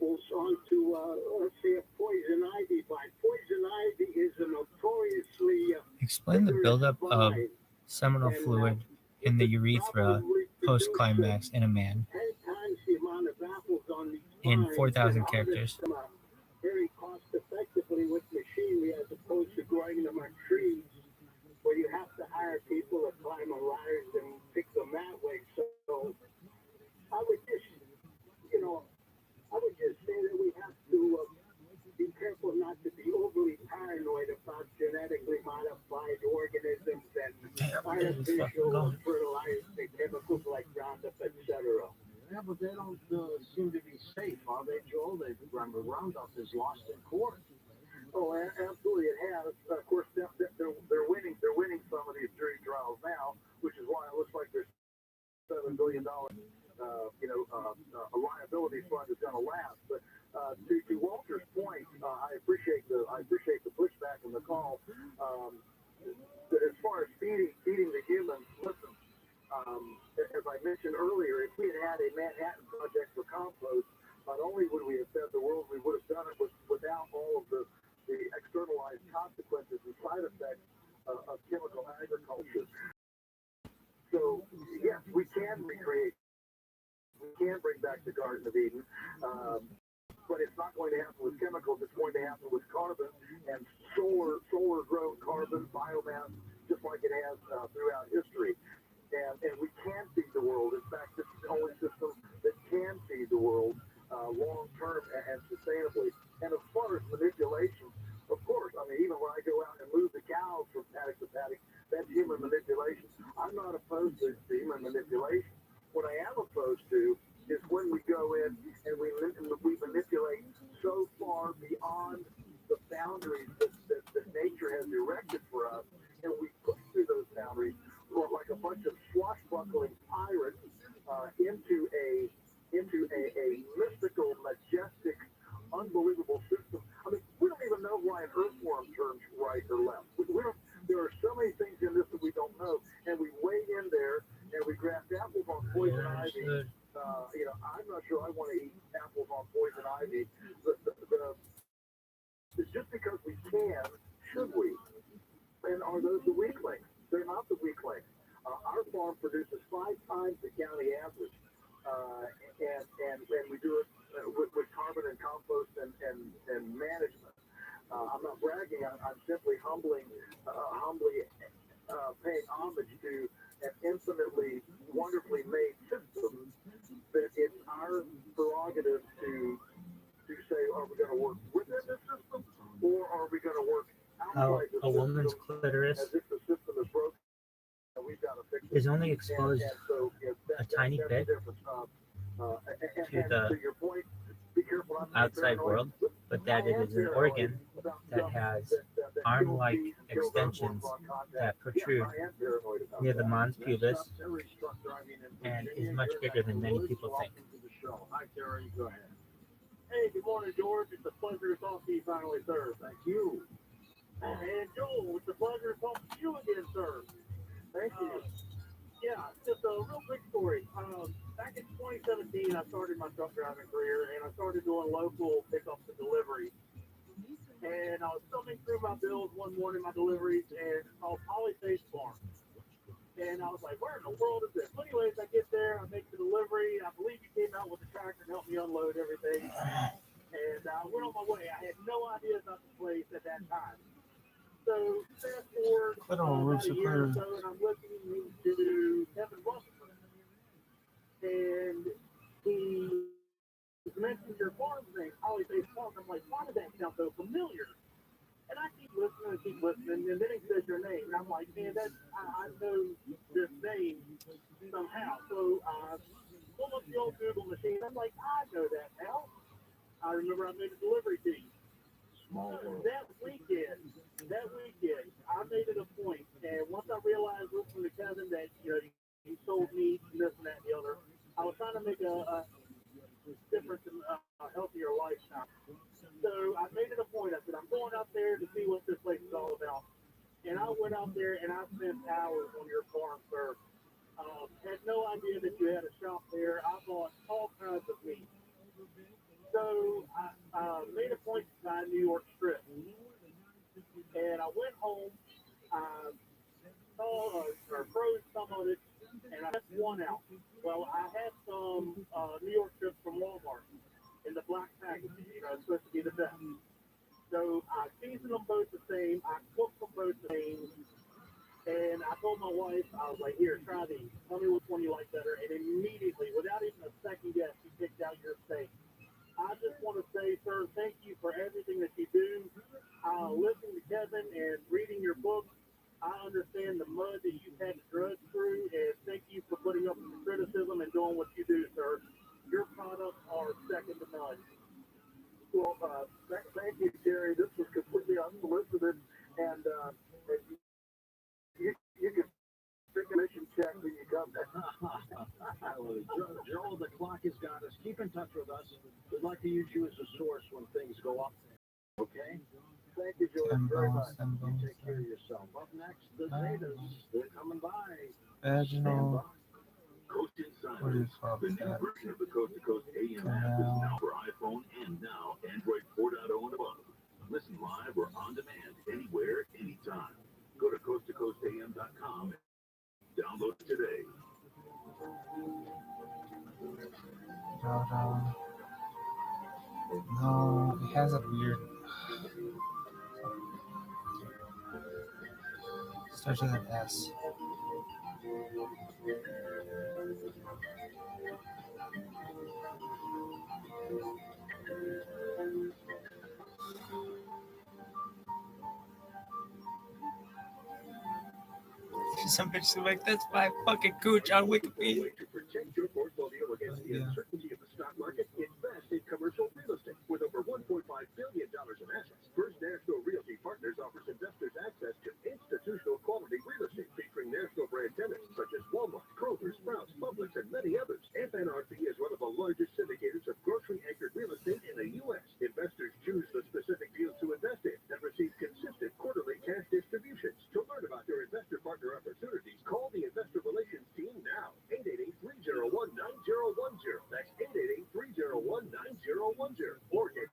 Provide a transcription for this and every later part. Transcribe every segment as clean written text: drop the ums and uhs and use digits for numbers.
apples onto, let's say, a poison ivy vine. Poison ivy is a notoriously Explain the buildup of seminal fluid in the urethra post-climax in a man 10 times the amount of apples on these in vines 4,000 characters. very cost effectively with machinery as opposed to growing them on trees where you have to hire people to climb on ladders and pick them that way. So I would just, I would just say that we have to be careful not to be overly paranoid about genetically modified organisms and artificial fertilizers and chemicals like Roundup, etc. Yeah, but they don't seem to be safe, are they, Joel? Roundup is lost in court. Oh, absolutely, it has. Of course, they're winning. They're winning some of these jury trials now, which is why it looks like there's $7 billion, a liability fund is going to last. But to Walter's point, I appreciate the pushback and the call. As far as feeding the humans, listen. As I mentioned earlier, if we had a Manhattan Project for compost, not only would we have fed the world, we would have done it without all of the externalized consequences and side effects of chemical agriculture. So, yes, we can recreate. We can bring back the Garden of Eden, but it's not going to happen with chemicals. It's going to happen with carbon and solar-grown carbon, biomass, just like it has throughout history. And we can feed the world. In fact, this is the only system that can feed the world long-term and sustainably. And as far as manipulation, of course, I mean, even when I go out and move the cows from paddock to paddock, that's human manipulation. I'm not opposed to human manipulation. What I am opposed to is when we go in and we manipulate so far beyond the boundaries that nature has erected for us, and we push through those boundaries like a bunch of swashbuckling pirates into a mystical, majestic, unbelievable system. I mean, we don't even know why an earthworm turns right or left. There are so many things in this that we don't know, and we wade in there and we graft apples on poison ivy. I'm not sure I want to eat apples on poison ivy. Just because we can, should we? And are those the weaklings? They're not the weaklings. Our farm produces 5 times the county average, and we do it with carbon and compost and management. I'm not bragging. I'm simply humbly paying homage to an infinitely, wonderfully made system that it's our prerogative to say, are we going to work within the system, or are we going to work outside the system? A woman's clitoris as if the system is broken. Is only exposed a tiny bit to the outside world, but that it is an organ that has arm-like extensions that protrude near the mons pubis and is much bigger than many people think. Hey, good morning, George. It's a pleasure to talk to you finally, sir. Thank you. And Joel, it's a pleasure to talk to you again, sir. Thank you. Yeah, just a real quick story. Back in 2017, I started my truck driving career, and I started doing local pickups and deliveries. And I was thumbing through my bills one morning, my deliveries, and I saw Polyface Farm. And I was like, where in the world is this? But anyways, I get there, I make the delivery. I believe you came out with the tractor and helped me unload everything. And I went on my way. I had no idea about the place at that time. So fast forward about a year or so, and I'm listening to Kevin Russell, and he mentioned your farm thing, Polyface Farm. I'm like, why did that sound so familiar? And I keep listening, and then he says your name, and I'm like, man, I know this name somehow. So I pull up the old Google machine. I'm like, I know that now. I remember I made a delivery to you. That weekend, I made it a point, and once I realized listening to Kevin that he sold meat, this and that and the other, I was trying to make a difference in a healthier lifestyle. So I made it a point. I said, I'm going out there to see what this place is all about. And I went out there and I spent hours on your farm, sir. Had no idea that you had a shop there. I bought all kinds of meat. So made a point to buy New York strip. And I went home, saw or froze some of it, and I left one out. Well, I had some New York strips from Walmart in the black package. It's supposed to be the best. So I seasoned them both the same. I cooked them both the same. And I told my wife, I was like, here, try these. Tell me which one you like better. And immediately, without even a second guess, she picked out your steak. I just want to say, sir, thank you for everything that you do. Listening to Kevin and reading your book, I understand the mud that you've had to drudge through, and thank you for putting up with the criticism and doing what you do, sir. Your products are second to none. Well, thank you, Jerry. This was completely unsolicited, and you can take a mission check when you come back. Joel, the clock has got us. Keep in touch with us. We'd like to use you as a source when things go up. Okay? Thank you, George, very much. You take care of yourself. Up next, the Zetas. They're coming by. Vaginal. Coast Insider, What do you call the new that? version of the Coast to Coast AM app is now for iPhone and now Android 4.0 and above. Listen live or on demand anywhere, anytime. Go to coasttocoastam.com and download today. No, it has a weird. Starts with an S. Some bitches are like, that's my fucking cooch on Wikipedia. To protect your portfolio against the uncertainty of the stock market, invest in commercial real estate with over $1.5 billion in assets. First National Realty Partners offers investors access to institutional quality real estate featuring national brand tenants such as Walmart, Kroger, Sprouts, Publix, and many others. FNRP is one of the largest syndicators of grocery-anchored real estate in the U.S. Investors choose the specific deals to invest in and receive consistent quarterly cash distributions. To learn about your investor partner opportunities, call the Investor Relations team now. 888-301-9010. That's 888-301-9010. Or get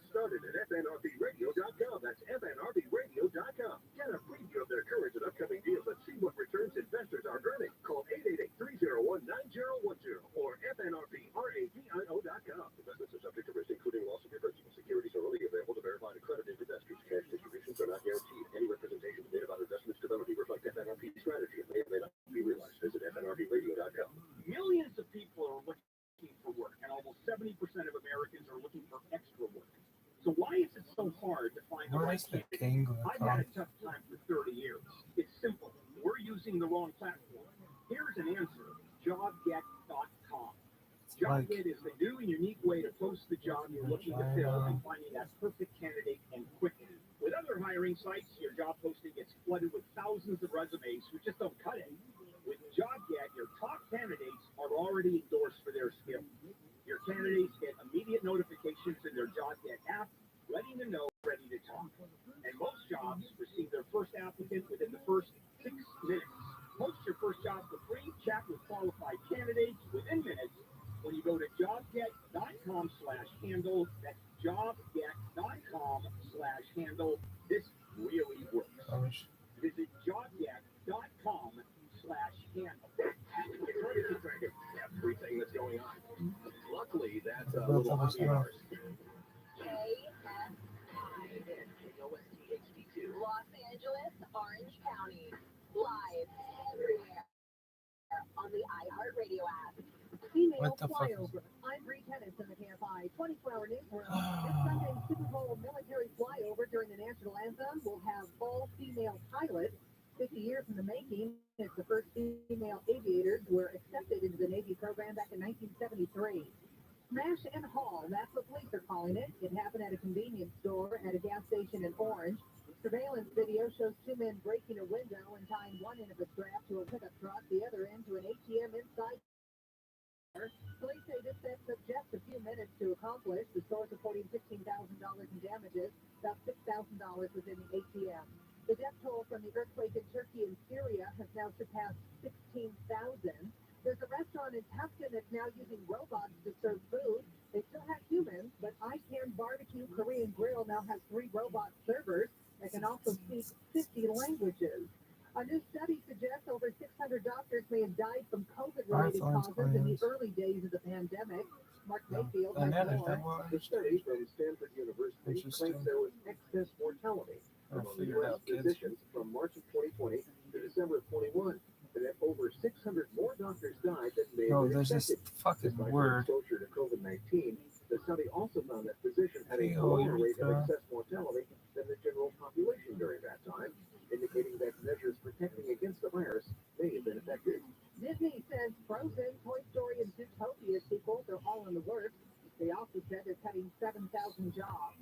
started at fnrbradio.com. That's fnrbradio.com. Get a preview of their current and upcoming deals and see what returns investors are earning. Call 888-301-9010 or fnrbradio.com. Investments are subject to risk, including loss of your principal. Securities are only available to verified accredited investors. Cash distributions are not guaranteed. Any representations made about investments to Melody reflect FNRP strategy and may or may not be realized. Visit fnrbradio.com. Millions of people are looking for work, and almost 70% of Americans are looking for extra work. So why is it so hard to find the right candidate? I've had a tough time for 30 years. It's simple. We're using the wrong platform. Here's an answer. JobGet.com. JobGet is the new and unique way to post the job you're looking to fill and finding that perfect candidate and quickly. With other hiring sites, your job posting gets flooded with thousands of resumes who just don't cut it. With JobGet, your top candidates are already endorsed for their skills. Your candidates get immediate notifications in their JobGet app, letting them know they're ready to talk. And most jobs receive their first applicant within the first 6 minutes. Post your first job for free, chat with qualified candidates within minutes when you go to jobget.com/handle. That's jobget.com/handle. This really works. Visit jobget.com/handle. It's hard to keep track of everything that's going on. Luckily, that's a little hobby of ours. KSI, Los Angeles, Orange County, live everywhere on the iHeartRadio app. What the fuck? I'm Bree Tennis in the KFI 24-hour newsroom. This Sunday's Super Bowl military flyover during the national anthem will have all-female pilots. 50 years in the making. It's the first female aviators were accepted into the Navy program back in 1973. Smash and haul, that's what police are calling it. It happened at a convenience store at a gas station in Orange. Surveillance video shows 2 men breaking a window and tying one end of the strap to a pickup truck, the other end to an ATM inside. Police say this set took just a few minutes to accomplish. The store reporting $16,000 in damages. About $6,000 was in the ATM. The death toll from the earthquake in Turkey and Syria has now surpassed 16,000. There's a restaurant in Tustin that's now using robots to serve food. They still have humans, but I can't Korean Grill now has 3 robot servers that can also speak 50 languages. A new study suggests over 600 doctors may have died from COVID-related causes in the early days of the pandemic. Mark Mayfield has more. The study from Stanford University claims there was excess mortality among U.S. physicians from March of 2020 to December of 21, and that over 600 more doctors died than may have been expected. Despite their exposure to COVID-19, the study also found that physicians had a lower rate of excess mortality than the general population during that time, indicating that measures protecting against the virus may have been effective. Disney says Frozen, Toy Story, and Zootopia sequels are all in the works. They also said they're cutting 7,000 jobs.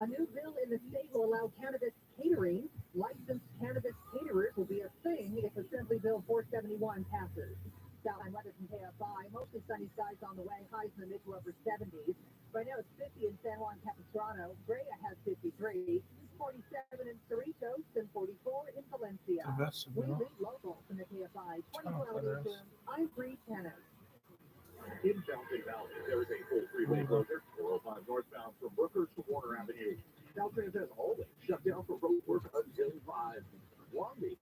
A new bill in the state will allow cannabis catering. Licensed cannabis caterers will be a thing if Assembly Bill 471 passes. Southline weather from KFI. Mostly sunny skies on the way. Highs in the mid to upper 70s. Right now it's 50 in San Juan Capistrano. Brea has 53. 47 in Cerritos and 44 in Valencia. We lead local from the KFI 24-hour newsroom. I'm Bree Tennis. In Fountain Valley, there is a full freeway closure, 405 northbound from Brookers to Warner Avenue. Caltrans has always shut down for road work until 5. Long Beach,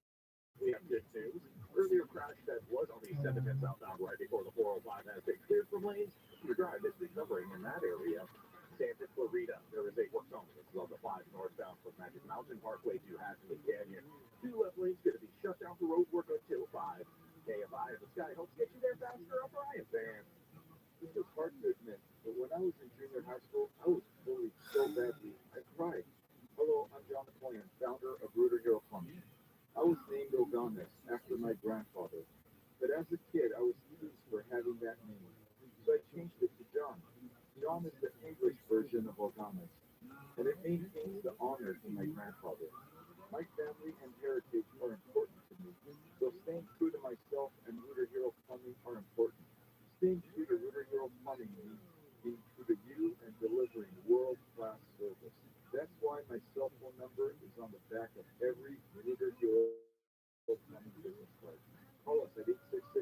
we have good news. Earlier crash that was on the 70 southbound right before the 405 has been cleared from lanes. Your drive is recovering in that area. Santa Clarita, there is a work zone. It's level 5 northbound from Magic Mountain Parkway to Hathaway Canyon. 2 left lanes going to be shut down for road work until 5. KFI, the sky hopes get you there faster. I'm Brian Van. This is hard to admit, but when I was in junior high school, I was bullied so badly, I cried. Hello, I'm John McClain, founder of Rooter Hero Plumbing. I was named Ogamis after my grandfather, but as a kid, I was teased for having that name, so I changed it to John. John is the English version of Ogamis, and it maintains the honor to my grandfather. My family and heritage are important to me, so staying true to myself and Rooter Hero Plumbing are important. Staying true to Rooter Hero Plumbing means being true to you and delivering world-class service. That's why my cell phone number is on the back of every Rooter Hero Plumbing business card. Call us at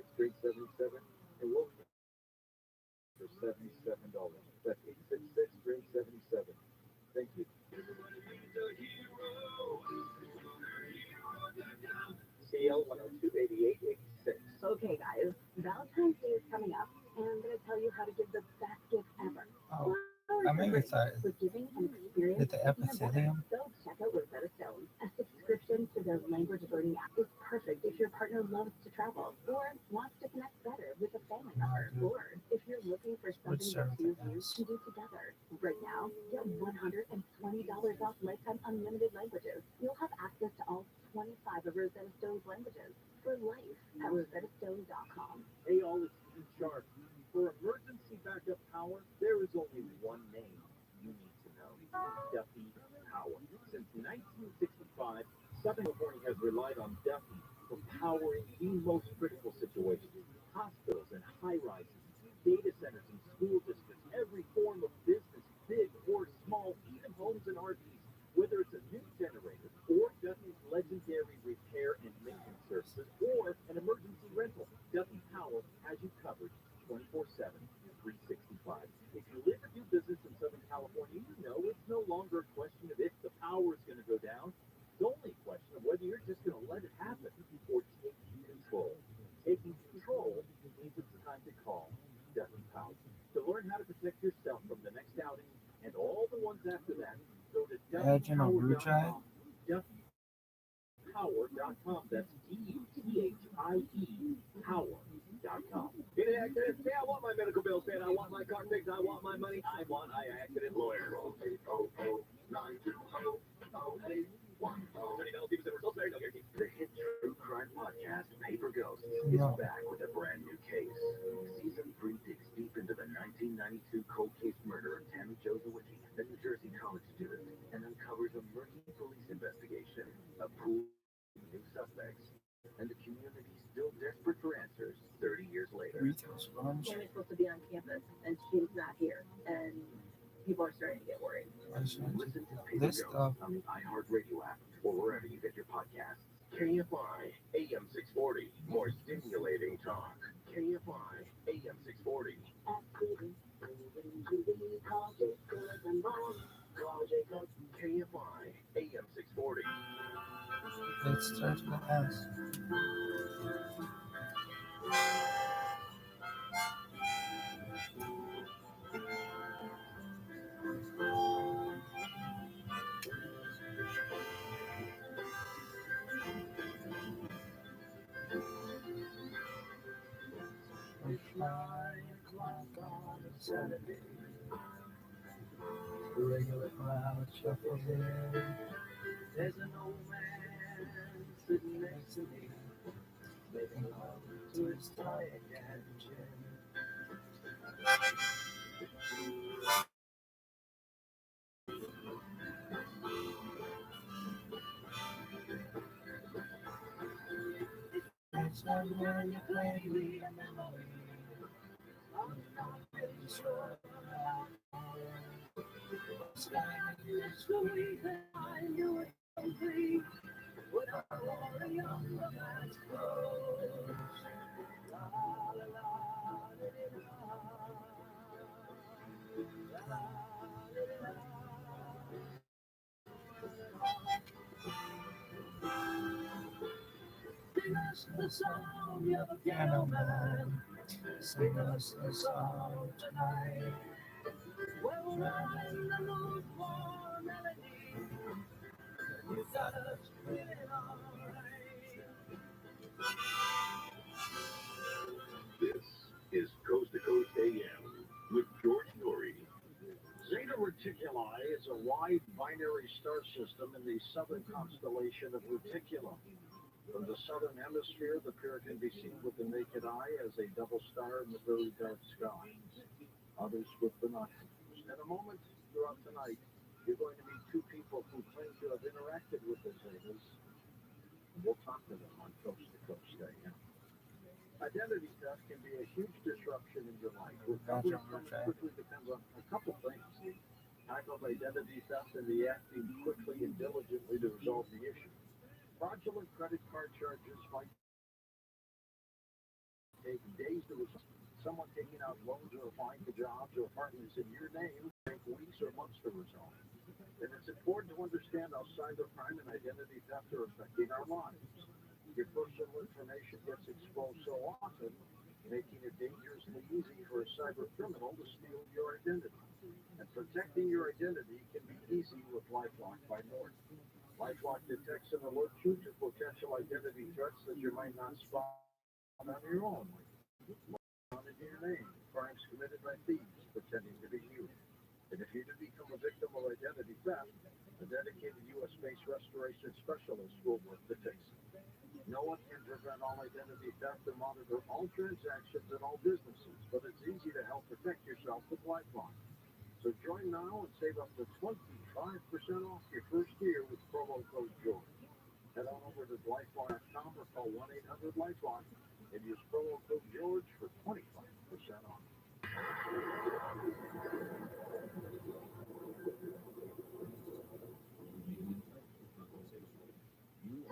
866-77 and we'll for $77. That's 866-77. Thank you. CL 102-8886. Okay, guys, Valentine's Day is coming up, and I'm going to tell you how to give the best gift ever. Oh, I'm excited. With giving an experience With the epithelium. So check out Rosetta Stone. A subscription to their language learning app is perfect if your partner loves to travel or wants to connect better with a family member, or if you're looking for something that two of you can do together. Right now, get $120 off lifetime unlimited languages. You'll have access to all 25 of Rosetta Stone's languages for life at rosettastone.com. Hey, all, it's Steve Sharp. For emergency backup power, there is only one name you need to know. Duffy Power. Since 1965, Southern California has relied on Duffy for powering the most critical situations. Hospitals and high-rises, data centers and school districts, every form of business, big or small, even homes and RVs. Whether it's a new generator or Duffy's legendary repair and maintenance services or an emergency rental, Duffy Power has you covered 24/7, 365. If you live or do business in Southern California, you know it's no longer a question of if the power is going to go down. It's only a question of whether you're just going to let it happen or take control. Taking control means it's time to call Duffy Power. To learn how to protect yourself from the next outing and all the ones after that, go to DuffyPower.com. DuffyPower.com. That's DUTHIE Power.com. In an accident, say I want my medical bill, say I want my car fixed, I want my money, I want my accident lawyer. 920-920-0810. The hit true crime podcast, Paper Ghost, is back with a brand new case. Season 3 digs deep into the 1992 cold case murder of Tammy Jo Zawicki, the New Jersey college student, and uncovers a murky police investigation, a pool of new suspects, and the community still desperate for answers 30 years later. Tammy's supposed to be on campus, and she's not here, and people are starting to get worried. Listen to Paper Ghost on the iHeartRadio app or wherever you get your podcasts. KFI AM 640, more stimulating talk. KFI AM 640. starts with S. We fly o'clock on a Saturday. The regular crowd shuffles in. There's an old man sitting next to me, making love to his tie and chin. It's not when you play me a memory. I'm not really sure how it's like this week that I knew it complete. When I wore a young romance clothes. La la la la la la Sing us the song, you're the piano man. Sing us the song tonight. Well, we're in the mood for melody. You got us feeling alright. This is Coast to Coast AM with George Norrie. Zeta Reticuli is a wide binary star system in the southern constellation of Reticula. From the southern hemisphere, the pair can be seen with the naked eye as a double star in the very dark sky. Others with binoculars. In a moment throughout tonight, you're going to meet two people who claim to have interacted with the Zetas. And we'll talk to them on Coast to Coast AM. Identity theft can be a huge disruption in your life. Recovery from it quickly depends on a couple things. Type of identity theft and the acting quickly and diligently to resolve the issue. Fraudulent credit card charges might take days to resolve. Someone taking out loans or applying for jobs or apartments in your name take weeks or months to resolve. And it's important to understand how cybercrime and identity theft are affecting our lives. Your personal information gets exposed so often, making it dangerously easy for a cyber criminal to steal your identity. And protecting your identity can be easy with LifeLock by Norton. LifeLock detects and alerts you to potential identity threats that you might not spot on your own. Like in your name, crimes committed by thieves pretending to be you. And if you do become a victim of identity theft, a dedicated U.S.-based restoration specialist will work to fix it. No one can prevent all identity theft or monitor all transactions in all businesses, but it's easy to help protect yourself with LifeLock. So join now and save up to 25% off your first year with promo code George. Head on over to lifelock.com or call 1-800-LifeLock and use promo code George for 25% off.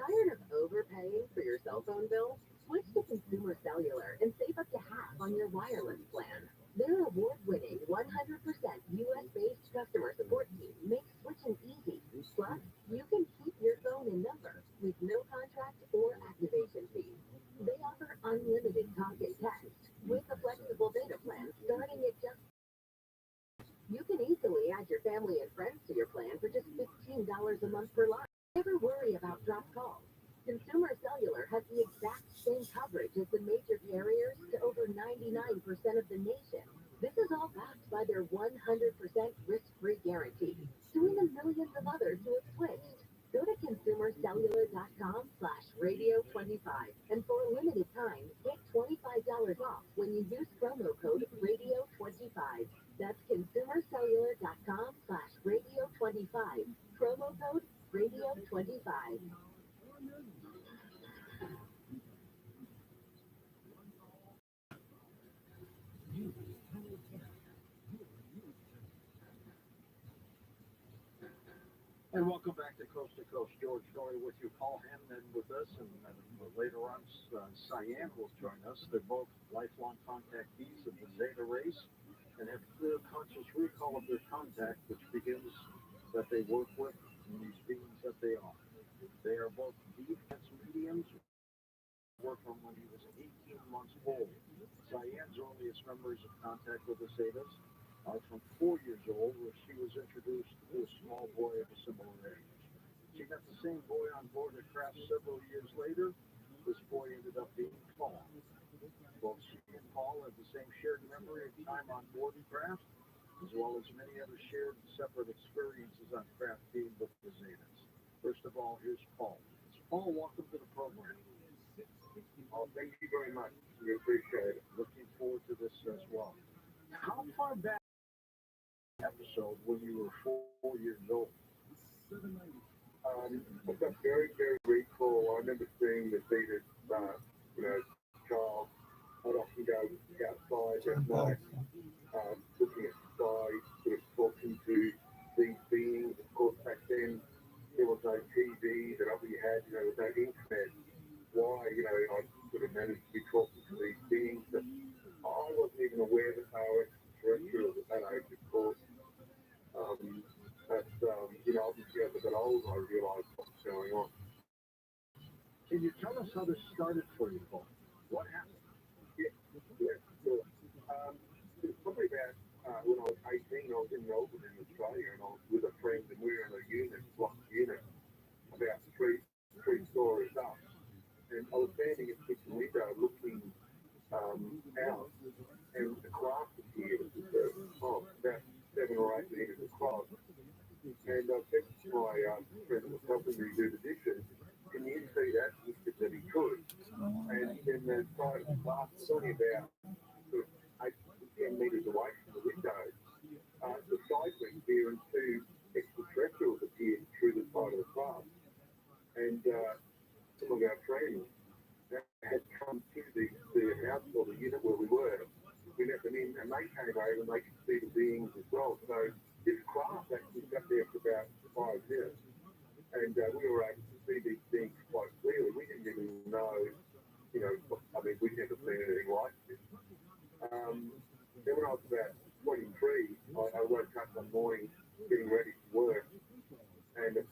Tired of overpaying for your cell phone bill? Switch to Consumer Cellular and save up to half on your wireless plan. Their award-winning 100% U.S.-based customer support team makes switching easy. Plus, you can keep your phone in number with no contract or activation fees. They offer unlimited talk and text with a flexible data plan starting at just. You can easily add your family and friends to your plan for just $15 a month per line. Never worry about dropped calls. Consumer Cellular has the exact same coverage as the major carriers to over 99% of the nation. This is all backed by their 100% risk-free guarantee, join the millions of others who have switched. Go to consumercellular.com/radio25 and for a limited time, get $25 off when you use promo code radio25. That's consumercellular.com/radio25. Promo code radio25. And welcome back to Coast. George Norrie with you. Paul Hannon with us, and later on, Cyan will join us. They're both lifelong contactees of the Zeta race and have clear conscious recall of their contact, which begins that they work with and these beings that they are. They are both defense mediums, worked from when he was 18 months old. Syed's earliest memories of contact with the Zetas are from 4 years old, where she was introduced to a small boy of a similar age. She met the same boy on board the craft several years later. This boy ended up being Paul. Both she and Paul have the same shared memory of time on board the craft, as well as many other shared and separate experiences on craft being with the Zetas. First of all, here's Paul. Paul, welcome to the program. Oh, thank you very much. We appreciate it. Looking forward to this as well. How far back episode when you were 4 years old? I've got very, very recall. I remember seeing the Zetas, child. I'd often go outside at night, looking at the sky, sort of talking to these beings. Of course, back then, there was no TV that we had, there was no internet. Why, I sort of managed to be talking to these beings that I wasn't even aware that they were extraterrestrials at that age, of course. Obviously as I got older, I realised what's going on. Can you tell us how this started for you, Paul? What happened? Yeah, sure. It was probably about when I was 18, I was in Melbourne in Australia, and I was with a friend, and we were in a block unit, about three stories up. And I was standing at the kitchen window looking out, and the craft appeared, about 7 or 8 meters across. And I said to my friend that was helping me do the dishes, can you see that? He said that he could. And then the side of the glass was only about sort of 8 to 10 meters away from the window. The side went here, and 2 extraterrestrials appeared through the side of the glass. And some of our friends had come to the house or the unit where we were. We let them in, and they came over and they could see the beings as well. So this craft actually sat there for about 5 minutes, and we were able to see these beings quite clearly. We didn't even know, we'd never seen anything like this. Then when I was about 23, I woke up one morning getting ready for work, and the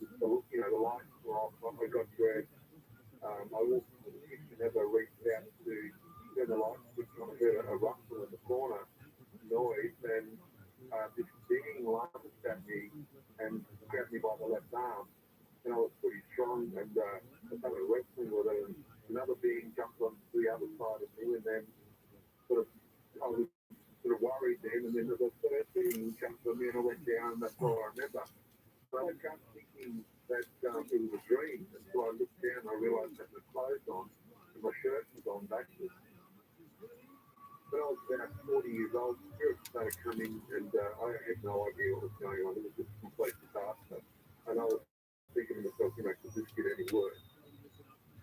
lights were off. I got dressed. I walked into the kitchen as I reached out to turn the light switch on. I heard a rustle in the corner noise, and this being laughed at me and grabbed me by the left arm. And I was pretty strong, and I started wrestling with it. And another being jumped on the other side of me, and then I was sort of worried then. And then the third being jumped on me, and I went down, and that's all I remember. So I kept thinking that it was a dream. And so I looked down and I realised that my clothes on and my shirt was on backwards. But I was about 40 years old, spirits started coming, and I had no idea what was going on. It was just a complete disaster. And I was thinking to myself, could this get any worse?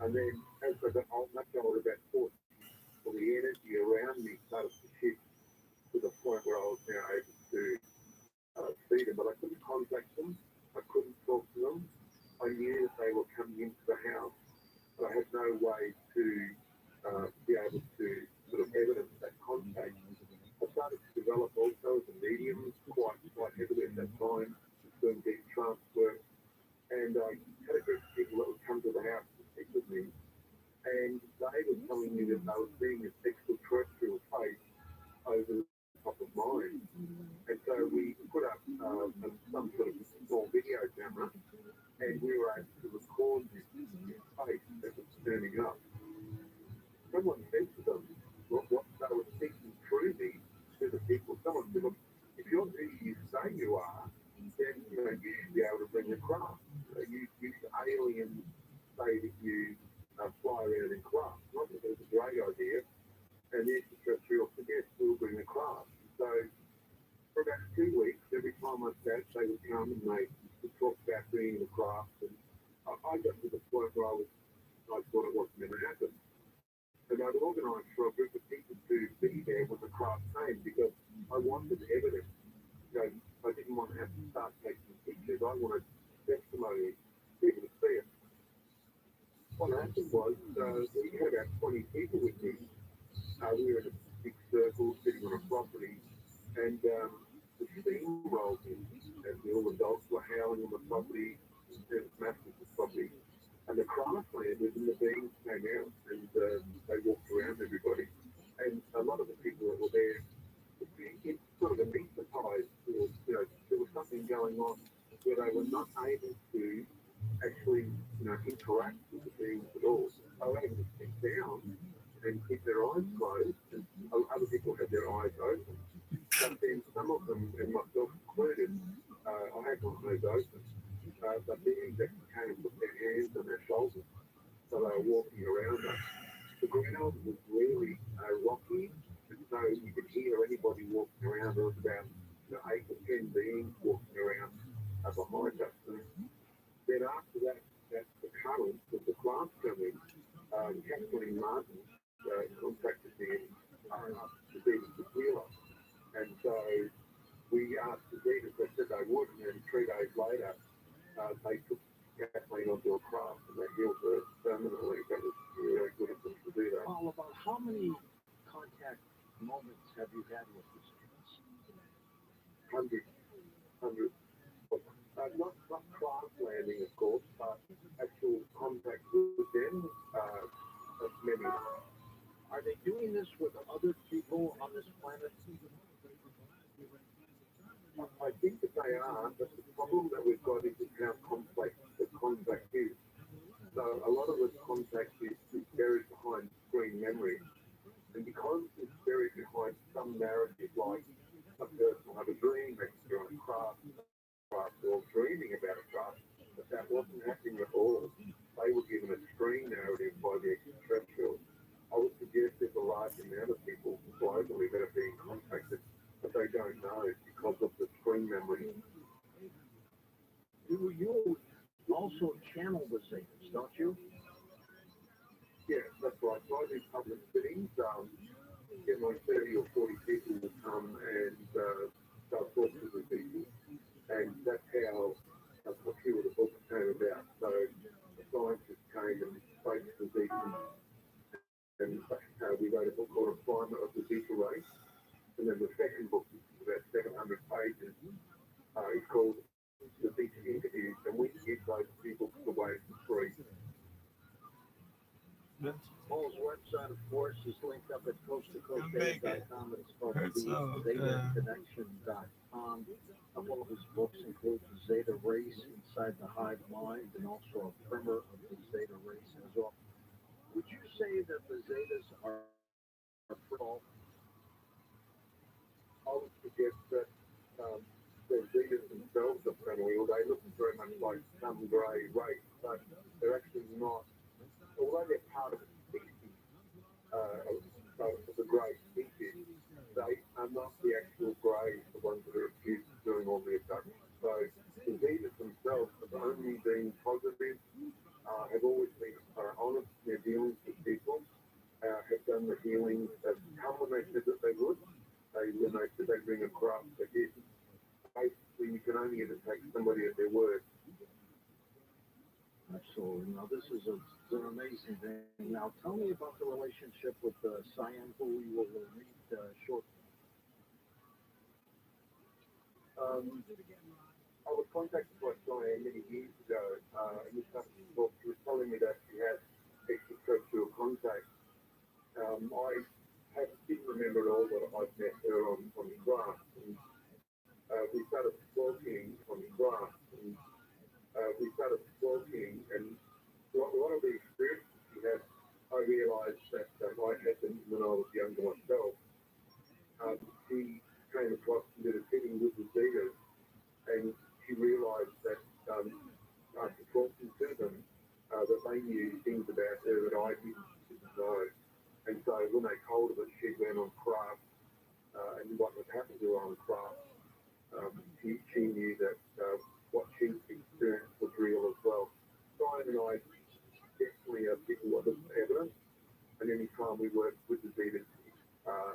And then as I got much older, about 40, the energy around me started to shift to the point where I was now able to see them, but I couldn't contact them. I couldn't talk to them. I knew that they were coming into the house, but I had no way to be able to sort of evidence that contact. I started to develop also as a medium, quite heavily at that time, doing deep trance work, and I had a group of people that would come to the house to speak with me, and they were telling me that they were seeing this extraterrestrial face over the top of mine. And so we put up some sort of small video camera, and we were able to record this face that was turning up. Someone said to them what they were thinking through me to the people. Someone said, look, if you're who you say you are, then you should be able to bring a craft. You aliens say that you fly around in craft. Not that it was a great idea, and the extraterrestrials said, yes, we'll bring a craft. So for about 2 weeks, every time I sat, they would come and they would talk about being in the craft. And I got to the point where I thought it wasn't going to happen. And I'd organised for a group of people to be there when the craft came because I wanted evidence. I didn't want to have to start taking pictures. I wanted testimony, people to see it. What happened was we had about 20 people with me. We were in a big circle sitting on a property, and the steam rolled in, and all the dogs were howling on the property. It was massive, the property. And the craftlanders and the beings came out and they walked around everybody. And a lot of the people that were there, it sort of anaesthetized, or, there was something going on where they were not able to actually, interact with the beings at all. They were able to sit down and keep their eyes closed, and other people had their eyes open. But then some of them, and myself included, I had my eyes open. But beings that came and put their hands on their shoulders, so they were walking around us. The ground was really rocky, and so you could hear anybody walking around. There was about 8 or 10 beings walking around behind us. And then after that the current with the class coming, Kathleen Martin contacted me to be the healer. And so we asked the leaders, they said they would, and then 3 days later, they took Kathleen onto a craft and they healed her permanently. That was really good of them to do that. All about how many contact moments have you had with this? Hundreds. Not class landing, of course, but actual contact with them, many. Are they doing this with other people on this planet? I think that they are, but the problem that we've got is how complex the contact is. So a lot of the contact is buried behind screen memory. And because it's buried behind some narrative, like a person will have a dream, they can be on a craft or dreaming about a craft, but that wasn't happening at all. They were given a screen narrative by the extraterrestrials. I would suggest there's a large amount of people globally that are being contacted, but they don't know because of the screen memory. Do you also channel the Zetas, don't you? Yeah, that's right. So I do public sittings. Generally 30 or 40 people will come and start talking to people. And that's how a few of the books came about. So the scientists came and spoke to the Zetas, and we wrote a book called A Climate of the Zeta Race. And then the second book, which is about 700 pages, is called The Zeta Interviews, and we give those people away for free. Paul's website, of course, is linked up at coasttocoastdata.com. It's called ZetaConnection.com. A couple of his books include The Zeta Race Inside the Hive Mind and also a primer of the Zeta Race as well. Would you say that the Zetas are pro? I would suggest that the Zetas themselves are friendly, or they look very much like some grey race, but they're actually not. Although they're part of a species, the grey species, they are not the actual greys, the ones that are accused of doing all the abductions. So the Zetas themselves have only been positive, have always been honest in their dealings with people, have done the healings, have come when they said that they would. When they said they'd bring a craft, they did. Basically, you can only ever take somebody at their word. Absolutely. Now, this is an amazing thing. Now, tell me about the relationship with Cyan, who we will read shortly. I was contacted by Cyan many years ago, and she was telling me that she had extraterrestrial contact. I didn't remember at all that I'd met her on class, and we started talking on class, and and a lot of the experiences she had, I realised that I had them when I was younger myself. She came across and did a sitting with the Zetas, and she realised that after talking to them, that they knew things about her that I didn't know. And so when they told her that she went on craft, and what would happen to her on craft, she knew that what she experienced was real as well. Brian and I definitely are people of evidence, and any time we work with the Zetas,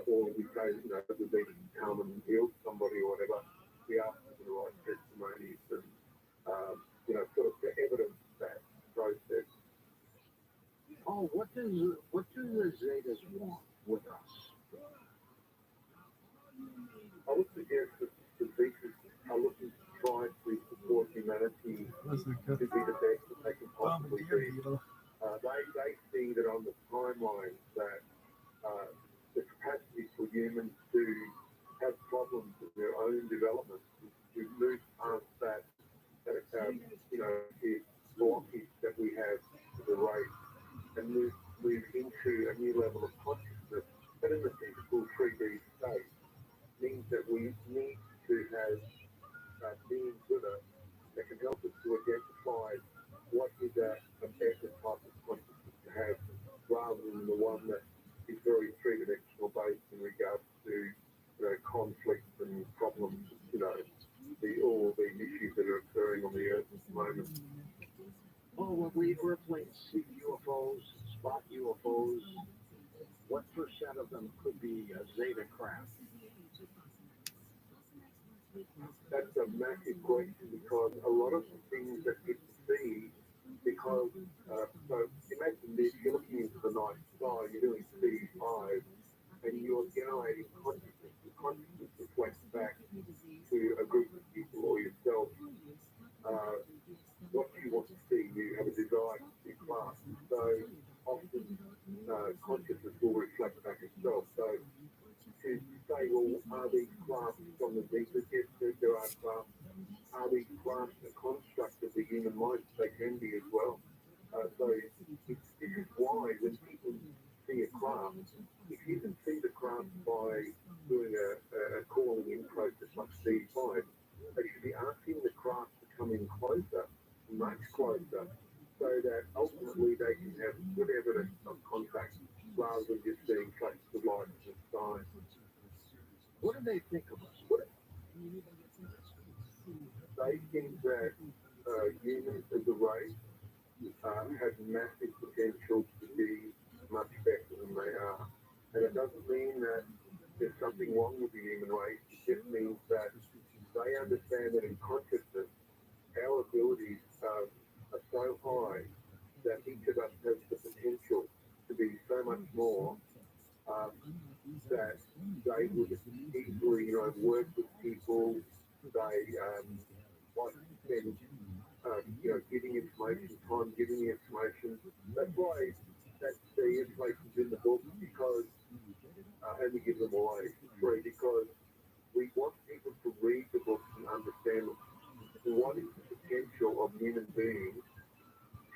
or we say, the Zetas come and heal somebody or whatever, we ask them for the right testimonies and, sort of evidence that process. Oh, what do the Zetas want with us? I would suggest that the Zetas are looking to try to support humanity to be the best that they can possibly possibly be. They see that on the timeline that the capacity for humans to have problems in their own development, to move past that is blockage that we have to the race and move into a new level of consciousness, but in the physical 3D state, means that we need to have beings with us that can help us to identify what is a better type of consciousness to have, rather than the one that is very three-dimensional based in regards to conflicts and problems, all the issues that are occurring on the Earth at the moment. Well, when we Earthlings see UFOs, spot UFOs, what percent of them could be Zeta craft? That's a massive question, because a lot of the things that people see, because, so imagine this, you're looking into the night sky, you're doing C5, and you're generating consciousness. The consciousness reflects back to a group of people or yourself. What you want to see, you have a desire to see class. So often consciousness will reflect back itself. So to say, well, are these crafts from the deepest? Yes, there are crafts. Are these crafts a construct of the human mind? They can be as well. So this is why when people see a craft, if you can see the craft by doing a calling in process like C5, they should be asking the craft to come in closer, much closer, so that ultimately they can have good evidence of contact rather than just seeing flashes of light in the sky. What do they think of us? They think that humans as a race have massive potential to be much better than they are. And it doesn't mean that there's something wrong with the human race. It just means that they understand that in consciousness, our abilities are so high that each of us has the potential to be so much more that they would easily, work with people. They like to spend, giving information, time giving the information. That's why the information's in the book, because and we give them away free, because we want people to read the books and understand what is the potential of human beings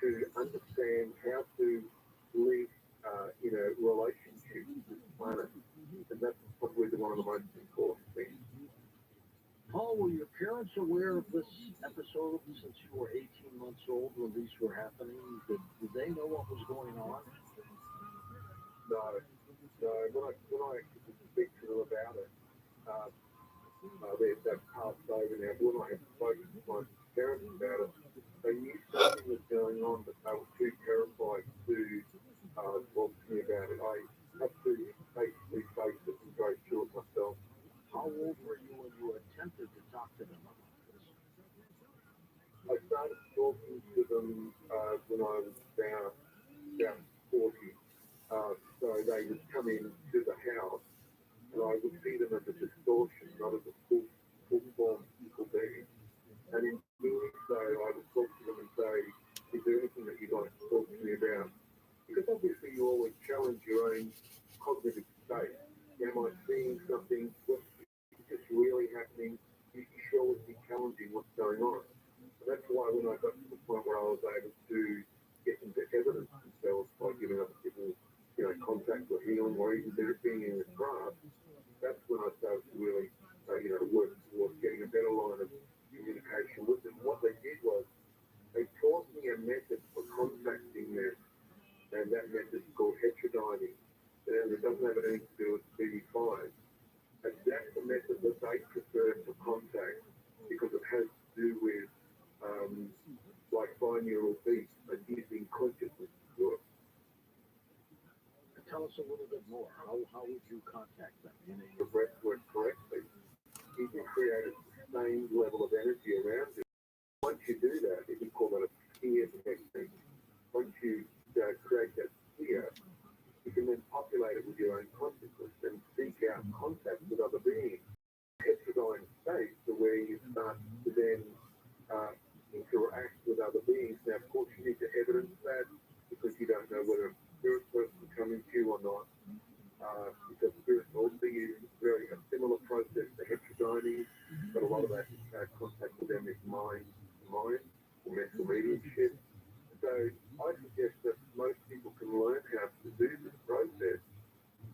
to understand how to live in a relationship with this planet. And that's probably one of the most important things. Paul, were your parents aware of this episode since you were 18 months old when these were happening? Did they know what was going on? No. When I actually speak to them about it, they've passed over now. When I had spoken to my parents about it, they knew something was going on, but they were too terrified to talk to me about it. I had to basically face it and go through it myself. How old were you when you attempted to talk to them about this? I started talking to them when I was about 40. So they would come into the house, and I would see them as a distortion, not as a full form people being. And in doing so, I would talk to them and say, is there anything that you'd like to talk to me about? Because obviously you always challenge your own cognitive state. Am I seeing something? What's just really happening? You sure would be challenging what's going on. And that's why when I got to the point where I was able to get them to evidence themselves by giving other people, contact or healing, or even being in the craft, that's when I started to really, work towards getting a better line of communication with them. What they did was they taught me a method for contacting them, and that method is called heterodyning. And it doesn't have anything to do with CD5. And that's the method that they prefer for contact, because it has to do with like binaural beats and using consciousness to do it. Tell us a little bit more. How would you contact them? The breath work correctly. You can create a sustained level of energy around you. Once you do that, you can call that a sphere technique. Once you create that sphere, you can then populate it with your own consciousness and seek out contact with other beings. Heterodyne state, where you start to then interact with other beings. Now, of course, you need to evidence that because you don't know whether a spirit person is coming to you or not. Because spirit also is very a similar process to heterodyning, but a lot of that contact with them is mind to mind or mental mediumship. So I suggest that most people can learn how to do this process,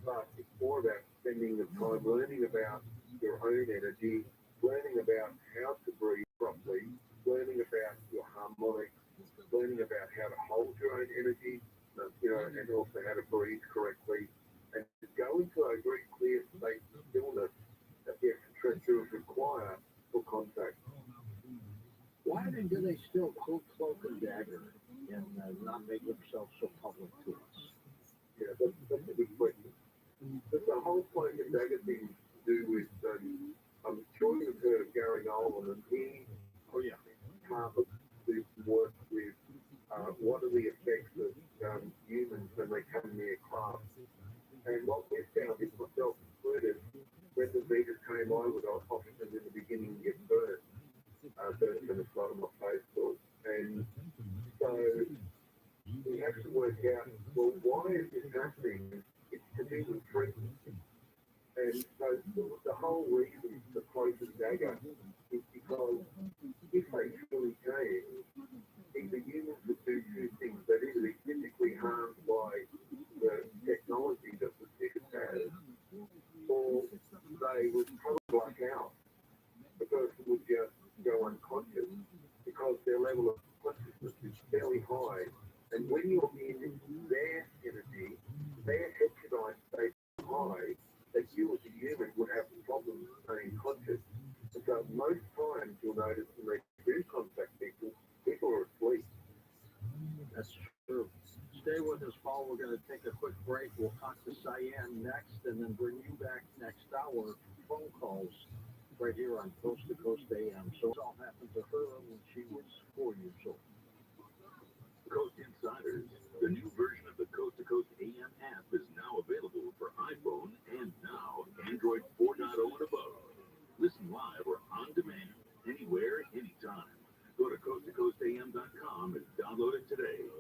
but it's more about spending the time learning about your own energy, learning about how to breathe properly, learning about your harmonics, learning about how to hold your own energy, and also how to breathe correctly, and to go into a very clear state of stillness that the extraterrestrials require for contact. Why then do they still cloak and dagger and not make themselves so public to us? Yeah, that's a good question. But the whole cloak and dagger thing to do with, I'm sure you've heard of Gary Nolan, and he to work with what are the effects of humans when they come near craft. And what we found is, myself included, when the Vegas came, I would often in the beginning get burnt in the front of my face. And so we have to work out, well, why is this happening? It's to do with frequency. And so the whole reason for cloak and dagger is because if they truly came, either humans would do two things. They'd either be physically harmed by the technology that the ticket has, or they would probably black out. The person would just go unconscious because their level of consciousness is fairly high. And when you're in their energy, their heterodyne state is high, that you as a human would have problems staying conscious. And so most times you'll notice when they do contact people, people are asleep. That's true. Stay with us, Paul. We're going to take a quick break. We'll talk to Cyan next and then bring you back next hour. Phone calls right here on Coast to Coast AM. So it all happened to her when she was 4 years old. Coast Insiders, the new version of the Coast to Coast AM app is now available for iPhone and now Android 4.0 and above. Listen live or on demand, anywhere, anytime. Go to coasttocoastam.com and download it today.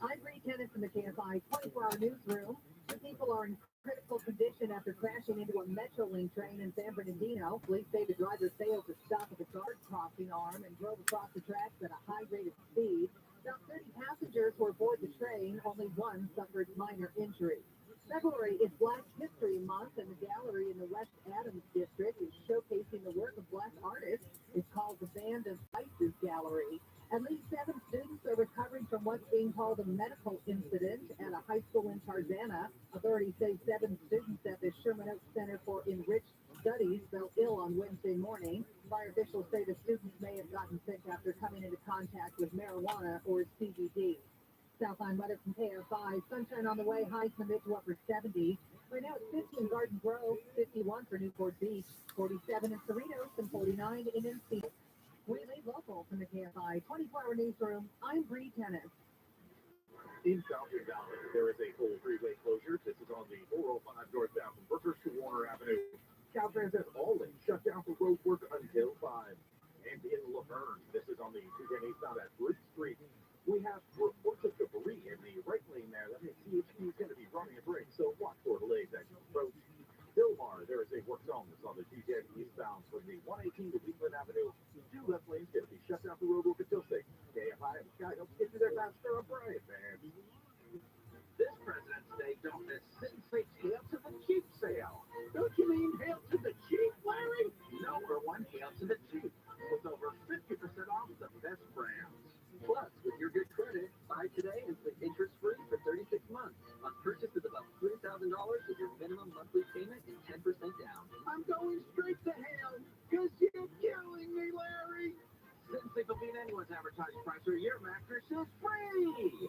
I'm Bree Tennis in the KFI 24-hour newsroom. People are in critical condition after crashing into a Metrolink train in San Bernardino. Police say the driver failed to stop at the guard crossing arm and drove across the tracks at a high rate of speed. About 30 passengers were aboard the train. Only one suffered minor injuries. February is Black History Month, and the gallery in the West Adams district is showcasing the work of Black artists. It's called the Band of Spices Gallery. At least 7 students are recovering from what's being called a medical incident at a high school in Tarzana. Authorities say 7 students at the Sherman Oaks Center for Enriched Studies fell ill on Wednesday morning. Fire officials say the students may have gotten sick after coming into contact with marijuana or CBD. Southline weather from KFI. Sunshine on the way. Highs in the mid to upper 70s. Right now it's 50 in Garden Grove, 51 for Newport Beach, 47 in Cerritos, and 49 in Encino. We lead local from the KFI 24-hour newsroom. I'm Bree Tennis. In Calgary Valley, there is a full freeway closure. This is on the 405 northbound from Burgers to Warner Avenue. Caltrans has all lanes shut down for road work until 5. And in Laverne, this is on the 210 eastbound at Bridge Street. We have reports of debris in the right lane there. That means CHP is going to be running a break, so watch for delays as you approach. Billmar, there is a work zone that's on the 210 eastbound from the 118 to Wheatland Avenue. 2 left lanes going to be shut down for road work until 6. KFI and Sky helps get you there faster. I'm Brian, man. This President's Day, don't miss Sensei Hail to the Cheap sale. Don't you mean hail to the cheap, Larry? No, we're one hail to the cheap with over 50% off the best brands. Plus, with your good credit, buy today and pay interest-free for 36 months on purchases above $3,000 with your minimum monthly payment and 10% down. I'm going straight to hell because you're killing me, Larry. Since they beat anyone's advertising price for a year, mattress is free.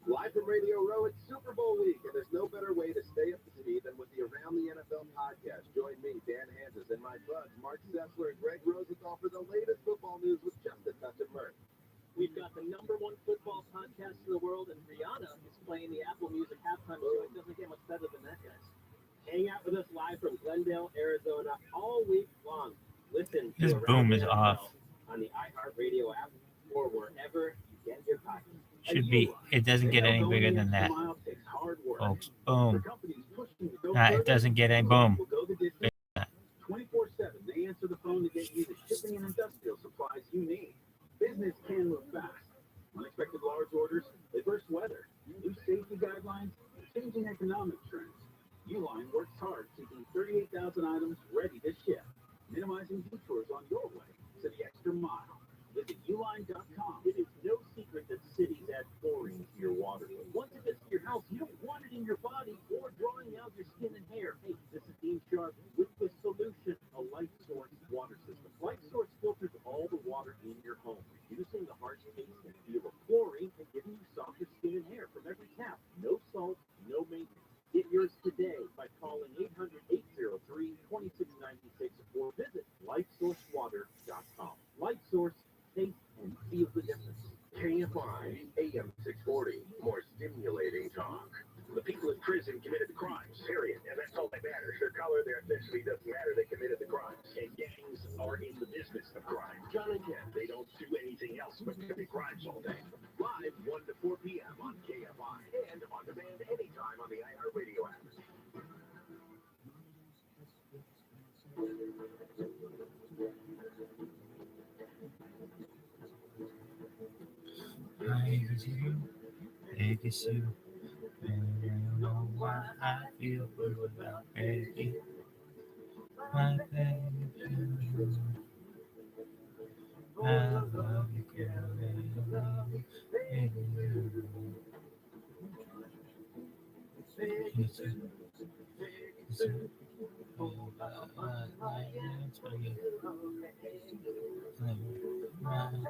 Live from Radio Row, it's Super Bowl week, and there's no better way to stay up to speed than with the Around the NFL podcast. Join me, Dan Hansis, and my buds, Mark Sessler and Greg Rosenthal, for the latest football news with just a touch of mirth. We've got the #1 football podcast in the world, and Rihanna is playing the Apple Music halftime show. It doesn't get much better than that, guys. Hang out with us live from Glendale, Arizona, all week long. Listen to His Around boom the is NFL off. on the iHeartRadio app or wherever you get your podcasts. Should be. It doesn't get any bigger than that, folks. Boom. Nah, it doesn't get any boom. 24/7, they answer the phone to get you the shipping and industrial supplies you need. Business can move fast. Unexpected large orders, adverse weather, new safety guidelines, changing economic trends. Uline works hard, keeping 38,000 items ready to ship, minimizing detours on your way to the extra mile. Visit uline.com. It is no secret that cities add chlorine to your water. Once it gets to your house, you don't want it in your body or drying out your skin and hair. Hey, this is Dean Sharp with the solution, a light source water system. Light source filters all the water in your home, reducing the harsh taste and feel of chlorine and giving you softer skin and hair from every tap. No salt, no maintenance. Get yours today by calling 800-803-2696 or visit lightsourcewater.com. Light Source, taste and feel the difference. KFI AM 640, more stimulating talk. The people in prison committed the crimes, period. And that's all that matters. Their color, their ethnicity doesn't matter. They committed the crimes. And gangs are in the business of crime. John and Ken, they don't do anything else but commit crimes all day. Live 1 to 4 p.m. on KFI and on demand anytime on the iHeartRadio app. I kiss you, and I don't know why I feel good about baby. My baby, I love you, girl, I love you, baby. Kiss you, kiss you, oh, I it's for you. My baby.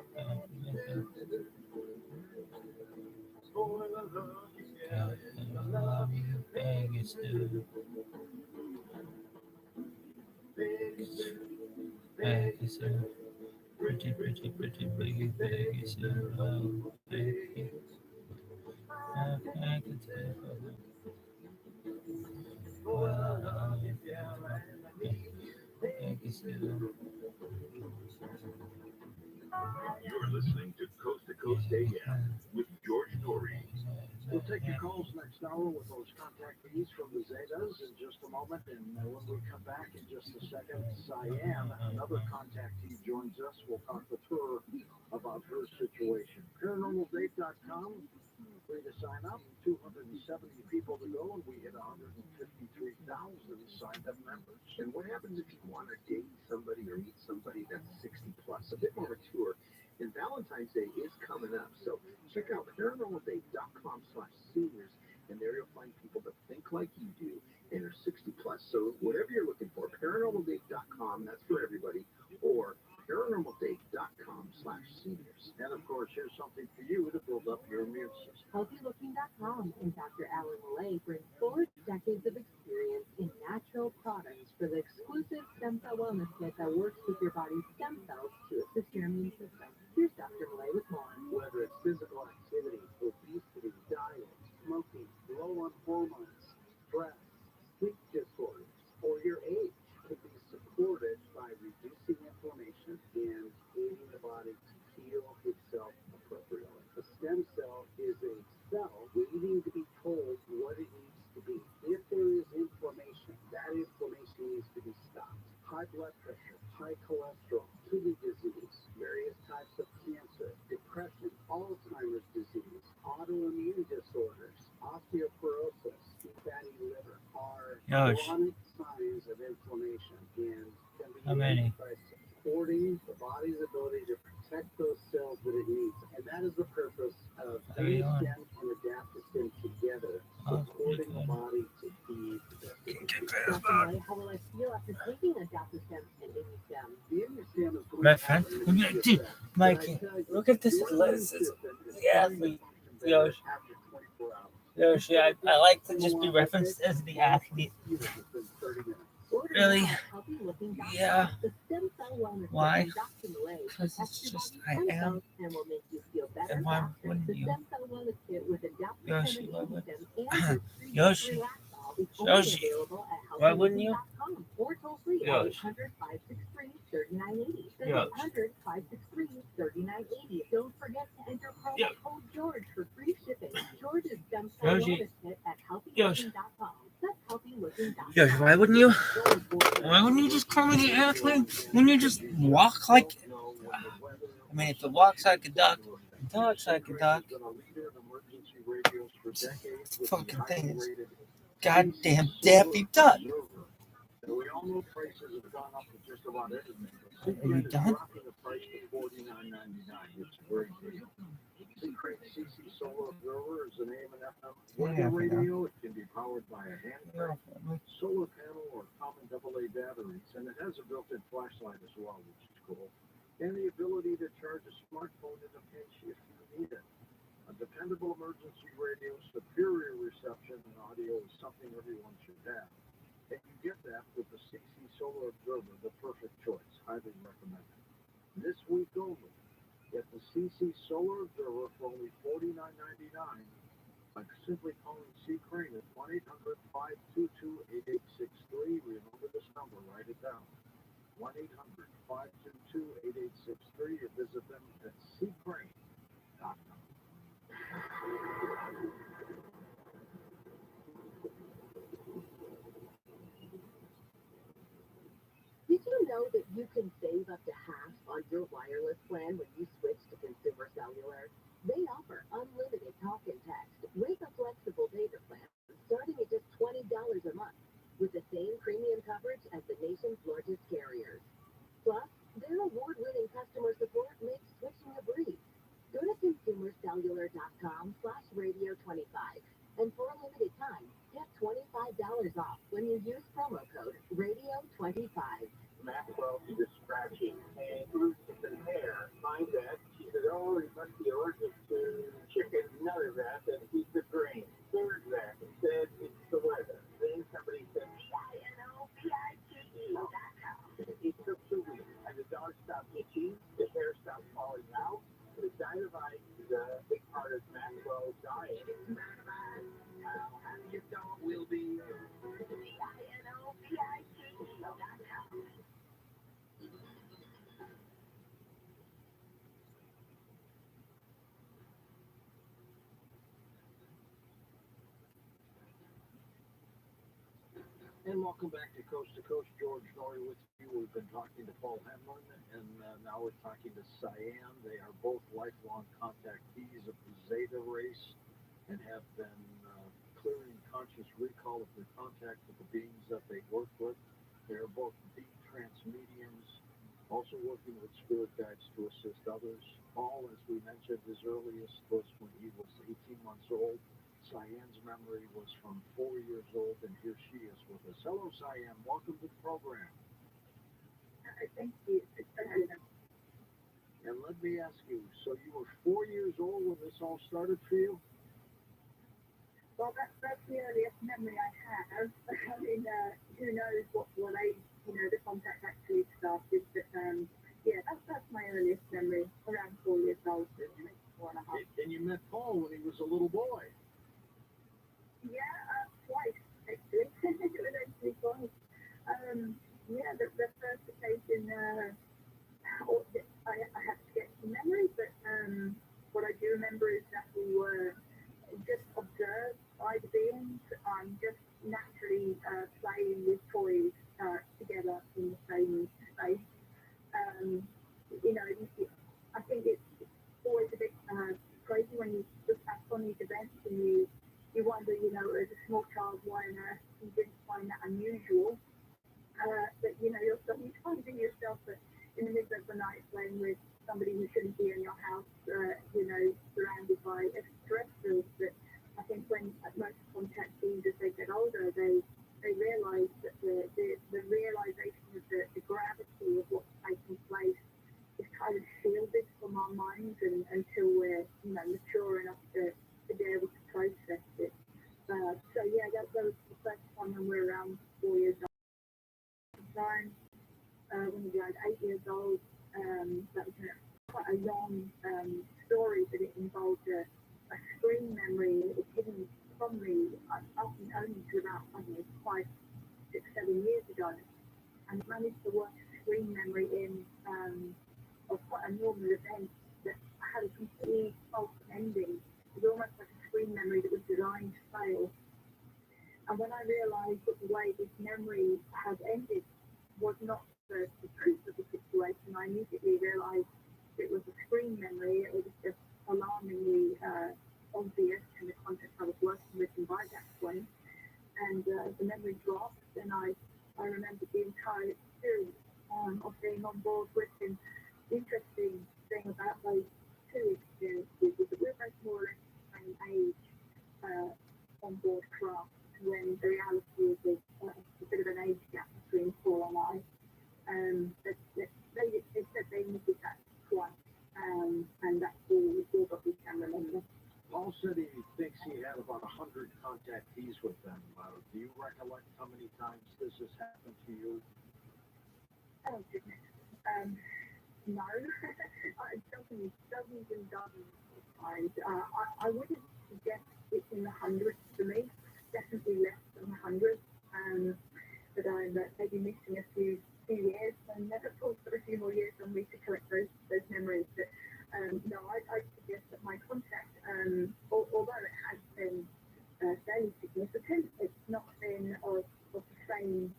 I love you, Vegas, dude. Vegas, dude. Pretty, pretty, pretty, pretty Vegas, dude. Oh, baby. I can tell. Well, I love you, Vegas, dude. You're listening to Coast AM with George Norrie. We'll take your calls next hour with those contact fees from the Zetas in just a moment. And when we come back in just a second, Cyan, another contactee, joins us. We'll talk with her about her situation. ParanormalDate.com, free to sign up. 270 people to go, and we hit 153,000 signed up members. And what happens if you want to date somebody or meet somebody that's 60 plus, a bit more mature? And Valentine's Day is coming up, so check out paranormaldate.com/seniors, and there you'll find people that think like you do and are 60 plus. So whatever you're looking for, paranormaldate.com, that's for everybody, or paranormaldate.com/seniors. And of course, here's something for you to build up your immune system. HealthyLooking.com and Dr. Alan Millay bring 4 decades of experience in natural products for the exclusive stem cell wellness kit that works with your body's stem cells to assist your immune system. Here's Dr. Millay with more. Whether it's physical activity, obesity, diet, smoking, low on hormones, stress, sleep disorders, or your age, can be supported by reducing inflammation and aiding the body to heal itself appropriately. A stem cell is a cell waiting to be told what it needs to be. If there is inflammation, that inflammation needs to be stopped. High blood pressure, high cholesterol, kidney disease, various types of cancer, depression, Alzheimer's disease, autoimmune disorders, osteoporosis, fatty liver are Yosh. chronic signs of inflammation and can be How many? by 40 the body's ability to protect those cells that it needs. And that is the purpose of any stem and adaptogenic together, supporting the body to be protected. Definitely. How will I feel after taking adaptogenic and ImmuStem? The ImmuStem is going My to friend, have an immediate dude, effect. Mikey, look at this. This is the athlete. Yoshi. Yoshi, I like to just be referenced as the athlete. Really? Yeah. Why? Because it's just I am. And why wouldn't you? Yoshi, why would Yoshi? Yoshi, why wouldn't you? Yoshi. Don't forget to enter promo code George for free shipping. George's stem cell Yoshi. wellness kit at Yoshi. healthylooking.com. That's healthylooking.com. Yoshi, why wouldn't you? Why wouldn't you just call me the athlete? Wouldn't you just walk like? I mean, if it walks like a duck, it talks like a duck. This fucking thing is goddamn Daffy Duck. We all know prices have gone up with just about everything. Are you done? The price to $49.99, which is very good. CC Solar Observer is an AM and FM weather radio. It can be powered by a hand solar panel or common AA batteries, and it has a built-in flashlight as well, which is cool. And the ability to charge a smartphone in a pinch if you need it. A dependable emergency radio, superior reception, and audio is something everyone should have. And you get that with the CC Solar Observer, the perfect choice. Highly recommended. This week only, get the CC Solar Observer for only $49.99 by simply calling C. Crane at 1-800-522-8863. Remember this number, write it down. 1-800-522-8863 or visit them at ccrane.com. Did you know that you can save up to half on your wireless plan when you switch to Consumer Cellular? They offer unlimited talk and text with a flexible data plan starting at just $20 a month with the same premium coverage as the nation's largest carriers. Plus, their award-winning customer support makes switching a breeze. Go to consumercellular.com/radio25 and for a limited time, get $25 off when you use promo code radio25. Maxwell distraction and roots and hair. Find that. She said, oh, he must be allergic to chicken. None of that. Then eat the grain. Third that. Said it's the weather. Then somebody said, INOPITE.com. It took 2 weeks. And the dog stopped itching. The hair stopped falling out. The Dynamite is a big part of Maxwell's diet. Dynamite. How happy your dog will be. INOPITE.com. And welcome back to Coast. George Norrie with you. We've been talking to Paul Hemlin, and now we're talking to Cyan. They are both lifelong contactees of the Zeta race and have been clearing conscious recall of their contact with the beings that they work with. They are both deep trance mediums, also working with spirit guides to assist others. Paul, as we mentioned, his earliest was when he was 18 months old. Cyan's memory was from 4 years old, and here she is with us. Hello, Cyan. Welcome to the program. Thank you. And let me ask you, so you were 4 years old when this all started for you? Well, that's the earliest memory I have. I mean, who knows what age, the contact actually started. But, yeah, that's my earliest memory, around 4 years old, 4.5. And you met Paul when he was a little boy. Yeah, twice, actually. It was actually twice. Yeah, the first occasion, I have to get some memory, but what I do remember is that we were just observed by the beings, just naturally playing with toys together in the same space. I think it's always a bit crazy when you look back on these events and you wonder, as a small child, why on earth you didn't find that unusual. But, you're finding yourself in the living with somebody who shouldn't be in your house, surrounded by extraterrestrials. But I think when most contactees, as they get older, they realise that the realisation of the gravity of what's taking place is kind of shielded from our minds until we're mature enough to be able to process it. So yeah, that was the first time when we were around 4 years old. When we were 8 years old, that was quite a long story, but it involved a screen memory. It was hidden from me only to about 5, 6, 7 years ago, and I managed to work a screen memory in of quite a normal event that had a completely false ending. It was almost like a screen memory that was designed to fail. And when I realised that the way this memory has ended was not the truth of the situation, I immediately realised it was a screen memory. It was just alarmingly obvious in the context I was working with in by that point. And the memory dropped, and I remembered the entire experience of being on board with him. The interesting thing about those two experiences is that we're both more or less the same age on board craft, when the reality is there's a bit of an age gap between Paul and I. They said they needed that twice, and that's all that we can remember. Paul said he thinks he had about 100 contactees with them. Do you recollect how many times this has happened to you? Oh, goodness. No. Dozens and dozens of times. I wouldn't suggest it's in the hundreds for me. Definitely less than 100. But I'm maybe missing a few years, and of course for a few more years on me to collect those memories. But no, I suggest that my contact, although it has been fairly significant, it's not been of the same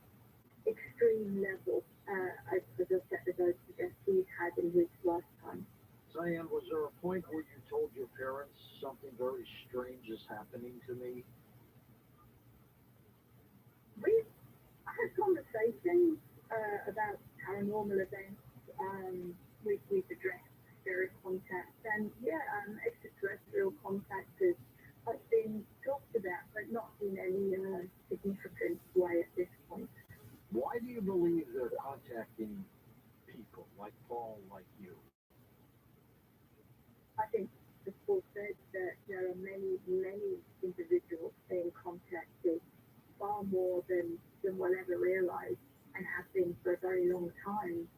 extreme level as those suggest he's had in his lifetime. Cyan, was there a point where you told your parents something very strange is happening to me? We've had conversations about paranormal events. We've addressed spirit contact, and extraterrestrial contact has been talked about, but not in any significant way at this point. Why do you believe they're contacting people like Paul, like you? I think, as Paul said, that there are many, many individuals being contacted, far more than we'll ever realise, and have been for a very long time.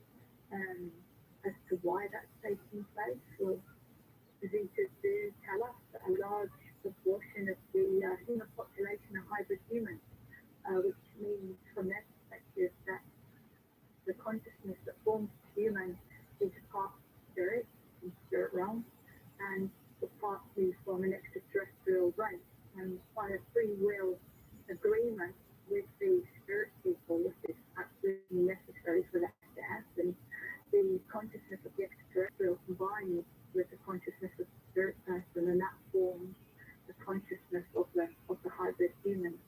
As to why that's taking place, well, visitors do tell us that a large proportion of the human population are hybrid humans, which means from their perspective that the consciousness that forms human is part spirit, from spirit realm, and the part is from an extraterrestrial race. And by a free will agreement with the spirit people, this is absolutely necessary for that to happen. The consciousness of the extraterrestrial combines with the consciousness of the spirit person, and that forms the consciousness of the hybrid human.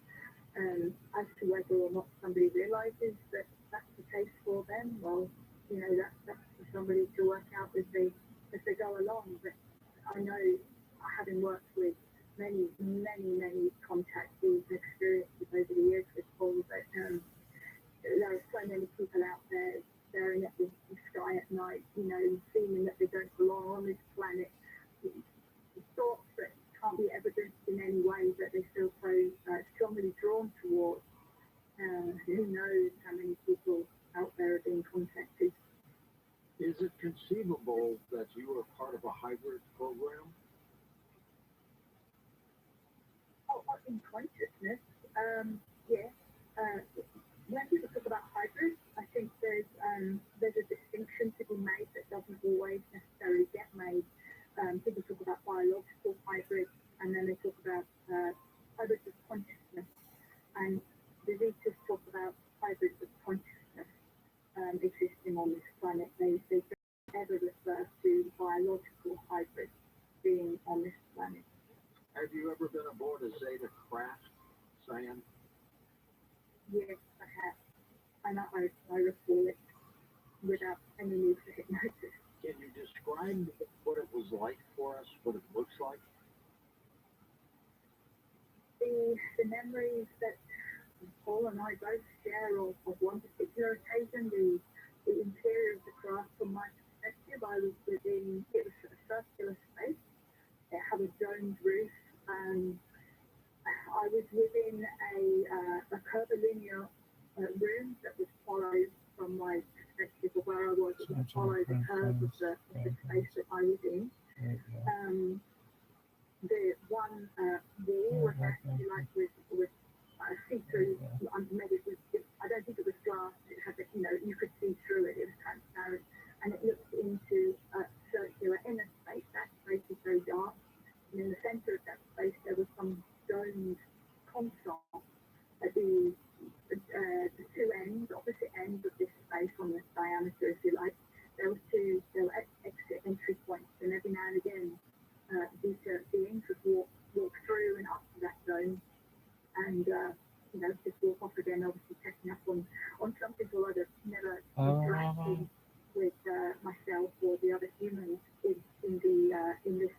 As to whether or not somebody realizes that that's the case for them, well, that's for somebody to work out as they go along. But I know, having worked with many, many, many contactees and experiences over the years with Paul, that there are so many people out there staring at the sky at night, feeling that they don't belong on this planet. Thoughts that can't be evidenced in any way, that they feel so strongly drawn towards. Who knows how many people out there are being contacted. Is it conceivable that you are part of a hybrid program? Oh, in consciousness, yes. When people talk about hybrids, I think there's a distinction to be made that doesn't always necessarily get made. People talk about biological hybrids, and then they talk about hybrids of consciousness. And visitors talk about hybrids of consciousness existing on this planet. They don't ever refer to biological hybrids being on this planet. Have you ever been aboard a Zeta craft, Cyan? Yes, I have. And I recall it without any need for hypnosis. Can you describe what it was like for us, what it looks like? The memories that Paul and I both share of one particular occasion, the interior of the craft from my perspective, I was within, it was a circular space. It had a domed roof. I was within a curvilinear room that was followed from my perspective of where I was. It would follow the curve of the space that I was in. The one wall was actually like with see-through. Maybe it was. I don't think it was glass. It had, you could see through it. It was transparent, and it looked into a circular inner space. That space was very dark, and in the center of that space there was some domed console at the two ends, opposite ends of this space on this diameter, if you like. There were exit entry points, and every now and again, these beings would walk through and up to that dome, and just walk off again, obviously checking up on something or other, never interacting with myself or the other humans in this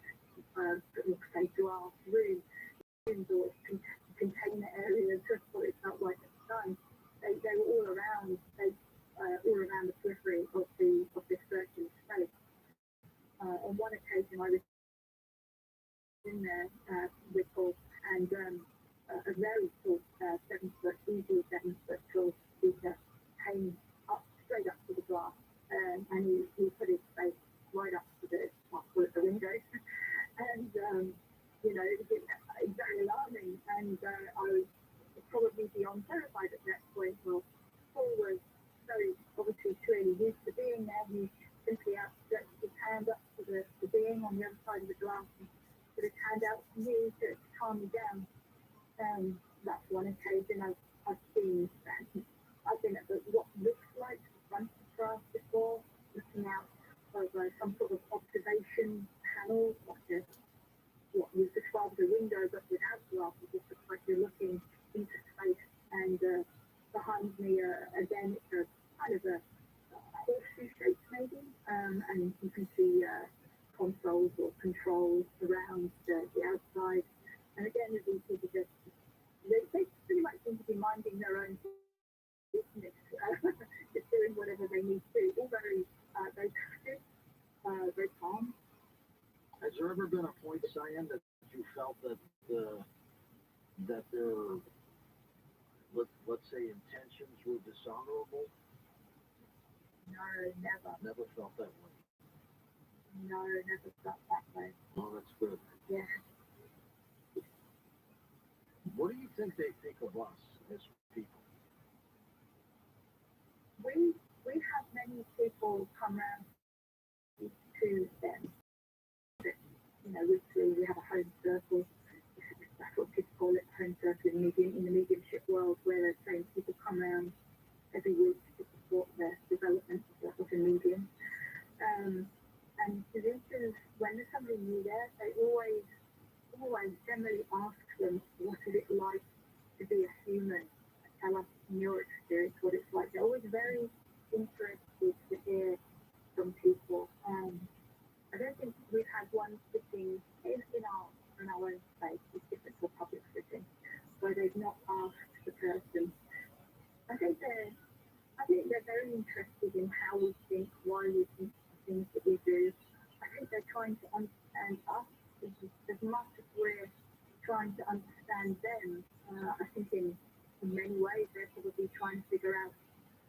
say glass room. Or container areas, that's what it felt like at the time. They were all around the periphery of this circular space. On one occasion, I was in there with Paul, and a very tall 7 foot, easily 7 foot tall speaker came up straight up to the glass, and he put his face right up to the window, and it was very alarming, and I was probably beyond terrified at that point. Well, Paul was very obviously clearly used to being there. He simply outstretched his hand up to the being on the other side of the glass and put his hand out to me to calm me down. That's one occasion I've seen that. I've been at what looks like the front of the craft before, looking out over some sort of observation panel, like what you described as a window, but without glass. It just looks like you're looking into space, and behind me, again, it's a kind of a horseshoe shape maybe, and you can see consoles or controls around the outside. And again, these people they pretty much seem to be minding their own business, just doing whatever they need to do. All very passive, very calm. Has there ever been a point, Cyan, that you felt that their, let's say, intentions were dishonorable? No, never. Never felt that way. No, never felt that way. Oh, that's good. Yeah. What do you think they think of us as people? We have many people come around to them. We have a home circle. That's what people call it, home circle in the mediumship world, where the same people come around every week to support the development of the medium. And the reasons, when there's somebody new there, they always generally ask them, what is it like to be a human? Tell us in your experience what it's like. They're always very interested to hear from people. I don't think we've had one sitting in our own space, it's different to a public sitting, where they've not asked the person. I think they're very interested in how we think, why we think the things that we do. I think they're trying to understand us as much as we're trying to understand them. I think in many ways they're probably trying to figure out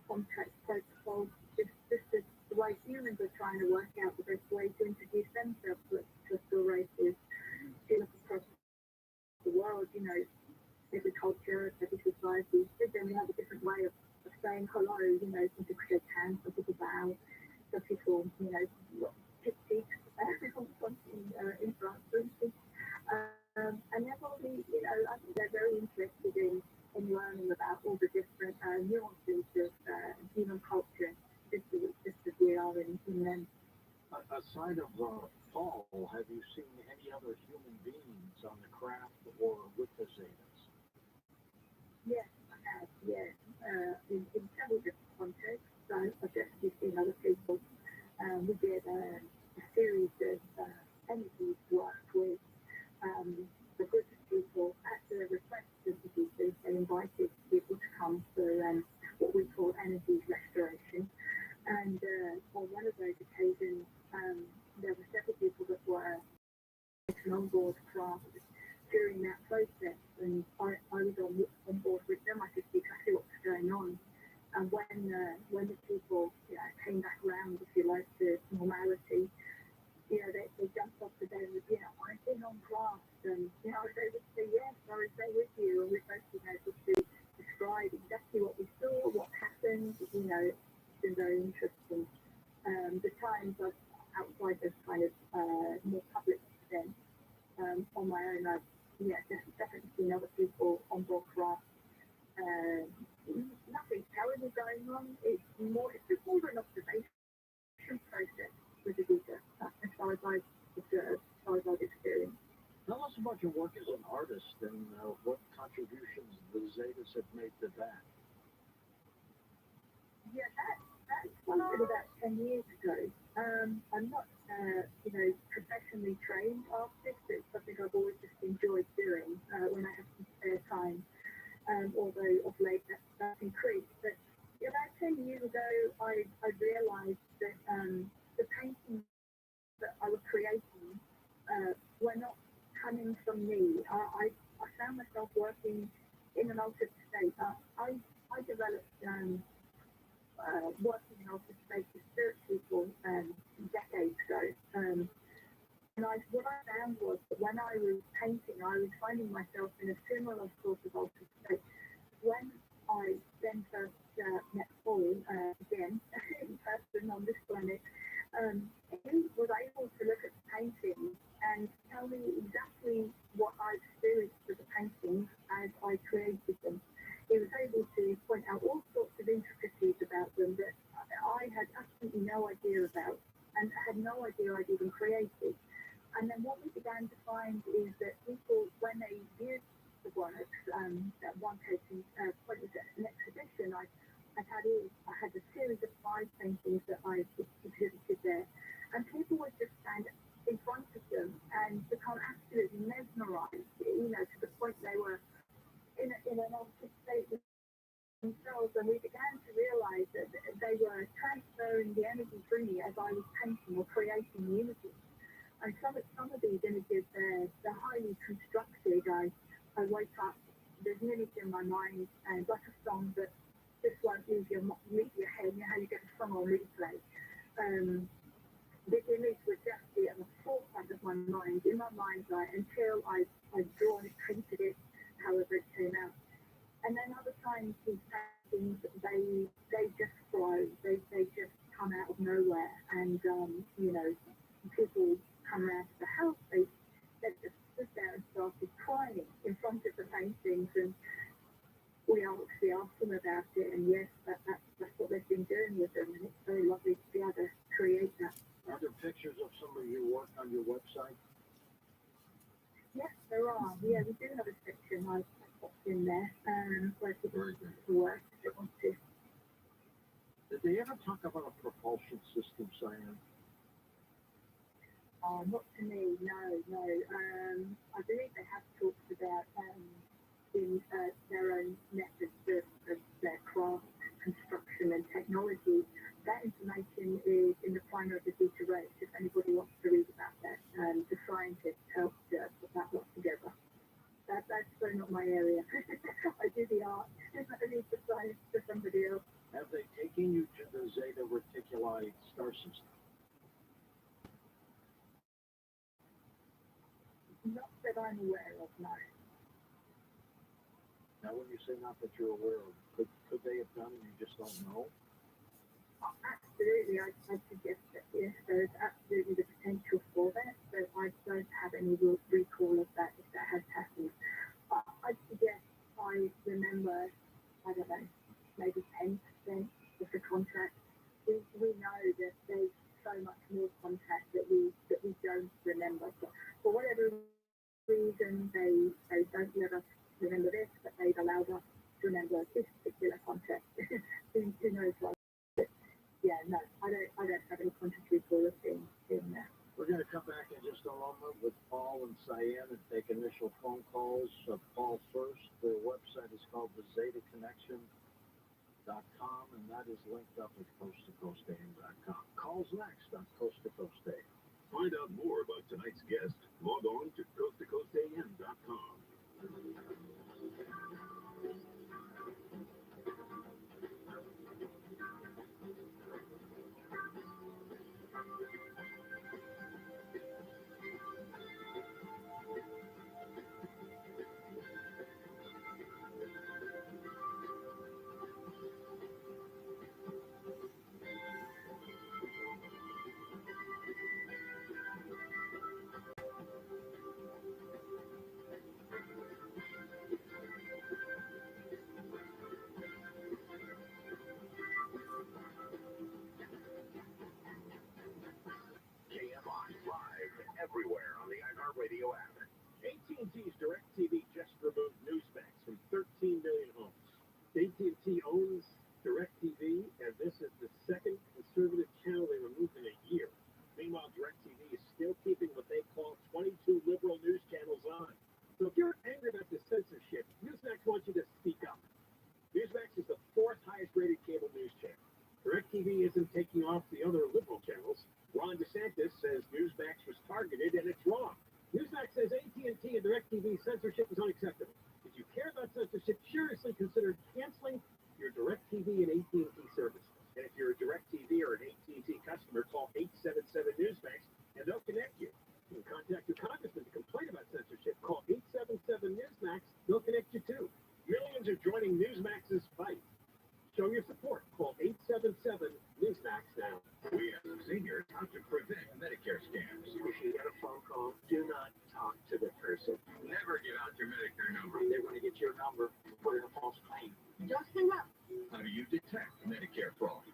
complex protocols, just as the way humans are trying to work out the best way to introduce themselves to the races. If you look across the world, every culture, every society, they generally have a different way of saying hello. Some people shake hands, some people bow, some people, kiss cheeks, in France, for instance. And they're probably, I think they're very interested in learning about all the different nuances of human culture, just as we are in them. Aside of Paul, have you seen any other human beings on the craft or with the Zetas? Yes, I have, yes. In several different contexts. I've definitely seen other people. we did a series of energy work with a group of people at the request of the teachers. They invited people to come for what we call energy restoration. And on one of those occasions, there were several people that were on board craft during that process, and I was on board with them. I could see exactly what was going on. And when the people came back around, if you like, to normality, they jumped off the bed with, I've been on craft, and they would say, yes, I was there with you, and we've both been able to describe exactly what we saw, what happened. It's been very interesting. The times outside of kind of more public events, on my own, I've definitely seen other people on board craft. Nothing terrible going on. It's just more an observation process with the Zeta, as far as I've observed, as far as I've experienced. Tell us about your work as an artist and what contributions the Zetas have made to that. Yeah, that started about 10 years ago. I'm not, professionally trained artist. It's something I've always just enjoyed doing when I have some spare time. Although of late that's increased. But about 10 years ago, I realised that the paintings that I was creating were not coming from me. I found myself working in an altered state. I developed working in altered state with spirit people decades ago. And what I found was that when I was painting, I was finding myself in a similar sort of altered state. When I then first met Paul again in person on this planet, he was able to look at the paintings and tell me exactly what I experienced with the paintings as I created them. He was able to point out all sorts of intricacies about them that I had absolutely no idea about and had no idea I'd even created. And then what we began to find is that people, when they viewed the works, at one case, when it was at an exhibition, I had a series of 5 paintings that I exhibited there, and people would just stand in front of them and become absolutely mesmerized, to the point they were in an altered state themselves, and we began to realize that they were transferring the energy through me as I was painting or creating the images. And some of these images, they're highly constructed. I wake up, there's an image in my mind, and like a song that just won't leave your head. You know how you get a song on replay. This image would just be at the forefront of my mind, in my mind's eye, until I've drawn it, printed it, however it came out. And then other times these paintings, they just flow. They just come out of nowhere, and people come around to the house, they just stood there and started crying in front of the paintings, and we obviously asked them about it, and yes, that's what they've been doing with them, and it's very lovely to be able to create that. Are there pictures of some of your work on your website? Yes, there are. Yeah, we do have a section I've popped in there where people can work if they want to. Did they ever talk about a propulsion system, Cyan? Not to me, no. I believe they have talked about in their own methods of their craft, construction and technology. That information is in the primer of the Zeta Race, if anybody wants to read about that. The scientists helped put that lot together. That's really not my area. I do the art. I leave the science to somebody else. Have they taken you to the Zeta Reticuli star system? Not that I'm aware of, no. Now, when you say not that you're aware of, could they have done it, you just don't know? Absolutely, I'd suggest that yes, there's absolutely the potential for that, but I don't have any recall of that if that has happened. I'd suggest I remember, I don't know, maybe 10% of the contact. We know that there's so much more contact that we don't remember. But for whatever reason, they don't let us remember this, but they've allowed us to remember this particular contact. Who knows why? Yeah, no, I don't have any contact recall. calls fall first. The website is called thezetaconnection.com, and that is linked up with coasttocoastam.com. Calls next on Coast to Coast Day. Find out more about tonight's guest. Log on to coasttocoastam.com. KMI live everywhere on the iHeartRadio app. AT&T's DirecTV just removed Newsmax from 13 million homes. AT&T owns DirecTV, and this is the second conservative channel they removed in a year. Meanwhile, DirecTV is still keeping what they call 22 liberal news channels on. So if you're angry about the censorship, Newsmax wants you to speak up. Newsmax is the fourth highest rated cable news channel. DirecTV isn't taking off the other liberal channels. Ron DeSantis says Newsmax was targeted, and it's wrong. Newsmax says AT&T and DirecTV censorship is unacceptable. If you care about censorship, seriously consider canceling your DirecTV and AT&T service. And if you're a DirecTV or an AT&T customer, call 877-Newsmax, and they'll connect you. You can contact your congressman to complain about censorship. Call 877-Newsmax. They'll connect you too. Millions are joining Newsmax's fight. Show your support. Call 877-Newsmax now. We as seniors have to prevent Medicare scams. If you get a phone call, do not talk to the person. Never give out your Medicare number. They're going to get your number and put in a false claim. Just hang up. How do you detect Medicare fraud?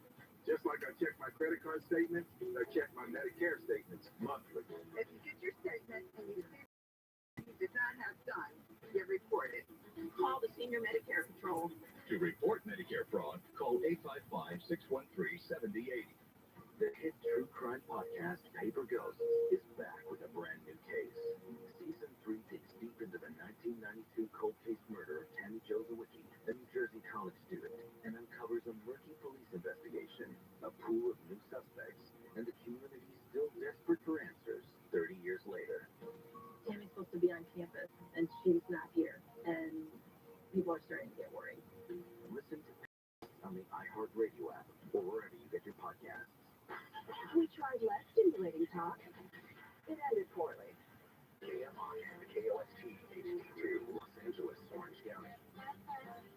Just like I check my credit card statement, I check my Medicare statements monthly. If you get your statement and you see you did not have done, you report it. Call the Senior Medicare Control. To report Medicare fraud, call 855-613-7080. The hit true crime podcast, Paper Ghosts, is back with a brand new case. Season 3 digs deep into the 1992 cold case murder of Tammy Jo Zawicki, a New Jersey college student, and uncovers a murky police investigation, a pool of new suspects, and the community still desperate for answers 30 years later. Tammy's supposed to be on campus, and she's not here. And people are starting to get worried. Listen to on the iHeartRadio app or wherever you get your podcasts. We tried less stimulating talk. It ended poorly. KMI and KOST HD2, Los Angeles, Orange County.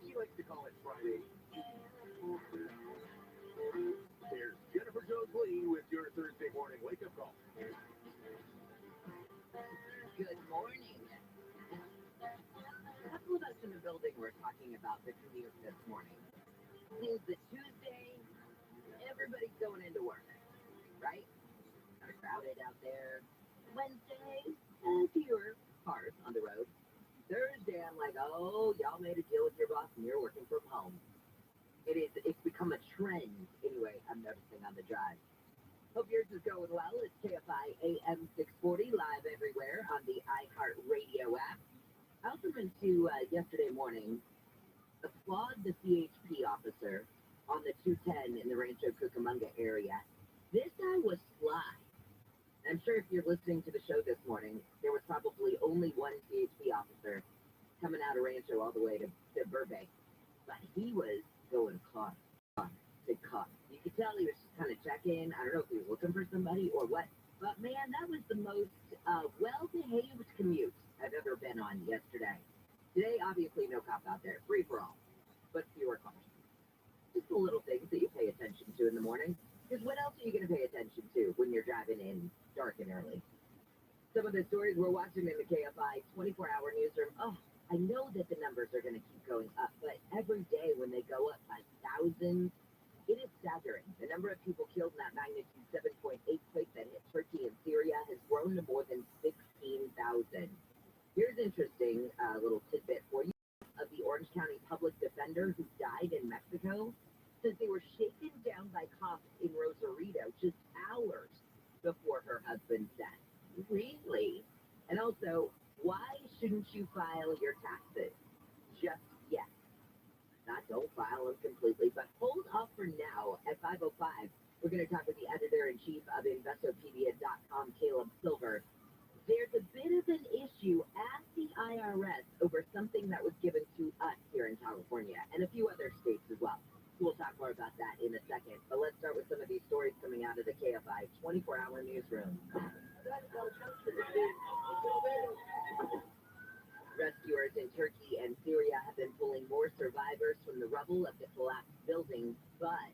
She likes to call it Friday. Here's Jennifer Jones Lee with your Thursday morning wake-up call. Good morning. A couple of us in the building were talking about the commute this morning. Means that Tuesday, everybody's going into work, right? Kind of crowded out there. Wednesday, fewer cars on the road. Thursday, I'm like, oh, y'all made a deal with your boss and you're working from home. It's become a trend, anyway, I'm noticing on the drive. Hope yours is going well. It's KFI AM 640 live everywhere on the iHeartRadio app. I also went to yesterday morning applaud the CHP officer on the 210 in the Rancho Cucamonga area. This guy was sly. I'm sure if you're listening to the show this morning, there was probably only one CHP officer coming out of Rancho all the way to Burbank. But he was going car to car. You could tell he was just kind of checking. I don't know if he was looking for somebody or what. But man, that was the most well-behaved commute I've ever been on yesterday. Today, obviously, no cop out there, free for all, but fewer cars. Just the little things that you pay attention to in the morning. Because what else are you going to pay attention to when you're driving in dark and early? Some of the stories we're watching in the KFI 24-hour newsroom, I know that the numbers are going to keep going up, but every day when they go up by thousands, it is staggering. The number of people killed in that magnitude 7.8 quake that hit Turkey and Syria has grown to more than 16,000. Here's an interesting little tidbit for you of the Orange County public defender who died in Mexico since they were shaken down by cops in Rosarito just hours before her husband's death. Really? And also, why should shouldn't you file your taxes just yet? Not don't file them completely, but hold off for now. At 5:05, we're going to talk with the editor-in-chief of Investopedia.com, Caleb Silver. There's a bit of an issue at the IRS over something that was given to us here in California and a few other states as well. We'll talk more about that in a second, but let's start with some of these stories coming out of the KFI 24-hour newsroom. Rescuers in Turkey and Syria have been pulling more survivors from the rubble of the collapsed buildings, but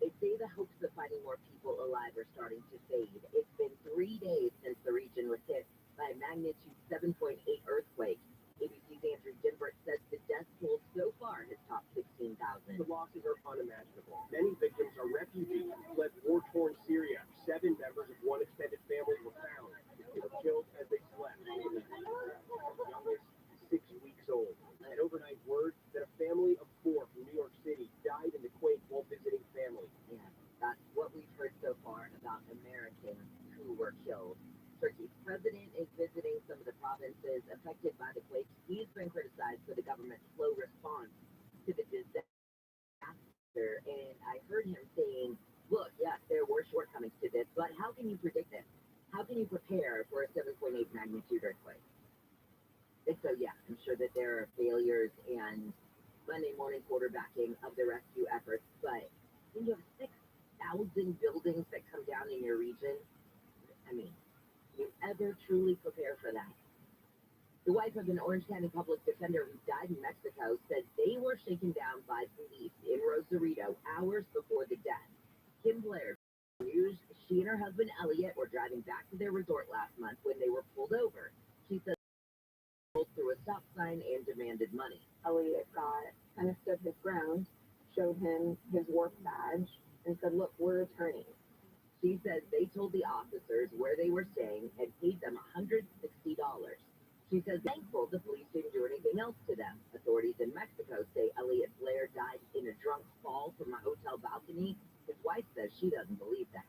they say the hopes of finding more people alive are starting to fade. It's been 3 days since the region was hit by a magnitude 7.8 earthquake. ABC's Andrew Gimbrich says the death toll so far has topped 16,000. The losses are unimaginable. Many victims are refugees who fled war-torn Syria. 7 members of one extended family were found. They were killed as they slept. The youngest, 6 weeks old. An overnight word that a family of 4 from New York City died in the quake while visiting family. Yeah, that's what we've heard so far about Americans who were killed. Turkey's president is visiting some of the provinces affected by the quake. He's been criticized for the government's slow response to the disaster, and I heard him saying, look, yes, there were shortcomings to this, but how can you predict this? How can you prepare for a 7.8 magnitude earthquake? And so, yeah, I'm sure that there are failures and Monday morning quarterbacking of the rescue efforts, but when you have 6,000 buildings that come down in your region, I mean, do you ever truly prepare for that? The wife of an Orange County public defender who died in Mexico said they were shaken down by police in Rosarito hours before the death. Kim Blair news she and her husband Elliot were driving back to their resort last month when they were pulled over. She said they pulled through a stop sign and demanded money. Elliot kind of stood his ground, showed him his work badge, and said, look, we're attorneys. She says they told the officers where they were staying and paid them $160. She says thankful the police didn't do anything else to them. Authorities in Mexico say Elliot Blair died in a drunk fall from a hotel balcony. His wife says she doesn't believe that.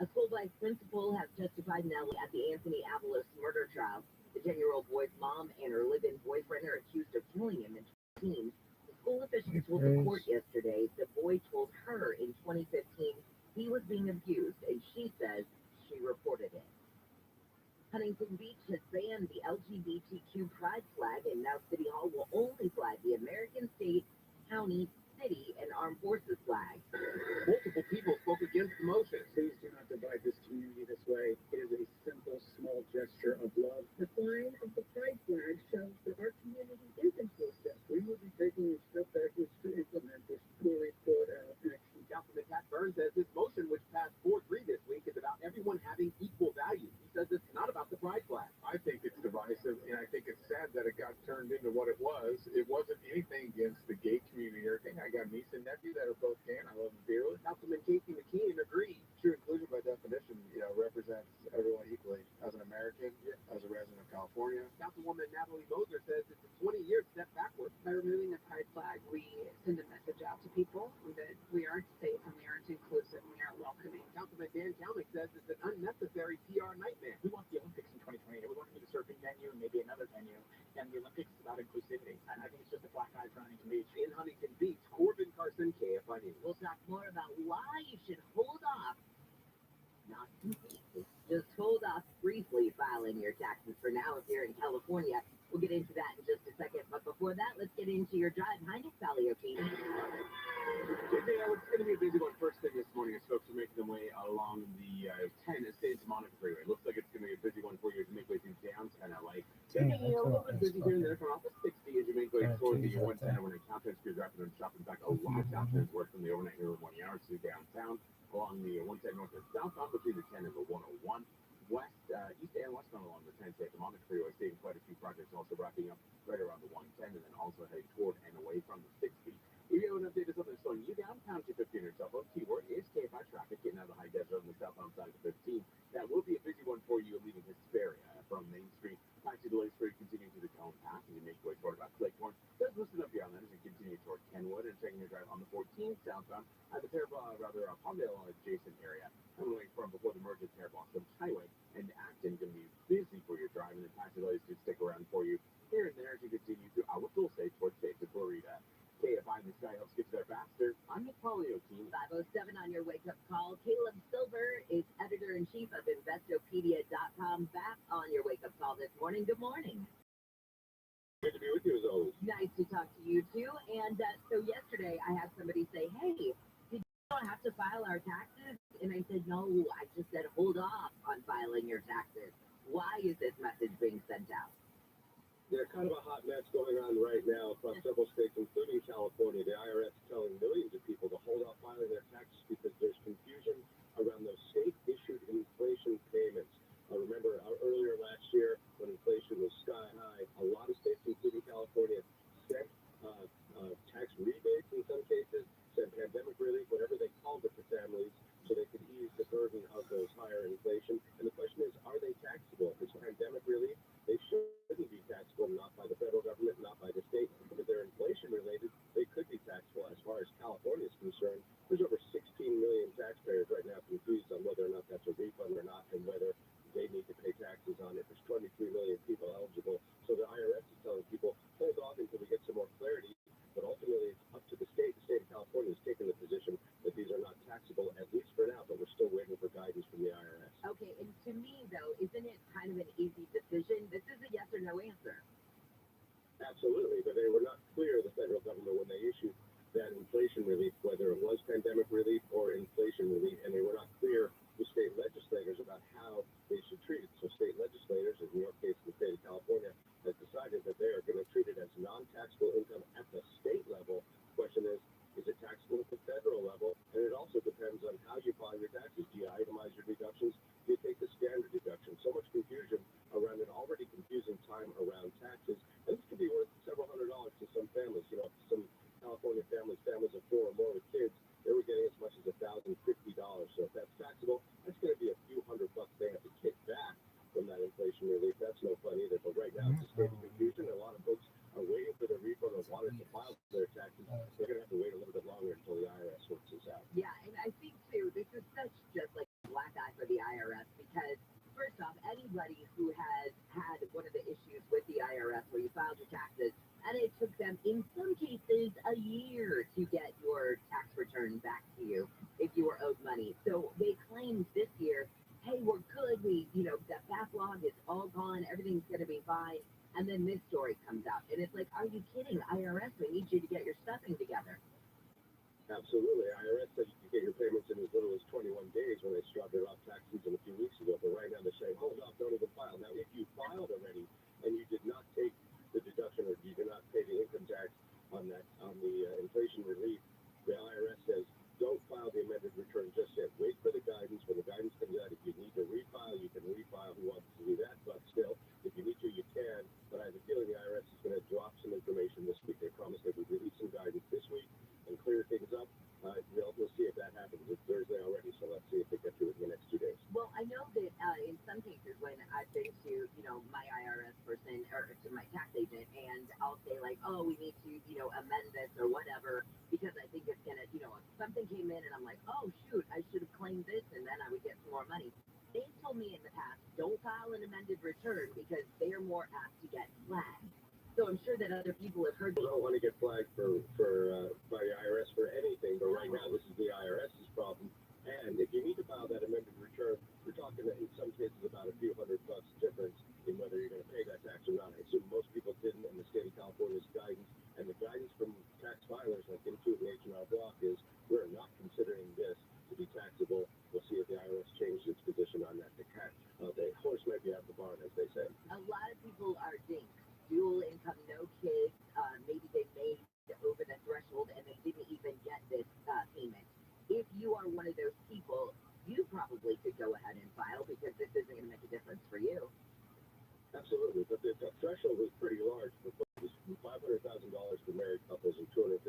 A school vice principal has testified in LA at the Anthony Avalos murder trial. The 10-year-old boy's mom and her live-in boyfriend are accused of killing him in 2015. The school officials told the court yesterday the boy told her in 2015 he was being abused, and she says she reported it. Huntington Beach has banned the LGBTQ pride flag, and now City Hall will only flag the American state, county, city, and armed forces flag. Multiple people spoke against the motion. Please do not divide this community this way. It is a simple, small gesture of love. The flying of the pride flag shows that our community is inclusive. We will be taking a step backwards to implement this poorly thought out action. Councilman Pat Burns says this motion, which passed 4-3 this week, is about everyone having equal value. He says it's not about the pride flag. I think it's divisive, and I think it's sad that it got turned into what it was. It wasn't anything against the gay community or anything. I got a niece and nephew that are both gay, and I love them dearly. Councilman Casey McKeon agreed. True inclusion, by definition, represents everyone equally. As an American, as a resident of California. Councilwoman Natalie Moser says it's a 20-year step backward. By removing the pride flag, we send a message out to people that we aren't safe and we aren't inclusive and we aren't welcoming. Councilman Dan Kalnick says it's an unnecessary PR nightmare. We want the Olympics in 2028. We want to be the surfing venue and maybe another venue. And the Olympics is about inclusivity. And I think it's just a black eye for Huntington Beach. In Huntington Beach, Corbin Carson, KFI News. We'll talk more about why you should hold off, not completely, just hold off briefly filing your taxes for now if you're in California. We'll get into that in just a second. But before that, let's get into your drive. Hi, Nick Paliotti. JJ, it's going to be a busy one first thing this morning as folks are making their way along the 10 Santa Monica Freeway. Looks like it's going to be a busy one for you as you make way through downtown LA. A little bit busy here and there from off the 60 as you make way toward the 110 when it counts Spears Rapid and Shop. In fact, a lot of downtown's work from the overnight here 1 hour to downtown along the 110 north and southbound between the 10 and the 101. West, east and westbound along the 10 Santa Monica Freeway, seeing quite a few projects also wrapping up right around the 110 and then also heading toward and away from the 60. If you have an update of something slowing you down, pound 250 on your cell phone. Keyword is KFI traffic getting out of the high desert on the southbound side of the 15. That will be a busy one for you leaving Hesperia from Main Street. Taxi delays for you continuing to the Cone Path as you make your way toward about Claycorn. Does listen up beyond that as you continue toward Kenwood and taking your drive on the 14 southbound at the Palmdale adjacent area. Coming away from what emerges here at Boston Highway, and Acton going to be busy for your drive, and the taxi delays do stick around for you here and there as you continue through our full state towards State to Florida. KFI in the sky helps get you there faster. I'm Nick Polio, team. 507 on your wake-up call. Caleb Silver is editor-in-chief of Investopedia.com. Back on your wake-up call this morning. Good morning. Good to be with you as always. Nice to talk to you, too. And so yesterday I had somebody say, hey, did you not have to file our taxes? And I said, no, I just said hold off on filing your taxes. Why is this message being sent out? There's kind of a hot mess going on right now across several states, including California. The IRS is telling millions of people to hold off filing their taxes because there's confusion around those state-issued inflation payments. Remember, earlier last year, when inflation was sky high, a lot of states, including California, sent tax rebates in some cases, sent pandemic relief, whatever they called it, to families so they could ease the burden of those higher inflation. And the question is, are they taxable? If it's pandemic relief, they shouldn't be taxable, not by the federal government, not by the state. If they're inflation related, they could be taxable. As far as California is concerned, there's over 16 million taxpayers right now confused on whether or not that's a refund or not, and whether they need to pay taxes on it. There's 23 million people eligible. So the IRS is telling people, hold off until we get some more clarity. But ultimately, it's up to the state. The state of California has taken the position that these are not taxable, at least for now, but we're still waiting for guidance from the IRS. Okay, and to me, though, isn't it kind of an easy decision? This is a yes or no answer. Absolutely, but they were not clear, the federal government, when they issued that inflation relief, whether it was pandemic relief or inflation relief, and they were not clear with state legislators about how they should treat it. So state legislators, in your case, the state of California, has decided that they are going to treat it as non-taxable income at the state level. The question is it taxable at the federal level? And it also depends on how you file your taxes. Do you itemize your deductions? Do you take the standard deduction? So much confusion around an already confusing time around taxes. And this could be worth several $100s to some families. You know, some California families of 4 or more with kids, they were getting as much as $1,050. So if that's taxable, that's going to be a few $100 they have to kick back from that inflation relief. That's no fun either. But right now, it's a state of confusion. A lot of folks are waiting for their refund or wanted to file their taxes. They're going to have to wait a little bit longer until the IRS works this out. Yeah, and I think, too, this is such just like a black eye for the IRS because, first off, anybody who has had one of the issues with the IRS where you filed your taxes and it took them, in some cases, a year to get your tax return back to you if you were owed money. So they claimed this year, hey, we're good. That backlog is all gone. Everything's going to be fine. And then this story comes out. And it's like, are you kidding? IRS, we need you to get your stuffing together. Absolutely. IRS said you could get your payments in as little as 21 days when they started off tax season a few weeks ago. But right now they're saying, hold off, don't even file. Now, if you filed already and you did not take the deduction or you did not pay the income tax on the inflation relief, the IRS says, don't file the amended return just yet. Wait for the guidance. When the guidance comes out, if you need to refile, you can refile. Who wants to do that? But still, if you need to, you can. But I have a feeling the IRS is going to drop some information this week. They promised they would release some guidance this week and clear things up. We'll see if that happens. It's Thursday already, so let's see if they get to it in the next 2 days. Well, I know that in some cases when I've been to, my IRS person or to my tax agent, and I'll say like, oh, we need to, amend this or whatever, because I think it's going to, if something came in and I'm like, oh, shoot, I should have claimed this and then I would get some more money. They've told me in the past, don't file an amended return because they are more apt to get flagged. So I'm sure that other people have heard. People don't want to get flagged by the IRS for anything, but right now this is the IRS's problem. And if you need to file that amended return, we're talking in some cases about a few $100 difference in whether you're going to pay that tax or not. I assume most people didn't, and the state of California's guidance and the guidance from tax filers like Intuit and H&R Block is we're not considering this to be taxable. We'll see if the IRS changes its position on that. The horse might be out the barn, as they say. A lot of people are dinks. Dual income, no kids. Maybe they made over the threshold and they didn't even get this payment. If you are one of those people, you probably could go ahead and file because this isn't going to make a difference for you. Absolutely, but the threshold was pretty large for folks. $500,000 for married couples and $250,000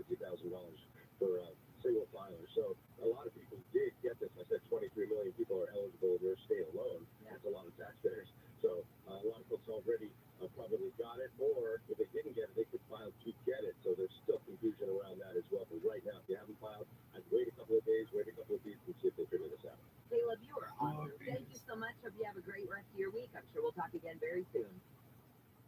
for single filers. So a lot of people did get this. I said 23 million people are eligible in their state alone. That's a lot of taxpayers. So a lot of folks already probably got it, or if they didn't get it, they could file to get it. So there's still confusion around that as well. But right now, if you haven't filed, I'd wait a couple of days, wait a couple of weeks, and see if they figure this out. Caleb, you are awesome. you have a great rest of your week. I'm sure we'll talk again very soon.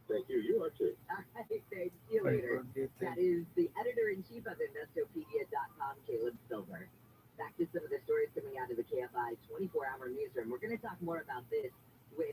Thank you. You are too. All right, thank you later. That is the editor-in-chief of Investopedia.com, Caleb Silver. Back to some of the stories coming out of the KFI 24-hour newsroom. We're going to talk more about this with,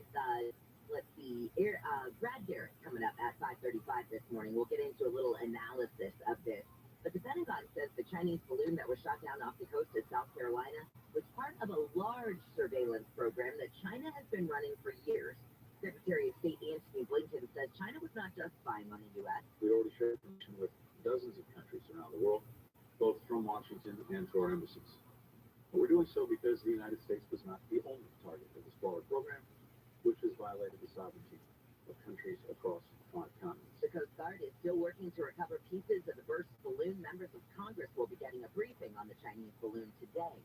Brad Garrett coming up at 5:35 this morning. We'll get into a little analysis of this. But the Pentagon says the Chinese balloon that was shot down off the coast of South Carolina was part of a large surveillance program that China has been running for years. Secretary of State Antony Blinken says China was not just spying on the U.S. We already shared information with dozens of countries around the world, both from Washington and through our embassies. But we're doing so because the United States was not the only target of this broader program, which has violated the sovereignty of countries across 5 continents. The Coast Guard is still working to recover pieces of the burst balloon. Members of Congress will be getting a briefing on the Chinese balloon today.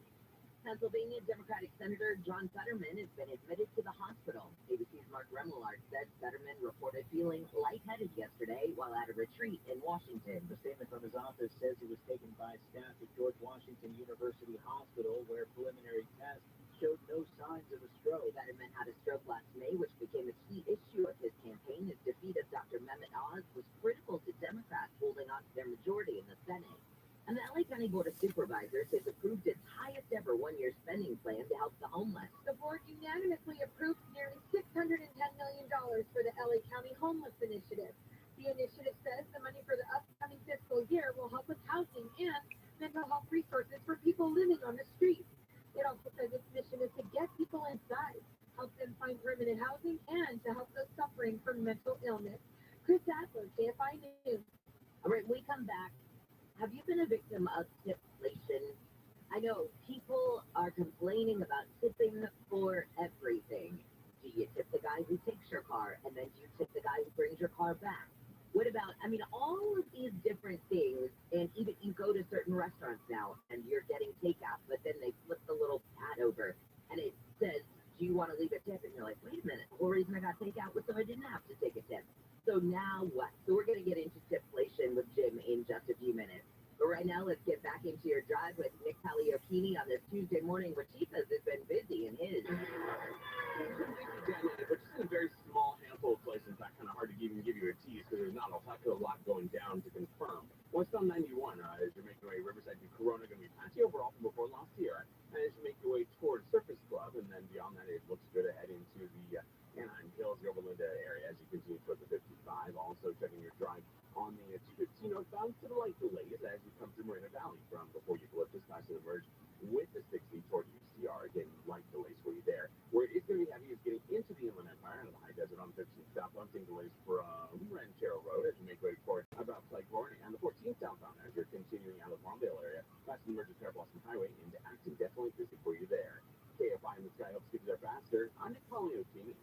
Pennsylvania Democratic Senator John Fetterman has been admitted to the hospital. ABC's Mark Remillard said Fetterman reported feeling lightheaded yesterday while at a retreat in Washington. The statement from his office says he was taken by staff at George Washington University Hospital, where preliminary tests showed no signs of a stroke. Fetterman had a stroke last May, which became a key issue of his campaign. His defeat of Dr. Mehmet Oz was critical to Democrats holding on to their majority in the Senate. And the LA County Board of Supervisors has approved its highest ever one-year spending plan to help the homeless. The board unanimously approved nearly $610 million for the LA County Homeless Initiative. The initiative says the money for the upcoming fiscal year will help with housing and mental health resources for people living on the street. It also says its mission is to get people inside, help them find permanent housing, and to help those suffering from mental illness. Chris Adler, KFI News. All right, when we come back. Have you been a victim of tipflation? I know people are complaining about tipping for everything. Do you tip the guy who takes your car, and then do you tip the guy who brings your car back? What about, all of these different things, and even you go to certain restaurants now, and you're getting takeout, but then they flip the little pad over, and it says, do you want to leave a tip? And you're like, wait a minute, the whole reason I got takeout was so I didn't have to take a tip. So now what? So we're going to get into tipflation with Jim in just a few minutes. But right now, let's get back into your drive with Nick Palliocchini on this Tuesday morning, where Chiefas has been busy in his. Which is a very small handful of places. That kind of hard to even give you a tease because there's not a lot going down to confirm. West on 91, as you're making your way Riverside to Corona, going to be patchy overall from before last year. And as you make your way towards Surface Club, and then beyond that, it looks good ahead into the Anaheim Hills, the Overland area as you continue toward the 55. Also checking your drive on the 215 northbound to the light delays as you come through Moreno Valley from before you flip just past the merge with the 60 toward UCR. Again, light delays for you there. Where it's going to be heavy is getting into the Inland Empire and the High Desert on 15 southbound. Seeing delays from Ranchero Road as you make way toward about Cleghorn and the 14 southbound as you're continuing out of Palmdale area. Past the merge of Fair Blossom Highway into Acton. Definitely busy for you there. KFI in the Sky helps get you there faster. I'm Nick Palliocchini.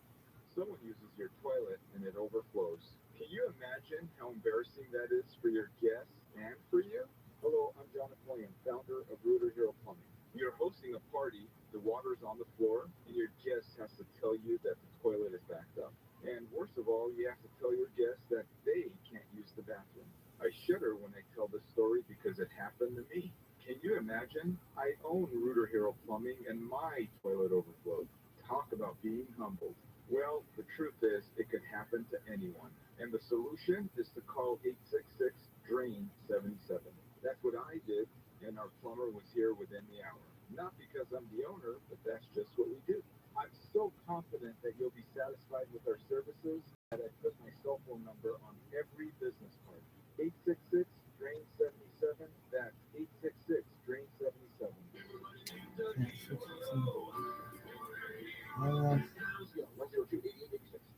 Someone uses your toilet and it overflows. Can you imagine how embarrassing that is for your guests and for you? Hello, I'm Jonathan Williams, founder of Rooter Hero Plumbing. You're hosting a party, the water's on the floor, and your guest has to tell you that the toilet is backed up. And worst of all, you have to tell your guests that they can't use the bathroom. I shudder when I tell this story because it happened to me. Can you imagine? I own Rooter Hero Plumbing and my toilet overflowed. Talk about being humbled. Well, the truth is, it could happen to anyone. And the solution is to call 866-DRAIN-77. That's what I did, and our plumber was here within the hour. Not because I'm the owner, but that's just what we do. I'm so confident that you'll be satisfied with our services that I put my cell phone number on every business card. 866-DRAIN-77. That's 866-DRAIN-77.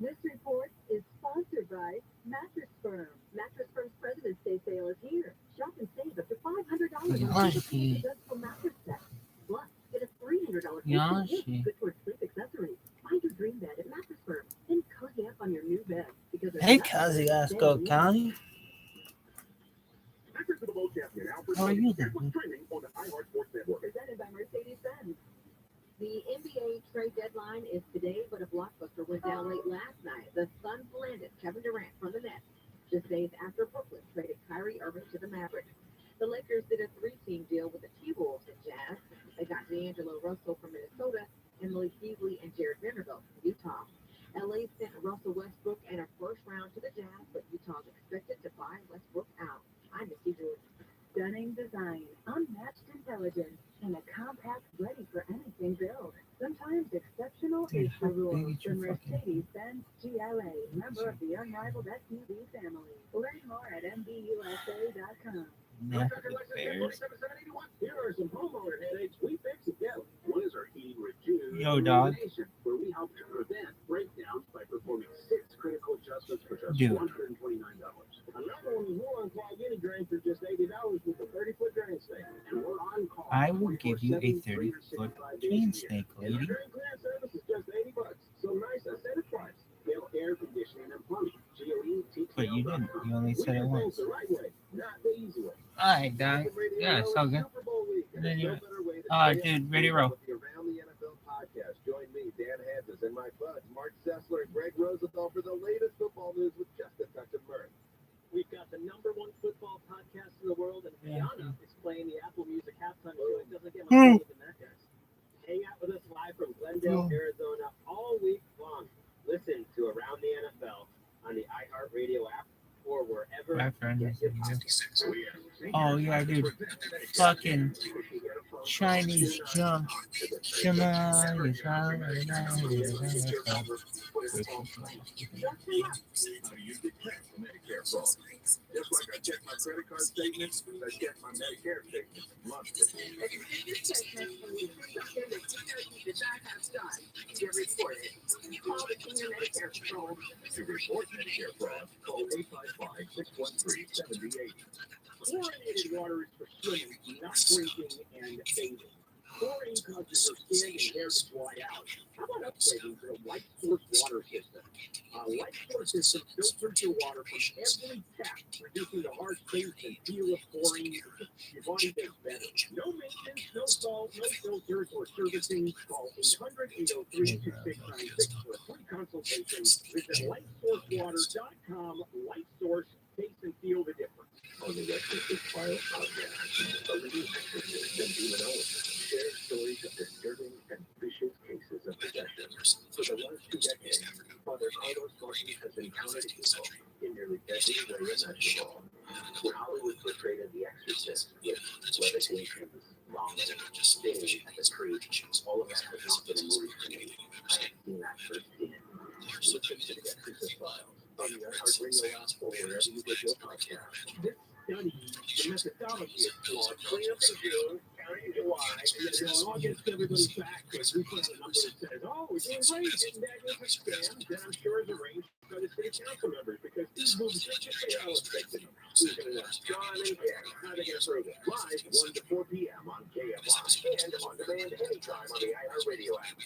This report is sponsored by Mattress Firm. Mattress Firm's President's Day sale is here. Shop and save up to $500 on adjustable mattress sets. Plus, get a $300 gift good towards sleep accessories. Find your dream bed at Mattress Firm and cozy up on your new bed. Hey, Cozy Gasco County. How are you doing? Presented by Mercedes-Benz. The NBA trade deadline is today, but a blockbuster went down late last night. The Suns landed Kevin Durant from the Nets just days after Brooklyn traded Kyrie Irving to the Mavericks. The Lakers did a 3-team deal with the T-Wolves and Jazz. They got D'Angelo Russell from Minnesota and Malik Beasley Mobley and Jared Vanderbilt from Utah. LA sent Russell Westbrook and a first round to the Jazz, but Utah's expected to buy Westbrook out. I'm Missy Jordan. Stunning design, unmatched intelligence, and a compact ready for anything build. Sometimes exceptional is the rule. The Mercedes-Benz GLA, member of the unrivaled SUV family. Learn more at MBUSA.com. Here are some homeowner headaches we fix together. One is our heating Yo, dog. where we help to prevent breakdowns by performing 6 critical adjustments for just Dude. $129. Another one is more unclogged any drain for just $80 with a 30-foot drain snake. And we're on call. I will give you a 30-foot drain snake, And our lady. drain clearance service is just $80. So nice, I said it twice. They'll air conditioning and plumbing. But you didn't. You only said it once. The right way, not the easy way. Alright, dog. Yeah, it's all good. And then you, dude, ready to roll. Around the NFL podcast. Join me, Dan Hansis, and my buds, Mark Sessler and Greg Rosenthal, for the latest football news with just a touch of mirth. We've got the #1 football podcast in the world, and Rihanna is playing the Apple Music halftime show. It doesn't get much better than that, guys. Hang out with us live from Glendale, Arizona, all week long. Listen to Around the NFL on the iHeartRadio app or wherever My friend you is get in podcasts. here. Oh, yeah, dude. Fucking Chinese junk. Come on, it's all right. How do you detect Medicare fraud? Just like I check my credit card statements, I check my Medicare statements monthly. If you need this statement and you see something that you know you did not have done, you report it. You call the Senior Medicare Patrol. To report Medicare fraud, call 855-613-7080. Fluorinated water is for swimming, not drinking and bathing. Chlorine causes your skin and hair to dry out. How about upgrading to a Light Source water system? A Light Source system filters your water from every tap, reducing the harsh taste and feel of chlorine. Your body does better. No maintenance, no salt, no filters or servicing. Call 800-803-2696 for a free consultation. Visit lightsourcewater.com. Light Source, taste and feel the difference. On the Exorcist Files podcast, a leading exorcist and demonologist shares stories of disturbing and vicious cases of possession. For the last 2 decades, Father Carlos Martin has encountered evil in nearly every way imaginable. Where Hollywood portrayed in The Exorcist with levitations, vomit, staying at the creek, all of that has not been a movie for me. I have seen that firsthand. Listen to The Exorcist Files on the iHeartRadio app or wherever you get your podcast. This study, the methodology is flawed. Clean up the bill, counting the wise, and then all against everybody's back because we put out a number that says, oh, we're doing great, and that is a scam that I'm sure is arranged by the city council members because these moves are just all expected. Who's going to know? John and Ken, how they going to prove it? Live 1 to 4 p.m. on KFI and on demand anytime on the iHeartRadio app.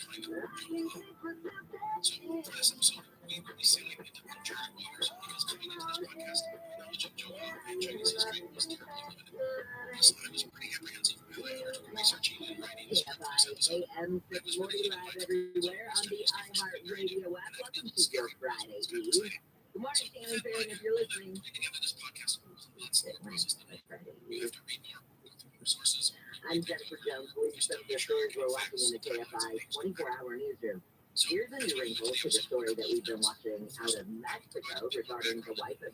AM 640 live everywhere on the iHeartRadio app. Welcome to your Friday Eve. Good morning, Shannon Barron, if you're listening. I'm Jennifer Jones. We've some of the stories we're watching in the KFI 24-hour newsroom. Here's a new wrinkle to the story that we've been watching out of Mexico regarding the wife of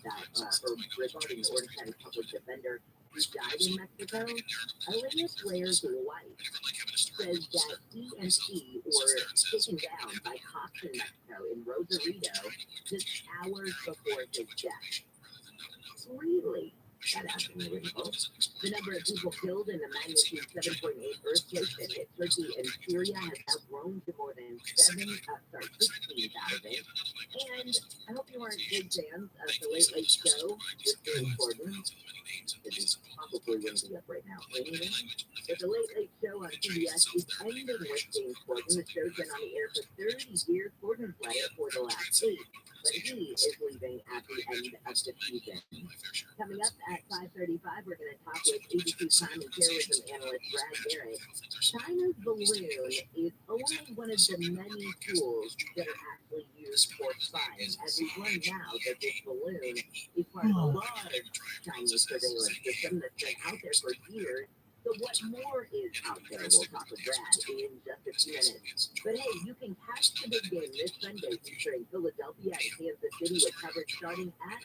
regarding the Orange County public defender who died in Mexico. Olivia Blair's wife says that he and she were taken down by cops in Mexico in Rosarito just hours before his death. Really? That adds a wrinkle. The number of people killed in the magnitude 7.8 earthquake that hit Turkey and Syria has now grown to more than 16,000. And I hope you aren't big fans of the Late Late Show with James Corden. It probably wouldn't be up right now anyway. But the Late Late Show on CBS is ending with James Corden. The show's been on the air for 30 years. Corden's led it for the last 8. But he is leaving at the end of the season. Coming up at 5:35, we're going to talk with ABC crime and terrorism analyst Brad Garrett. China's balloon is only one of the many tools that are actually used for spying. As we've learned now that this balloon is part of a large Chinese surveillance system that's been out there for years So what more is out there? We'll talk with Brad in just a few minutes. But hey, you can catch the big game this Sunday featuring Philadelphia and Kansas City with coverage starting at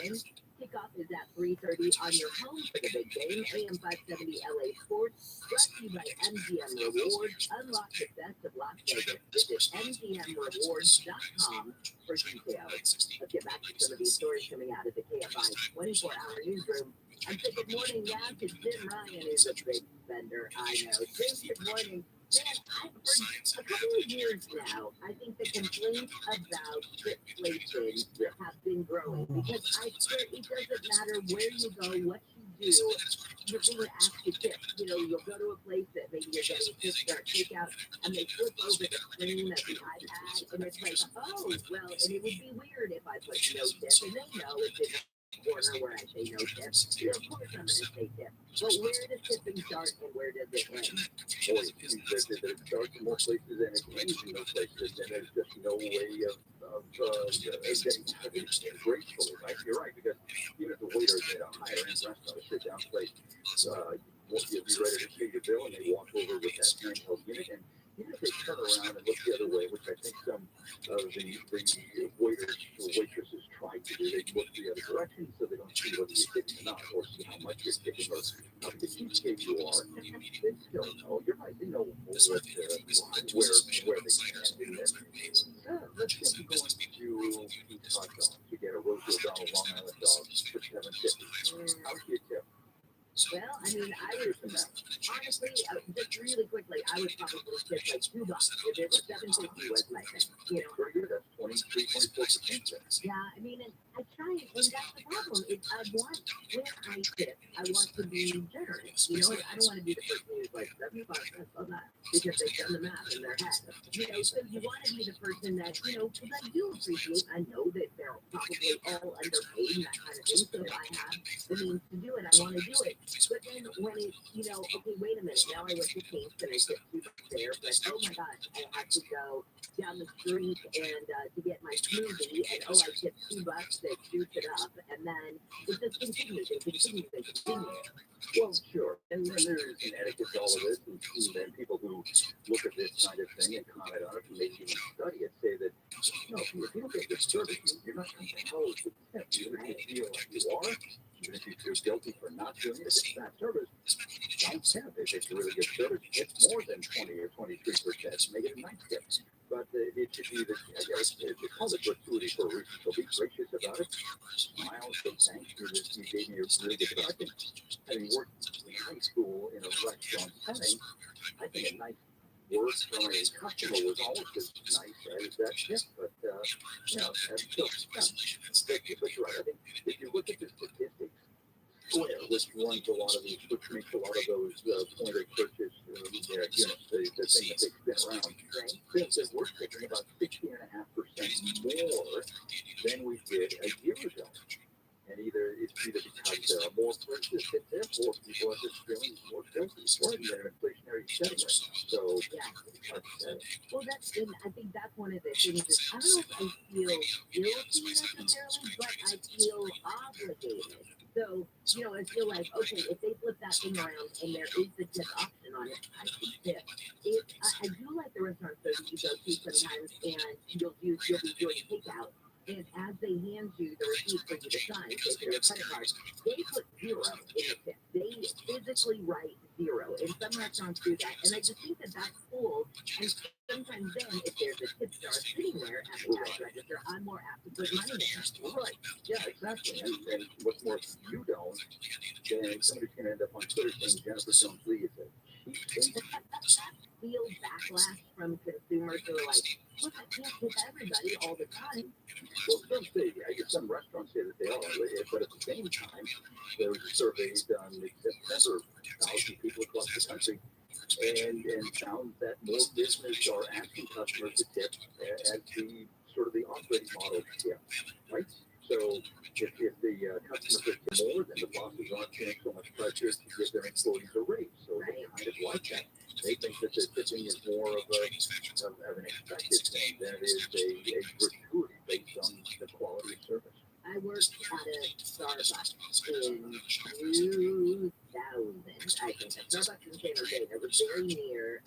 11. Kickoff is at 3:30 on your home for the big game, AM 570 LA Sports, brought to you by MGM Rewards. Unlock the best of Las Vegas. Visit MGMRewards.com for details. Let's get back to some of these stories coming out of the KFI 24-hour newsroom. I'm saying good morning now to Jim Ryan, who's a big spender, I know. Jim, good morning. Man, I've heard a couple of years now, I think the complaints about inflation have been growing because I swear it doesn't matter where you go, what you do, you're being asked to tip. You know, you'll go to a place that maybe you're getting tips or takeout, and they flip over the screen of the iPad, and it's like, oh, well, and it would be weird if I put no tip, and they know it's in the corner where I say no tip. So of course I'm going to say tip. But where does tipping start and where does it end? Boy, it seems that it starts in more places and it ends in those places, and there's just no way of getting out of it gracefully, right? You're right, because even if the waiter at a higher end restaurant, a sit down place, you'll be ready to pay your bill, and they walk over with that handheld unit, and even if they turn around and look the other way, which I think some of the waiters or waitresses try to do, they look the other direction so they don't see whether you're tipping or not, or see how much you're tipping, or how big you are. They still know. You're right. They know where they can do this. Let's say you go into Pete's Hot Dogs. You get a Rosehill Donald Long Island dog for $7.50. How's your tip? Well, I mean, I would, honestly, just really quickly, I would probably tip like $2. If it was $7.50 was my thing, you know. Very good. That's 23-24%. Yeah, I mean, and I try, and that's the problem. Is I want, when I tip, I want to be generous. You know, I don't want to be the person who's like, 75 cents on that, because they've done the math in their head. You know, so you want to be the person that, you know, because I do appreciate, I know that they're probably all underpaid and that kind of thing, so if I have the means to do it, I want to do it. But then when it's, you know, okay, wait a minute, now I went to Kate's and I tipped $2 there, but oh my gosh, I have to go down the street and to get my smoothie, and oh, I tipped $2, they juice it up, and then it just continues, and continues, and continues. Well, sure. And then there's an etiquette to all of this, and then people who look at this kind of thing and comment on it and maybe even study it say that, no, if you don't get good service, you're not going to hold the tip. Even if you feel like you are, even if you feel guilty for not doing it, if it's bad service, don't tip. If it's really good service, it's more than 20 or 23%. Make it a nice tip. But it should be the, I guess, it's called a gratuity for a reason. So be gracious about it. Smile, say thanks for this. You gave me a really good tip. I think, having worked in high school in a restaurant setting, I think a nice word from a customer was always as nice as that tip. But, you know, that's still, but you're right. I think if you look at the statistics, Square, which runs a lot of these, which makes a lot of those point of purchase units, the thing that they spin around, says that we're taking about 16.5% more than we did a year ago. And it's either because there are more purchases, and therefore people are just feeling more guilty. We're in an inflationary setting right now. So, yeah. Well, and I think that's one of the things is, I don't know if I feel guilty necessarily, but I feel obligated. So, you know, I feel like, okay, if they flip that thing around and there is the tip option on it, I should tip. I do like the restaurants that you go to sometimes, and you'll be doing takeout. And as they hand you the receipt for you to sign, say for your credit card, they put 0 in the tip. They physically write 0. And some restaurants do that. And I just think that that's cool. And sometimes then, if there's a tip jar sitting there at the cash register, I'm more apt to put money there. Right. Yeah, exactly. And what's more, if you don't, then somebody's going to end up on Twitter saying Jennifer Jones Lee is a cheap thing. Feel backlash from consumers who are like, look, I can't tip everybody all the time. Well, some say, I guess some restaurants say that they are, but at the same time, there was a survey done in September, 1,000 people across the country, and found that more businesses are asking customers to tip as the sort of the operating model tip, right? So if the customers are tipping more, then the bosses aren't feeling so much pressure to give their employees a raise. So they kind of like that. They think that the tipping is more of an expected thing than it is a gratuity based on the quality of service. I worked at a Starbucks in 2000, I think that's Starbucks in San Jose that was very near.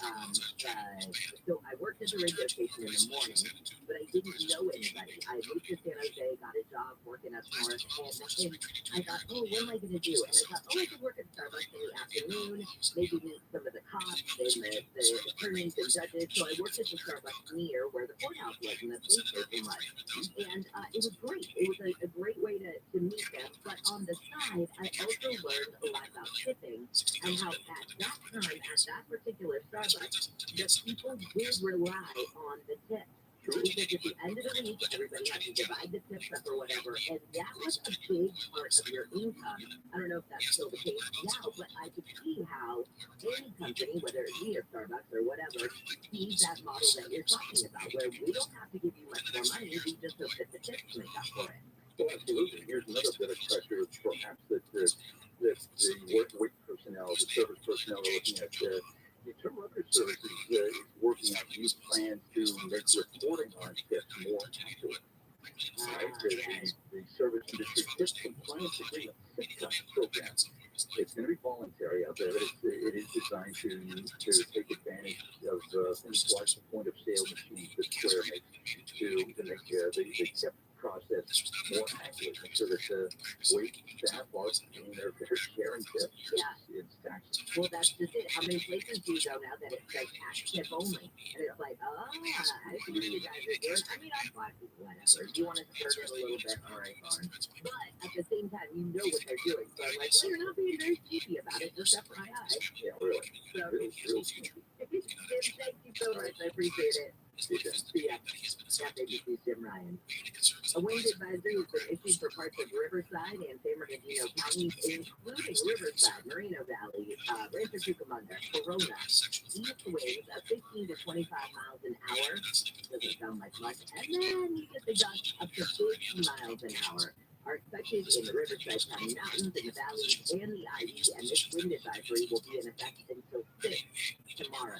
So I worked at the radio station in the morning, but I didn't know anybody. I moved to San Jose, got a job working up north, and I thought, oh, what am I going to do? And I thought, oh, I could work at Starbucks in the afternoon, maybe meet some of the cops and the attorneys and judges. So I worked at the Starbucks near where the courthouse was and the police station was. And it was great. It was a great way to meet them. But on the side, I also learned a lot about tipping and how at that time, at that particular Starbucks, the people did rely on the tip. Because at the end of the week, everybody had to divide the tips up or whatever, and that was a big part of your income. I don't know if that's still the case now, but I could see how any company, whether it be a Starbucks or whatever, sees that model that you're talking about, where we don't have to give you much more money, we just hope that the tips make up for it. Well, absolutely. Here's another bit of pressure, perhaps, that the work personnel, the service personnel are looking at. The Internal Revenue Service is working on new plans to make reporting on tips more accurate. The service industry tip compliance agreement program. It's going to be voluntary out there, but it is designed to take advantage of things like the point of sale machines that Square makes to make the tip process more accurate, so that the wait staff are paying their fair share in tips. It's taxed. Well, that's just it. How many places do you go now that it says cash tip only? And it's like, oh, I see what you guys are doing. I mean, I'm fine with whatever. You want to stir it a little bit, all right, fine. But at the same time, you know what they're doing. So I'm like, well, you're not being very sneaky about it, just FYI. Yeah, really. So, Real sneaky. Thank you so much. I appreciate it. Yeah, thank you, Jim Ryan. A wind advisory has been issued for parts of Riverside and San Bernardino counties, including Riverside, Moreno Valley, Rancho Cucamonga, Corona. East winds of 15 to 25 miles an hour. Doesn't sound like much. And then you get the gusts up to 50 miles an hour. Are expected in the Riverside County Mountains, in the valleys, and the IE, and this wind advisory will be in effect until 6 tomorrow.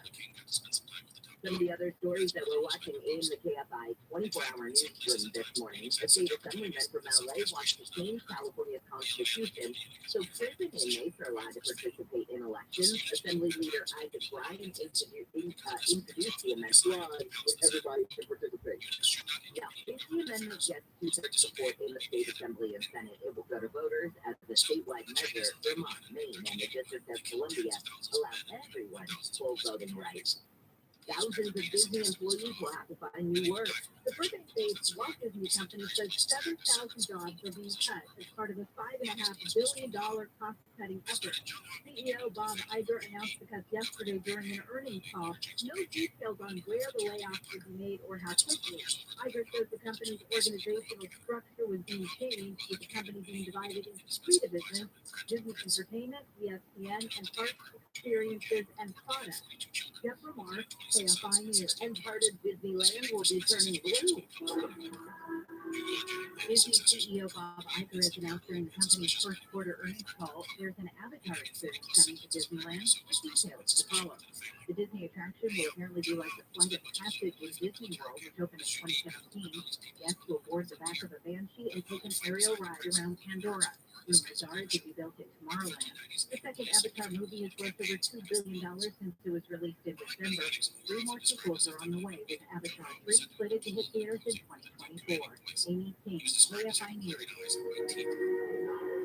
Some of the other stories that we're watching in the KFI 24-hour newsroom this morning, a state assemblyman from LA wants to change California's constitution so prison inmates are allowed to participate in elections. Assembly leader Isaac Bryan introduced the amendment. Everybody can participate. Now, if the amendment gets two-thirds support in the state assembly and Senate, it will go to voters as the statewide measure. Vermont, Maine, and the District of Columbia allow everyone full voting rights. Thousands of Disney employees will have to find new work. The Burbank-based Walt Disney Company says 7,000 jobs are being cut as part of a $5.5 billion cost-cutting effort. CEO Bob Iger announced the cuts yesterday during an earnings call. No details on where the layoffs would be made or how quickly. Iger says the company's organizational structure was being changed, with the company being divided into three divisions: Disney Entertainment, ESPN, and Parks, Experiences, and Products. Deborah Mark, KFI News, and part of Disneyland will be turning blue. Disney CEO Bob Iger has announced during the company's first quarter earnings call there's an avatar experience coming to Disneyland, with details to follow. The Disney attraction will apparently be like the Flight of Passage in Disney World, which opened in 2017. Guests will board the back of a banshee and take an aerial ride around Pandora. Rumors are it could be built in Tomorrowland. The second Avatar movie has worth over $2 billion since it was released in December. 3 more sequels are on the way, with Avatar 3 slated to hit theaters in 2024. Amy King, KFI News.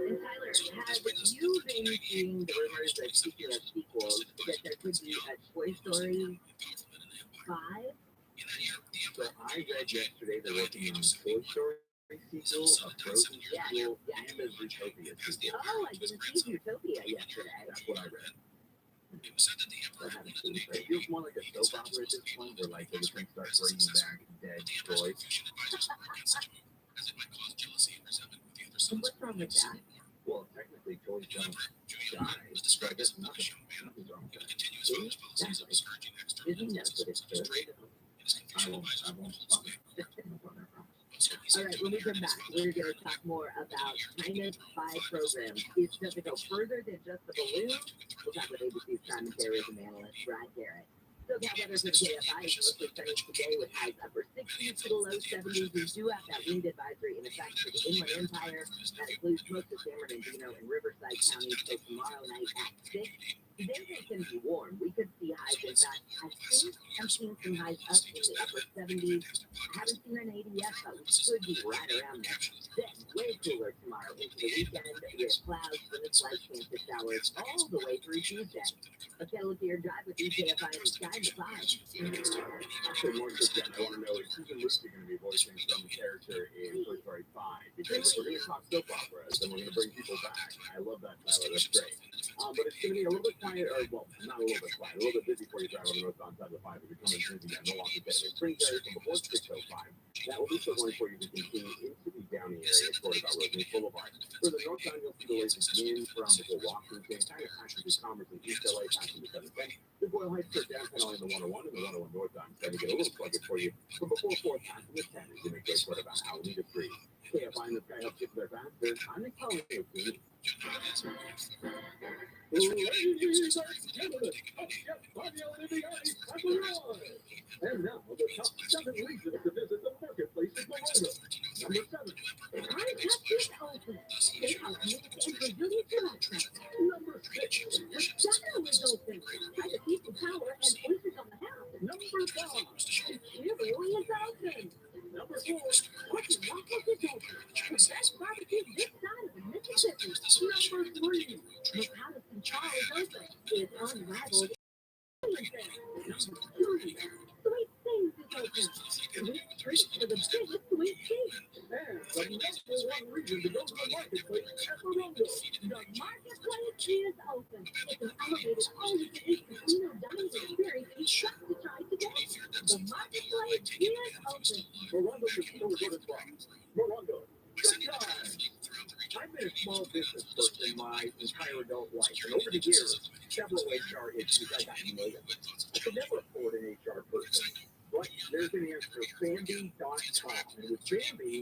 And Tyler, have you been seeing the rumors that speaking of sequels, that there could be a Toy Story 5? So I read yesterday they're working on a Toy Story sequel, a Frozen sequel, and a Zootopia sequel. Oh, I didn't see Zootopia yesterday. That's what I read. I haven't seen it. It feels more like a soap opera at this point, where like everything starts bringing back dead toys. And what's wrong with that? Well, technically, toys don't die. I guess nothing's wrong with that. Disney knows what it's doing. I won't stop it. All right, when we come back, we're going to talk more about China's spy program. Does it go further than just the balloon? We'll talk with ABC's crime and terrorism analyst, Brad Garrett. SoCal weather for KFI is mostly sunny today with highs upper 60s to the low 70s. We do have that wind advisory in effect for the Inland Empire. That includes most of San Bernardino and Riverside counties. So tomorrow night at 6. Today they can be warm. We could see highs. In fact, I think I'm seeing some highs up in the upper 70s. I haven't seen an 80 yet, but we could be right around there. Then way cooler tomorrow into the weekend with clouds and a slight chance of showers all the way through Tuesday. Let's get a look at your drive with EJFI and Sky in the 5. Actually, more so, Jen, I want to know, is Susan Lucy going to be voicing some character in Toy Story 5? Because if we're going to talk soap operas, then we're going to bring people back. I love that, Tyler. That's great. But it's going to be a little bit quiet, or, well, not a little bit quiet, a little bit busy for you drive on the northbound side of the 5. If you're coming through the Milwaukee Bay, it brings area from before 605. That will be so going for you to continue into the Downey area, toward about Rosemary Boulevard. For the northbound, you'll see the lazy in from before Walker, and kind of passes Commerce in East LA, passing the 710. The Boyle Heights are downtown on the 101 and the 101 northbound. It's going to get a little sluggish for you from before 4th, passing the 10 as you make way toward about Alameda Street. KFI and this guy helps get there faster. I'm the calling you. Ladies and gentlemen, and now the top 7 reasons to visit the marketplace of Morongo. Number 7. I got this open. They help me to introduce you to Number 6. the shadow is open. Try to keep the power and voices on the house. Number 5. The chimney is open. Number 4. Quick and waffles is open. The best barbecue this side of the Mississippi. Number 3. McAllister Bar is open. It's unrivaled. Number 2. Sweet Things is open. Sweet treats for the biggest sweet treats. And the number 1 reason to go to the marketplace at Morongo. The marketplace is open. It's an elevated all-you-can-eat casino dining experience you got to try today. The marketplace is open. Morongo Casino Resort and Spa. Morongo. Good times. I've been a small business person my entire adult life, and over the years, several HR issues I got millions. I could never afford an HR person. But there's an answer, Bambi.com. And with Bambi, you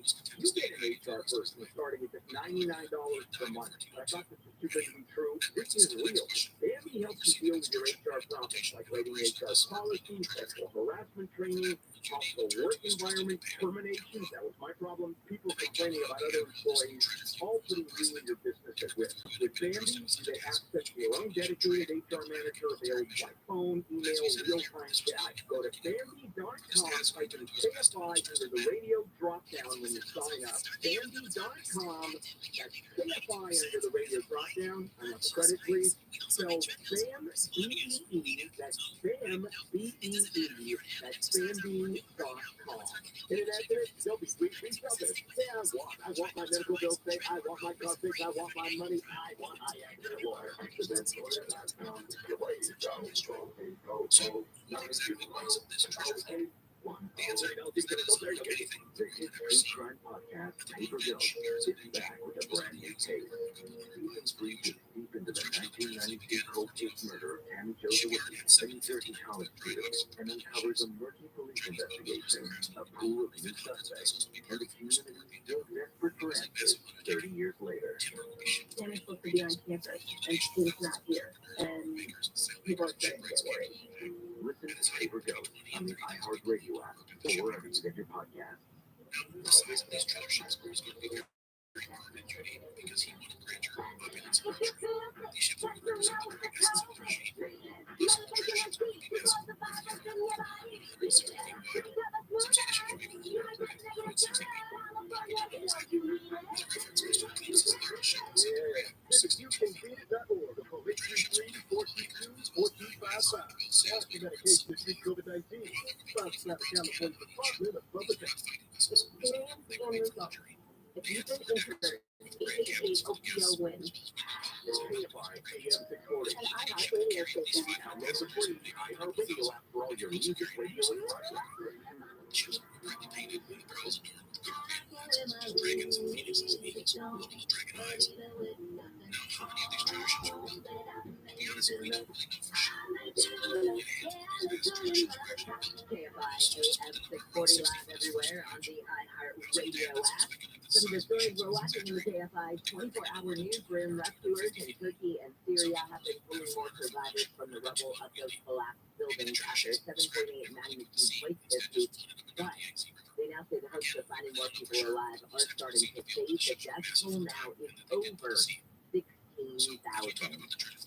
get an HR person starting at just $99 per month. I thought this was too good to be true. This is real. Bambi helps you deal with your HR problems, like writing HR policies, sexual harassment training, hostile work environment, terminations. That was my problem. People complaining about other employees, all putting you and your business at risk. With Bambi, you get access to your own dedicated HR manager available by phone, email, real-time chat. Go to Bambi.com, type in KFI under the radio drop-down when you sign up. Bambi.com, that's KFI under the radio drop-down. I'm a credit please. Spell BAM, B-E-E, that's BAM, B-E-E, that's Bambi.com. Hit it after it, they'll be sweet free service. Say I want my medical bill paid, I want my car fixed, I want my money, I want my accident lawyer. This crime podcast, Paper Bill, sits back with a brand new tape. Season 3 gets deep into the 1992 cold case murder of Tammy Jo Dewey, a New Jersey college student, and uncovers a murky police investigation, a pool of new suspects, and a community still desperate for answers 30 years later. Tammy's supposed to be on campus, and she's not here. And people are starting to get worried. Listen to Paper Ghost on the iHeartRadio app or wherever you get your podcasts. Because he wanted grandeur, opulence, and luxury. He shipped over the reservoir because it's refreshing. Visit UKVita.org or 833-422-4255. Ask for medication to treat COVID-19. South County Police Department of Public Health. If you've been injured, OPO wins. KFI AM 640. And iHeartRadio station. Download the free iHeartRadio app for all your music, radio, and podcasts. She was brightly painted with girls and dragons and phoenixes, eagles, little dragon eyes. How many of these traditions are wrong? Beyond is every number. KFI AM 640 live everywhere on the iHeartRadio app. some of the stories we're watching in the KFI 24-hour newsroom. Rescuers in Turkey and Syria have been pulling more survivors from the rubble of those collapsed buildings after 7.8 magnitude quake this week. But they now say the hopes of finding more people alive are starting to fade. The death toll now is over 16,000.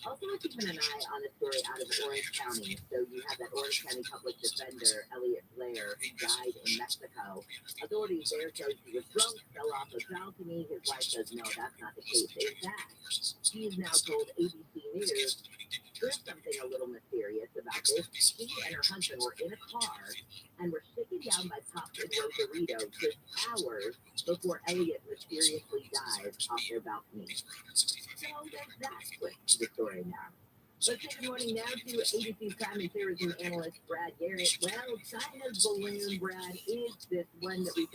Also, we're keeping an eye on a story out of Orange County. So you have that Orange County public defender, Elliot Blair, who died in Mexico. Authorities there say he was drunk, fell off a balcony. His wife says, no, that's not the case. In fact, he has now told ABC News there's something a little mysterious about this. She and her husband were in a car and were shaken down by cops in Rosarito just hours before Elliot mysteriously died off their balcony. So there's that twist to the story now. Let's say good morning now to ABC's time and terrorism analyst Brad Garrett. Well, China's balloon, Brad, is this one that we know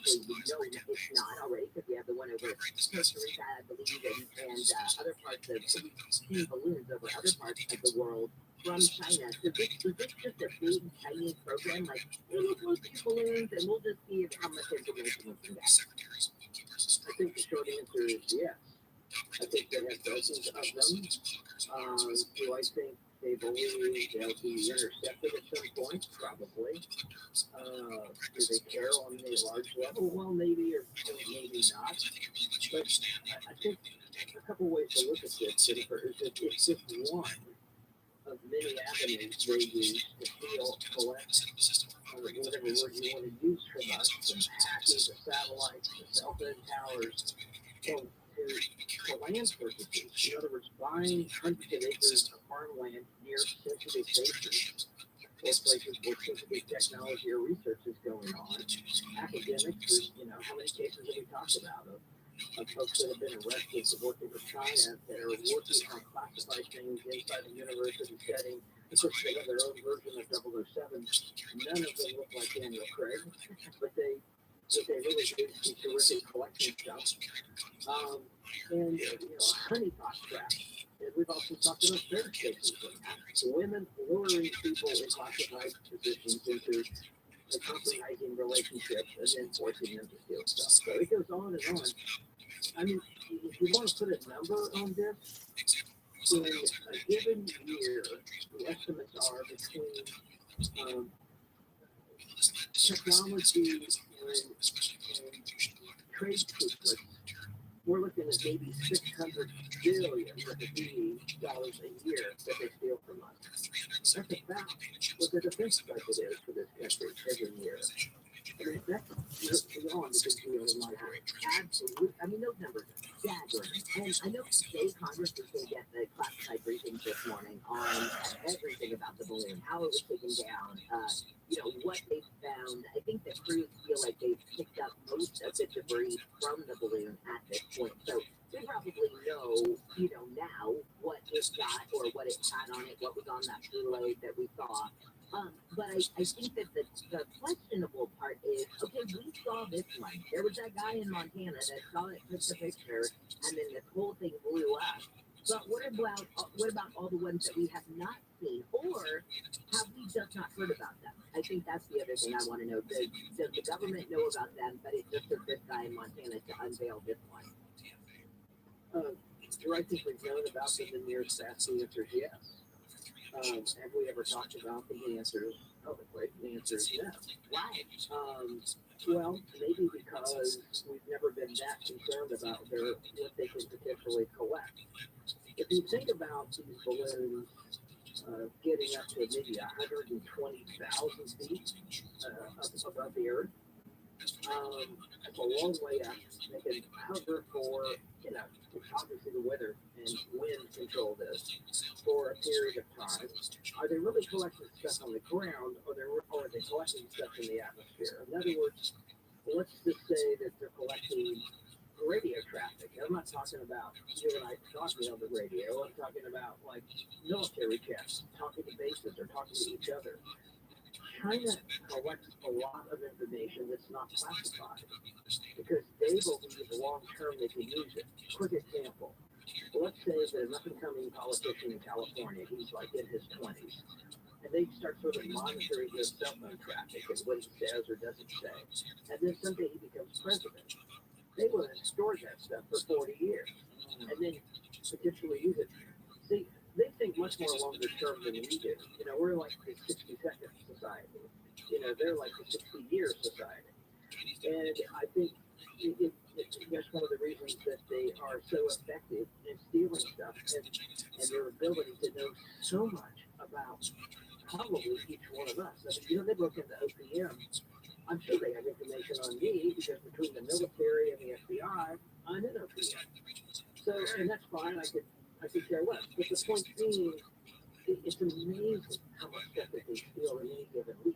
it's not already because we have the one over Costa Rica, I believe, and other parts of, we've seen balloons over other parts of the world from China. So is this just a big Chinese program? Like, we'll post these balloons and we'll just see how much information we can get. I think the short answer is yes. I think they have dozens of them. Do I think they believe they'll be intercepted at some point? Probably. Do they care on the large level? Well, maybe or maybe not. But I think a couple ways to look at this, Jennifer, is that it's just one of many avenues they use to steal, collect, whatever word you want to use from us, from hacking the satellites, the cell phone towers, to land purchases. In other words, buying hundreds of acres of farmland near sensitive bases or places where sensitive technology or research is going on. Academics, how many cases have we talked about of folks that have been arrested for working for China that are working on classified things inside the university setting? Of course, they have their own version of 007. None of them look like Daniel Craig, but they really do some terrific collection stuff. And honeypot traps. And we've also talked about third cases of women luring people in classified positions into a compromising relationship and then forcing them to steal stuff. So it goes on and on. I mean, if you want to put a number on this, in a given year, the estimates are between technology and trade secrets. We're looking at maybe $600 billion dollars a year that they steal from us. That's about what the defense budget is for this country every year. I mean, that's beyond the big deal in my heart. Absolutely. I mean, those numbers are staggering. And I know today Congress is going to get the classified briefings this morning on everything about the balloon, how it was taken down, what they found. I think the crews feel like they've picked up most of the debris from the balloon at this point. So we probably know, now what it got or what it had on it, what was on that reload that we saw. But I think that the questionable part is, okay, we saw this one. There was that guy in Montana that saw it, took the picture, and then this whole thing blew up. But what about all the ones that we have not seen, or have we just not heard about them? I think that's the other thing I want to know. Does the government know about them, but it just took this guy in Montana to unveil this one? Do I think we've known about them in years past? The answer is yes. Have we ever talked about them? The answer is publicly. The answer is no. Why? Well, maybe because we've never been that concerned about what they can potentially collect. If you think about these balloons getting up to maybe 120,000 feet above the earth, that's a long way up. They can hover for, obviously the weather and wind control this for a period of time. Are they really collecting stuff on the ground, or are they collecting stuff in the atmosphere? In other words, let's just say that they're collecting radio traffic. I'm not talking about you and I talking on the radio. I'm talking about like military jets talking to bases or talking to each other. China collects a lot of information that's not classified because they believe long term they can use it. Quick example. Let's say that an up-and-coming politician in California, he's like in his 20s, and they start sort of monitoring his cell phone traffic and what he says or doesn't say. And then someday he becomes president. They would have stored that stuff for 40 years and then potentially use it. See, they think much more longer term than we do. You know, we're like the 60-second society. You know, they're like the 60-year society. And I think that's one of the reasons that they are so effective in stealing stuff and their ability to know so much about probably each one of us. I mean, you know, they broke into OPM. I'm sure they have information on me because between the military and the FBI, I'm in OPM. So, and that's fine. I could care less. But the point being, it's amazing how much stuff that they steal in any given week.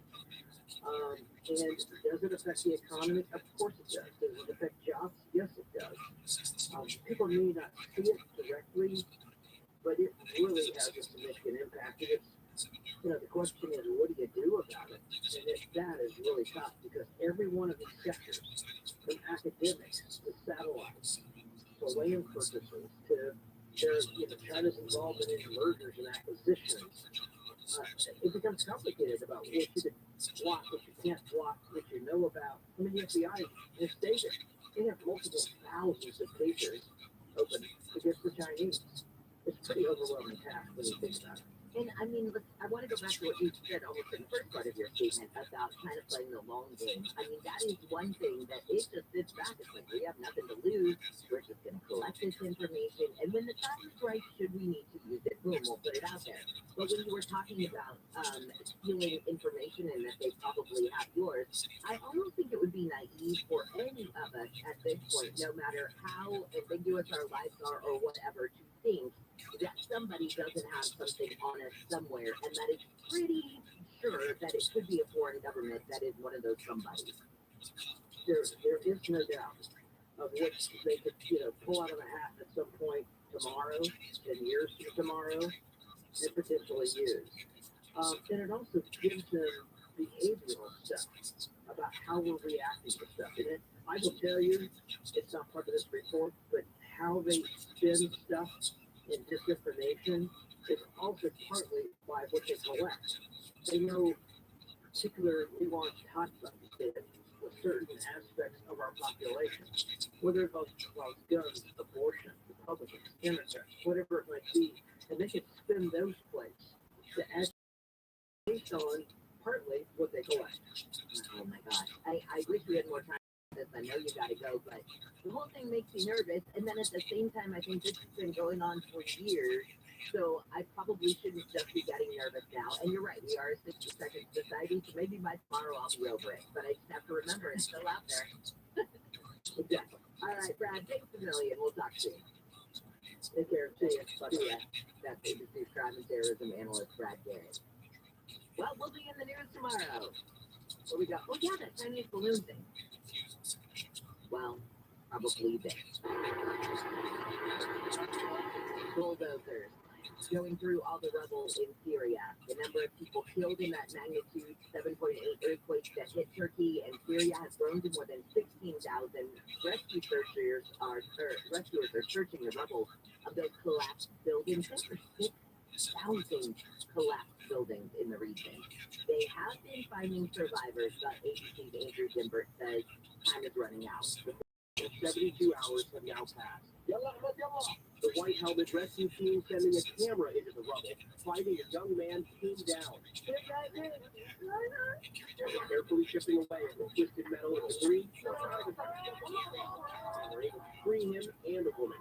And does it affect the economy? Of course it does. Does it affect jobs? Yes, it does. People may not see it directly, but it really has a significant impact. And it's, you know, the question is, what do you do about it? And that is really tough because every one of these sectors, from academics to satellites, to land purchases, to their, you know, China's involvement in mergers and acquisitions, it becomes complicated about what you can block, what you can't block, what you know about. I mean, the FBI has stated they have multiple thousands of cases open against the Chinese. It's a pretty overwhelming task when you think about it. And I mean, look, I want to go back to what you said almost in the first part of your statement about kind of playing the long game. I mean, that is one thing that it just sits back. It's like, we have nothing to lose. We're just going to collect this information. And when the time is right, should we need to use it, boom, we'll put it out there. But when you were talking about stealing information and that they probably have yours, I almost think it would be naive for any of us at this point, no matter how ambiguous our lives are or whatever, to think that somebody doesn't have something on us somewhere, and that it's pretty sure that it could be a foreign government that is one of those somebodies. There is no doubt of which they could, you know, pull out of a hat at some point tomorrow, 10 years from tomorrow, and potentially use. And it also gives them behavioral stuff about how we're reacting to stuff. And I will tell you, it's not part of this report, but how they spin stuff in disinformation is also partly by what they collect. They know particular nuanced hotspots with certain aspects of our population, whether it involves guns, abortion, Republicans, immigrants, whatever it might be, and they can spin those plays to add based on partly what they collect. Oh my gosh, I wish we had more time. I know you gotta go, but the whole thing makes me nervous. And then at the same time, I think this has been going on for years. So I probably shouldn't just be getting nervous now. And you're right, we are a 60-second society, so maybe by tomorrow I'll be over it. But I just have to remember it's still out there. Exactly. All right, Brad, thanks a million. We'll talk soon. Take care. See you. See ya. That's ABC's crime and terrorism analyst, Brad Garrett. Well, we'll be in the news tomorrow. What we got? Oh, yeah, that Chinese balloon thing. Well, probably this. Bulldozers going through all the rubble in Syria. The number of people killed in that magnitude 7.8 earthquake that hit Turkey and Syria has grown to more than 16,000. Rescuers are searching the rubble of those collapsed buildings. There were 6,000 collapsed buildings in the region. They have been finding survivors, but ABC's Andrew Gimbert says time is running out. 72 hours have now passed. The white helmet rescue team sending a camera into the rubble, finding a young man pinned down. Carefully chipping away at the twisted metal and debris. We're able to free him and a woman.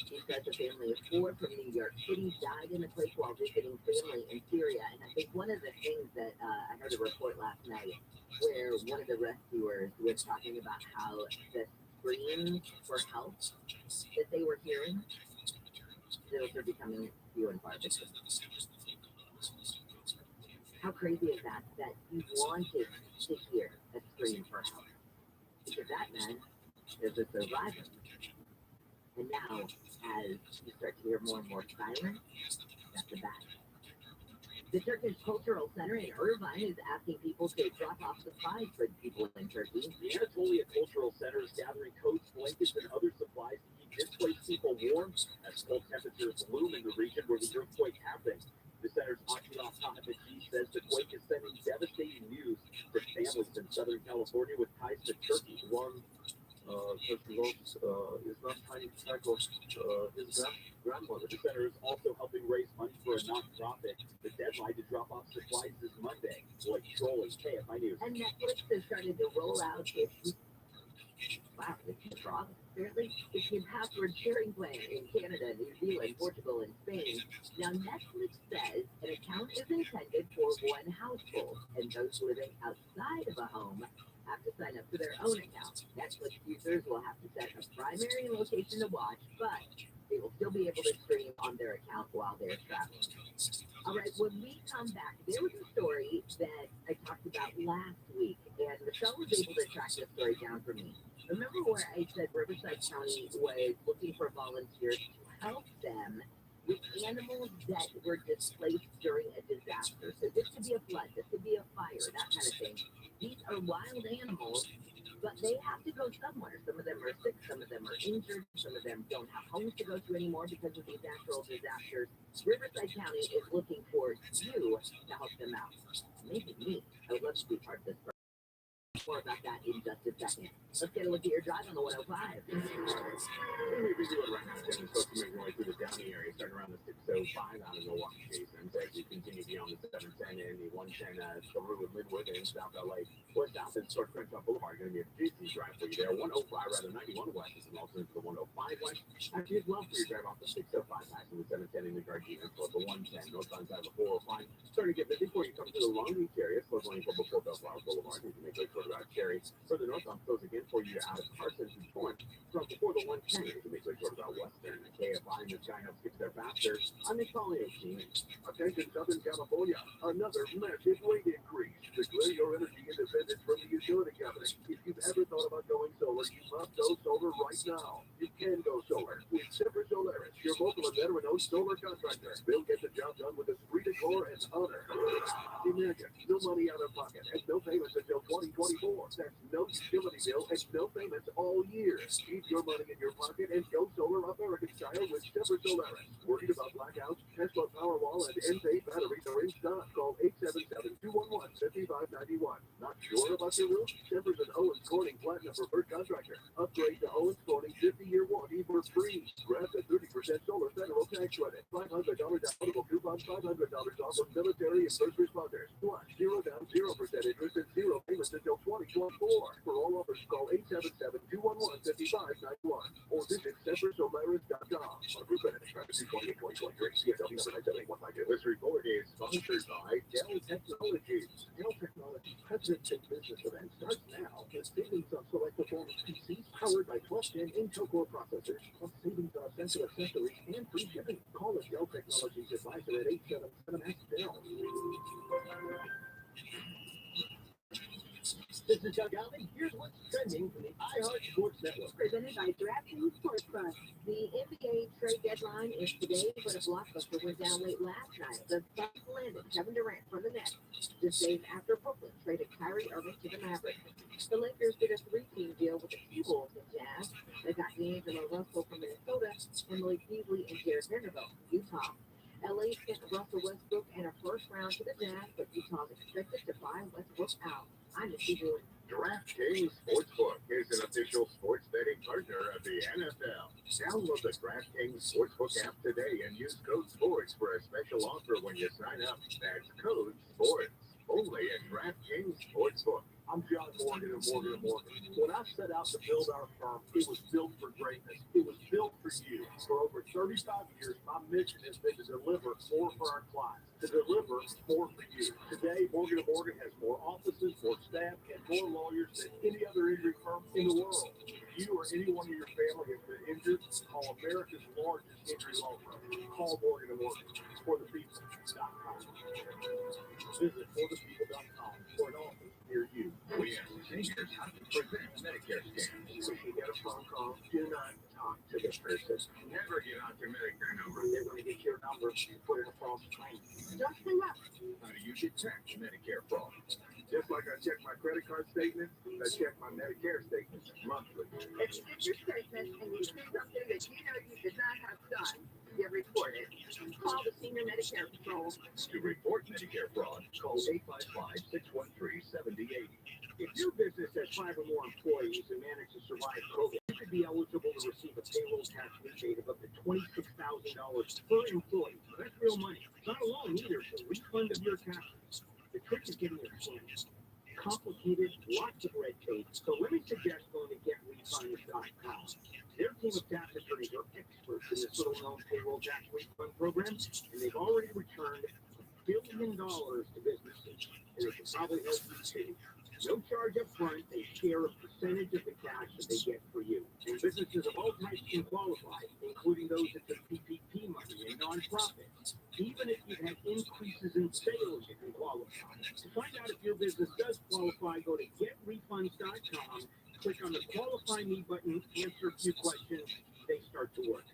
He says a family of 4 from New York City died in the quake while visiting family in Syria. And I think one of the things that I heard a report last night where one of the rescuers was talking about how the screams for help that they were hearing, those are becoming few and far between. How crazy is that? That you wanted to hear a scream for help. Because that meant there's a survivor. And now, as you start to hear more and more silence, that's a bad. The Turkish Cultural Center in Irvine is asking people to drop off supplies for people in Turkey. The Anatolia Cultural Center is gathering coats, blankets, and other supplies to keep displaced people warm as cold temperatures loom in the region where the earthquake happened. The center's Akilaf Tahabaji says the quake is sending devastating news to families in Southern California with ties to Turkey. One because is not trying to tackle his grandmother. The center is also helping raise money for a nonprofit. The deadline to drop off supplies is Monday. Like trolling, KFI News. And Netflix has started to roll out its wow, it's wrong. Apparently, it's your password sharing plan in Canada, New Zealand, Portugal, and Spain. Now, Netflix says an account is intended for one household, and those living outside of a home have to sign up for their own account. Netflix users will have to set a primary location to watch, but they will still be able to stream on their account while they're traveling. All right, when we come back, there was a story that I talked about last week, and Michelle was able to track this story down for me. Remember where I said Riverside County was looking for volunteers to help them with animals that were displaced during a disaster? So this could be a flood, this could be a fire, that kind of thing. These are wild animals, but they have to go somewhere. Some of them are sick, some of them are injured, some of them don't have homes to go to anymore because of these natural disasters. Riverside County is looking for you to help them out. Maybe me. I would love to be part of this. More about that in just a second. Let's get a look at your drive on the 105. What are we doing right now, Tim? Supposed to make your way through the Downey area, starting around the 605 out of Milwaukee, Jason. As you continue beyond the 710 and the 110 through Midwood and South LA. West South and North Crenshaw Boulevard, going to be a juicy drive for you there. 105 rather 91 West is also into the 105 West. Actually, as well for your drive off the 605 passing the 710 in the Gardena for the 110. Northbound side of the 405. Starting to get busy before you come to the Long Beach area. Slow going for before Bellflower Boulevard. You can make way toward about Cherry. Further north on close again for you out of Carson to Torrance. From before the 110, you can make way toward about Western. The KFI and the Skyhub skips their faster. I'm Nick Collier. Attention Southern California, another massive rate increase. Declare your energy independence from the utility company. If you've ever thought about going solar, you must go solar right now. You can go solar with Semper Solaris, your local and veteran-owned solar contractor. They'll get the job done with esprit de corps and honor. Imagine no money out of pocket and no payments until 2024. That's no utility bill and no payments all year. Keep your money in your pocket and go solar American style with Semper Solaris. Worried about blackouts? Tesla Powerwall and Enphase batteries are in stock. Call 877-211-5591. Not sure about your roof? Semper's an Owens Corning Platinum preferred contractor. Upgrade to Owens Corning 50-year warranty for free. Grab the 30% solar federal tax credit. $500 downloadable coupon, $500 off of military and first responders. Plus, 0 down, 0% interest, and 0 payments until 2024. For all offers, call 877-211-5591 or visit SemperSolaris.com. This report is sponsored by Dell Technologies. Dell Technologies President's Business event starts now. Get savings on select performance PCs powered by 12-gen Intel Core processors, plus savings on essential accessories and free shipping. Call the Dell Technologies advisor at 877-ASK-DELL. This is Doug Alvin. Here's what's trending from the iHeart Sports Network. Presented by DraftKings Sportsbook. The NBA trade deadline is today, but a blockbuster went down late last night. The Suns landed Kevin Durant from the Nets just days after Brooklyn traded Kyrie Irving to the Mavericks. The Lakers did a 3-team deal with the T-Wolves and Jazz. They got D'Angelo Russell from Minnesota and Malik Beasley and Jared Vanderbilt from Utah. LA sent Russell Westbrook and a first round to the Jazz, but Utah is expected to buy Westbrook out. I'm the T-Wolves. DraftKings Sportsbook is an official sports betting partner of the NFL. Download the DraftKings Sportsbook app today and use code SPORTS for a special offer when you sign up. That's code SPORTS. Only at DraftKings Sportsbook. I'm John Morgan of Morgan & Morgan. When I set out to build our firm, it was built for greatness. It was built for you. For over 35 years, my mission has been to deliver more for our clients, to deliver more for you. Today, Morgan & Morgan has more offices, more staff, and more lawyers than any other injury firm in the world. If you or anyone in your family has been injured, call America's largest injury law firm. Call Morgan & Morgan. ForThePeople.com. Visit ForThePeople.com for an office near you. We ask seniors how to prevent Medicare scams. If you get a phone call, do not talk to the person. Never get out your Medicare number. They're going to get your number and put it across the screen. Just hang up. How do you detect Medicare fraud? Just like I check my credit card statement, I check my Medicare statement monthly. If you get your statement and you see something that you know you did not have done, you report it. Call the Senior Medicare Patrol. To report Medicare fraud, call 855-613-7080. If your business has 5 or more employees and managed to survive COVID, you could be eligible to receive a payroll tax rebate of up to $26,000 per employee. That's real money. Not a loan either, it's a refund of your taxes. The trick is getting your hands. Complicated, lots of red tape. So let me suggest going to getrefunds.com. Their team of tax attorneys are experts in this little-known payroll tax refund program, and they've already returned $1 billion to businesses, and they can probably help you too. No charge up front, they share a percentage of the cash that they get for you. And businesses of all types can qualify, including those that take PPP money and nonprofits. Even if you've had increases in sales, you can qualify. To find out if your business does qualify, go to getrefunds.com, click on the Qualify Me button, answer a few questions, they start to work.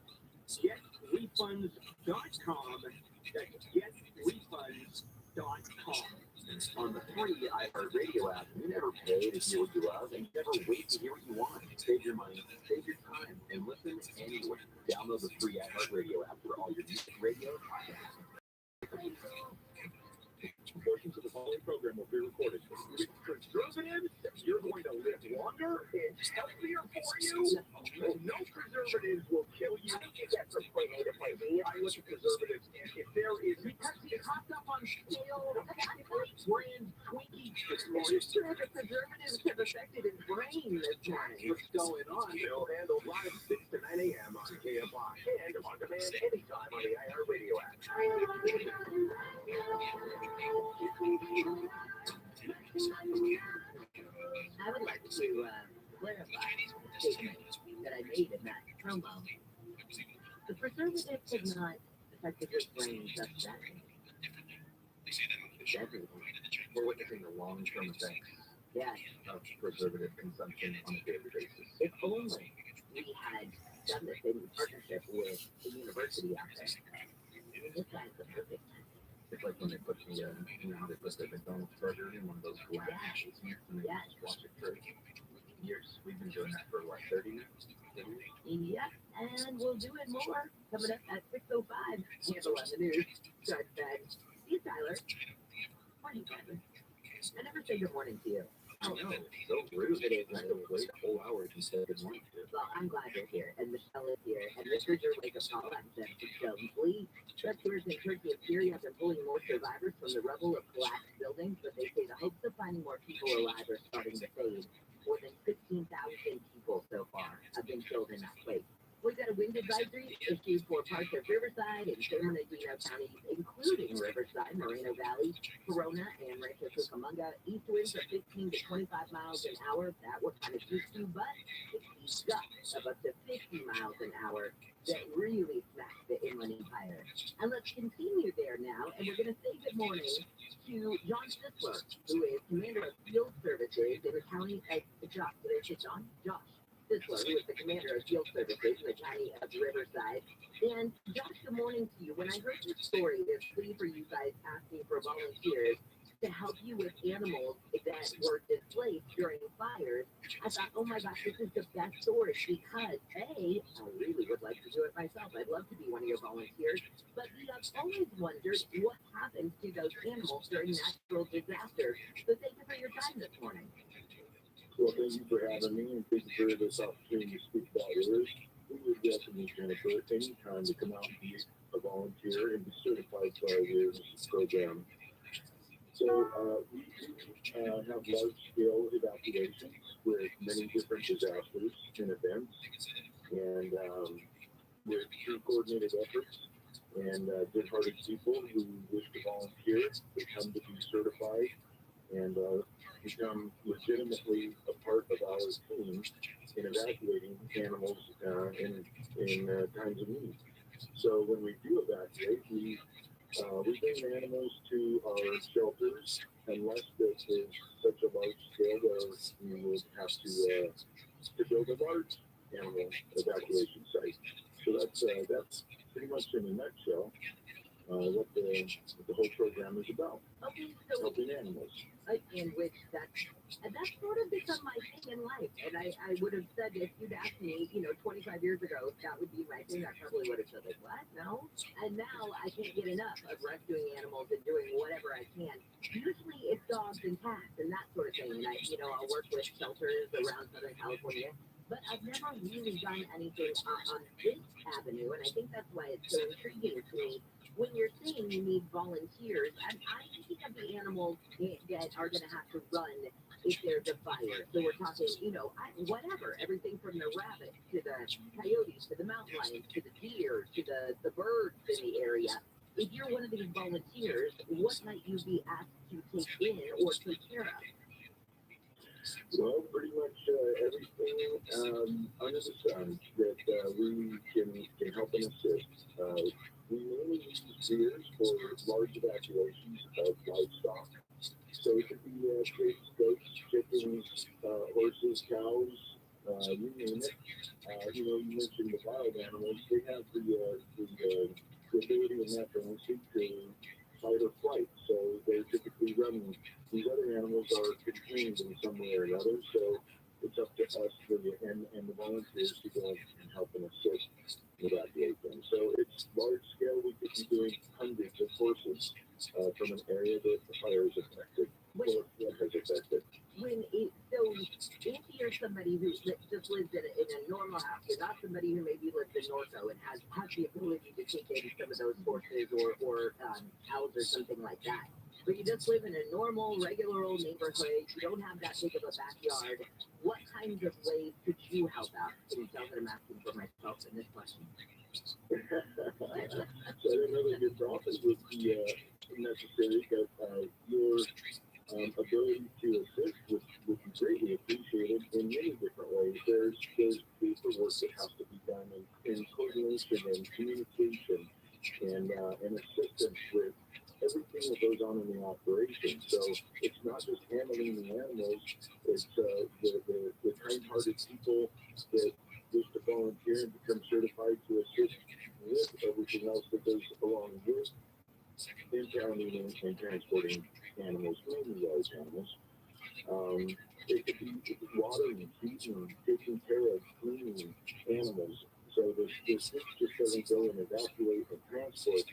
Getrefunds.com. That's getrefunds.com. On the free iHeartRadio app, you never pay to hear what you love, and you never wait to hear what you want. Save your money, save your time, and listen anywhere. Download the free iHeartRadio app for all your music, radio, podcasts. Portions of the following program will be recorded. With preservatives, you're going to live longer. It's healthier for you. No preservatives will kill you. How do you get from point A to point B? I look at preservatives, and if there is because you hopped up on scale, brand Twinkie this morning. Sure, the preservatives have affected his brain this morning. What's going on? They'll handle live 6 to 9 a.m. on KFI and on demand anytime on the iHeartRadio app. I would like to clarify a statement that I made in that promo. The preservatives have not affected your brain just that. It's everything. We're witnessing the long-term effects of preservative consumption on a daily basis. If only we had done this in partnership with the university out there. This guy's the perfect. It's like when they put the, they put the McDonald's burger in one of those glass cases and they just wash it through. Years. We've been doing that for what, 30 years? Yeah, and we'll do it more coming up at 6:05. Handle on the news. Start that. See you, Tyler. Morning, Tyler. I never say good morning to you. Oh no, so rude. It is. I wait a whole hour to say good morning to. Well, I'm glad you're here, and Michelle is here, and Richard, your wake-up call and Jeff Jones-Lee. Rescuers in Turkey and Syria have been pulling more survivors from the rubble of collapsed buildings, but they say the hopes of finding more people alive are starting to fade. More than 15,000 people so far have been killed in that quake. We've got a wind advisory issued for parts of Riverside and San Bernardino counties, including Riverside, Moreno Valley, Corona, and Rancho Cucamonga. East winds of 15 to 25 miles an hour. That we're kind of used to, but it's gusts of up to 50 miles an hour that really smack the Inland Empire. And let's continue there now, and we're going to say good morning to John Sisler, who is Commander of Field Services in the county of Josh. Did I say John? Josh Sisler, who is the Commander of Field Services in the county of Riverside. And Josh, good morning to you. When I heard this story, this plea for you guys asking for volunteers to help you with animals that were displaced during fires, I thought, oh my gosh, this is the best story because A, I really would like to do it myself. I'd love to be one of your volunteers. But B, I've always wondered what happens to those animals during natural disasters. So thank you for your time this morning. Well, thank you for having me and thank you for this opportunity to speak about yours. We would welcome you, Jennifer, anytime to come out and be a volunteer and be certified for our awareness program. So we have large-scale evacuations with many different disasters and events, and with true coordinated efforts and good-hearted people who wish to volunteer, they come to be certified and become legitimately a part of our team in evacuating animals in times of need. So when we do evacuate, we bring the animals to our shelters unless this is such a large scale where we would have to build a large animal evacuation site. So that's pretty much in a nutshell. what the whole program is about, Okay, so helping animals. in which that's sort of become my thing in life. And I would have said, if you'd asked me, 25 years ago, if that would be my thing, I probably would have said, like, what? No. And now I can't get enough of rescuing animals and doing whatever I can. Usually it's dogs and cats and that sort of thing. And I'll work with shelters around Southern California. But I've never really done anything on this avenue. And I think that's why it's so intriguing to me. When you're saying you need volunteers, I'm thinking of the animals that are going to have to run if there's a fire. So we're talking, whatever, everything from the rabbits to the coyotes to the mountain lions to the deer to the birds in the area. If you're one of these volunteers, what might you be asked to take in or take care of? Well, pretty much everything under the sun that we can help and assist. We mainly use deers for large evacuations of livestock. So it could be pigs, goats, chickens, horses, cows, you name it. You mentioned the wild animals. They have the ability and natural instinct to fight or flight. So they're typically running. These other animals are contained in some way or another. So it's up to us and the volunteers to go and help and assist evacuate them. So it's large scale. We could be doing hundreds of horses from an area that the fire is affected or flood has affected. If you're somebody who just lives in a normal house, you're not somebody who maybe lives in Norco and has the ability to take in some of those horses or cows or something like that. But you just live in a normal, regular old neighborhood, you don't have that big of a backyard, what kinds of ways could you help out? Can you tell that I'm asking for myself in this question? So another good profit would be necessary, but your ability to assist would be greatly appreciated in many different ways. There's paperwork that has to be done in coordination and communication and assistance with everything that goes on in the operation. So it's not just handling the animals, it's the kind-hearted people that wish to volunteer and become certified to assist with everything else that goes along with impounding and transporting animals, mainly large animals. It could be watering, feeding, taking care of, cleaning animals. So this just doesn't go and evacuate and transport.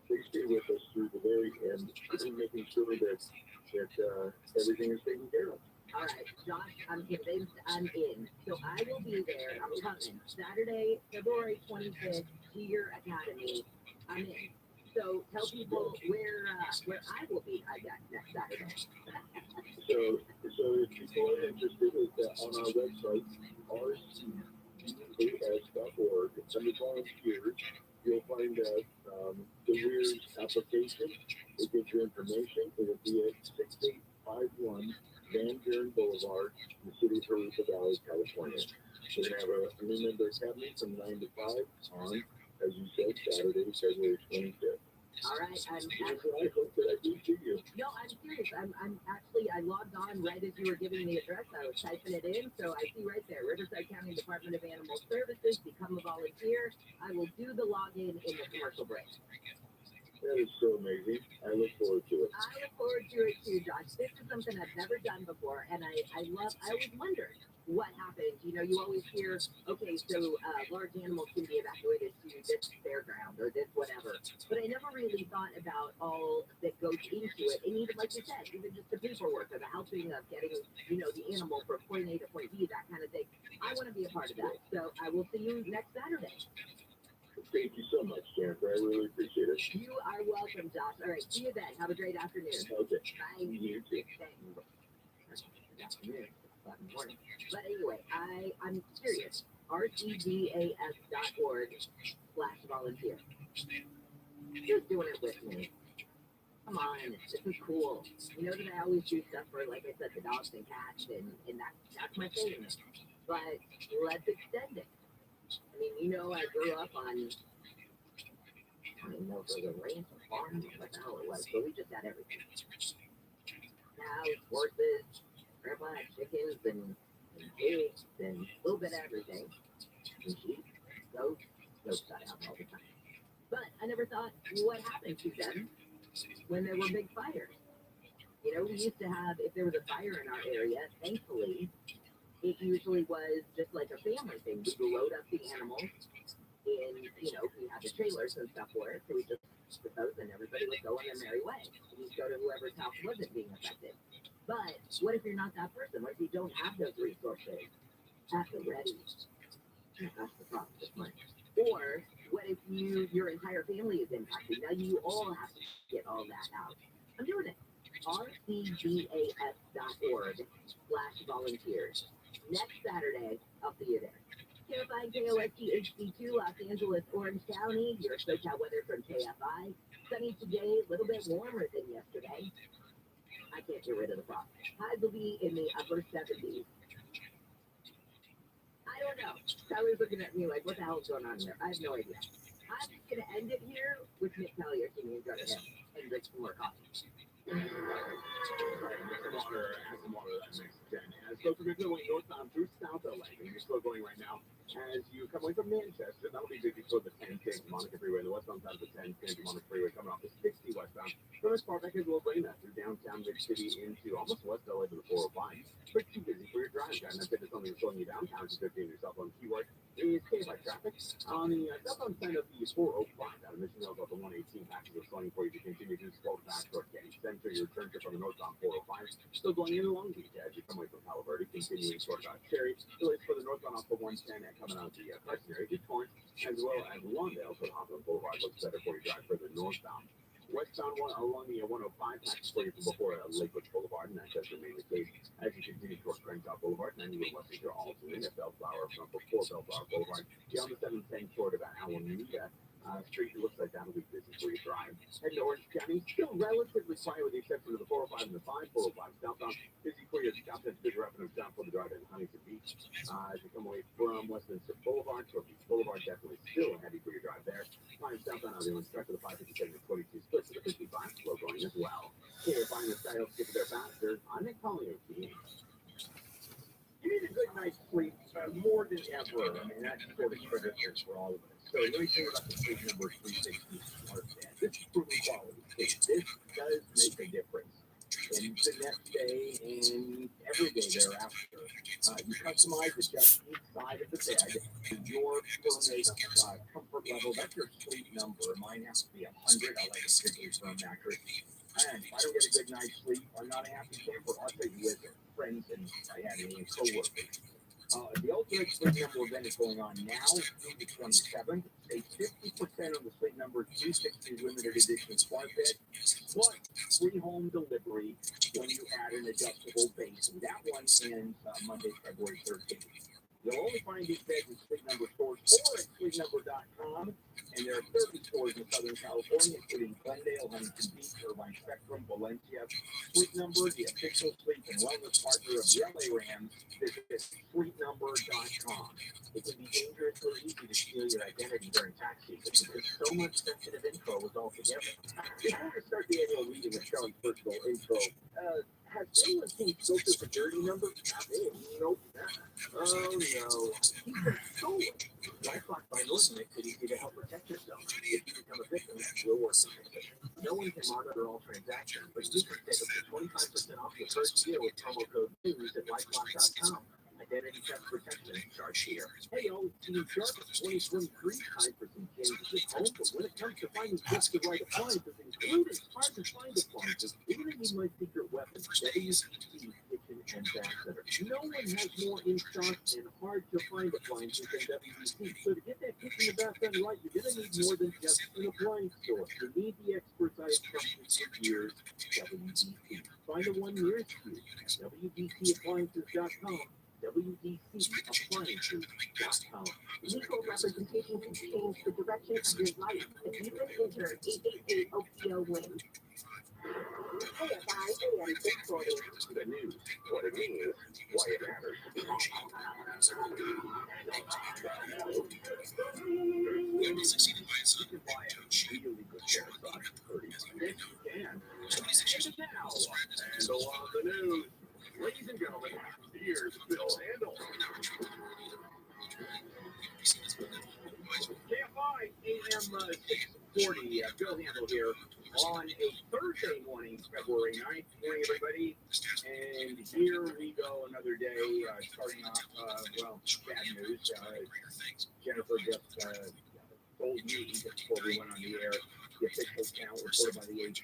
They stay with us through the very end, making sure that everything is taken care of. All right, Josh, I'm convinced I'm in. So I will be there. I'm coming Saturday, February 25th, to your academy. I'm in. So tell people where I will be, I guess, next Saturday. So if people are interested, it's on our website, rcas.org. Under volunteers, you'll find careers application. It gives you information. It'll be at 6851 Van Buren Boulevard, in the city of Eureka Valley, California. We're going to have a new member academy from 9 to 5 on, as you said, Saturday, February 25th. All right, I hope that I do see you. No, I'm serious. I'm actually, I logged on right as you were giving the address. I was typing it in, so I see right there, Riverside County Department of Animal Services, become a volunteer. I will do the login in the commercial break. That is so amazing. I look forward to it. I look forward to it too, Josh. This is something I've never done before, and I always wondered what happens. You always hear, okay, so large animals can be evacuated to this fairground or this whatever. But I never really thought about all that goes into it. And even, like you said, even just the paperwork or the helping of getting, the animal from point A to point B, that kind of thing. I want to be a part of that. So I will see you next Saturday. Thank you so much, Jennifer. I really appreciate it. You are welcome, Josh. All right, see you then. Have a great afternoon. Okay. Bye. You too. Morning. But anyway, I'm serious. rcdas.org/volunteer. Just doing it with me. Come on, this is cool. You know that I always do stuff for, like I said, the dogs and cats, and that's my thing. But let's extend it. I mean, I grew up on, I don't even know if it was a ranch or farm, what the hell it was, but we just had everything. Cows, horses, grandpa had chickens, and pigs, and a little bit of everything. And sheep, goats got out all the time. But I never thought what happened to them when there were big fires. You know, we used to have, if there was a fire in our area, thankfully, it usually was just like a family thing. We would load up the animals in, you know, we had the trailers and stuff for it, so we just put those and everybody would go on their merry way. You'd go to whoever's house wasn't being affected. But what if you're not that person? What if you don't have those resources at the ready? That's the problem with money. Or what if your entire family is impacted? Now you all have to get all that out. I'm doing it. rcbas.org/volunteers. Next Saturday, I'll see you there. KFI KOST HD2, Los Angeles, Orange County. Your SoCal weather from KFI. Sunny today, a little bit warmer than yesterday. I can't get rid of the frost. Highs will be in the upper 70s. I don't know. Tyler's looking at me like, what the hell's going on here? I have no idea. I'm just going to end it here with Nick Collier singing and go to him and drink some more coffee. Some water, add some water that makes 10. And so we're going northbound through South LA, and you're still going right now. As you come away from Manchester, that'll be busy for the 10 Santa Monica Freeway, the westbound side of the 10 Santa Monica Freeway coming off the 60 westbound. From as far back as we'll bring that through downtown Big City into almost West LA to the 405. Pretty busy for your drive, guys. And I said there's something slowing you downtown, so if you're yourself on keyword is KFI traffic. On the southbound side of the 405, out of Mission Hills, the 118 patches are slowing for you to continue to scroll back toward Getty Center. Your return trip on the northbound 405, still going in Long Beach as you come away from Palo Verde, continuing toward Cherry. Delays for the northbound off the 110 and coming out the Carson area, Torrance, as well as Lawndale. So Hopland Boulevard looks better for you drive further northbound. Westbound one along the 105 patches for you from before Lakewood Boulevard, and that does remain the case as you continue toward Crenshaw Boulevard. And then you will west of your Alton at Bellflower from before Bellflower Boulevard. Beyond the 710 toward about Alameda Street, it looks like that'll be busy for your drive. Heading to Orange County, still relatively quiet with the exception of the 405 and the 545. Southbound busy for you. Southbound bigger up and down for the drive in Huntington Beach. As you come away from Westminster Boulevard, Short Beach Boulevard, definitely still heavy for your drive there. Flying southbound out of the Orange track to the 557 and 22 split to the 55 slow going as well. Here, find the style to get to their faster. I'm Nick Collier. You need a good night's sleep more than ever. I mean, that's sort of critical for all of us. So let me tell you about the sleep number 360 smart bed. This is proven quality. This does make a difference. And the next day and every day thereafter, you customize it just each side of the bed to your firm comfort level. That's your sleep number. Mine has to be 100. I like a particularly firm mattress. And if I don't get a good night's sleep, I'm not a happy camper. I'll take you with it. Friends and I had any co-workers. The Ultimate Sleep Number event is going on now through the 27th. Save 50% on the Sleep Number 360 limited edition smart bed, plus free home delivery when you add an adjustable base. And that one ends Monday, February 13th. You'll only find these beds in Sleep Number stores or at sleepnumber.com. And there are 30 stores in Southern California, including Glendale, Huntington Beach, Irvine Spectrum, Valencia. Sleep Number, the official sleep and wellness partner of the LA Rams. Visit sleepnumber.com. It can be dangerously easy to steal your identity during tax season because so much sensitive info is all together. Before we start the annual reading of Charlie's personal info, has anyone seen Social Security number? Nope. Oh no. He's been stolen. LifeLock by Norton makes it easy to help protect yourself. If you become a victim, we'll work with it. No one can monitor all transactions, but you can save up to 25% off your first year with promo code NEWS at LifeLock.com. Identity theft protection charge here. Hey, y'all, Team Sharp 2023 time for some changes at home, but when it comes to finding just the right appliances, including hard to find appliances, even if you my secret weapon, WCT Kitchen Ambassador. No one has more in stock and hard to find appliances than WCT. So to get that kitchen and bath done right, you're going to need more than just an appliance store. You need the experts I have trusted for years, WDC. Find a one nearest you at WDCappliances.com. WDCappliances.com. Legal representation can change the direction of your life. If you can enter 888-OPO-WIN. KFI AM 640. The news, what it means, why it matters. Succeeded by its you can buy a really good pair of socks for 30. Yes, you can. And now, handle on the news. Ladies and gentlemen, here's Bill Handle. KFI AM 640. 6:40, Bill Handel here on a Thursday morning, February 9th. Morning, everybody. And here we go, another day, starting off, bad news. Jennifer just told me just before we went on the air, the official count reported by the AP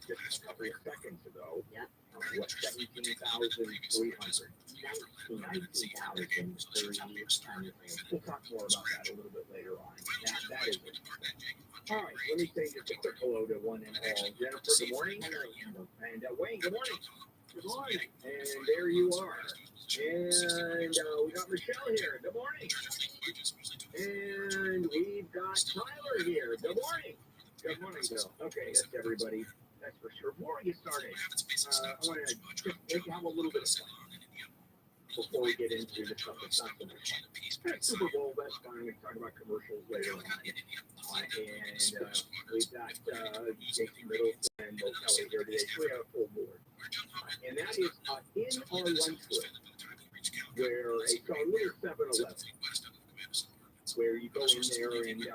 just a couple of seconds ago. Yeah. 17,300. 19,030. We'll talk more about that a little bit later on. That is it. All right, let me say just a quick hello to one and all. Jennifer, good morning. Hello. And Wayne, good morning. Good morning. And there you are. And we got Michelle here. Good morning. And we've got Tyler here. Good morning. Good morning, Bill. Okay, that's everybody. That's for sure. Before we get started, I want to just have a little bit of fun before we get into the stuff that's not so much fun. Super Bowl, that's fine. We can talk about commercials later on. And we've got Jason Middleton and Mo Kelly here today. So we have a full board. And that is in our lunch room, where a little 7-Eleven, where you go in there and,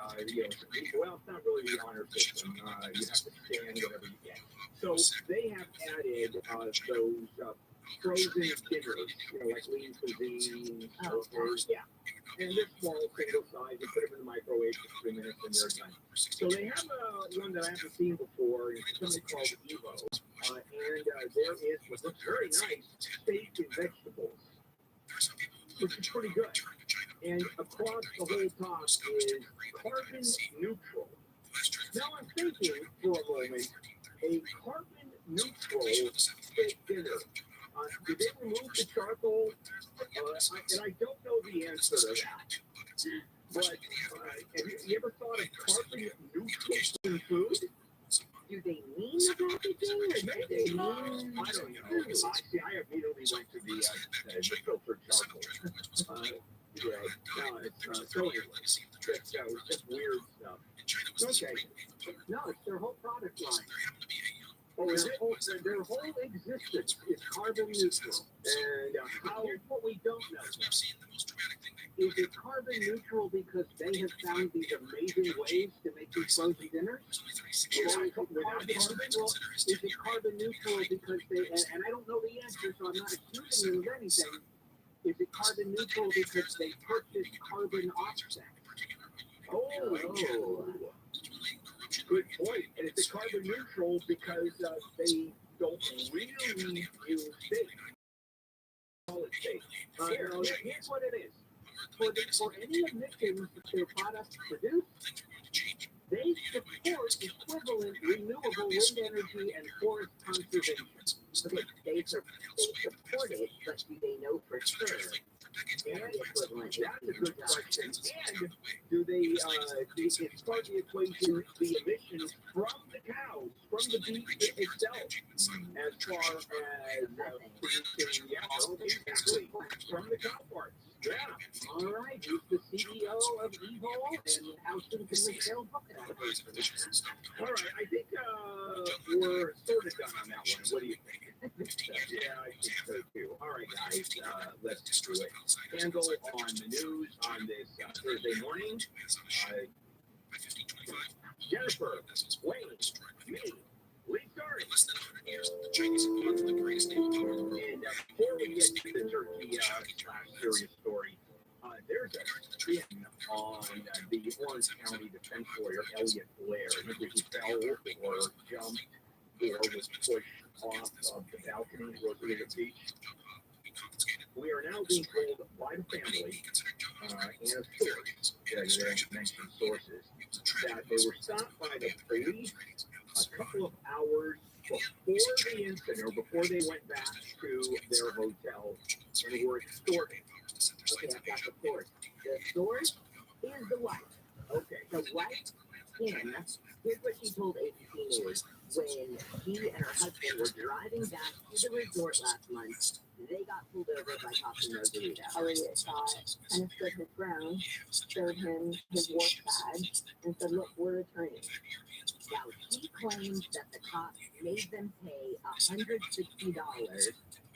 well, it's not really the honor system. You have to stand whatever you get. So they have added those frozen dinners, like lean cuisine, yeah. And they're small, single size. You put them in the microwave for 3 minutes and they're done. So they have one that I haven't seen before. It's something called Evo. And there is what looks very nice, steak and vegetables, which is pretty good. And across the whole top is carbon neutral. Now I'm thinking for a moment, a carbon neutral steak dinner. Did they remove the charcoal? And I don't know the answer to that. But have you ever thought of carbon neutral food? Do they mean the packaging, or maybe they mean? I don't know. I immediately went to the filtered charcoal. It's just weird stuff. Okay. No, it's their whole product line. Oh, their whole existence is carbon neutral. And here's what we don't know. Is it carbon neutral because they have found these amazing ways to make these frozen dinners? Is it carbon neutral because they, and I don't know the answer, so I'm not accusing them of anything. Is it carbon neutral because they purchased carbon offset? Oh, good point. And it's carbon neutral because they don't really use steak. Here's what it is. For any emissions that their products produce, they support equivalent renewable wind energy and forest conservation. Okay, they support it, but do they know for sure? That's a good question. And do they, is part of the equation the emissions from the cows, from the beef itself, as far as producing, exactly, from the cow parts? Yeah. All right. He's the CEO of Evo, and how soon can we sell book that? All right. I think we're sort of done on that one. What do you think? Yeah, I think so too. All right, guys, let's do it. Handle on the news on this Thursday morning. Jennifer, Wayne, me, we started. And before we get to the turkey serious story, there's a spin on the Orange County defense lawyer, Elliot Blair. I think he fell or jumped or was pushed off of the balcony at Rosarito Beach. We are now being told by the family and a source, they mentioned sources, that they were stopped by the police a couple of hours before the incident, or before they went back to their hotel, and were extorted. Okay, I've got the source. The source is the wife. Okay. The wife, Kim, here's what she told ABC News. When she and her husband were driving back to the resort last month, they got pulled over by cops in Rosarito. Elliot thought, kind of stood his ground, showed him his work badge, and said, "Look, we're attorneys." Now, she claims that the cops made them pay $160,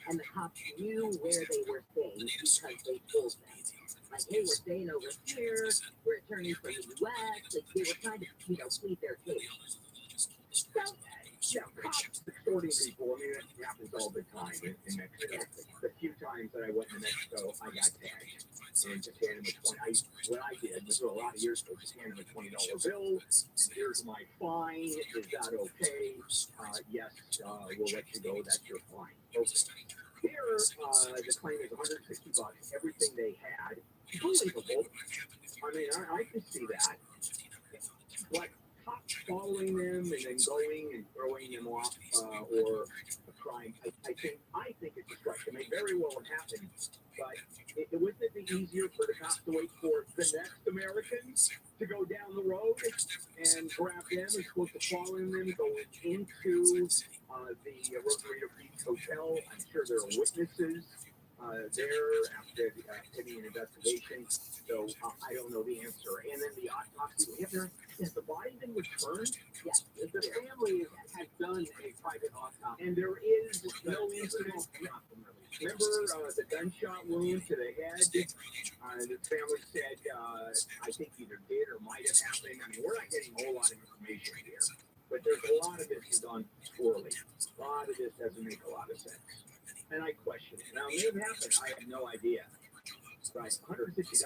and the cops knew where they were staying because they told them. like, hey, we're staying over here, we're returning from the U.S. Like, they were trying to, plead their case. So, cops extorting people. I mean, it happens all the time in Mexico. The few times that I went to Mexico, I got tagged. And just handed them a 20. What I did was a lot of years ago, just handed them a $20 bill. Here's my fine. Is that okay? Yes, we'll let you go. That's your fine. Okay. Here, the claim is $160. Everything they had. Believable. I mean, I can see that. But cops following them and then going and throwing them off or a crime, I think it's a strike. It may very well have happened, but wouldn't it be easier for the cops to wait for the next Americans to go down the road and grab them as opposed to following them going into the Rosarito Beach Hotel? I'm sure there are witnesses there after getting an investigation. So I don't know the answer. And then the autopsy, has the body been returned? Yes. The family has done a private autopsy, and there is no incident. Remember the gunshot wound to the head? The family said, I think either did or might have happened. I mean, we're not getting a whole lot of information here, but there's a lot of this is done poorly. A lot of this doesn't make a lot of sense. And I question it. Now, it may have happened. I have no idea. Right, $150 is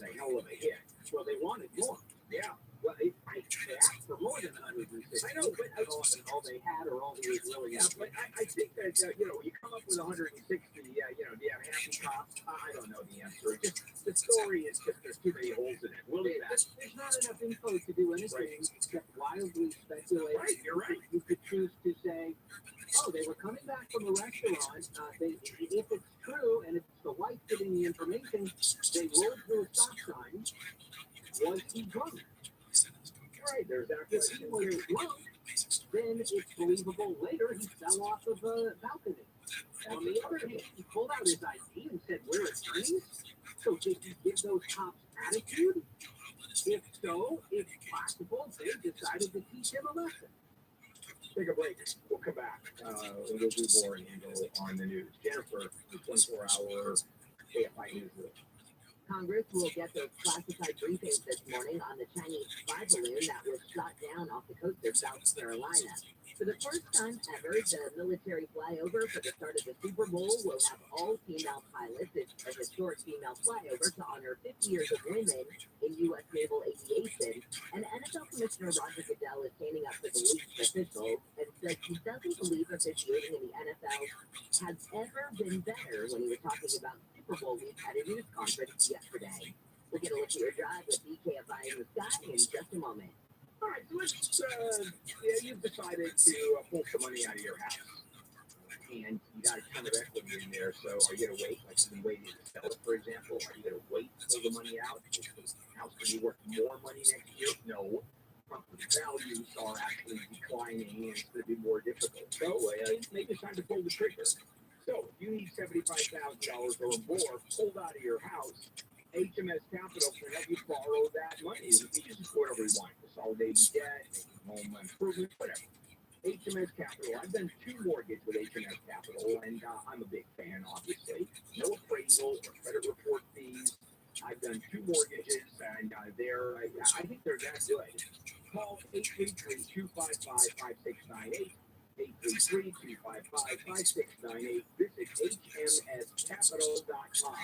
a hell of a hit. Well, they wanted more. Yeah. Well, they asked for more than $150. I know, but all they had or all they was really out. But I think that you come up with $160. Do you have happy cops? I don't know the answer. Just the story is just there's too many holes in it. There's not enough info to do anything except wildly speculate. Right, you're right. You could choose to say, oh, they were coming back from a restaurant. If it's true and it's the wife giving the information, they rolled through a stop sign. Was he drunk? Right, there's that. If he was drunk, then it's believable later he fell off of a balcony. On the other hand, he pulled out his ID and said, we're attorneys. So did he give those cops attitude? If so, it's possible they decided to teach him a lesson. Take a break. We'll come back. We'll do more and handle on the news. Jennifer, the 24-hour AFI News. Congress will get those classified briefings this morning on the Chinese spy balloon that was shot down off the coast of South Carolina. For the first time ever, the military flyover for the start of the Super Bowl will have all female pilots. It's a historic female flyover to honor 50 years of women in U.S. naval aviation. And NFL Commissioner Roger Goodell is standing up for the league's officials and says he doesn't believe officiating in the NFL has ever been better when he was talking about Super Bowl week at a news conference yesterday. We'll get a look at your drive with BKFI in the sky in just a moment. All right, so let's, you've decided to pull some money out of your house. And you got a ton of equity in there, so are you going to wait? Like you've been waiting to sell it, for example. Are you going to wait to pull the money out? Is the house going to be worth more money next year? No. Property values are actually declining, and it's going to be more difficult. So maybe it's time to pull the trigger. So if you need $75,000 or more pulled out of your house, HMS Capital can help you borrow that money. You can just do whatever you want. Consolidating debt, making home improvement, whatever. HMS Capital. I've done 2 mortgages with HMS Capital, and I'm a big fan, obviously. No appraisal or credit report fees. I've done 2 mortgages, and I think they're that good. Call 833-255-5698. 833-255-5698. Visit hmscapital.com.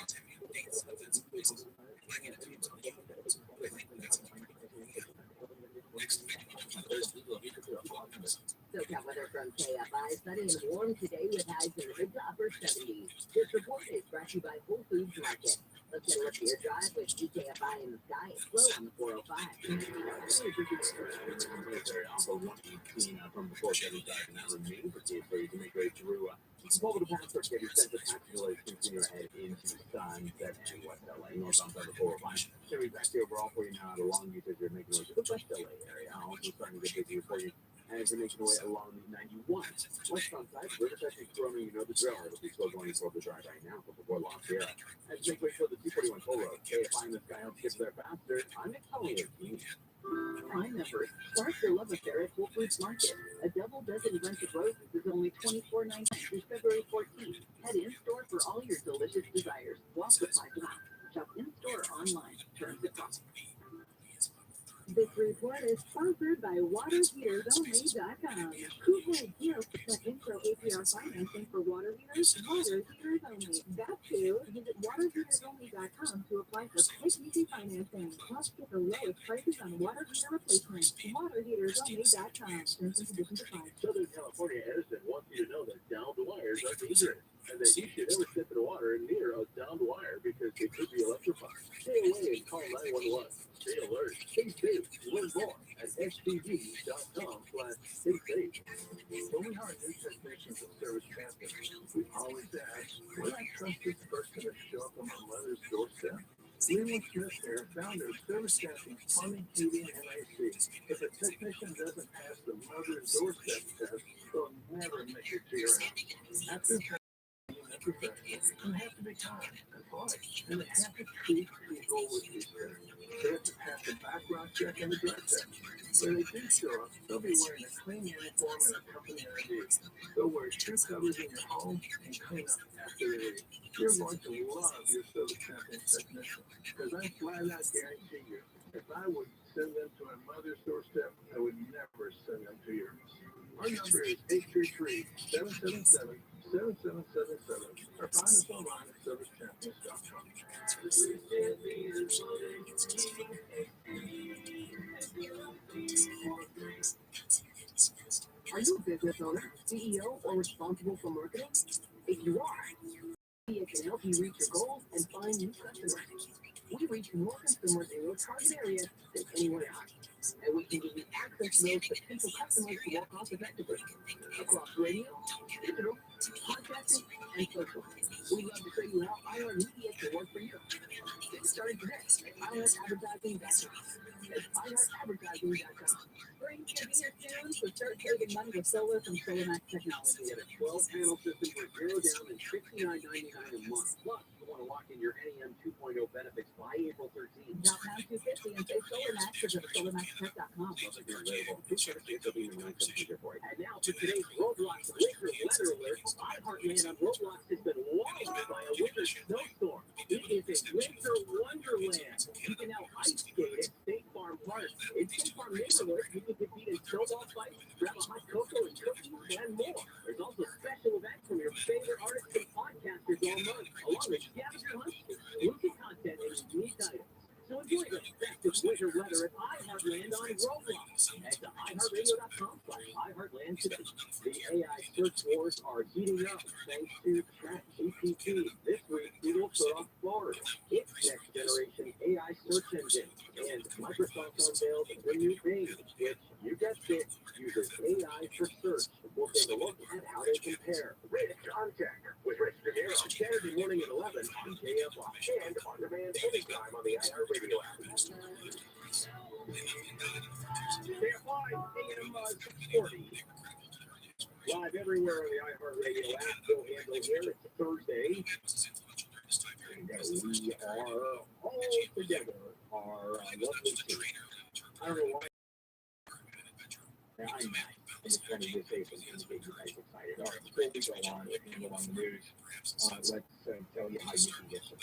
SoCal weather from KFI. Sunny and warm today with highs in the mid to upper 70s. This report is brought to you by Whole Foods Market. Let's get a look at your drive with BKFI in the sky. It's slow on the 405. From before getting back and that remains the case where you can make way through mobile passport, get your sense of actually continue ahead into Sunset and West LA, northbound side of 405. So we're back to overall for you now at along you as you're making way to the West LA area. Also starting to get busy for you as you're making way along the 91. Westbound side, Riverside and Corona, you know the drill. It'll be slow going for the drive right now for before Los Sierra. As you make way for the 241 toll road, KFI in the sky helps get there faster. I'm excited. Prime members, start your love affair at Whole Foods Market. A double dozen bunch of roses is only $24.99 through February 14th. Head in store for all your delicious desires. Walk the 5 miles. Shop in store or online. Terms apply. This report is sponsored by waterheatersonly.com. Who has 0% intro APR financing for water heaters? Water Heaters Only. Got to visit waterheatersonly.com to apply for quick easy financing. Plus, get the lowest prices on water heater replacements. Waterheatersonly.com. Terms and conditions apply. Southern California Edison wants you to know that downed wires are dangerous, and that you should never step in water near a downed wire because they could be electrified. Stay away and call 911. Stay alert. Stay safe. Learn more at stv.com/stay safe. When we hire new technicians and service champions, we always ask, will that trusted person to show up on my mother's doorstep? Leland Smith here, founder of Service Staffing, Plumbing, Heating, and AC. If a technician doesn't pass the mother's doorstep test, they'll never make it to your house. After you have to be kind and polite, and they have to treat people with respect. They have to pass a background check and a drug test. When they do show up, they'll be wearing a clean uniform and a company ID. They'll wear shoe covers in your home and clean up after they leave. You're going to love your service champion technician, because I'm flat out guarantee you, if I would send them to a mother's doorstep, I would never send them to yours. Our number is 833-777-7777, or find us online at servicechampions.com. Are you a business owner, CEO, or responsible for marketing? If you are, it can help you reach your goals and find new customers. We reach more consumers in your target area than anyone else, and we can give you access to those potential customers more cost effectively across radio, digital, podcasting, and social. We'd love to show you how IR Media can work for you. Get started today at IRAdvertising.com. That's IRAdvertising.com. Spring can be here soon, so start saving money with solar from SolarMax Technology. Get a 12-panel system for $0 down and $69.99 a month. Plus, you want to lock in your NEM 2.0 benefits by April 13th. Drop down $250 and say SolarMax or go to solarmaxtech.com. And now for today's Roblox winter weather alert. iHeartland on Roblox has been walloped by a winter snowstorm. It is a winter wonderland. You can now ice skate at State Farm Park. In State Farm neighborhood, you can compete in snowball fights, grab a hot cocoa and cookies, and more. There's also special events from your favorite artists and podcasters all month, along with scavenger hunts, exclusive content, and unique items. So enjoy the best of winter weather at iHeartland on Roblox. Head to iHeartRadio.com/iHeartland today. The AI search wars are heating up thanks to ChatGPT. This week, Google put off Florida, its next generation AI search engine. And Microsoft unveiled the new Bing, which, you guessed it, uses AI for search. We'll take a look at how they compare. Rich on Tech with Rich DeMiro, Saturday morning at 11 on KFI, and on demand anytime on the iHeartRadio app. KFI AM 640. Live everywhere on the iHeartRadio app. Bill Handle here. It's Thursday. And we are all together. Our lovely team. I don't know why. I'm not. I just wanted to say something to get you guys excited. All right, before we go on with Handle on the news, let's tell you how you can get some.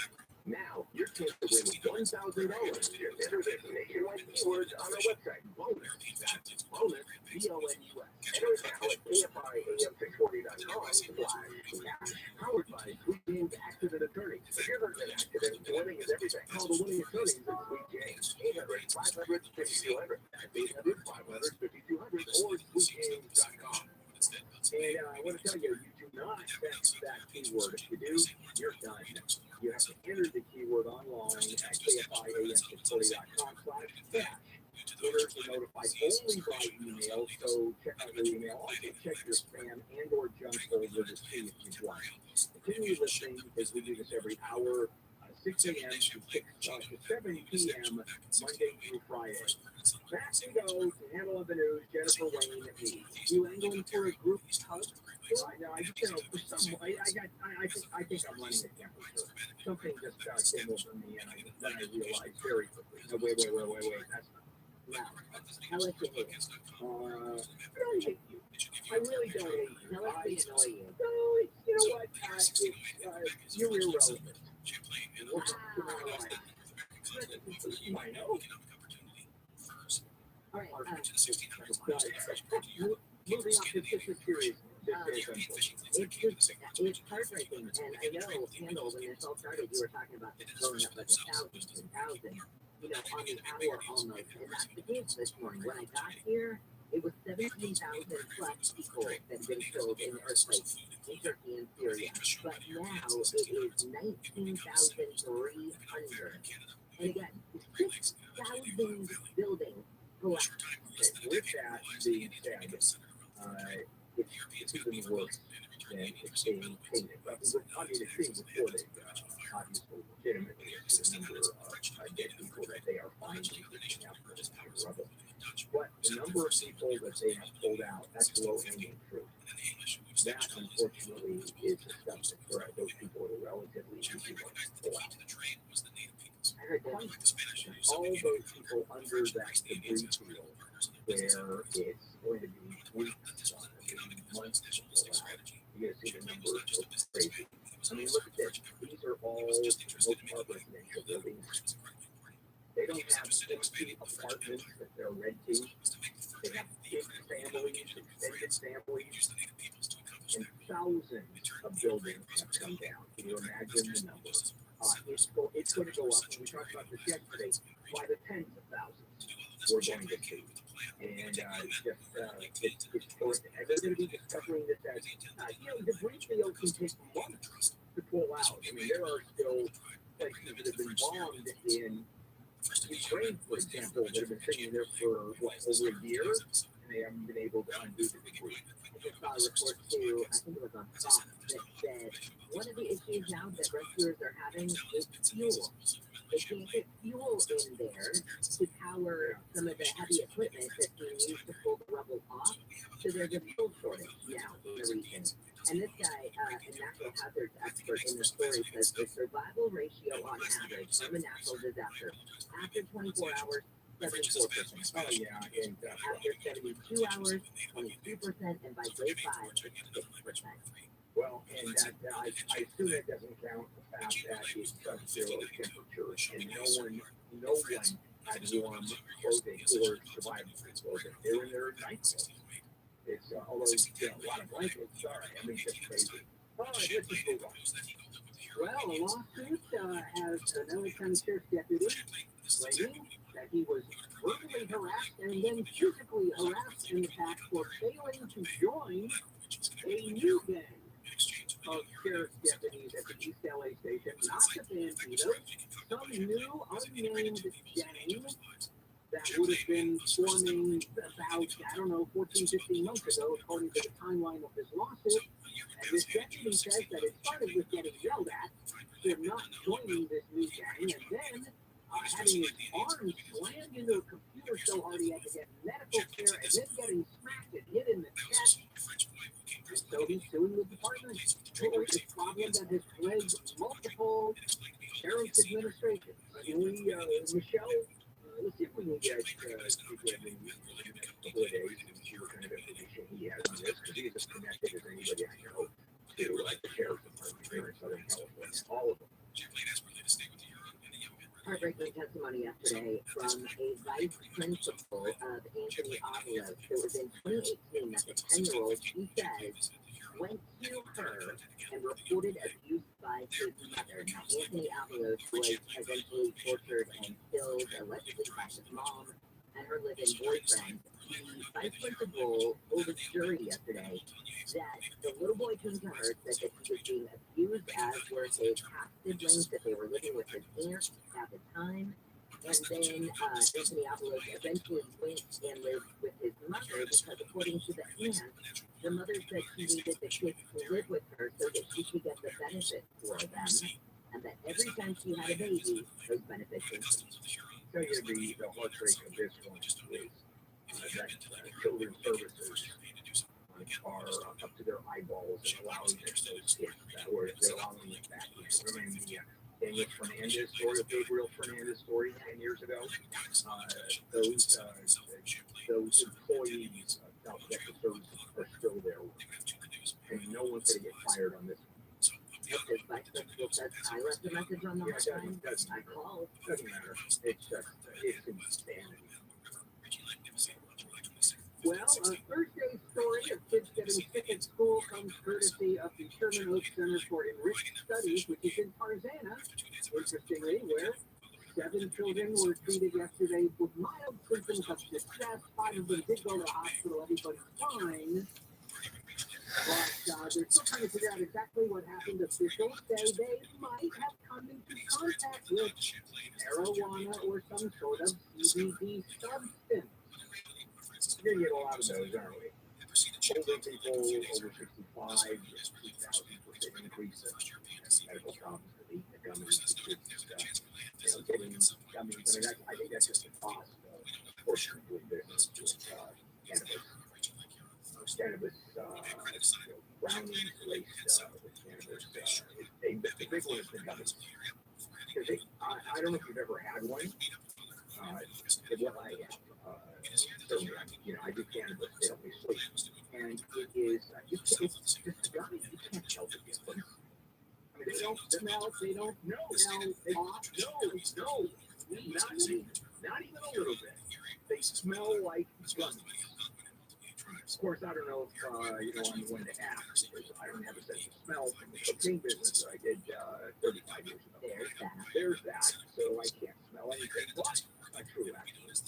Now, your chance to win $1,000. Just enter the nationwide keywords on our website. Bonus. That's bonus. BONUS. Enter it now at AFIAM640.com/cash. Powered by Sweet James Accident Attorney. If you're hurt in an accident, winning is everything. Call the winning attorneys at Sweet James. 800-500-5200. That's 800-500-5200 or sweetjames.com. And I want to tell you, you do not text that keyword. If you do, you're done. You have to enter the keyword online at KFIAM640.com/cash. Orders are notified only by email, so check out your email. Also check your spam and or junk folder to see if you've won. Continue listening because we do this every hour, 6 a.m. to 7 p.m. Monday through Friday. Back we go to Handle of the News, Jennifer Wayne at me. You angling for a group hug? I know, I think I'm running a temperature. Something just came over me, and then I realized very quickly. No, wait. That's now. How much you hate? I don't hate you. I really don't hate you. How much you annoy you? No, you know what? You're irrelevant. Welcome to my life. Moving on to Christmas series. It's heartbreaking, and I know, Handle, when this all started, you were talking about this going up like thousands and thousands, you know, on the hour almost, and that's the case this morning. When I got here, it was 17,000 plus people that had been killed in earthquakes in Turkey and Syria, but now it is 19,300. And again, 6,000 buildings collapsed. With that being said, it's even worse than it's being painted. But I mean, it's being reported, obviously, legitimately, as to the number of dead people that they are finding after this rubble. But the number of people that they have pulled out, that's low-hanging fruit. That, unfortunately, is the stuff that those people are relatively easy to pull out. I heard that. All those people under that debris field, where it's going to be weeks, maybe months to pull out. You guys see the numbers so crazy. I mean, look at this. These are all most residential buildings. They don't have empty apartments that they're renting. They have big families, extended families, and thousands of buildings have come down. Can you imagine the numbers? It's going to go up, and we talked about this yesterday, by the tens of thousands we're going to see. And it's horrific. And they're going to be discovering this as, debris field can take months to pull out. I mean, there are still places that have been bombed in Ukraine, for example, that have been sitting there for, over a year, and they haven't been able to undo the debris. I just saw a report too, I think it was on Fox, that said one of the issues now that rescuers are having is fuel. They can't get fuel in there to power some of the heavy equipment that's being used to pull the rubble off. So there's a fuel shortage now in the region. And this guy, a natural hazards expert in the story, says the survival ratio on average from a natural disaster after 24 hours, 74%. Oh, yeah. And after 72 hours, 22%, and by day 5, it's 6%. Well, and that I assume that doesn't count the fact that it's sub-zero temperature, and no one had warm clothing or survival clothing. They're in their night clothes. It's although a lot of blankets. Sorry, I mean just crazy. All right, let's just move on. Well, a lawsuit has an LA County Sheriff's deputy claiming that he was verbally harassed and then physically harassed in the past for failing to join a new gang of sheriff's deputies at the East LA station, not the Banditos, some new unnamed gang that would have been forming about, 14, 15 months ago, according to the timeline of this lawsuit. And this deputy says that it started with getting yelled at for not joining this new gang, and then having his arms slammed into a computer so hard he had to get medical care, and then getting smacked and hit in the chest. And so he's suing the department for this problem that has plagued multiple sheriff's administrations. Michelle, let's see if we can get people in the next couple of days and see what kind of information he has on this, because he's as connected as anybody I know to the sheriff's department here in Southern California. All of them. Heartbreaking testimony yesterday from a vice principal of Anthony Avalos. It was in 2018 that the 10-year-old, she says, went to her and reported abuse by his mother. Now, Anthony Avalos was eventually tortured and killed, allegedly by his mom and her live-in boyfriend. The vice principal told the jury yesterday that the little boy came to her, said that he was being abused, as were his half-siblings, that they were living with his aunt at the time. And then Anthony Avalos eventually went and lived with his mother because, according to the aunt, the mother said she needed the kids to live with her so that she could get the benefits for them, and that every time she had a baby, those benefits increased. Tell you the heartbreak of this one is that children's services are up to their eyeballs and allowing those kids or they're allowing it back in. Remember the Daniel Fernandez story, Gabriel Fernandez story 10 years ago? Those employees of South Texas services are still there, and no one's going to get fired on this one. His vice principal says, I left a message on the hotline. I called. Doesn't matter. It's insanity. Thursday's story of kids getting sick at school comes courtesy of the Sherman Oaks Center for Enriched Studies, which is in Tarzana, interestingly, where 7 children were treated yesterday with mild symptoms of success. 5 of them did go to the hospital. Everybody's fine. But they're still trying to figure out exactly what happened. Officials say they might have come into contact with marijuana or some sort of CBD substance. You're going to get a lot of those, aren't we? Older people over 65, 2,000% increase in medical problems for eating the gummies, the kids and stuff. Getting gummies. I mean, I think that's just the cost of portion of business with cannabis. Cannabis, brownies laced with cannabis. The big one is the gummies. Because I don't know if you've ever had one. Well, I have. Certainly, I do cannabis. They help me sleep. And it is, it's just gummies. You can't tell the difference. I mean, they don't smell, they don't know. No, not even a little bit. They smell like gummies. Of course, I don't know if, I'm going to ask, because I don't have a sense of smell from the cocaine business that I did 35 years ago. There's that. So I can't smell anything but a true activist.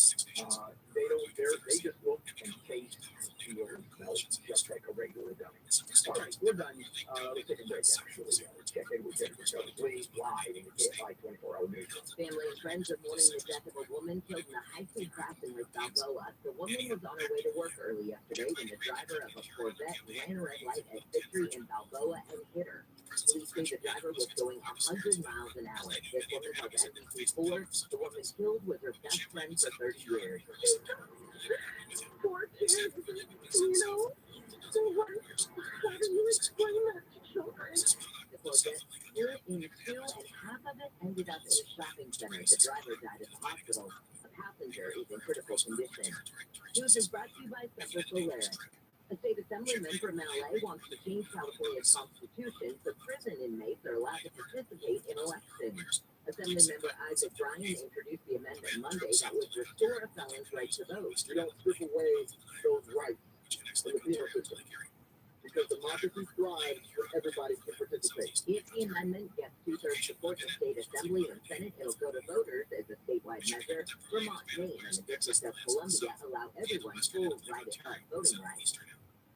They just look and taste and feel and smell just like a regular gummy. All right, we're done. Let's take a break, actually. Check in with Jennifer Jones live in the KFI 24-hour news. Family and friends are mourning the death of a woman killed in a high-speed crash in Lake Balboa. The woman was on her way to work early yesterday when the driver of a Corvette ran a red light at Victory in Balboa and hit her. Police say the driver was going 100 miles an hour. This woman tells NBC4 the woman killed was her best friend for 30 years. Poor kids, So why do you explain that to children? The Corvette split in two, and half of it ended up in a shopping center. The driver died at the hospital. A passenger is in critical condition. News is brought to you by selfie. A state assemblyman from LA wants to change California's constitution so prison inmates are allowed to participate in elections. Assemblymember Isaac Bryan introduced the amendment Monday that would restore a felon's right to vote. We don't strip away those rights from the penal system. Because democracy thrives when everybody can participate. If the amendment gets 2/3 support in state assembly and Senate, it'll go to voters as a statewide measure. Vermont, Maine, and the District of Columbia allow everyone full right-at-heart voting rights.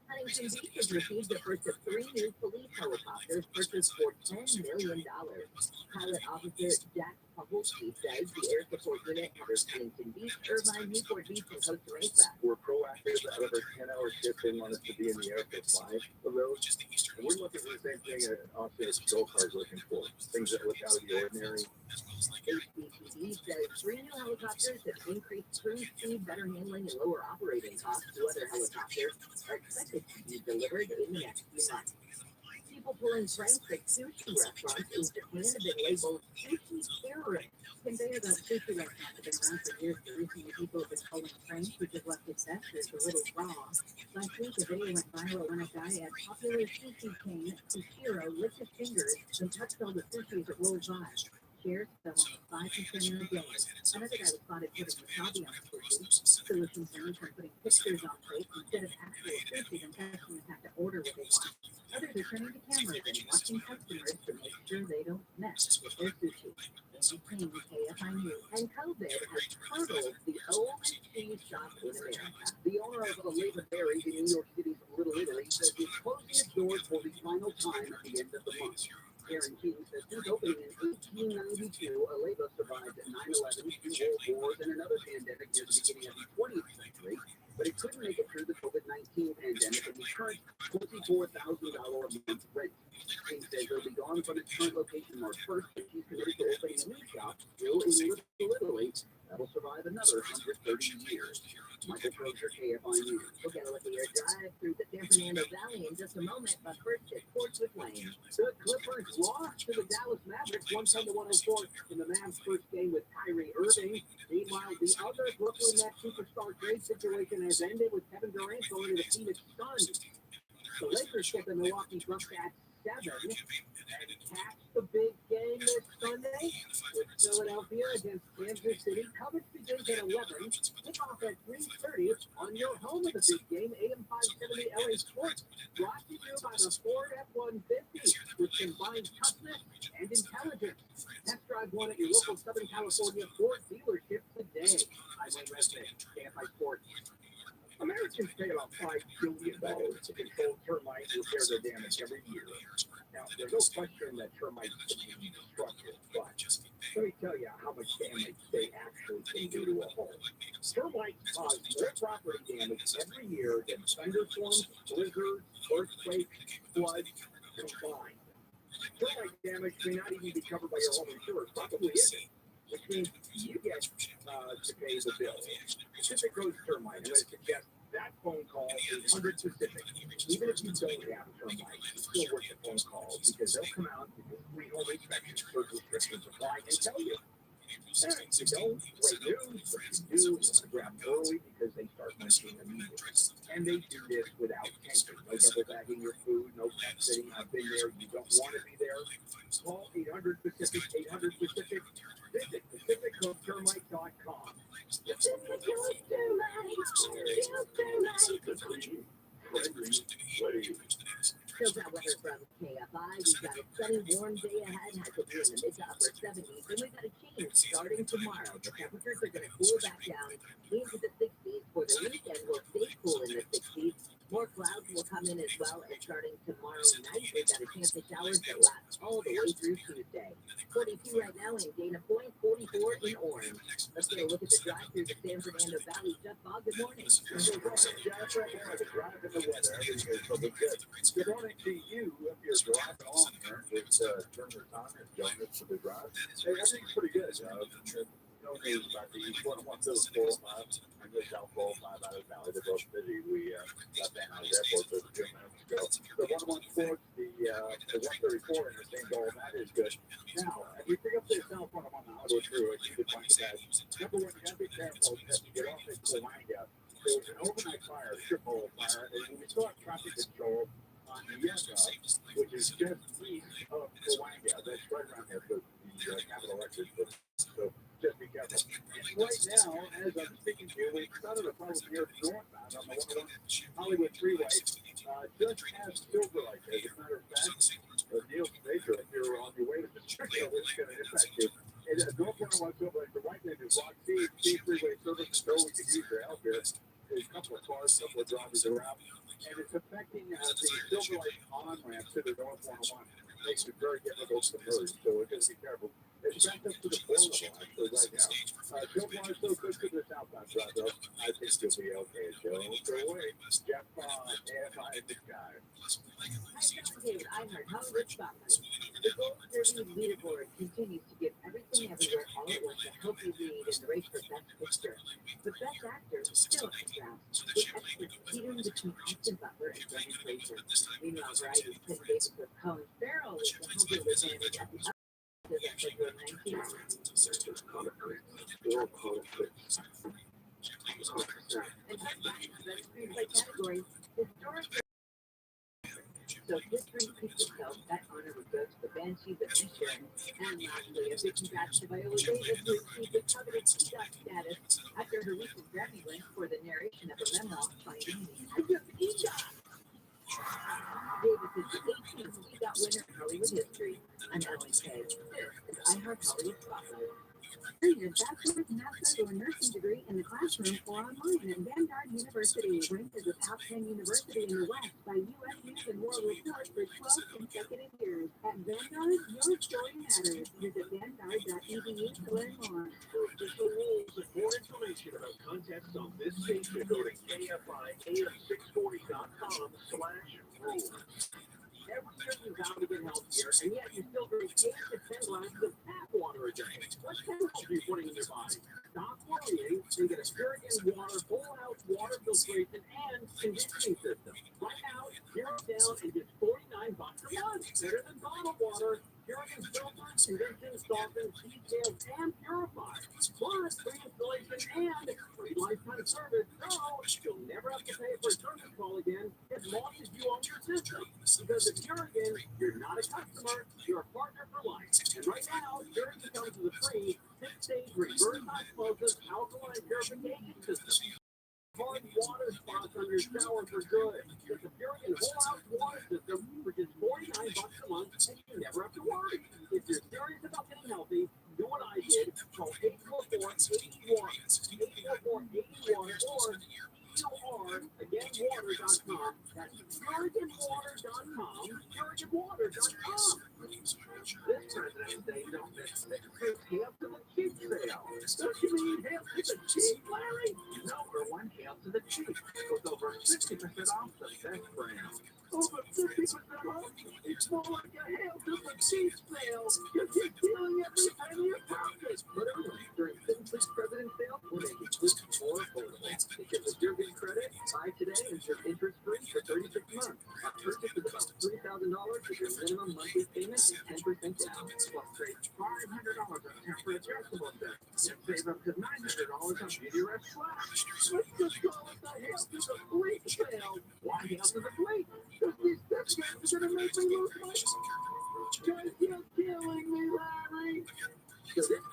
Huntington Beach has received the first of 3 new police helicopters purchased for $10 million. Pilot Officer Jack Pahulski says the air support unit covers Huntington Beach, Irvine, Newport Beach, and Costa Mesa. We're proactive. Out of our 10-hour shift, they want us to be in the air for 5 of those. And we're looking for the same thing an officer Go Car is looking for. Things that look out of the ordinary. HBCD says 3 new helicopters have increased cruise speed, better handling, and lower operating costs. 2 other helicopters are expected to be delivered in the next few months. People pulling pranks at sushi restaurants in Japan have been labeled sushi terrorists. Conveyor belt sushi restaurants have been around for years, but recently people have been calling pranks, which has left investors a little raw. Last week, a video went viral when a guy at popular sushi chain Sushiro licked his fingers and touched all the sushi as it rolled by. Shares fell almost 5% in a day. Another guy was spotted putting wasabi on the sushi. Solutions range from putting pictures on plates instead of actual sushi, then customers have to order what they want. Others are turning to cameras and watching customers to make sure they don't mess with their sushi. King, KFI News. And COVID has hurdled the oldest cheese shop in America. The owner of likeforlike in New York City's Little Italy says he's closing its doors for the final time at the end of the month. Aaron King says since opening in 1892, Aleva survived 9/11, 2 world wars, and another pandemic near the beginning of the 20th century, but it couldn't make it through the COVID-19 pandemic and the current $24,000 a month rent. King says he'll be gone from its current location March 1st, but he's committed to opening a new shop still in Little Italy that will survive another 130 years. Michael Crozier, KFI News. We'll get a look at your drive through the San Fernando Valley in just a moment, but first it's Sports with Wayne. The Clippers lost to the Dallas Mavericks 110-104 in the Mavs' first game with Kyrie Irving. Meanwhile, the other Brooklyn Nets superstar trade situation has ended with Kevin Durant going to the Phoenix Suns. The Lakers get the Milwaukee Bucks at And catch the big game this Sunday with Philadelphia against Kansas City. Coverage begins at 11. Kickoff at 3:30 on your home of the big game, AM 570 LA Sports. Brought to you by the Ford F-150, which combines toughness and intelligence. Test drive one at your local Southern California Ford dealership today. I'm Wayne Resnick, KFI Sports. Americans pay about $5 billion to control termite and repair their damage every year. Now, there's no question that termites can be destructive, but let me tell you how much damage they actually can do to a home. Termites cause more property damage every year than thunderstorms, blizzards, earthquakes, floods combined. Termite damage may not even be covered by your home insurance, probably isn't, which means you get to pay the bill. Pacific Coast Termite, I'm going to suggest that phone call is 100 Pacific. Even if you don't have termites, it's still worth the phone call because they'll come out and do free home inspections, search restrictions apply, and tell you. And if you don't, great news, but you do, you want to grab early because they start munching immediately. And they do this without tension. No double bagging your food, no pet sitting. I've been there. You don't want to be there. Call 800 Pacific, 800 Pacific. Visit PacificCoastTermite.com. Still got weather from KFI. We've got a sunny, warm day ahead. Has to be in the mid to upper 70s. Then we've got a change starting tomorrow. The temperatures are going to cool back down into the 60s for the weekend. We'll stay cool in the 60s. More clouds will come in as well. And starting tomorrow night, we've got a chance of showers that last all the way through Tuesday. 42 right now in Dana Point, 44 in Orange. Let's take a look at the drive through the San Fernando Valley. Jeff Bog, good morning. Jeff, right now, the drive in the weather, everything is looking good. Good morning to you if you're driving on here. It's Turner Thomas, Jonas to the drive. Hey, everything's pretty good. No news about the East 101 to 405. I guess South 405 out of the valley. They're both busy. We left Van Nuys Airport just a few minutes ago. The 101 Sports, the 134 in the same goal, that is good. Now, as we pick up the South 101, I'll go through it. You can find that. Number one, you got to be careful as you get off at Kalanga. There was an overnight fire, a triple fire, and we saw traffic control on Yucca, which is just east of Kalanga. That's right around there for the Capitol Records. So just be careful. And right now, as I'm speaking to you, we started a problem here northbound on the 101 Hollywood Freeway, just past Silver Lake. As a matter of fact, Neil Stager, if you're on your way to the Chicago, it's going to impact you. And North 101 Silver Lake, the right lane is blocked. C freeway service, so we can use your help here. There's a couple of cars, a couple of drivers around, and it's affecting the Silver Lake on-ramp to the North 101. Makes it very difficult to merge, so we're going to be careful. It's back up to the 4 level, actually, right now. So far, so good to the southbound side, though. I think you'll be okay, Joe. Go away. Jeff AFI in the sky. David Einhard, Hollywood Spotlight. The Gold Derby leaderboard continues to give everything everywhere all at once to help you lead in the race for Best Picture. The Best Actor is still at the draft, with experts teetering between Austin Butler and Brendan Fraser. Meanwhile, Variety's Tim Davis with Colin Farrell is the hopeful advantage at the other at February 19th. And best screenplay category, historic. So history keeps itself. That honor would go to the Banshees of Inisherin. And lastly, a big congrats to Viola Davis, who received the coveted EGOT status after her recent Grammy win for the narration of a memoir, Finding Me. EGOT! Davis is the 18th EGOT winner in Hollywood history. I'm Ellen Kay. This is iHeart Hollywood Spotlight. Earn your bachelor's, master's, or nursing degree in the classroom or online at Vanguard University, ranked as a top 10 university in the West by U.S. News and World Report for 12 consecutive years. At Vanguard, your story matters. Visit vanguard.edu to learn more. For official rules and more information about contests on this station, go to KFIAM640.com/rules. Every year you vow to get healthier, and yet you still drink 8 to 10 glasses of tap water a day. What chemicals are you putting in your body? Stop worrying and get a Purigen water, full-out water filtration and conditioning system. Right now, zero down and just $49 a month. Better than bottled water. Purigen filters, conditions, softens, details, and purifies. Plus, free installation and free lifetime service. So, you'll never have to pay for a service call again as long as you own your system. Because at Purigen, you're stage reverse osmosis alkaline purification system. Hard water spots on your shower for good. The Superior Whole House Water System, which is $49 a month, and you never have to worry. If you're serious about getting healthy, do what I did. Call 844-81, 844-81, or again, water.com. That's PuricanWater.com, PuricanWater.com. This President's Day, don't miss the Hail to the Cheek sale. Don't you mean Hail to the Cheek, Larry? Number one, Hail to the Cheek, with over 60% off the best brand. Over 50% off? It's more like a Hail to the Cheek sale. You're stealing every penny you pocket. Literally, during Citizens President's Sale, we'll make it good or affordable. Because with your big credit, buy today and you're interest-free for 36 months. A purchase is about $3,000 with your minimum monthly payment is 10% down. Plus, save $500 on temporary adjustable set. And save up to $900 on beauty rest slash. Let's just call it the Hail to the Fleet sale. Why Hail to the Fleet? Because these discounts are going to make me lose my mind. You're killing me, Larry. So this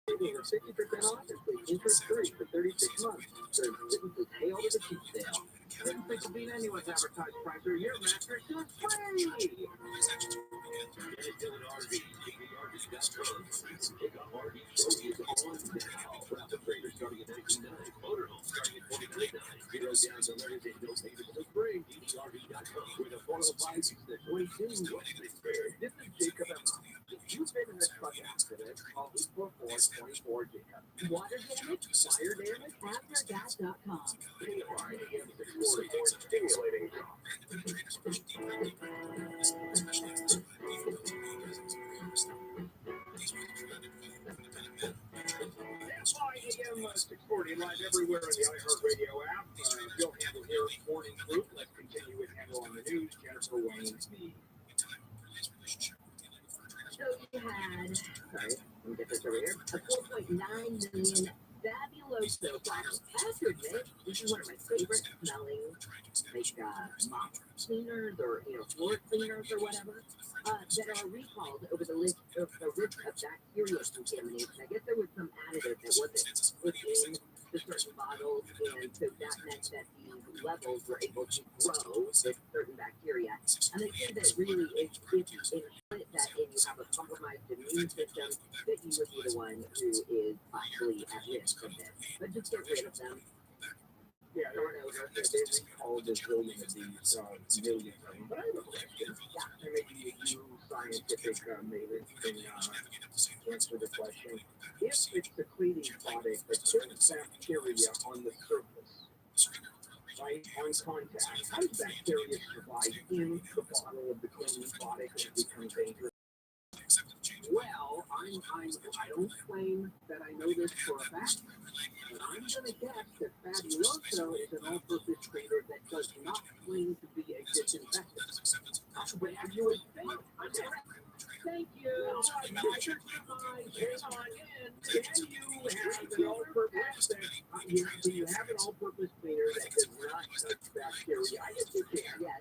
over 50% off and stay interest-free for 36 months. There's Citizens Hail to the Cheap sale. Didn't think to beat anyone's advertised price or your mattress is free. Get it to an RV. RV.com. Pick up RV trophies on now. Rapid Trader starting at $19.99. Motorhome starting at $49.99. Zero down to letters and no payments for free. RV.com with a 405 to 22. This is Jacob Emma. If you've been in a truck accident, call 844-24-JACOB. Water damage, fire damage, AfterGas.com. Stimulating talk. That's why AM 640 live everywhere on the iHeartRadio app. Bill Handel here, morning group. Let's continue with Handel on the news. Jennifer Wayne, me. So you had, sorry, let me get this over here, a 4.9 million Fabuloso bottles. I have to admit, this is one of my favorite smelling, like, mop cleaners or, floor cleaners or whatever, that are recalled over the risk of bacterial contamination. I guess there was some additive that wasn't put in the certain bottles, and so that meant that the levels were able to grow with certain bacteria. And they say that really, if you inherit that and you have a compromised immune system, that you would be the one who is possibly at risk of this. But just get rid of them. Yeah, they recalled a zillion of these millions of them. But I have a question. Yeah. And maybe you scientific maven can answer the question. If it's the cleaning product that kills bacteria on the surface, right, on contact, how does bacteria survive in the bottle of the cleaning product and become dangerous? Well, I don't claim that I know this for a fact, but I'm going to guess that Fabuloso is an all-purpose cleaner that does not claim to be a disinfectant. But as you would think, thank you. Hang on in. Can you have an all-purpose do you have an all-purpose cleaner that does not touch bacteria? I guess you can. Yes.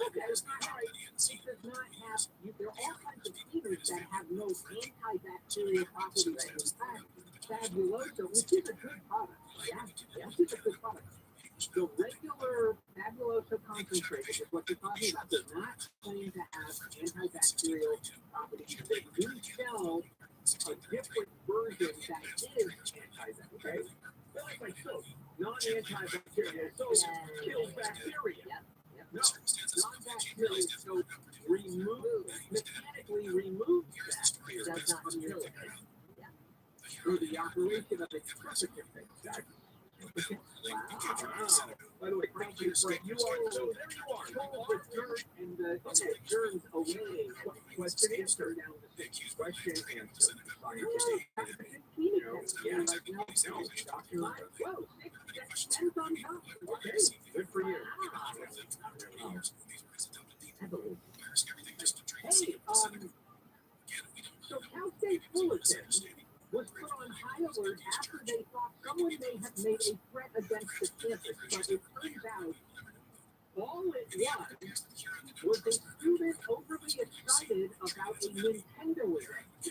Okay. All right. It does not have. There are all kinds of cleaners that have no antibacterial properties. In fact, Fabuloso, which is a good product. Yeah, which is a good product. The regular Fabuloso concentrate, which is what you're talking about, does not claim to have antibacterial properties. They do sell a different version that is antibacterial. Okay? Like soap, non-antibacterial soap kills bacteria. No, non-bacterial soap mechanically removes bacteria. Does not kill it. Through the operation of its purification. Wow. By the way, thank you. You are, so there you are. Pull the dirt and the germs away. Question answer. Down to 6. Question answer. Yeah, like now, Dr. Whoa, 6, 10 thumbs up. Okay, good for you. Hey, so Cal State Fullerton was put on high alert after they thought someone may have made a threat against the campus, but it turns out all it was a student overly excited about a Nintendo event.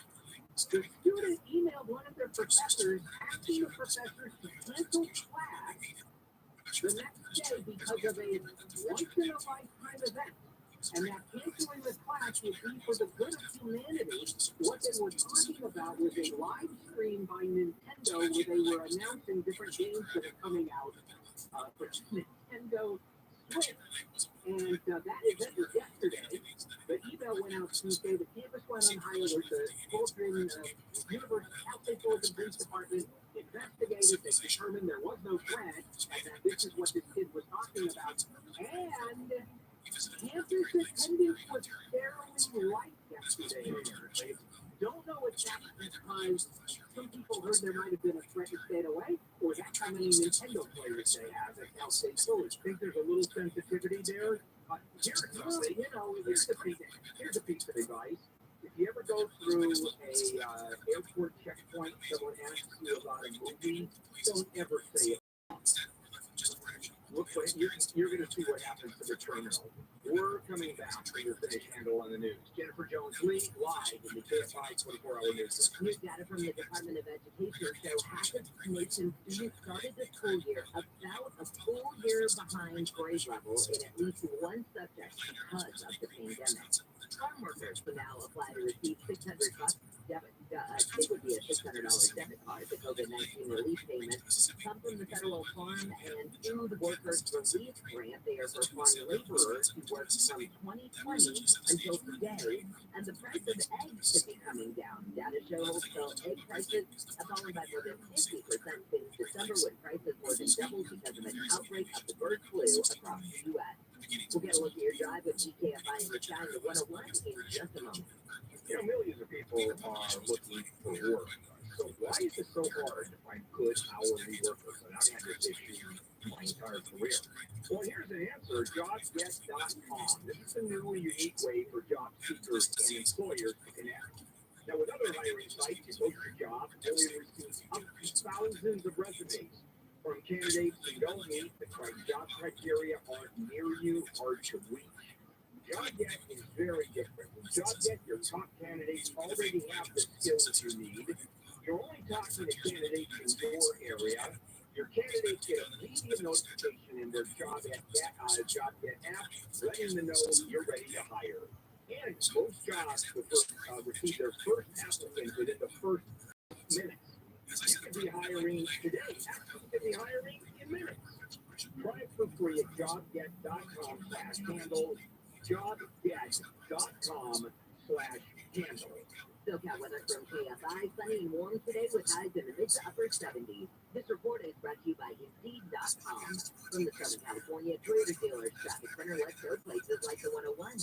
The student emailed one of their professors asking the professors to cancel class the next day because of a once-in-a-lifetime event. And that canceling the class would be for the good of humanity. What they were talking about was a live stream by Nintendo where they were announcing different games that are coming out for Nintendo Switch. And that event was yesterday. The email went out Tuesday. The campus went on high alert. The Fulton University Outside Fulton Police Department investigated. They determined there was no threat, and that this is what this kid was talking about. And campus attendance was fairly light yesterday. They don't know if that's because some people heard there might have been a threat and stayed away, or that's how many Nintendo players they have at Cal State College. Think there's a little sensitivity there. Here's a piece of advice. If you ever go through a airport checkpoint, someone asks you about a movie, don't ever say it. Look, you're going to see what happens to the terminal. We're coming back for your finish handle on the news. Jennifer Jones-Lee, live in the KFI 24-hour news. New data from the Department of Education show half of the nation's students started the school year about a full year behind grade level in at least one subject because of the pandemic. Farm workers will now apply to receive $600 debit. It would be a $600 debit card. The COVID-19 relief payment come from the federal farm and food workers relief grant. They are for farm laborers who worked from 2020 until today. And the price of eggs could be coming down. Data shows egg prices have fallen by more than 50% since December, when prices more than doubled because of an outbreak of the bird flu across the U.S. We'll get a look at your drive with GKFI and the Shine to 101 in just a moment. You know, millions of people are looking for work. So why is it so hard to find good hourly workers? And I've had this issue my entire career. Well, here's an answer, jobget.com. This is a new, unique way for job seekers and employers to connect. Now, with other hiring sites, you post your job, and we receive up to thousands of resumes from candidates who don't meet the job criteria, aren't near you, hard to reach. JobGet is very different. With JobGet, your top candidates already have the skills you need. You're only talking to candidates in your area. Your candidates get an immediate notification in their JobGet app, letting them know you're ready to hire. And most jobs receive their first applicant within the first minutes. You could be hiring today. Actually, you could be hiring in minutes. Try it for free at jobget.com/handle. jobget.com/handle. SoCal weather from KFI. Sunny and warm today with highs in the mid to upper 70s. This report is brought to you by Indeed.com. From the Southern California Toyota Dealers Traffic Center, let's go places like the 101.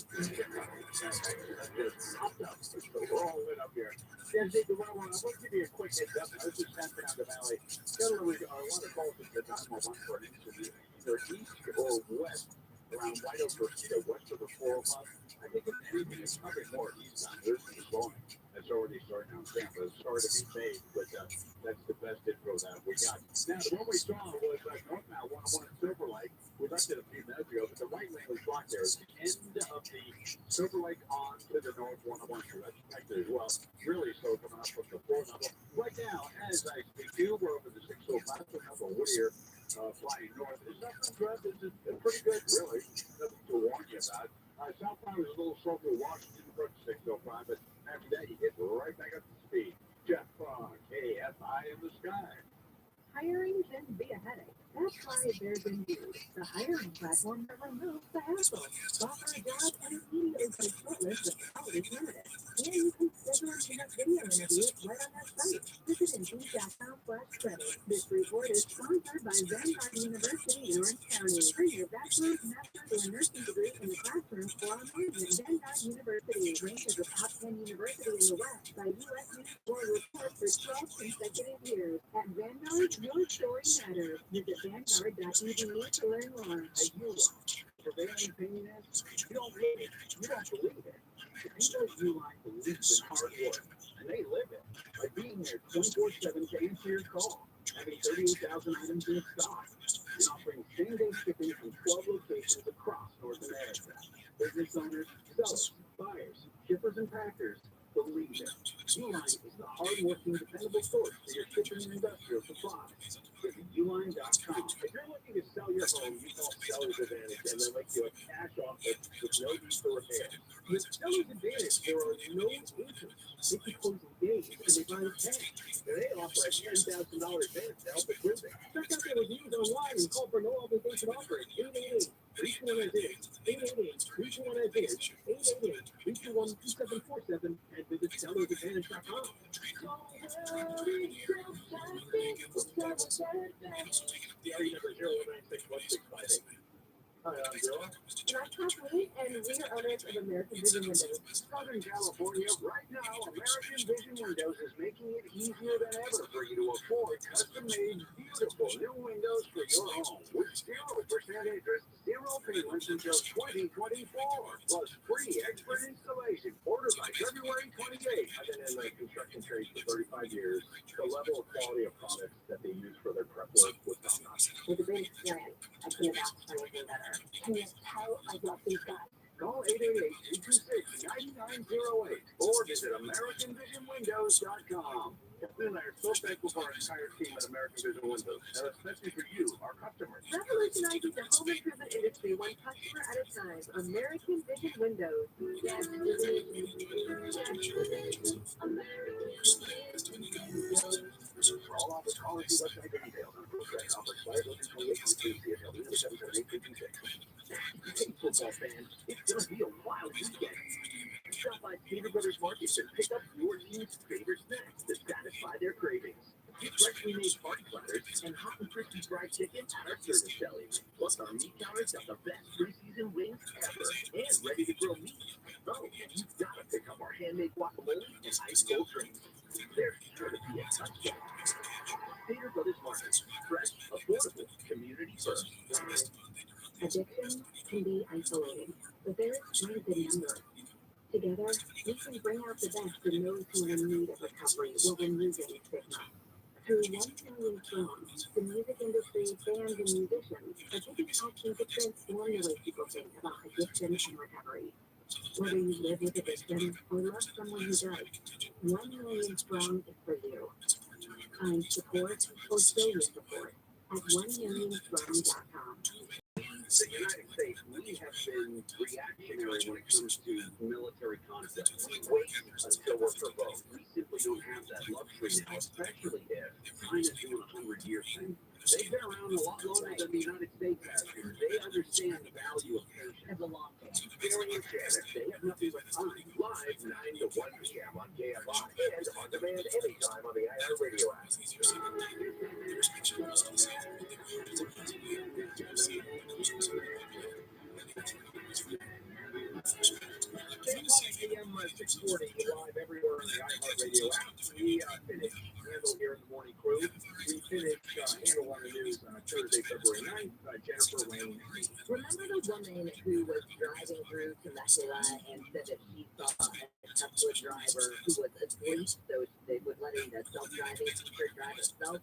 We're all lit up here. I want to give you a quick heads up. I was just passing out the valley. Got a lot of calls at the time I want for an interview, either east or west, around White Oak or west of the 405. I think if anything, it's probably more east on this is going. That's already starting on Tampa. It's hard to be made, but that's the best info that we got. Now, the one we saw was northbound 101 Silver Lake. We left it a few minutes ago, but the right lane was blocked there. It's the end of the Silver Lake on to the north 101. So that's connected as well. Really slow coming up from the 4 level. Right now, as I speak to you, we're over the 605. We're up a Whittier flying north. It's not too bad. It's pretty good, really. Nothing to warn you about. Southbound is a little slow to Washington approach 605, but after that, you get right back up to speed. Jeff, KFI in the sky. Hiring can be a headache. That's why there's Indeed, the hiring platform that removes the hassle. Offer a job and immediately put a short list of quality candidates. And you can schedule and conduct video interviews right on that site. Visit Indeed.com/credit. This report is sponsored by Vanguard University in Orange County. Earn your bachelor's, master's, or nursing degree in the classroom for our management. Vanguard University ranked as a top 10 university in the West by U.S. News & World Report for 12 consecutive years. At Vanguard, your story matters. Visit Vanguard.edu to learn more. As you prevailing opinion is, you don't live it. You don't believe it. The people you like believe in hard work, and they live it by being there 24/7 to answer your call, having 38,000 items in stock, and offering same-day shipping from 12 locations across North America. Business owners, sellers, buyers, shippers, and packers, believe it. Uline is the hard-working, dependable source for your shipping and industrial supplies. Visit uline.com. If you're looking to sell your home, you call Seller's Advantage, and they'll make you a cash offer with no need for repairs. With Seller's Advantage, there are no agents. They can close in days, and they buy with cash. They offer a $10,000 advance to help with closing. Check out their reviews online and call for no obligation offer at 888-321-AS. 888-321-AS. 888-321-2747 and visit sellersadvantage.com. DRE number 0196165. Hi, I'm Joe. Not Kathleen, and we are owners of American Vision Windows. Southern California, right now, American Vision Windows is making it easier than ever for you to afford custom-made, beautiful new windows for your home with 0% interest, 0 payments until 2024, plus free expert installation. Order by February 28th. I've been in the construction trade for 35 years. The level of quality of products that they use for their prep work was top-notch. With a great experience, I couldn't have asked for anything better. Can you tell I love these guys? Call 888-226-9908 or visit AmericanVisionWindows.com. Kathleen and I are so thankful for our entire team at American Vision Windows, and especially for you, our customers. Revolutionizing the home improvement industry one customer at a time. American Vision Windows. Yes, For all offers, call and see website for details. Offer expires on 28th. CSL 778-226. Hey, football fans, it's going to be a wild weekend. Stop by Peter Brothers Market and pick up your team's favorite snacks to satisfy their cravings. Get freshly made party platters and hot and crispy fried chicken at our service deli. Plus, our meat counters got the best preseason wings ever and ready-to-grill meat. Oh, and you've got to pick up our handmade guacamole and ice cold drinks. There's sure to be a touchdown. Peter Brothers Market. Fresh, affordable, community first. Addiction can be isolating, but there is strength in numbers. Together, we can bring out the best in those who are in need of recovery while removing stigma. Through 1 Million Strong, the music industry, bands, and musicians are taking action to transform the way people think about addiction and recovery. Whether you live with addiction or love someone who does, 1 Million Strong is for you. Find support or show your support at 1millionstrong.com. The United States, we have been reactionary when it comes to military concepts. We wait until we're provoked. We simply don't have that luxury now, especially if China's doing a 100-year thing. They've been around a lot longer than the United States has, and they understand the value of patience. As a long game. Barry and Shannon, they have nothing but time. Live 9 to 1 p.m. on KFI and on demand anytime on the iHeartRadio app. 640 live everywhere on the iHeartRadio app. We finish Handle here in the morning crew. We finish Handle on the news on Thursday, February 9th. Jennifer Lane. Remember the woman who was driving through Temecula and said that she saw a Tesla driver who was asleep, so they would let her self-driving feature drive herself?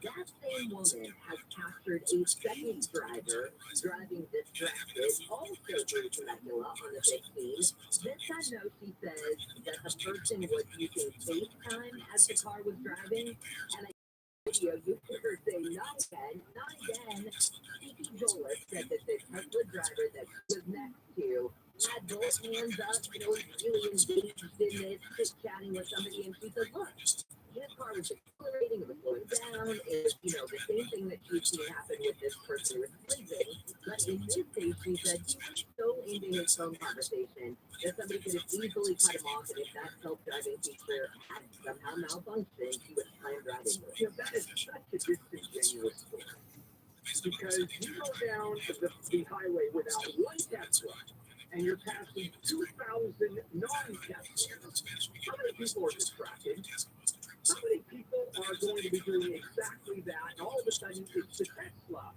That same woman has captured a second driver driving distracted, also through Temecula on the 16th. This time, though, she says that the person was using FaceTime as the car was driving, and video, you hear her say, not again, not again. Kiki Jolis said that the Tesla driver that she was next to had both hands up, was really engaged in this, chit-chatting with somebody, and she said, look, his car was accelerating, it was slowing down, it was, the same thing that she's seen happen with this person who was sleeping. But in this case, she said he was so into his phone conversation that somebody could have easily cut him off, and if that self-driving feature had somehow malfunctioned, he would time driving. That is such a disingenuous story. Because you go down the highway without one Tesla, and you're passing 2,000 non-Teslas. How many people are distracted? How many people are going to be doing exactly that? And all of a sudden, it's the Tesla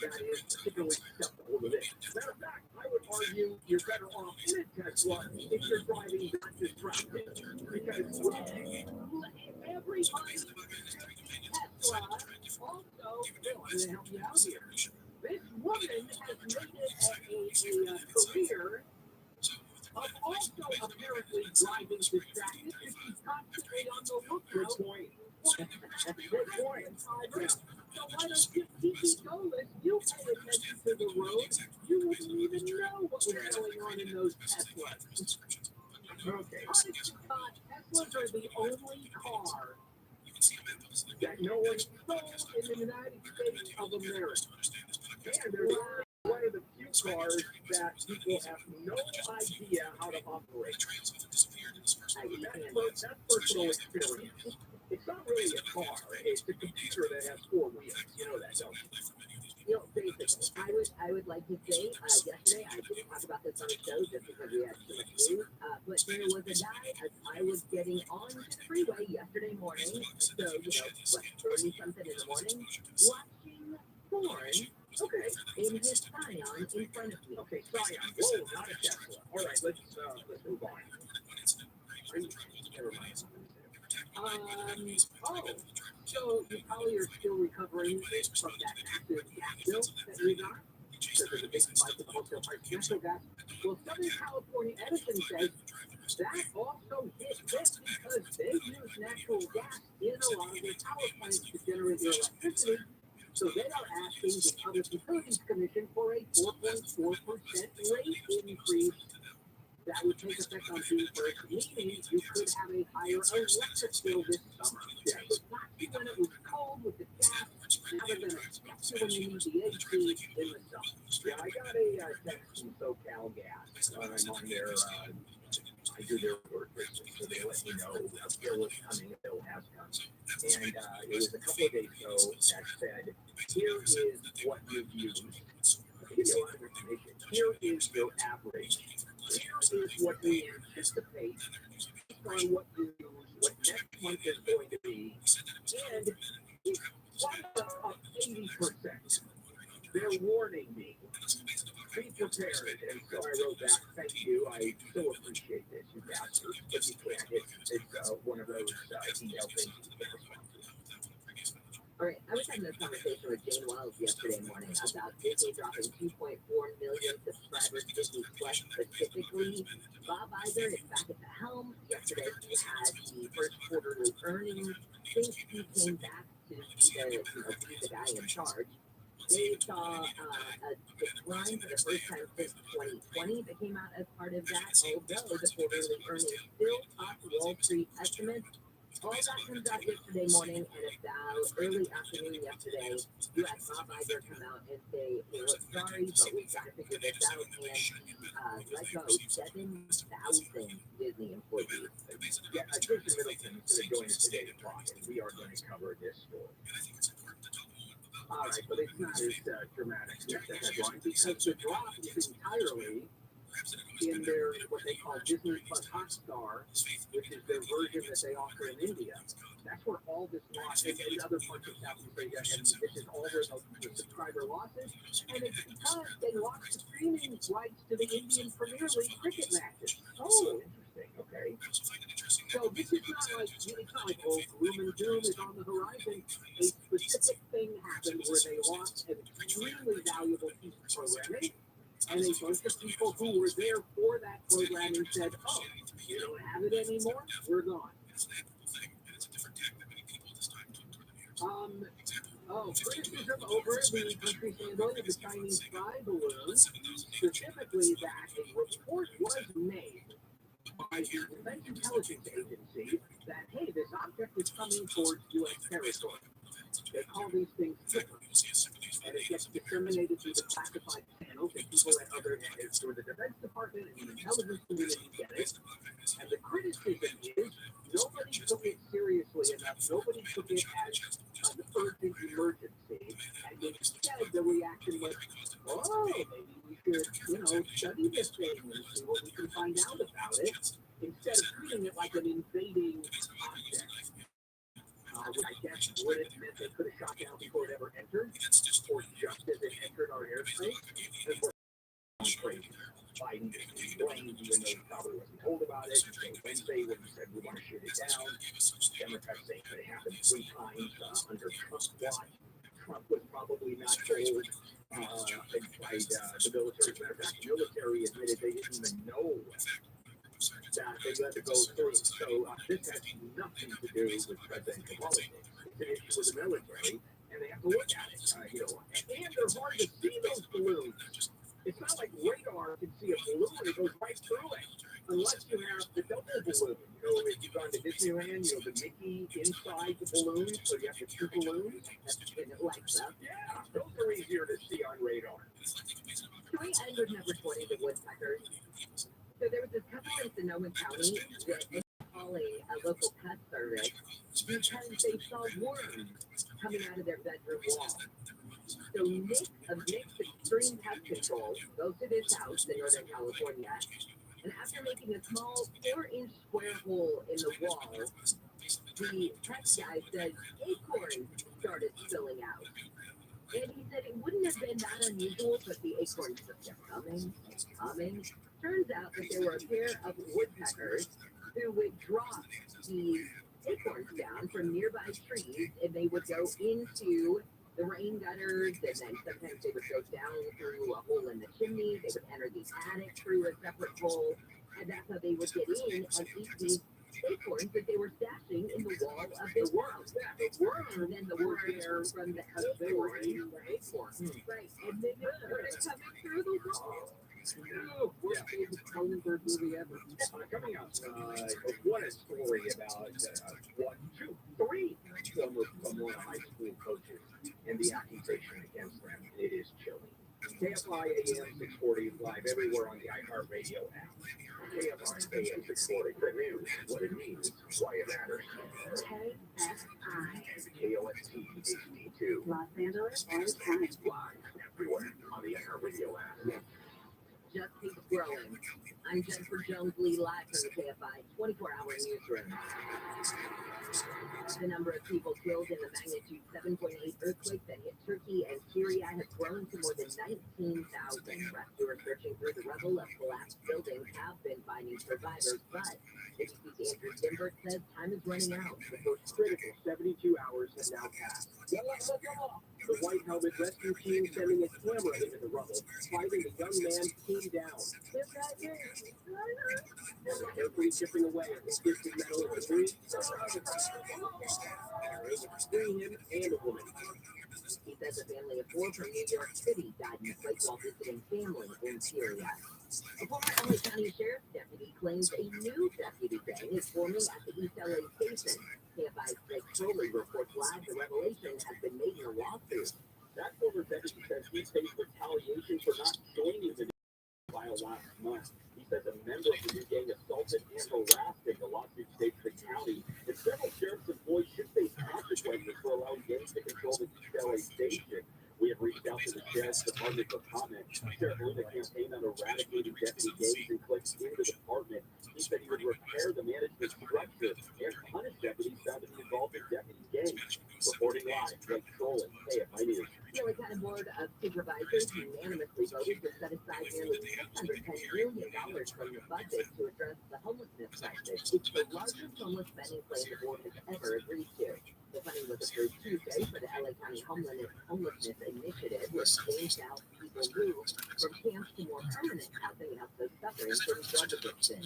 that is particularly susceptible to this. Matter of fact, I would argue you're better off in a Tesla if you're driving not distracted. Because everybody Tesla also, I'm going to help you out here. This woman has made it a career of also apparently driving distracted if she's constantly on the lookout. Good point. Good point. So why don't you keep going? You pay attention to the road. You wouldn't even know what was going on in those Teslas. Okay. Honest to God, Teslas are the only car that no one sold in the United States of America. And they're one of the few cars that people have no idea how to operate. That's personal experience. It's not really a car. It's a computer that has four wheels. You know that, don't you? You know, basically, I would like to say, yesterday, I didn't talk about this on the show just because we had so much news, but there was a guy, as I was getting on the freeway yesterday morning, so, you know, what, 30-something in the morning, watching porn, okay, in his Scion in front of me. Okay, Scion. Whoa, not a Tesla. All right, let's move on. Never mind. So you probably are still recovering from that massive gas bill that you got? Because there's a big spike in the wholesale price of natural gas. Well, Southern California Edison says that also hit them because they use natural gas in a lot of their power plants to generate their electricity. So they are asking the Public Utilities Commission for a 4.4% rate increase. That would take effect on June 1st, meaning you could have a higher electric bill this summer. Yeah, but not when it was cold with the gas. Now they're going to expect you when you need the AC in the summer. Yeah, I got a text from SoCal Gas. I'm on their, I do their work business, so they let me know a bill is coming, a bill has come. And it was a couple of days ago that said, here is what you've used. I'll give you a lot of information. Here is your average. Here is what we anticipate based on what you use, what next month is going to be, and it's up 80%. They're warning me. Be prepared. And so I wrote back, thank you. I so appreciate this, you bastards. But you can't. It's one of those email things you can't respond to. All right, I was having a conversation with Jane Wells yesterday morning about Disney dropping 2.4 million subscribers, Disney Plus specifically. Bob Iger is back at the helm. Yesterday he had the first quarterly earnings. Since he came back to be the guy in charge, they saw a decline for the first time since 2020 that came out as part of that, although the quarterly earnings still topped Wall Street estimates. All that comes out yesterday morning, and about early afternoon yesterday, you had Bob Iger come out and say, hey, look, sorry, but we've got to figure this out, and let go 7,000 Disney employees. Yeah, Jason Middleton is going to today to talk, and we are going to cover this story. All right, but it's not as dramatic as the headline, because the drop is entirely in their, what they call Disney Plus Hotstar, which is their version that they offer in India. That's where all this loss and other parts of Southeast Asia, and this is all the subscriber losses. And it's because they lost the streaming rights to the Indian Premier League cricket matches. Oh, interesting. Okay. So this is not like, it's not like, oh, gloom and doom is on the horizon. A specific thing happened where they lost an extremely valuable piece of programming. And a bunch of people who were there for that programming said, oh, you don't have it anymore? We're gone. Criticism over the country's handling of the Chinese spy balloon, specifically that a report was made by the Defense Intelligence Agency that, hey, this object is coming towards U.S. territory. They call these things tippers, and it gets disseminated through the classified channels, and people at other ends through the Defense Department and the intelligence community get it. And the criticism is nobody took it seriously enough. Nobody took it as an urgent emergency, and instead the reaction was, oh, maybe we should, study this thing and see what we can find out about it, instead of treating it like an invading object. Which I guess would have meant they could have shot down before it ever entered, or just as it entered our airspace. And we're crazy. Biden blamed, even though he probably wasn't told about it. Wednesday, when he said we want to shoot it down, Democrats say that it happened 3 times under Trump's watch. Trump was probably not told by the military. As a matter of fact, the military admitted they didn't even know that they had to go through. So this has nothing to do with presidential politics. It's an issue with the military, and they have to look at it. And they're hard to see those balloons. It's not like radar can see a balloon; it goes right through it. Unless you have the double balloon. If you've gone to Disneyland, the Mickey inside the balloon, so you have the two balloons. And it lights up. Yeah, those are easier to see on radar. Can we end with number 20, the woodpeckers? So there was this couple in Sonoma County that was calling a local pet service because they saw worms coming out of their bedroom wall. So Nick's Extreme Pest Control goes to this house in Northern California, and after making a small 4-inch square hole in the wall, the pet guy said acorns started spilling out. And he said it wouldn't have been that unusual, but the acorns just kept coming. Turns out that there were a pair of woodpeckers who would drop the acorns down from nearby trees, and they would go into the rain gutters, and then sometimes they would go down through a hole in the chimney. They would enter the attic through a separate hole, and that's how they would get in and eat these acorns that they were stashing in the wall of the house. The worms, and then the worms from the acorns. Right, and then they started coming through the wall. Worst favorite Cronenberg movie ever. Coming up, what a story about three former Pomona High School coaches and the accusation against them. It is chilling. KFI AM 640 live everywhere on the iHeartRadio app. KFI AM 640, the news, what it means, why it matters. KFI. KOST HD2. Los Angeles, Orange County. Live everywhere on the iHeartRadio app. Just keeps growing. I'm Jennifer Jones Lee, live from the KFI 24-hour newsroom. The number of people killed in the magnitude 7.8 earthquake that hit Turkey and Syria has grown to more than 19,000. Rescuers searching through the rubble of collapsed buildings have been finding survivors, but ABC's Andrew Dimberg says time is running out. The most critical 72 hours have now passed. The White Helmet rescue team sending a camera into the rubble, finding the young man pinned down. Carefully chipping away at the twisted metal of the debris. Free him and a woman. He says a family of 4 from New York City died in the quake while visiting family in Syria. A former LA County Sheriff's deputy claims a new deputy gang is forming at the East LA station. KFI's Blake Crowley reports live the revelation has been made in a lawsuit. That former deputy says he faced retaliation for not joining the new file last month. He says a member of the new gang assaulted and harassed him. The lawsuit states the county and several sheriff's employees should face consequences for allowing gangs to control the East LA station. We have reached out to the sheriff's department for comment. Sheriff led a campaign on eradicating deputy gangs and clicked in the department. He said he would repair the management structure and punish deputies found to be involved in deputy gangs. Reporting live, Blake Crowley, KFI News. The LA County Board of Supervisors unanimously voted to set aside nearly $610 million from the budget to address the homelessness crisis. It's the largest homeless spending plan the board has ever agreed to. The funding was approved Tuesday for the LA County Homelessness Initiative, which aims to help people move from camps to more permanent housing and help those suffering from drug addiction.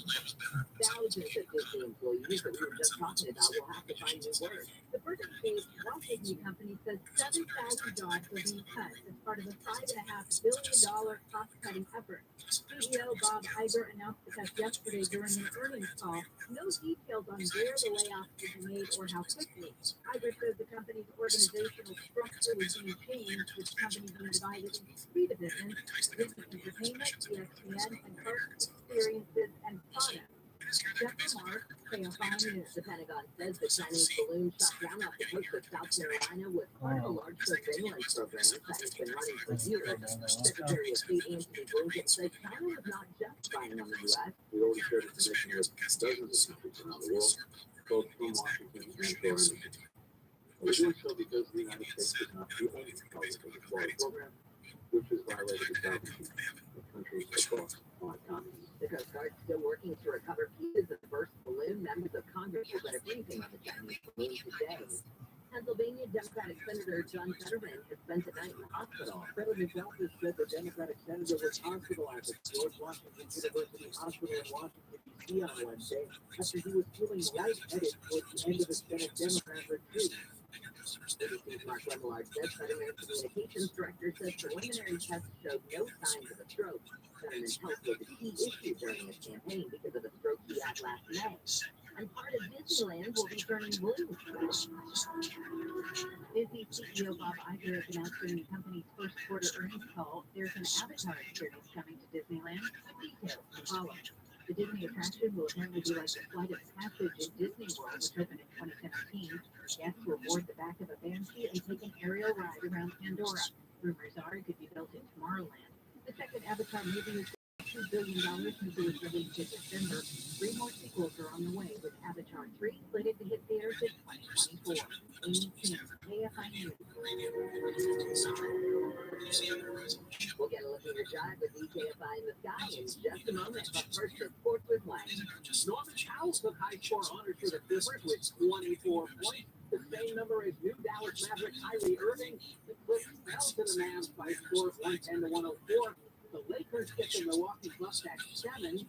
Thousands of Disney employees that we were just talking about will have to find new work. The Burger-based Walt Disney Company says 7,000 jobs will be cut as part of a $5.5 billion cost-cutting effort. CEO Bob Iger announced the cuts yesterday during an earnings call. No details on where the layoffs will be made or how quickly. Iger says the company's organizational structure is being changed, with the company being divided into 3 divisions: Disney Entertainment, ESPN, and Park Experiences and Products. Jeff Mark, KFI News. The Pentagon says the Chinese balloon shot down off the coast of South Carolina was part of a large surveillance program that has been running for years. Secretary of State Anthony Blinken said China was not just spying on the U.S. We already shared information with dozens of countries around the world, both from Washington and Florida. We're doing so because the United States is not the only target of the Florida program, which has violated the sovereignty of countries across our continent. The Coast Guard is still working to recover pieces of the first balloon. Members of Congress will get a briefing on the Chinese balloon today. Pennsylvania Democratic Senator John Fetterman has spent the night in the hospital. Fetterman's office said the Democratic senator was hospitalized at George Washington University Hospital in Washington, D.C. on Wednesday after he was feeling lightheaded towards the end of his Senate Democrat retreat. CDC's Mark Remillard said Fetterman's communications director said preliminary tests showed no signs of a stroke. Fetterman's health was a key issue during his campaign because of a stroke he had last May. And part of Disneyland will be turning blue. Disney CEO Bob Iger announced during the company's first quarter earnings call there's an avatar experience coming to Disneyland with details to follow. The Disney attraction will apparently be like the Flight of Passage in Disney World, which opened in 2017. Guests will board the back of a banshee and take an aerial ride around Pandora. Rumors are it could be built in Tomorrowland. The second Avatar movie is $2 billion since it was released in December. 3 more sequels are on the way, with Avatar 3 slated to hit theaters in 2024. Amy King, KFI News. We'll get a look at your drive with EKFI in the sky in just a moment, but first your sports with Lang. Norman Powell took high score honors for the Clippers with 24 points, the same number as new Dallas Maverick Kyrie Irving. The Clippers fell to the Mavs by a score of 110-104. The Lakers get the Milwaukee Bucks at 7.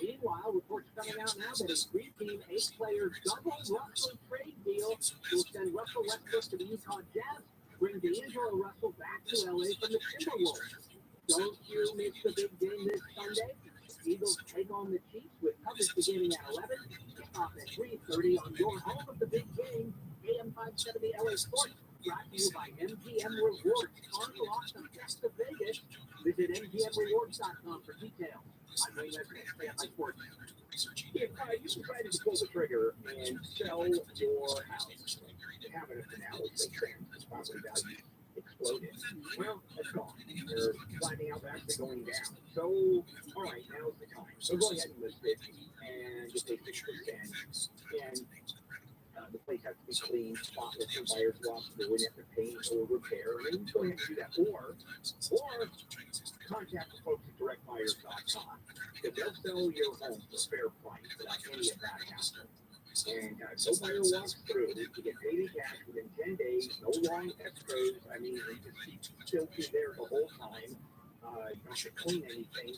Meanwhile, reports coming out now that a 3-team, 8-player double Russell trade deal will send Russell Westbrook to the Utah Jazz, bring D'Angelo Russell back to LA from the Timberwolves. Don't you miss the big game this Sunday? Eagles take on the Chiefs with coverage beginning at 11. Kickoff at 3:30 on your home of the big game, AM 570 LA Sports. Brought to you by MGM Rewards. Unlock the best of Vegas. Visit MGMRewards.com for details. I'm Wayne Redman, my sports. If you decided to pull the trigger and sell your house, having a finale makes property value exploded. Well, that's gone. They're finding out they're actually going down. So, all right, now's the time. So go ahead and list it and get paid 6%. And the place has to be clean, spotless, and buyers walk through and you have to paint or repair. And you go ahead and do that. Or contact the folks at directbuyers.com. Because they'll sell your home for a fair price without any of that hassle. And no buyer walks through. You get paid in cash within 10 days, no long escrows. I mean, you can see filthy there the whole time. You don't have to clean anything.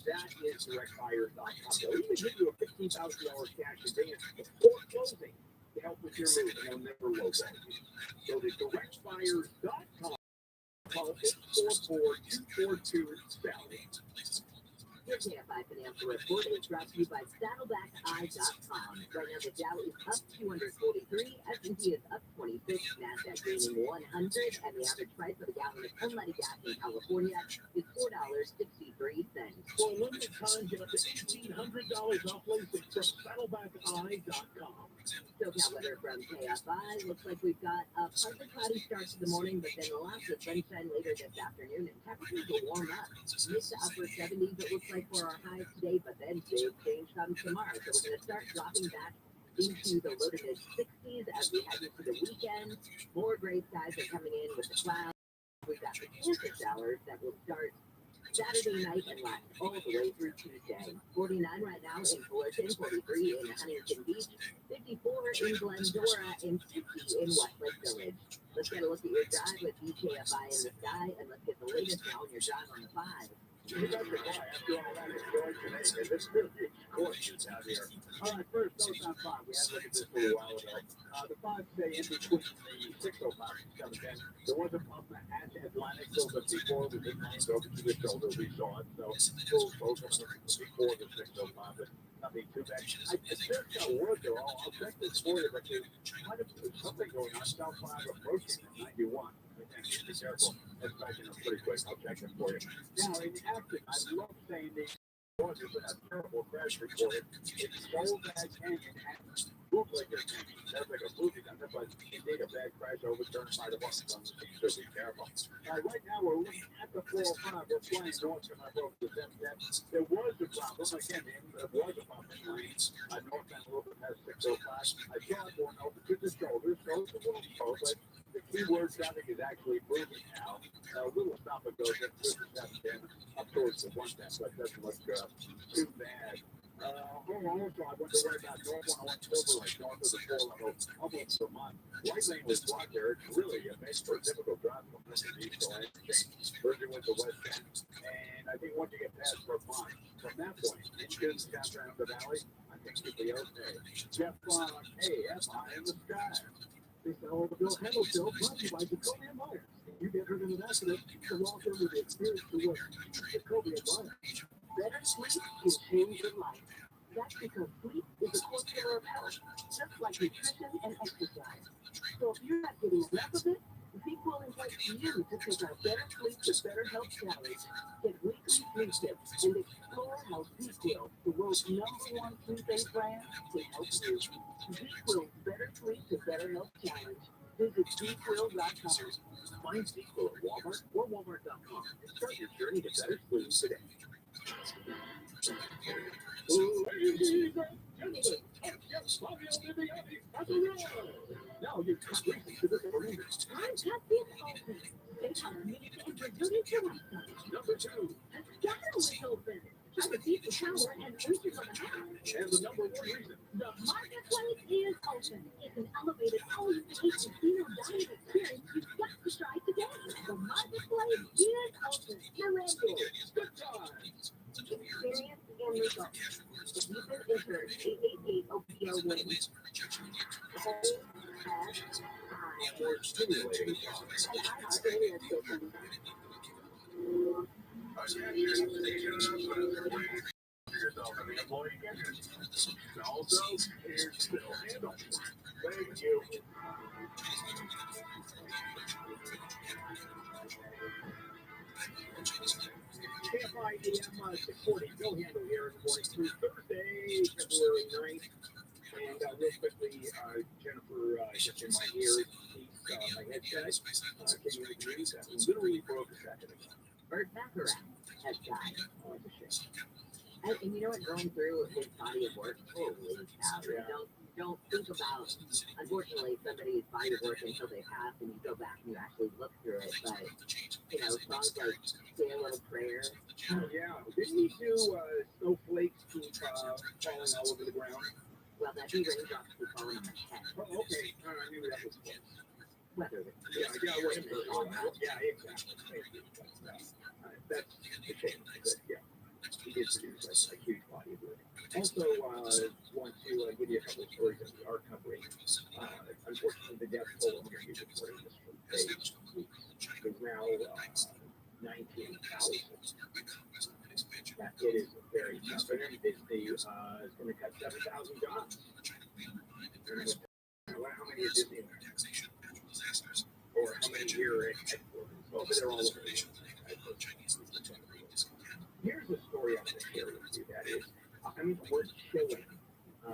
That is directbuyers.com. They'll even give you a $15,000 cash advance before closing to help with your move, and they'll never lowball you. So the directbuyers.com. Call 844-242-SALLY. Your KFI Financial Report is brought to you by SaddlebackEye.com. Right now, the Dow is up 243, S&P is up 26, NASDAQ gaining 100, and the average price of a gallon of unleaded gas in California is $4.63. For a limited time, get up to $1,800 off leasing from SaddlebackEye.com. SoCal weather from KFI. Looks like we've got a partly cloudy start to the morning, but then lots of sunshine later this afternoon, and temperatures will warm up. Mid to upper 70s, it looks like, for our highs today, but then big change comes tomorrow. So we're going to start dropping back into the low to mid 60s as we head into the weekend. More gray skies are coming in with the clouds. We've got the cancer showers that will start Saturday night and last all the way through Tuesday. 49 right now in Fullerton, 43 in Huntington Beach, 54 in Glendora, and 50 in Westlake Village. Let's get a look at your drive with EKFI in the sky, and let's get the latest now on your drive on the 5. You guys are fine. After all that, it's going today. And this really is gorgeous out here. All right, first, those on 5. We had to look at this a little while ago. The 5 stay in between the 605 and 710. There was a pump at Atlantic, so but before the big lines over to the shoulder, we saw it. So full focus before the 605, but nothing too bad. I just got word though. I'll check this for you, but there's something going on South 5 approaching 91. Be careful. That's backing up pretty quick. I'll check it for you. Now, in action, I love saying these there's a terrible crash reported. It's so bad canyon and bootlegger canyon. That's like a movie, but indeed a bad crash overturned by the bus. So be careful. Right now, we're looking at the 405. We're flying north from our boat to them. There was a problem. Again, there was a problem in lanes. North and a little bit past 605. I saw it going over to the shoulder, so it's a little slow, but the key word traffic is actually moving now. We will stop and go get through the 710 up towards the 110, but it doesn't look too bad. Also, I went to way back north when I went silver, like north of the pole, almost Vermont. White lane was blocked there. It's really a makes for a difficult drive from west to east, so I merging with the west end. And I think once you get past Vermont, from that point, into the downtown the valley, I think you'll be okay. Jeff, AFI in the sky. They sell the Bill Handle Show, brought to you by Jacoby and Myers. You get hurt in an accident, so welcome with the experience to work. Jacoby and Myers. Better sleep can change your life. That's because sleep is a core pillar of health, just like nutrition and exercise. So if you're not getting enough of it, Zeke will invite you to take our Better Sleep to Better Health Challenge. Get weekly sleep tips and explore how Zeke Will, the world's #1 sleep aid brand, can help you. Zeke Will's Better Sleep to Better Health Challenge. Visit ZekeWill.com. Find Zeke Will at Walmart or Walmart.com and start your journey to better sleep today. Ladies and gentlemen, now you can listen to this arena. I'm Kathy Open. They have me and Brazilian Toronto. Number 2. The scatter was open. I received the power and reaches on the house. And the number 1 reason. The marketplace is open. It's an elevated all-you-can-eat casino dining experience you've got to try today. The marketplace is open. Miranda. Good times. Experience and results. If you've been entered 888-OPO wins. For stimulating yourself an employee. Also, here's Bill Handle. Thank you. KFI AM 640, Bill Handle here in the morning through Thursday, February 9th. And real quickly, Jennifer, just in my ear, my headset, can you agree that literally broke a second ago? Bert Bacharach has died. Oh, it's a shame. And you know what, going through his body of work, holy cow, Yeah. don't think about, unfortunately, somebody's body of work until they pass and you go back and you actually look through it. But, you know, songs like Say a Little Prayer. Oh, yeah. Didn't he do Snowflakes keep falling all over the ground? Well, that he raindrops keep falling on my head. Oh, okay. I knew that was close. Whether Yeah, wait. Yeah, exactly. That's the shame. Yeah. He did produce a huge body of work. Also, want to give you a couple of stories that we are covering. Unfortunately, the death toll of your music for this is now 19,000. It is very tough. And Disney is going to cut 7,000 jobs. How many are Disney? Or how many here at headquarters? Oh, but they're all over the place. Here's a story I'm going to share with you that is, I mean, the word chilling. I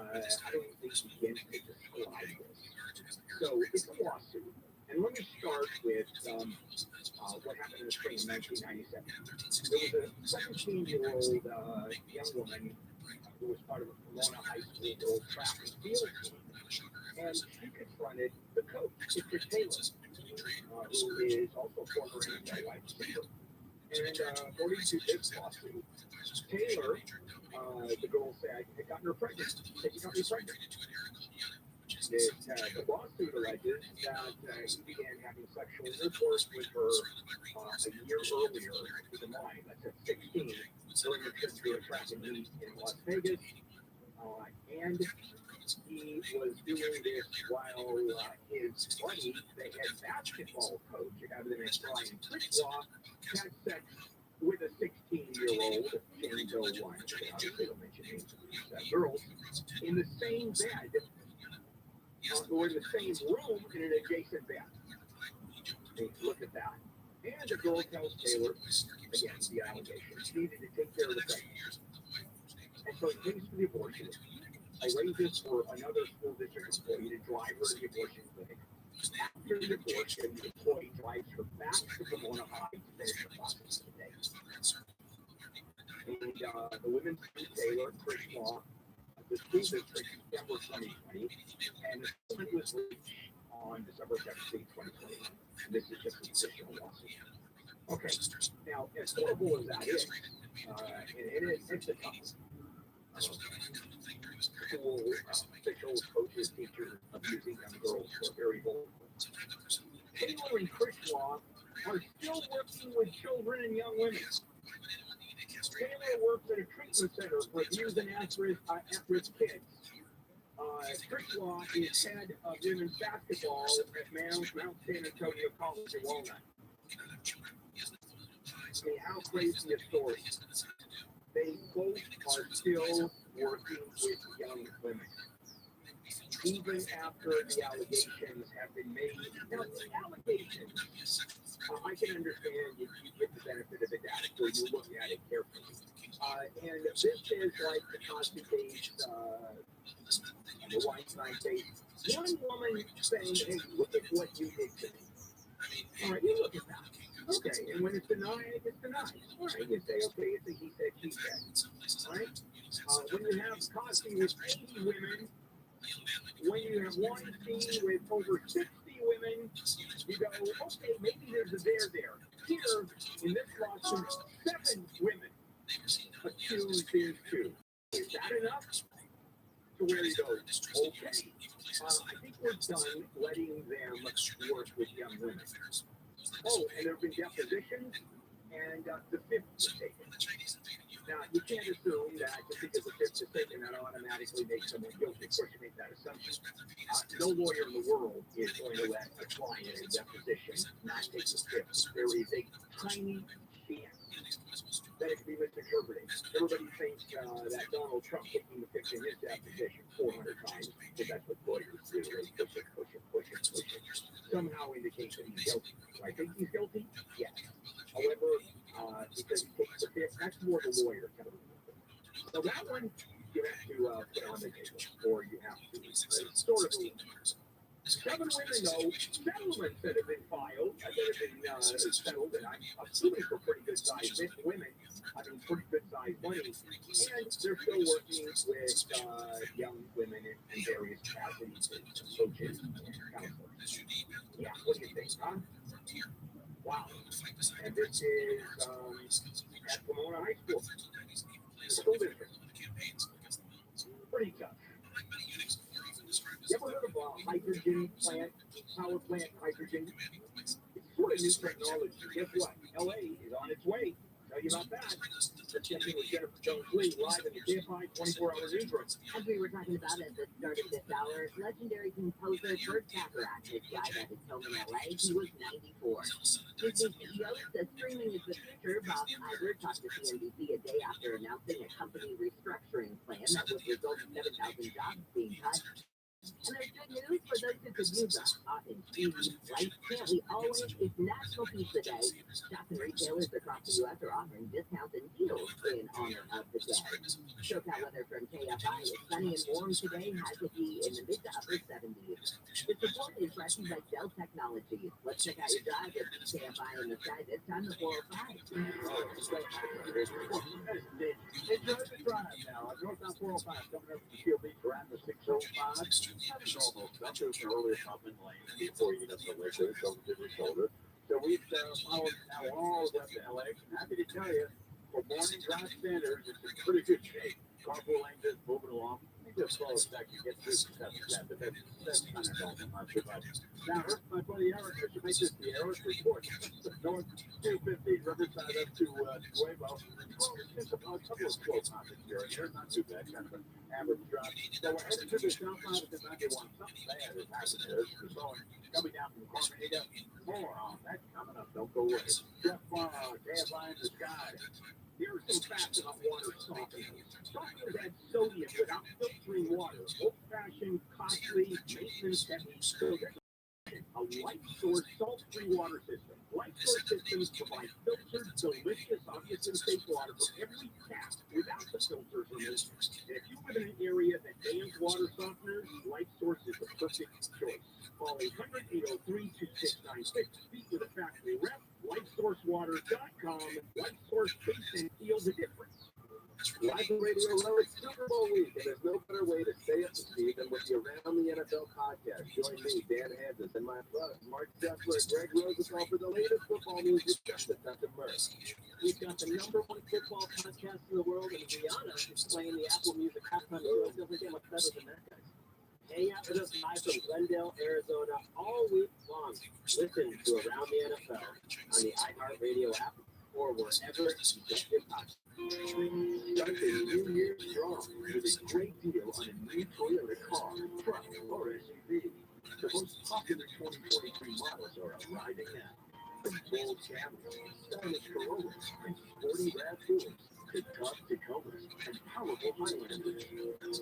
don't even begin to describe this. So it's a lawsuit. And let me start with what happened in the spring of 1997. There was a 17-year-old young woman who was part of a Pomona High School girls track and field team. And she confronted the coach, Mr. Taylor, who is also former NBA wide receiver. And according to this lawsuit, Taylor, the girl said, had gotten her pregnant. Said she got me pregnant. The lawsuit alleges that he began having sexual intercourse with her a year earlier, keep in mind, that's at 16, during a trip to a track and meet in Las Vegas. And he was doing this while his buddy, the head basketball coach, out of the name Brian Critchlaw, had sex with a 16-year-old, Shane Doe Wine, obviously don't mention names of these girls, in the same bed, or in the same room in an adjacent bed. Look at that. And the girl tells Taylor, again, the allegation, she needed to take care of the pregnancy. And so he takes the abortion, arranges for another school district employee to drive her to the abortion clinic. After the abortion, the employee drives her back to Pomona High to finish the process of the day. And the women sue Taylor, Critchlaw, the school district, December 2020, and the settlement was reached on December 17, 2021. And this is just an additional lawsuit. Okay, now, as horrible as that is, it's a tough one. school officials, coaches, teachers abusing young girls who are very vulnerable. Taylor and Crishlaw are still working with children and young women. Taylor works at a treatment center for abused and at-risk kids. Crishlaw is head of women's basketball at Mount San Antonio College in Walnut. I mean, how crazy a story. They both are still working with young women. Even after the allegations have been made. Now, the allegations, I can understand you get the benefit of the doubt where you look at it carefully. And this is like the Cosby case, the Weinstein case. One woman saying, hey, look at what you did to me. All right, you look at that. Okay, and when it's denied, it's denied. All right, you say, okay, it's a he said, she said. All right? When you have Cosby with 80 women, when you have Weinstein with over 60 women, you go, okay, maybe there's a there. Here, in this lawsuit, 7 women accused his two. Is that enough? To where he goes, okay, I think we're done letting them work with young women. Oh, and there have been depositions, and the fifth was taken. Now, you can't assume that just because the fifth is taken, that automatically makes someone guilty. Of course, you make that assumption. No lawyer in the world is going to let a client in a deposition not take the fifth. There is a tiny chance that it can be misinterpreted. Everybody thinks that Donald Trump taking the fifth in his deposition 400 times, because that's what lawyers do. They push it. Somehow indicates that he's guilty. Do I think he's guilty? Yes. However, because he takes the fifth, that's more the lawyer telling you. So that one, you have to put on the table, or you have to sort of. 7 women, though, settlements that have been filed, that have been settled, and I'm assuming for pretty good sized women, I mean, pretty good sized money, and they're still working with young women in various capacities, coaches, and counselors. Yeah, what do you think, huh? Wow. And this is at Pomona High School, school district. Pretty tough. You ever heard of a hydrogen plant, power plant hydrogen? It's sort of new technology. Guess what? LA is on its way. Tell you about that. We're checking with Jennifer Jones-Lee live in the KFI 24-hour newsroom. As we were talking about at the start of this hour, legendary composer Burt Bacharach has died at his home in LA. He was 94. Disney CEO says streaming is the future. Bob Iger talked to CNBC a day after announcing a company restructuring plan that would result in 7,000 jobs being cut. And there's good news for those who could use us. In TV, life can't we always? It's National Pizza Day. Shops and retailers across the U.S. are offering discounts and deals in honor of the day. SoCal weather from KFI is sunny and warm today. High to be in the mid to upper 70s. The support is brought to you by Dell Technologies. Let's check out your drive at KFI in the sky. This time the 405. Enjoy the drive now. Northbound 405 coming up from Shield Beach around the 605. That's normal. That's just an earlier top in lane before you get up the liquor, shoulder to the shoulder. So we've followed now all the way up to LA. I'm happy to tell you, for morning drive standards, it's in pretty good shape. Carpool lane just moving along. Just slow as that you get through but that's kind of not too much. Now, my buddy Eric, I should make this the Eric report. North 250, Riverside up to Nuevo. Just a couple of slow pockets here. Not too bad, kind of an average drop. So we're headed to the south side of the 91. Something bad is happening there. We're going coming down from Carmenita. More on that coming up. Don't go away. Jeff KFI in the sky. Here are some facts about water softeners. Softeners add sodium without filtering water. Old-fashioned, costly, maintenance-heavy. So there's a light source salt-free water system. Light source systems provide filtered, delicious, obviously safe water from every tap without the filters removed. And if you live in an area that bans water softeners, Light Source is the perfect choice. Call 800-803-2696. Speak with a factory rep. LightSourceWater.com. Light Source, taste and feel the difference. Live radio, well, it's Super Bowl week, and there's no better way to stay up to speed than with the Around the NFL podcast. Join me, Dan Hansis, and my brother, Mark Kessler, and Greg Rosenthal for the latest football news with just a touch of mirth. We've got the number one football podcast in the world, and Rihanna is playing the Apple Music halftime show. It doesn't get much better than that, guys. Hang out with us live from Glendale, Arizona, all week long. Listen to Around the NFL on the iHeartRadio app or wherever you get your podcasts. Start the new year strong with a great deal on a new Toyota car, truck, or SUV. The most popular 2023 models are arriving now. From bold Camrys, stylish Corollas, and sporty RAV4s to tough Tacomas and powerful Highlanders.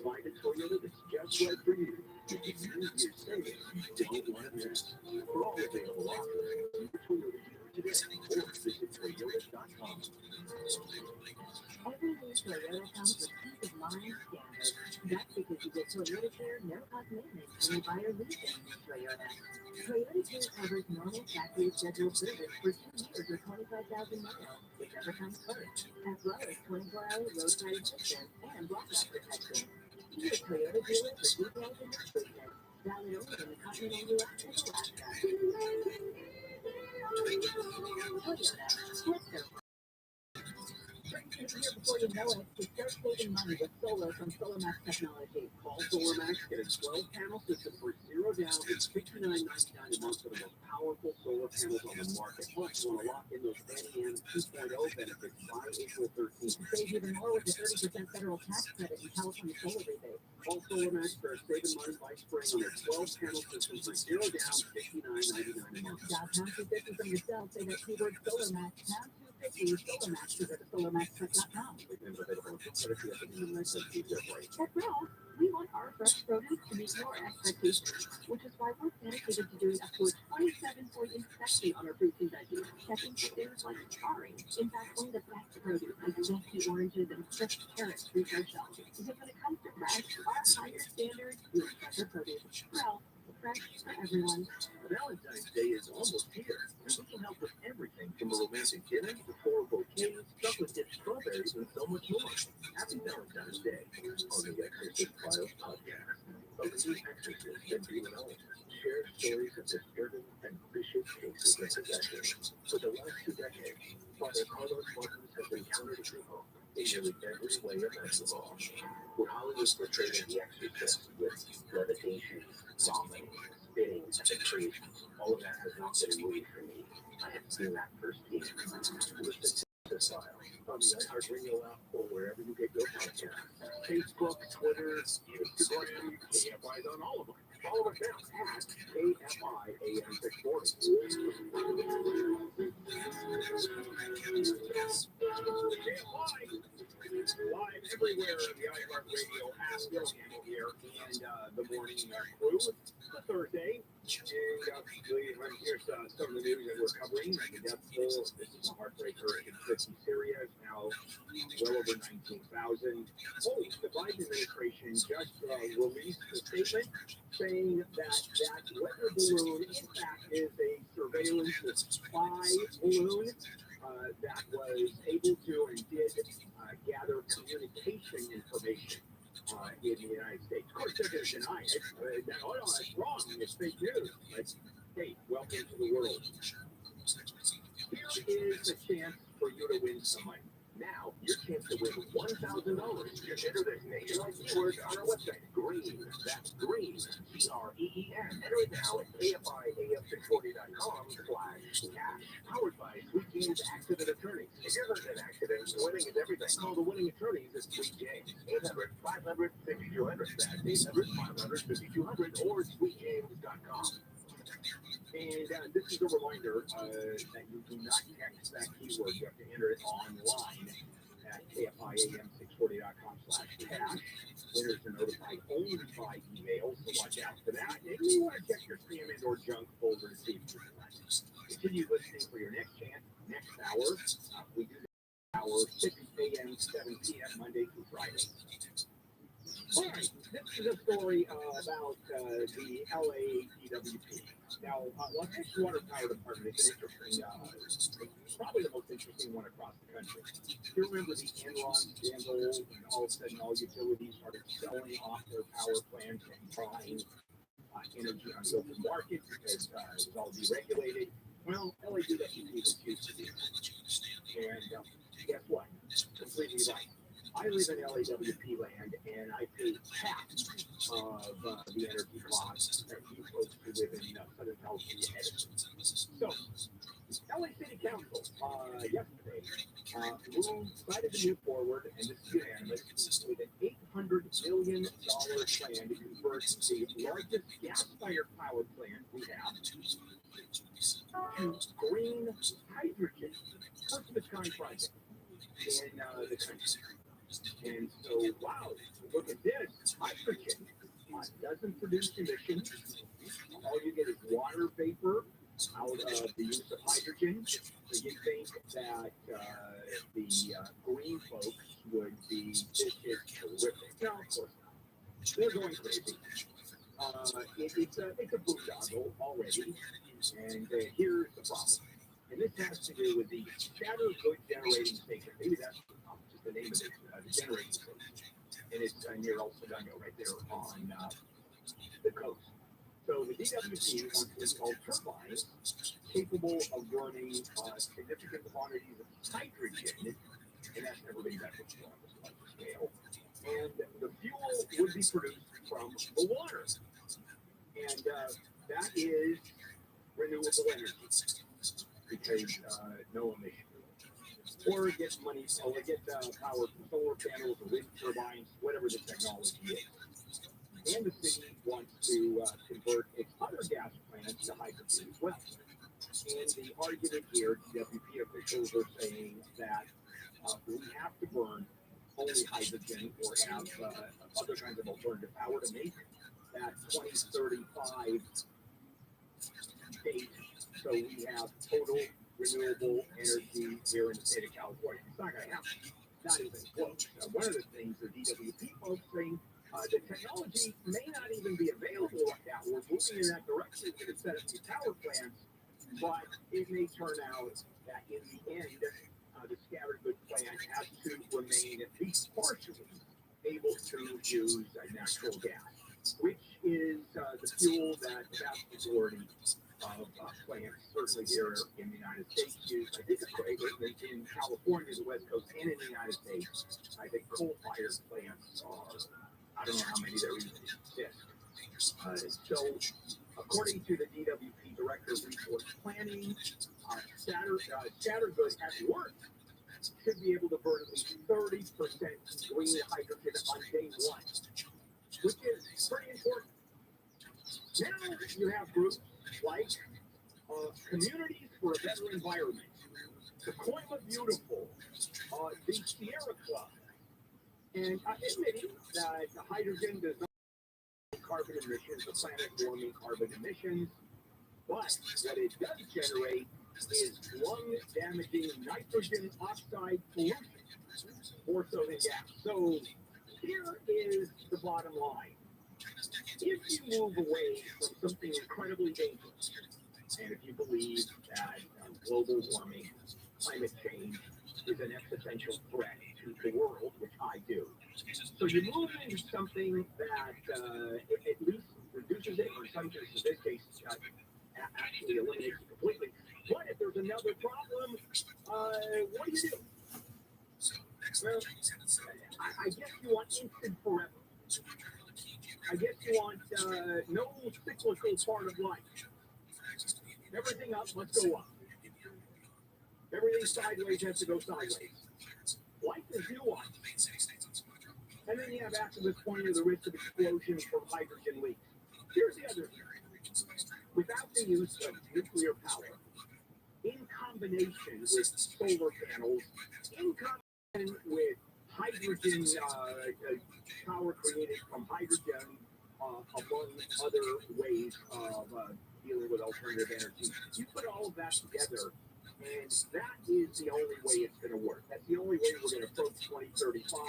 Find a Toyota that's just right for you. With the new year savings you don't want to miss. For all available offers, see your Toyota dealer today or visit Toyota.com. Every new Toyota comes with peace of mind standards. That's because you get Toyota Care no-cost maintenance when you buy or lease a new Toyota. Toyota Care covers normal factory scheduled service for 2 years or 25,000 miles, whichever comes first, as well as 24-hour roadside assistance and blackout protection. See your Toyota dealer for details and exclusions. Valid only in the continental U.S. and Alaska. Toyota, let's go. Spring's going to be here before you know it. To start saving money with solar from SolarMax Technology. Call SolarMax, get a 12-panel system for $0 down and $59.99 a month for the most powerful solar panels on the market. Plus, you want to lock in those NEM 2.0 benefits by April 13th. Save even more with the 30% federal tax credit and California solar rebate. Call SolarMax for saving money by spring on their 12-panel system for $0 down, $59.99 a month. Dial pound 250 from yourself. Say that keyword SolarMax. Pound 250 SolarMax. Visit SolarMaxTech.com. At Ralph, we want our fresh produce to meet your expectations, which is why we're dedicated to doing up to a 27-point inspection on our fruits and veggies, checking for things like scarring. In fact, only the best produce, like zesty oranges and fresh carrots, reach our shelves. Because when it comes to fresh, our higher standards mean fresher produce. Ralph, fresh for everyone. Valentine's Day is almost here, and we can help with everything from a romantic dinner to floral bouquets, chocolate-dipped strawberries, and so much more. Happy Valentine's Day on the Exorcist Files podcast. A leading exorcist and demon share stories of disturbing and vicious cases of possession. For the last 2 decades, Father Carlos Martins has been counted as evil in nearly every way imaginable. When Hollywood portrayed The Exorcist with levitation, vomiting, spitting, and the creep, all of that has not been a movie for me. I have seen that firsthand. Listen to this file on the iHeartRadio app or wherever you get your podcasts. Facebook, Twitter, Instagram, KFI's on all of them. Follow us now at KFI AM 640. Live everywhere in the iHeartRadio app, Bill Campbell here, and the morning crew. It's a Thursday, and here's some of the news that we're covering. The death toll, this is a heartbreaker in Turkey, Syria, is now well over 19,000. The Biden administration just released a statement saying that weather balloon, in fact, is a surveillance spy balloon that was able to and did gather communication information in the United States. Of course, they're going to deny it. Oh, no, that's wrong. It's fake news. Hey, welcome to the world. Here is a chance for you to win some money. Now, your chance to win $1,000. Just enter this nationwide keyword on our website. Green. That's green. GREEN. Enter it now at AFIAF640.com/cash. Powered by Sweet James Accident Attorneys. If you're hurt in an accident, winning is everything. Call the winning attorneys at Sweet James. 800-500-5200. That's 800-500-5200 or sweetjames.com. And this is a reminder that you do not text that keyword. You have to enter it online at KFIAM640.com/cash. Winners are notified only by email, so watch out for that. And you want to check your spam and or junk folder to see if you're right. Continue listening for your next chance, next hour. We do this hour 6 a.m. 7 p.m. Monday through Friday. All right, this is a story about the LAPWP. Now, Los Angeles Water Power Department is interesting, probably the most interesting one across the country. You remember the Enron scandal, and all of a sudden all utilities started selling off their power plants and buying energy on the open market because it was all deregulated. Well, LADWP refused to do that. And guess what? Completely right. I live in LAWP land, and I pay half of the energy costs that you folks who live in Southern California had. So, LA City Council yesterday decided to move forward, and this is unanimous, with an $800 million plan to convert the largest gas-fired power plant we have to green hydrogen. First of its kind project in the country. And so, wow, look at this. Hydrogen doesn't produce emissions. All you get is water vapor out of the use of hydrogen. So you think that the green folks would be, this is terrific. No, of course not. They're going crazy. It's a boondoggle already. And here's the problem. And this has to do with the Scattergood Generating Station. Maybe that's just the name of it, the generating station. And it's near El Segundo, right there on the coast. So the DWP wants to install turbines capable of burning significant quantities of hydrogen, and that's never been done before on this large scale. And the fuel would be produced from the water. And that is renewable energy. Because no emission. Or get money, or get power from solar panels or wind turbines, whatever the technology is. And the city wants to convert its other gas plants to hydrogen as well. And the argument here, DWP officials are saying that we have to burn only hydrogen or have other kinds of alternative power to make that 2035 date. So we have total renewable energy here in the state of California. It's not going to happen. Not even close. One of the things the DWP folks think, the technology may not even be available like that. We're moving in that direction to set up these power plants, but it may turn out that in the end, the Scattergood plant has to remain at least partially able to use natural gas, which is the fuel that the vast majority of plants, certainly here in the United States, use. I think it's great in California, the West Coast, and in the United States. I think coal-fired plants are, I don't know how many there even exist. So, according to the DWP Director of Resource Planning, Scattergood at work should be able to burn at least 30% green hydrogen on day one, which is pretty important. Now you have groups like Communities for a Better Environment, the Coima Beautiful, the Sierra Club, and admitting that the hydrogen does not carbon emissions, the planet-warming carbon emissions, but what it does generate is lung-damaging nitrogen oxide pollution, more so than gas. So here is the bottom line. If you move away from something incredibly dangerous, and if you believe that global warming, climate change is an existential threat to the world, which I do, so you move into something that at least reduces it, or in some cases, in this case, actually eliminates it completely. But if there's another problem, what do you do? Well, I guess you want instant forever. I guess you want no cyclical part of life. Everything up must go up. Everything sideways has to go sideways. Life is nuanced. And then you have activists pointing to the risk of explosions from hydrogen leaks. Here's the other thing. Without the use of nuclear power, in combination with solar panels, in combination with hydrogen power created from hydrogen, among other ways of dealing with alternative energy. You put all of that together, and that is the only way it's going to work. That's the only way we're going to approach 2035,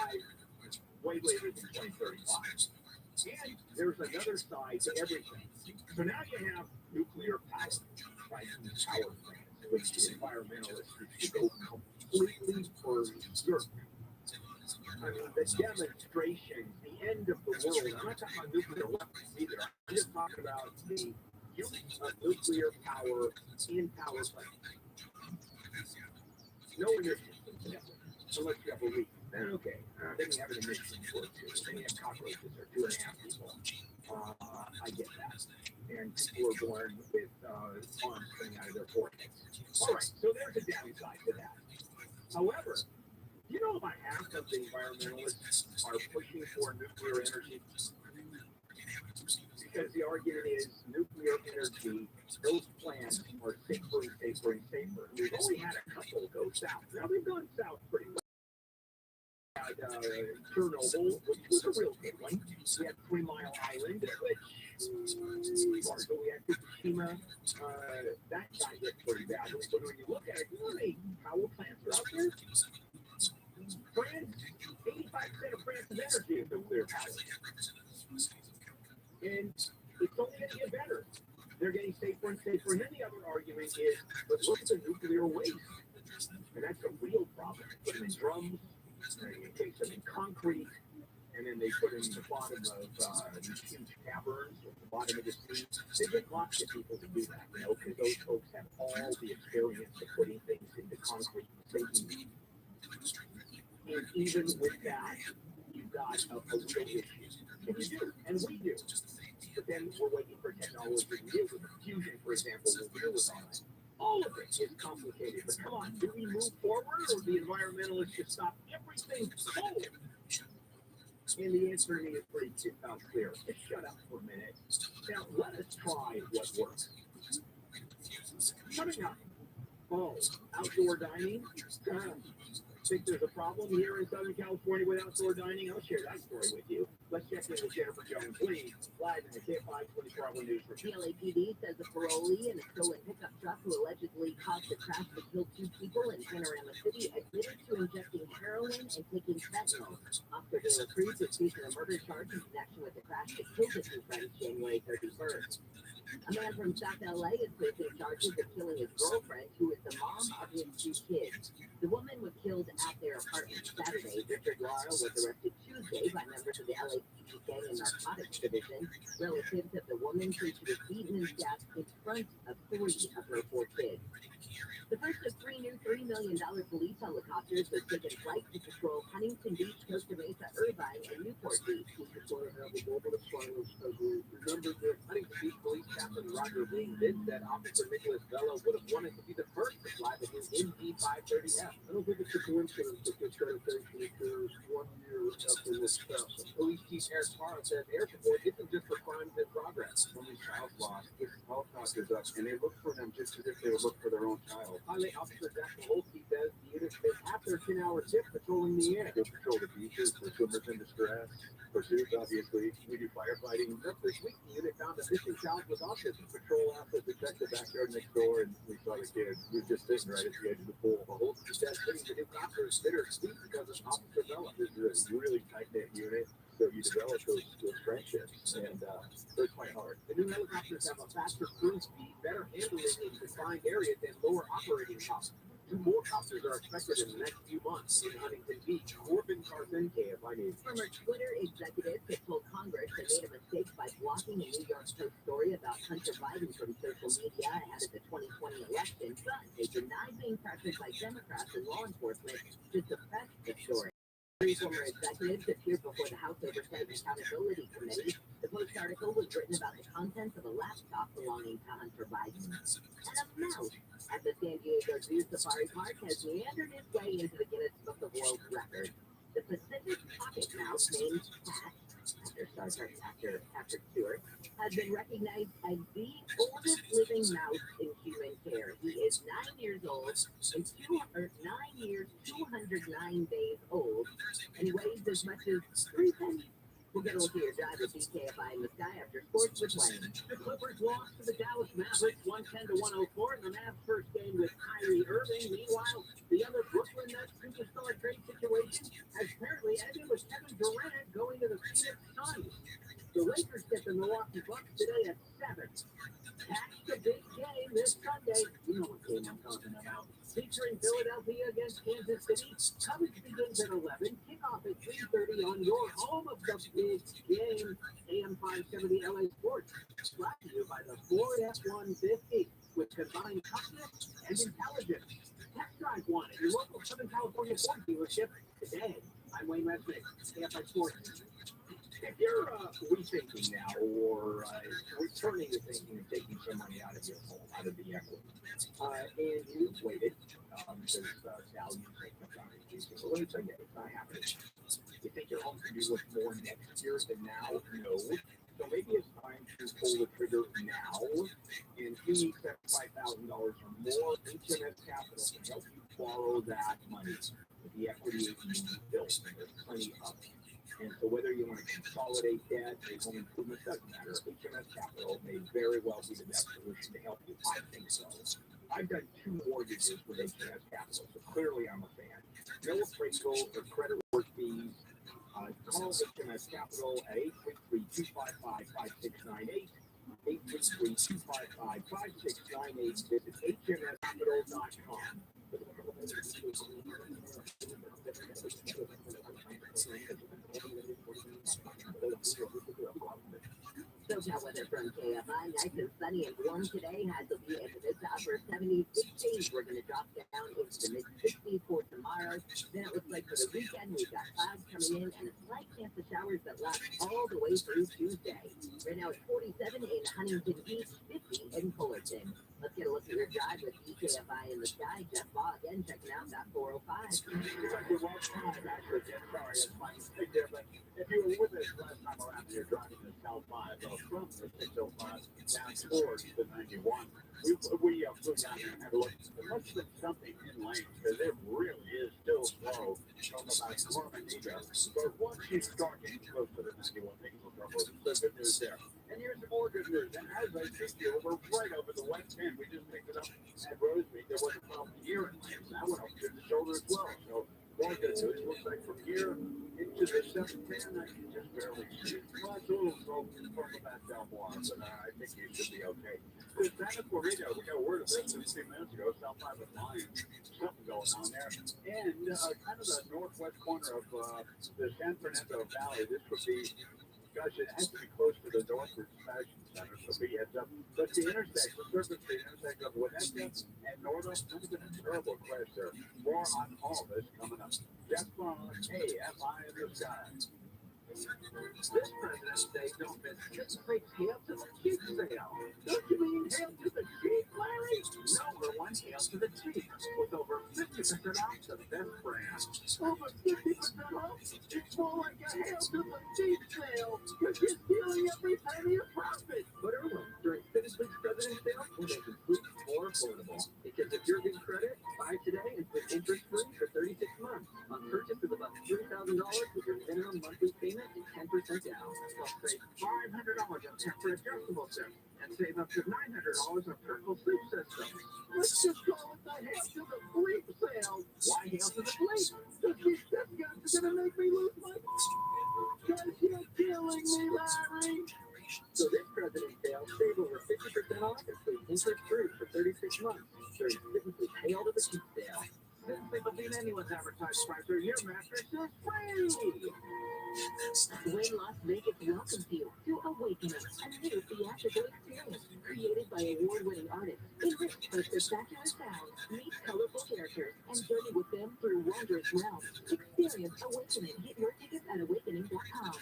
way later than 2035. And there's another side to everything. So now you have nuclear power, right? Power plants, which the environmentalists used to go completely berserk. I mean, the demonstrations, the end of the world. I'm not talking about nuclear weapons either. I'm just talking about the use of nuclear power in power plants. No emissions, unless you have a leak. Then okay, then you have an emission for it too. Then you have cockroaches or 2.5 people. I get that. And people are born with arms coming out of their foreheads. All right, so there's a downside to that. However, you know about half of the environmentalists are pushing for nuclear energy? Because the argument is nuclear energy, those plants are safer and safer and safer. We've only had a couple go south. Now they've gone south pretty well. We had Chernobyl, which was a real good one. We had 3 Mile Island, which Marshall, we had Fukushima. That got hit pretty badly. But when you look at it, you know how many power plants are out there? France, 85% of France's energy is nuclear power. And it's only going to get better. They're getting safer and safer. And then the other argument is, but look at the nuclear waste. And that's a real problem. They put them in drums, they encase them in concrete, and then they put them in the bottom of these huge caverns at the bottom of the sea. They get lots of people to do that, you know, because those folks have all the experience of putting things into concrete and safety. And even with that, you've got a real issue. And you do, and we do. But then we're waiting for technology to deal with it. Fusion, for example, will deal with all that. All of it is complicated. But come on, do we move forward, or the environmentalists just stop everything cold? And the answer to me is pretty clear. Just shut up for a minute. Now, let us try what works. Coming up, outdoor dining. Think there's a problem here in Southern California with outdoor dining? I'll share that story with you. Let's check in with Jennifer Jones, please, live in the KFI 24-hour newsroom. The LAPD says a parolee in a stolen pickup truck who allegedly caused the crash to kill 2 people in Panorama City admitted to injecting heroin and taking fentanyl. Officer De La Cruz is facing a murder charge in connection with the crash that killed his 2 friends January 31st. A man from South LA is facing charges of killing his girlfriend, who is the mom of his 2 kids. The woman was killed at their apartment Saturday. Richard Lara was arrested Tuesday by members of the LAPD Gang and Narcotics Division. Relatives of the woman say she was beaten and stabbed in front of 3 of her 4 kids. The first of 3 new $3 million police helicopters was taking flight to patrol Huntington Beach, Costa Mesa, Irvine, and Newport Beach. Remember the Huntington Beach Police Captain Roger Lee did that Officer Nicholas Vela would have wanted to be the first to fly the new MD-530F. I don't think it's a coincidence that this dedication occurs 1 year after this theft. Police Chief Eric Parra says air support isn't just for crimes in progress. When these child lost, this helicopter's up, and they look for them just as if they would look for their own child. Highway Officer Jack Holsky says the unit spent half their 10-hour shift patrolling the air. They patrol the beaches for swimmers in distress. Pursuits, obviously. We do firefighting. Just this week, the unit found a missing child with autism. Patrol officers checked the backyard next door, and we saw the kid. He was just sitting right at the edge of the pool. The Holsky says putting the new copter is bittersweet because of Officer Vela. This is a really tight-knit unit. So you develop those friendships, and they're quite hard. The new helicopters have a faster cruise speed, better handling in confined areas, and lower operating costs. 2 more copters are expected in the next few months in Huntington Beach. Corbin Carson, KFI News. Former Twitter executives have told Congress they made a mistake by blocking a New York Post story about Hunter Biden from social media ahead of the 2020 election, but they denied being pressured by Democrats and law enforcement to suppress the story. 3 former executives appeared before the House Oversight and Accountability Committee. The Post article was written about the contents of a laptop belonging to Hunter Biden. And a mouse at the San Diego Zoo Safari Park has meandered its way into the Guinness Book of World Records. The Pacific pocket mouse named Pat, after Patrick Stewart, has been recognized as the oldest living mouse in human care. He is 9 years old and 9 years, 209 days old, and he weighs as much as 3 pennies. We'll get a look at your drive at BKFI in the sky after sports with Wayne. The Clippers lost to the Dallas Mavericks 110-104 in the Mavs' first game with Kyrie Irving. Meanwhile, the other Brooklyn Nets superstar trade situation has apparently ended with Kevin Durant going to the Phoenix Suns. The City. Coverage begins at 11, kickoff at 3:30 on your home of the big game, AM 570 LA Sports. Brought to you by the Ford F-150 with combined toughness and intelligence. Test drive one at your local Southern California Ford dealership today. I'm Wayne Resnick, KFI Sports. If you're rethinking now or returning to thinking of taking some money out of your home, out of the equity, and you've waited because values make up on it, so let me tell you, it's not happening. You think your home could be worth more next year than now? No. So maybe it's time to pull the trigger now. And if you need $75,000 or more, HMS Capital can help you borrow that money with the equity you built. There's plenty of it. And so whether you want to consolidate debt or home improvement, doesn't matter. HMS Capital may very well be the best solution to help you. I think so. I've done 2 mortgages with HMS Capital, so clearly I'm a fan. No appraisal or credit work fees. Call HMS Capital at 833-255-5698. 833-255-5698. Visit hmscapital.com. SoCal weather from KFI, nice and sunny and warm today. Has a view into this upper 70s, 60s. We're going to drop down into the mid-60s for tomorrow. Then it looks like for the weekend, we've got clouds coming in and a slight chance of showers that last all the way through Tuesday. Right now it's 47 in Huntington Beach, 50 in Fullerton. Let's get a look at your drive with EKFI in the sky. Jeff Baugh again checking out that 405. If you were with us last time around, you're driving the South 5, from the 605 down towards the 91. We flew down there and had a look. There must have been something in lane because it really is still slow from about Cormanita. But once you start getting close to the 91, things will come over. So good news there. And here's some more good news. And as I take you over right over the west end, we just picked it up at Rosemead. There was a problem here in lane. That went up to the shoulder as well. So more good news. Looks like from here into the 710, I can just barely see. Well, it's a little slow from the back down block, but I think you should be okay. Because Santa Clarita, we got word of this a few minutes ago, South 5 of Lion, something going on there. And kind of the northwest corner of the San Fernando Valley, this would be, gosh, it has to be close to the Northward Fashion Center, so be heads up. But the intersection, the Surface Street intersection of Winnetka and Nordo, that's been a terrible crash there. More on all this coming up. Jeff KFI in the sky. This President's Day, don't miss Chick-fil-A Hail to the Cheap sale. Don't you mean Hail to the Cheap, Larry? Number one Hail to the Cheap, with over 50% off the best brand. Over 50% off? It's more like a Hail to the Cheap sale, because you're stealing every penny of profit. But early, during Citizens President's Sale, we're making food more affordable. Because if you're getting credit, buy today and put interest-free for 36 months. On purchase of about $3,000 with your minimum monthly payment and 10% down. Plus save $500 on temper adjustable sets and save up to $900 on purple sleep systems. Let's just call it the Hail to the Fleet sale. Why Hail to the Fleet? Because these discounts are going to make me lose my mind. Because you're killing me, Larry. So this President's Sale, save over 50% off and pay interest-free for 36 months. During Citizens Hail to the Cheap sale. This people beat anyone's advertised price or your mattress is free. Wynn Las Vegas welcomes you to Awakening, a new theatrical experience created by award-winning artists. Enriched by spectacular sound, meet colorful characters, and journey with them through wondrous realms. Experience Awakening. Get your tickets at awakening.com.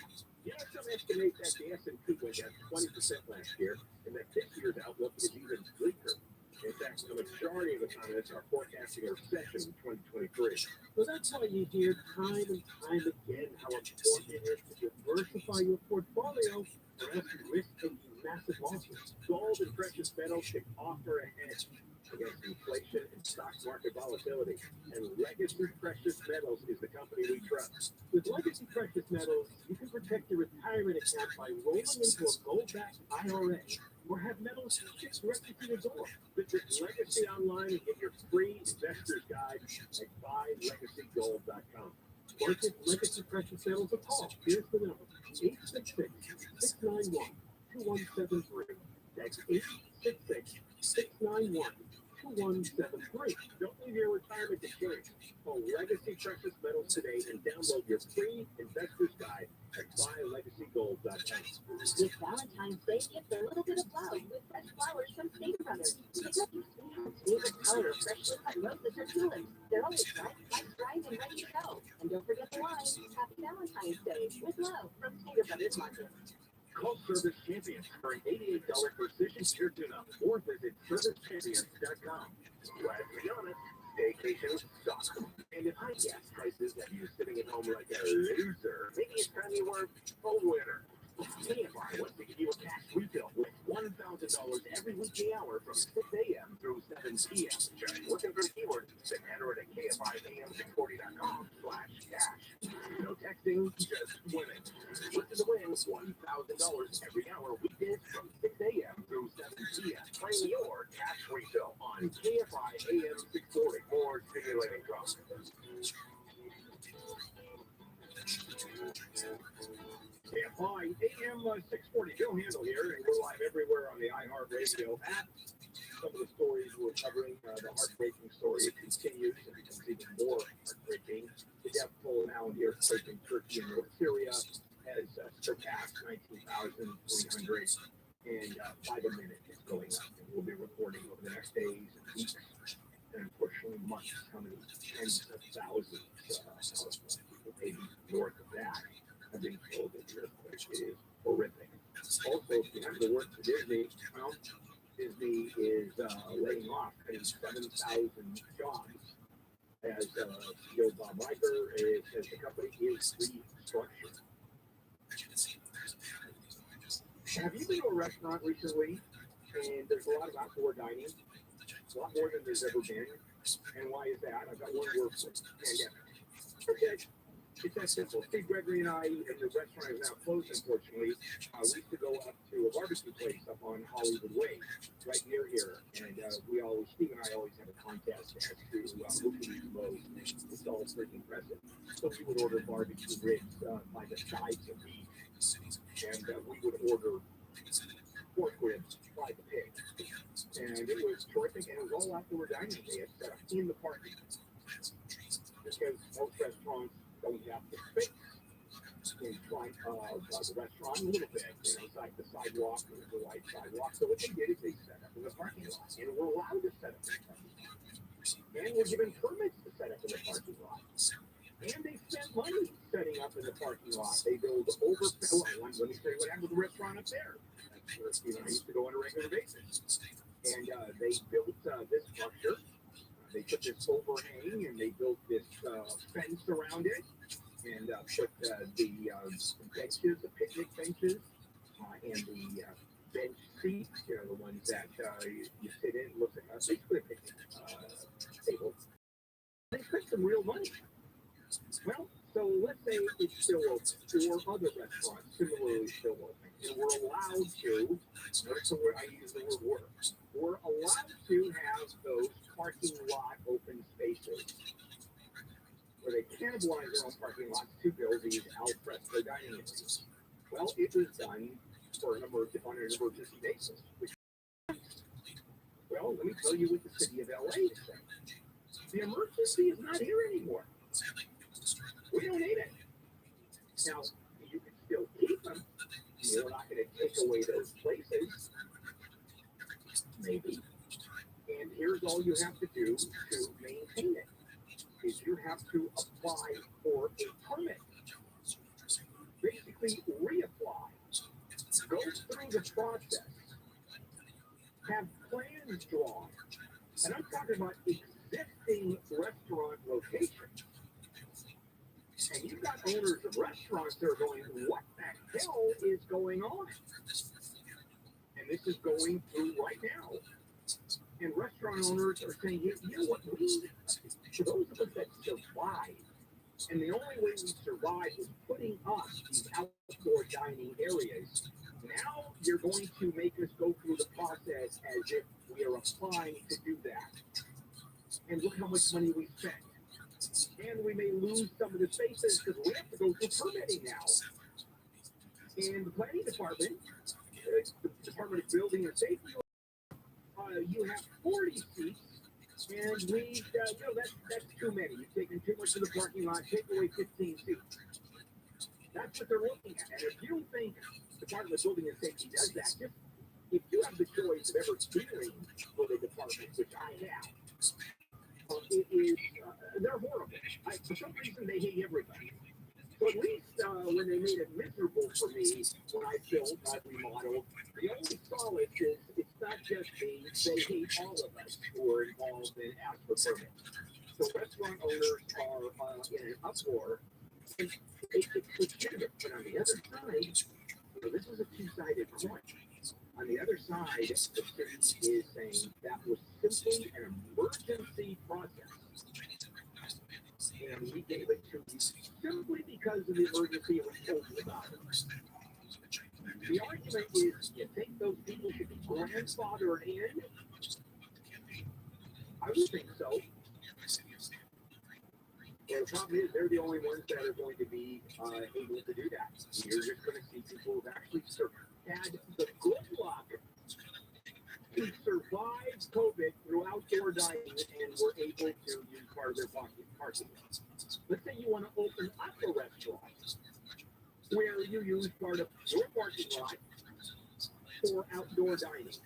You know, some estimate that the S&P went down 20% last year, and that this year's outlook is even bleaker. In fact, the majority of economists are forecasting a recession in 2023. So that's why you hear time and time again how important it is to diversify your portfolio or else you risk taking massive losses. Gold and precious metals can offer a hedge against inflation and stock market volatility. And Legacy Precious Metals is the company we trust. With Legacy Precious Metals, you can protect your retirement account by rolling into a gold-backed IRA or have metals shipped directly to your door. Visit Legacy online and get your free investor's guide at buylegacygold.com. Or give Legacy Precious Metals a call. Here's the number, 866-691-2173. That's 866-691-2173. 2173. Don't leave your retirement to chance. Call Legacy Precious Metals today and download your free investor's guide at buylegacygold.com. This Valentine's Day, gift a little bit of love with fresh flowers from Stater Brothers. Pick up your sweetheart's favorite color of freshly cut roses or tulips. They're always right, and ready to go. And don't forget the line, Happy Valentine's Day with love from Stater Brothers Market. Call Service Champions for an $88 precision ear tune-up or visit servicechampions.com. Let's be honest, staycations suck. And if high gas prices have you sitting at home like a loser, maybe it's time you were a winner. KFI wants to give you a cash refill with $1,000 every weekday hour from 6 a.m. through 7 p.m. Just looking for keywords and enter it at KFIAM640.com/cash. No texting, just winning. Listen to win $1,000 every hour weekdays from 6 a.m. through 7 p.m. Claim your cash refill on KFI AM 640. More stimulating costs. KFI AM 640. Joe Handel here, and we're live everywhere on the iHeartRadio app. Some of the stories we're covering, the heartbreaking story, it continues and becomes even more heartbreaking. The death toll now in the earthquake in Turkey and North Syria has surpassed 19,300, and by the minute it's going up. And we'll be reporting over the next days and weeks, and unfortunately months, how many tens of thousands of people maybe north of that have been killed in the earthquake. It is horrific. Also, if you have to work for Disney, well, Disney is laying off 7,000 jobs. As CEO Bob Iger says, the company is restructured. Have you been to a restaurant recently and there's a lot of outdoor dining? A lot more than there's ever been. And why is that? I've got one word for it. Pandemic. Okay. It's that simple. Steve Gregory and I, and the restaurant is now closed, unfortunately. We used to go up to a barbecue place up on Hollywood Way, right near here. And Steve and I always have a contest as to who can eat the most. It's all pretty impressive. So we would order barbecue ribs by the sides of each. And we would order pork ribs by the pig. And it was terrific, and it was all outdoor dining. They had set up in the parking. Because most restaurants don't have the space in front of the restaurant a little bit, like the sidewalk or the wide sidewalk. So what they did is they set up in the parking lot, and we're allowed to set up in the parking lot. And we're given permits to set up in the parking lot. And they spent money setting up in the parking lot. They build let me tell you what happened with the restaurant up there. Steve and I used to go on a regular basis. And they built this structure. They put this overhang and they built this fence around it and put the benches, the picnic benches, and the bench seats, the ones that you sit in, looks like basically a picnic table. They spent some real money. Well, so let's say it's still open, or other restaurants similarly still open, and we're allowed to, notice the word, I use the word work, we're allowed to have those parking lot open spaces where they cannibalize their own parking lots to build these al fresco dining areas. Well, it was done on an emergency basis. Well, let me tell you what the city of LA is saying. The emergency is not here anymore. We don't need it. Now, you can still keep them. You're not going to take away those places. Maybe. And here's all you have to do to maintain it, is you have to apply for a permit. Basically, reapply. Go through the process. Have plans drawn. And I'm talking about existing restaurant locations. And you've got owners of restaurants that are going, what the hell is going on? And this is going through right now. And restaurant owners are saying, you know what, for those of us that survive, and the only way we survive is putting up these outdoor dining areas, now you're going to make us go through the process as if we are applying to do that. And look how much money we spent. And we may lose some of the spaces because we have to go through permitting now. And the planning department, the Department of Building and Safety, you have 40 seats And we, that's too many. You've taken too much of the parking lot, take away 15 seats. That's what they're looking at. And if you don't think the Department of Building and Safety does that, just if you have the choice of ever dealing with a department, which I have, it is, they're horrible. For some reason, they hate everybody. So at least when they made it miserable for me when I built, I remodeled, the only solace is it's not just me, they hate all of us who are involved in ask for permits. So restaurant owners are in an uproar. And it's legitimate, but on the other side, this is a two-sided coin. On the other side, the city is saying that was simply an emergency process. And we gave it to you simply because of the emergency and we told you about it. The argument is, you think those people should be grandfathered in? I would think so. Well, the problem is, they're the only ones that are going to be able to do that. You're just going to see people who've actually had the good luck to survive COVID through outdoor dining and were able to use part of their parking lot. Let's say you want to open up a restaurant where you use part of your parking lot for outdoor dining.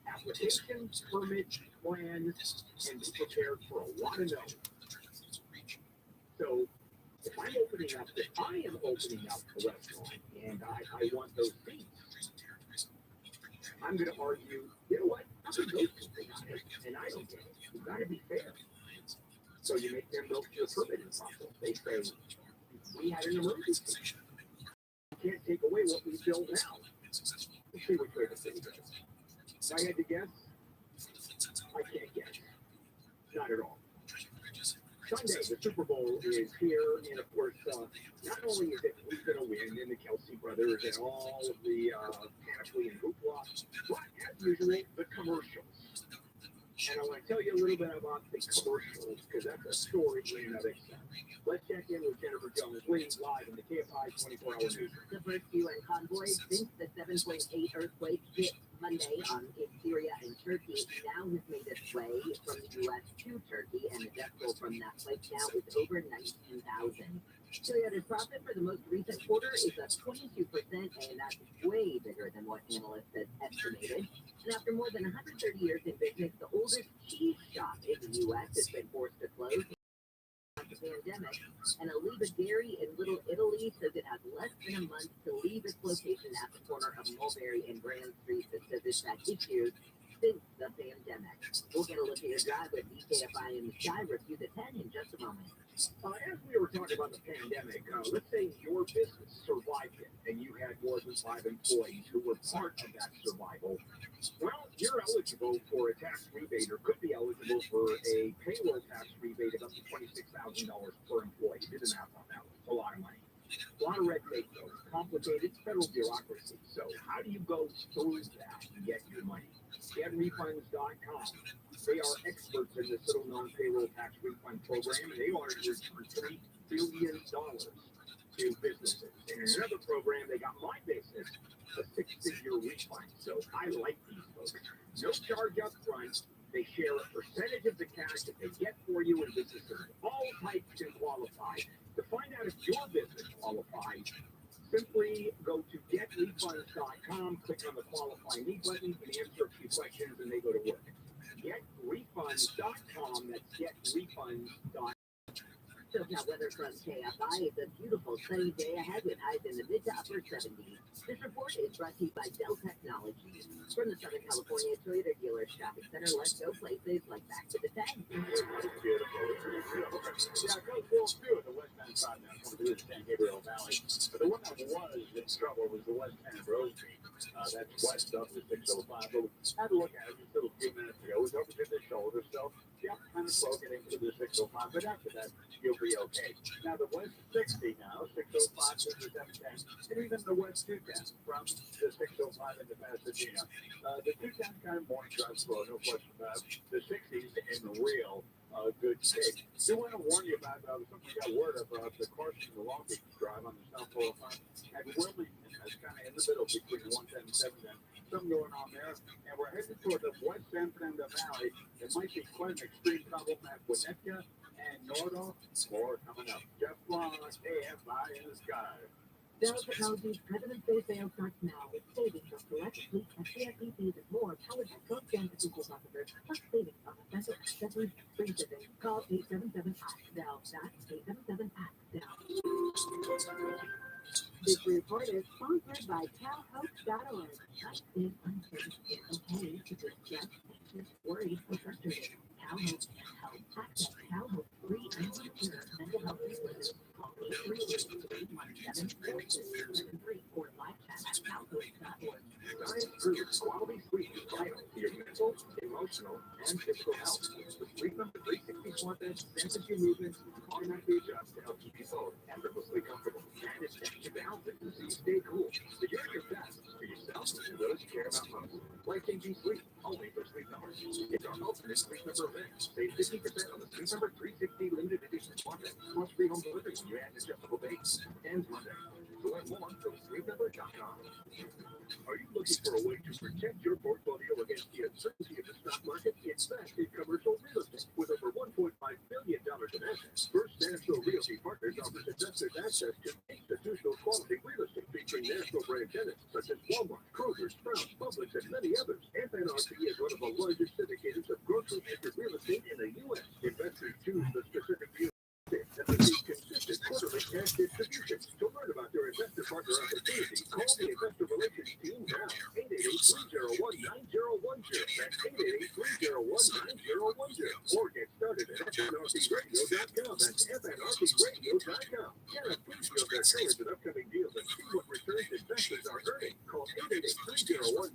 Applications, permits, plans, and be prepared for a lot of no's. So if I am opening up a restaurant and I want those seats, I'm going to argue, you know what? I'm going to go something on it, and I don't get it. You've got to be fair. So you make them go through a permitting process. They say, we had an emergency. You can't take away what we build now. Let's see which way the city goes. If I had to guess, I can't guess. Not at all. Sunday, the Super Bowl is here, and of course, not only is it who's going to win, and the Kelsey brothers, and all of the panoply and hoopla, but as usual, the commercials. And I want to tell you a little bit about the commercials, because that's a story in and of itself. Let's check in with Jennifer Jones, waiting live in the KFI 24-hour news. The first UN convoy since the 7.8 earthquake hit Monday in Syria and Turkey now has made its way from the U.S. to Turkey, and the death toll from that place now is over 19,000. Toyota's profit for the most recent quarter is up 22%, and that's way bigger than what analysts had estimated. And after more than 130 years in business, the oldest cheese shop in the U.S. has been forced to close the pandemic, and Oliva Dairy in Little Italy says it has less than a month to leave its location at the corner of Mulberry and Grand Street that says it's had issues since the pandemic. We'll get a look at your drive with DKFI in the Sky Review the 10 in just a moment. As we were talking about the pandemic, let's say your business survived it and you had more than 5 employees who were part of that survival. Well, you're eligible for a tax rebate, or could be eligible for a payroll tax rebate of up to $26,000 per employee. Do the math on that one. It's a lot of money. A lot of red tape, though. Complicated federal bureaucracy. So how do you go through that and get your money? GetRefunds.com. They are experts in this little known payroll tax refund program, and they wanted to return $3 billion to businesses. And in another program, they got my business a 6-figure refund. So I like these folks. No charge up front. They share a percentage of the cash that they get for you, and businesses of all types can qualify. To find out if your business qualifies, simply go to getrefunds.com, click on the Qualify Me button, and answer a few questions, and they go to work. GetRefunds.com, that's getrefunds.com. So now weather from KFI is a beautiful sunny day ahead with highs in the mid to upper 70s. This report is brought to you by Dell Technologies. From the Southern California Toyota Dealer Shopping Center, let's go places like back to the 10. Yeah, Coach Wolf too, the westbound side now coming through the San Gabriel Valley. But the one that was in trouble was the West End Road Street. That's west of the 605. But we had a look at it just a few minutes ago. It was over to the shoulder, so yeah, kind of slow getting to the 605. But after that, you'll be okay. Now the West 60 now, 605 to the 710, and even the West 210 from the 605 into Pasadena. The 210 kind of morning drive slow, no question about it. The 60s in the real good shape. Do want to warn you about something we got word of the Carson to Long Beach drive on the South 405 at Wilmington. That's kind of in the middle between 110 and 710. something going on there, and we're headed toward the west end of the valley. It might be quite an extreme problem at Winnetka and Nordo. More coming up. Jeff Long, AFI in the sky. Dell Technologies President's Day sale starts now with savings on select fleet and CFPCs and more powered by code-gen Google processors, plus savings on essential accessories and free shipping. Call 877-ASK-DELL. That's 877-ASK-DELL. This report is sponsored by CalHope.org. Life is uncertain. It's okay to be stressed, anxious, worried, or frustrated. CalHope helps access CalHope free and secure mental health resources. Call 833-317-4673 or live chat at calhope.org. Science proves quality sleep is vital to your mental, emotional, and physical health. The Sleep Number 364 bed senses your movements automatically adjust to help keep you both effortlessly comfortable. And it's extra balancing so you stay cool. So you're your best for yourself and those you care about most. Life-changing sleep, only for Sleep Number. It's our ultimate Sleep Number event. Save 50% on the Sleep Number 360 limited edition smartbed, plus free home delivery when you add an adjustable base. Ends Monday. To learn more, go to sleepnumber.com. Are you looking for a way to protect your portfolio against the uncertainty of the stock market? Invest in commercial real estate with over $1.5 billion in assets. First National Realty Partners offers investors access to institutional quality real estate featuring national brand tenants such as Walmart, Kroger, Sprouts, Publix, and many others. FNRC is one of the largest syndicators of grocery-anchored real estate in the U.S. Investors choose the specific view and receive consistent quarterly cash distributions. To learn about their investor partner opportunity, call the investor relations team now. 888-301-9010. That's 888-301-9010. Or get started at FNRCradio.com. That's FNRCradio.com. Karen, please feel their courage in upcoming deals and see what returns investors are earning. Call 888-301-9010 or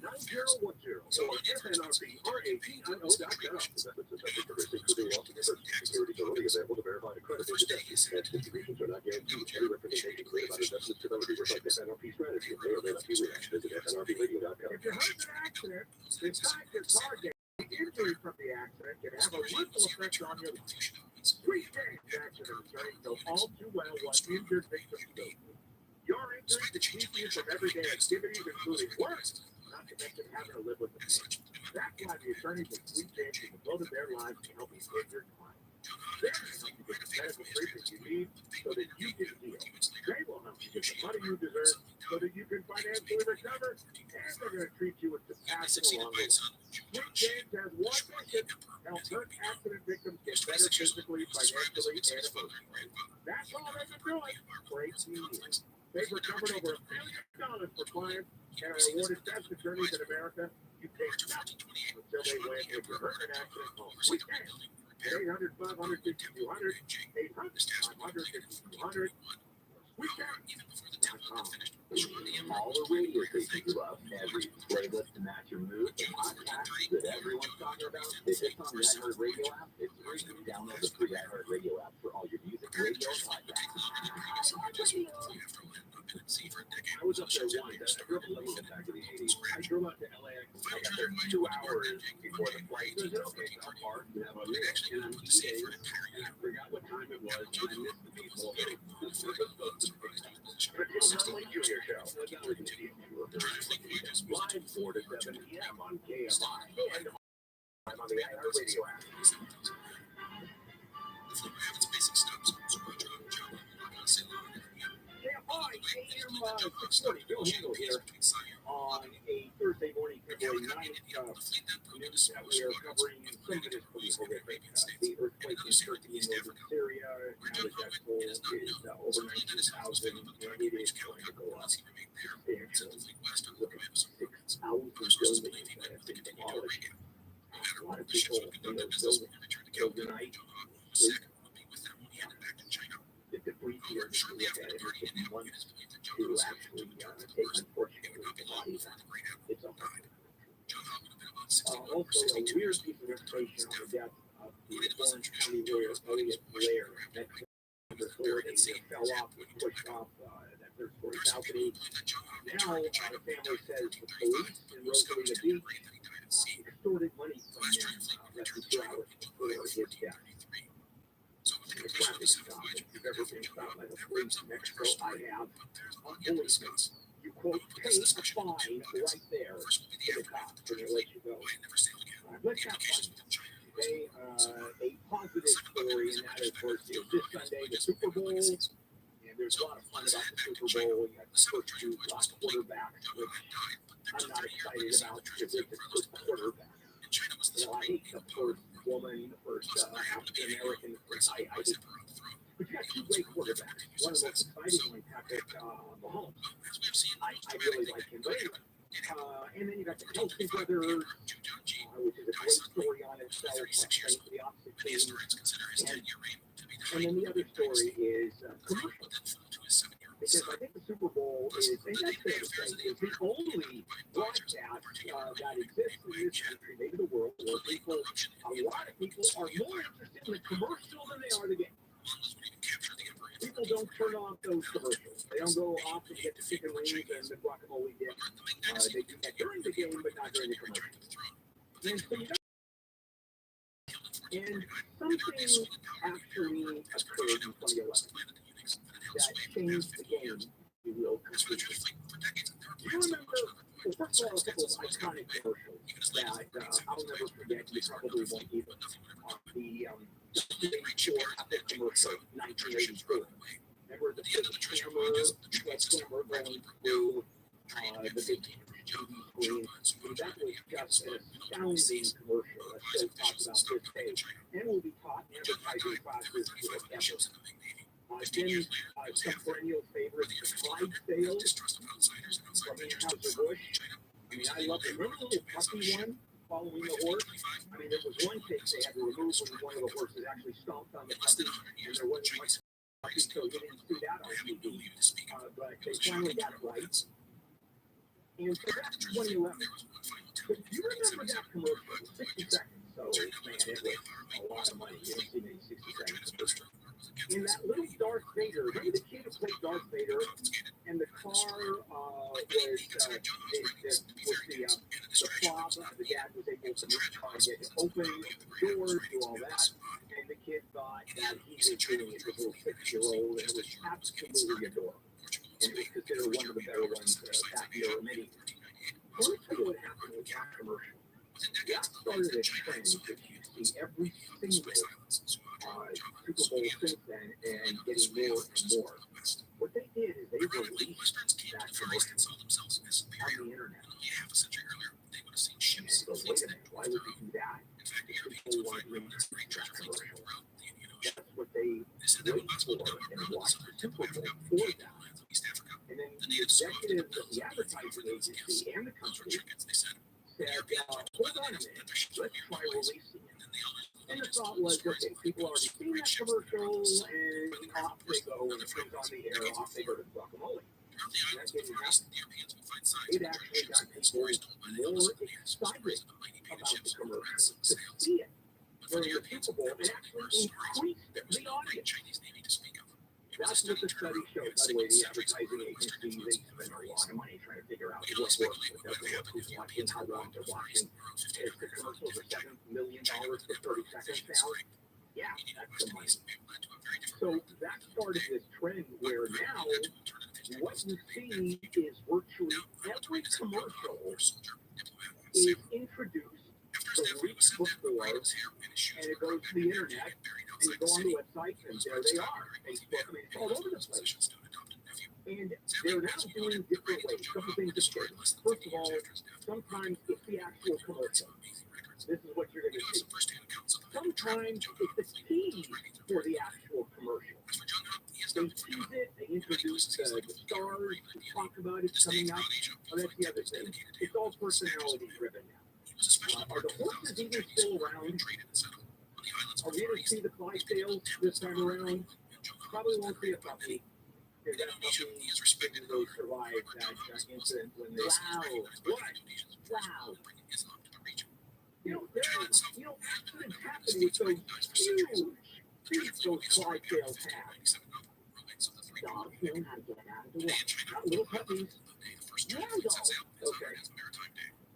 FNRCradio.com. Investments and subject to risk, including loss of investment securities, are only available to verify the credit. And distributions are not guaranteed. Any representation made about investment stability reflect FNRP strategy and may or may not be reached. Visit FNRPradio.com. If you heard an accident, decide your target. The injury from the accident can have a ripple effect on your life. Three days accident attorneys know all too well what injured victims go through. Your injury can keep you from everyday activities, including work, not to mention having to live with the pain. That's why the attorneys at Sweet James have devoted their lives to helping injured clients. They're going to help you get the medical treatment you need so that you can heal. They will help you get the money you deserve so that you can financially recover, and they're going to treat you with compassion along the way. Sweet James has one mission: help hurt accident victims get better physically, financially, and emotionally. That's all they've been doing for 18 years. They've recovered over $1 billion for clients and are awarded best attorneys in America. You pay nothing until they win. If you're hurt in an accident, call Sweet James. 800-500-5200, 800-500-5200. All the radio stations you love, every playlist to match your mood, the podcasts that everyone's talking about. If it's on the iHeartRadio app, it's free. Download the free iHeartRadio app for all your music, radio, and podcasts. I was up there once. I grew up in London back in the 80s. I drove out to LAX. I got there 2 hours before the flight. So I said, okay, I'll park and have a meal. And I'm eating, and I forgot what time it was, and I missed the people. But it's not like Junior Show. Live 4 to 7 p.m. on KMI. And I'm on the iHeartRadio app. Hi, AM 640, Bill Handel here on a Thursday morning, February 9th. News that we are covering some of this pretty horrific. The earthquake in Turkey and northern Syria, now the death toll is over 19,000, and it is going to go up substantially. Look at 6,000 buildings that have been demolished. A lot of people in those buildings overnight sleep. The debris here to look at it, it takes months to actually take, unfortunately, the bodies out. It's a also, a weird piece of information on the death of the Orange County lawyer, Elliot Blair. That authority fell off and pushed off that third-story balcony. Now, the family says the police in Rosalina Beach extorted money from him less than 2 hours before his death. The traffic stop, if you've ever been stopped by the police in Mexico, I have. Unbelievable. you quote pay a fine right there to the cops and they let you go. Let's have fun. Okay, a positive story, and that, of course, is this Sunday, the Super Bowl. And there's a lot of fun about the Super Bowl. You got the first two black quarterbacks, which I'm not excited about because it's the first quarterback. You know, I hate the first woman, the first African American. I just, but you got two great quarterbacks. One of the most exciting ones, Patrick Mahomes. I really like him. But anyway, and then you got the Kelsey brothers, which is a great story on itself, playing for the opposite team. And then the other story is commercials. Because I think the Super Bowl is, and that's fair to say, is the only broadcast that exists in this country, maybe the world, where people, a lot of people are more interested in the commercial than they are the game. People don't turn off those commercials. They don't go off and get the chicken wings and the guacamole dip. They do that during the game, but not during the commercial. And so you got, and something actually occurred in 2011 that changed the game, if you will, completely. Do you remember, well, first of all, a couple of iconic commercials that I'll never forget, you probably won't either. The Shore Apple commercial, 1984. Remember the big camera going through the big TV screen? And that was just an astounding commercial that still talked about this day. And will be taught in advertising classes forever. Then some perennial favorites, the Clydesdale from Anheuser-Busch. I mean, I love the little puppy one following the horse. I mean, there was one case they had to remove when one of the horses actually stomped on the puppy, and there wasn't much puppy, so you didn't see that on TV. But they finally got it right. And so that's 2011. But if you remember that commercial, 60 seconds. So, man, it was a lot of money. You don't see many 60 seconds. In that little Darth Vader, remember the kid who played Darth Vader? And the car was the fob. The dad was able to move the car, get it open, doors, do all that. And the kid thought that he was doing it as a little 6-year-old, and it was absolutely adorable. And it was considered one of the better ones that year or many years. Let me tell you what happened with that commercial. That started a trend that you see every single Super Bowl since then, and getting more and more. What they did is they released that commercial on the internet. And so, wait a minute, why would they do that? People want to release that commercial. That's what they wait for and watch the Super Bowl for that. And then the executives of the advertising agency and the company said, hold on a minute, let's try releasing it. And the thought was, okay, people already seen that commercial, and off they go, and it comes on the air, off they go to the guacamole. And that didn't happen. It actually got people more excited about the commercial, to see it during the Super Bowl, and actually increased the audience. That's what the study showed. By the way, the advertising agency, they spend a lot of money trying to figure out what works, what doesn't work, who's watching, how long they're watching. If the commercials are $7 million for 30 seconds now, yeah, that's the money. So that started this trend where now what you see is virtually every commercial is introduced the week before, and it goes to the internet, and you go on the website, and there they are. Facebook, I mean, it's all over the place. And they're now doing different ways. A couple things that change. First of all, sometimes it's the actual commercial. This is what you're going to see. Sometimes it's the tease for the actual commercial. They tease it, they introduce the stars, they talk about it coming up. Oh, that's the other thing. It's all personality driven now. Are the horses even still around? Are we going to see the Clydesdales this time around? Probably won't see a puppy. Because that puppy those survived that incident when they... Wow. Wow. Accidents happen with those huge beasts those Clydesdales have. Dogs know how to get out of the way. Not little puppies. Dogs. Okay.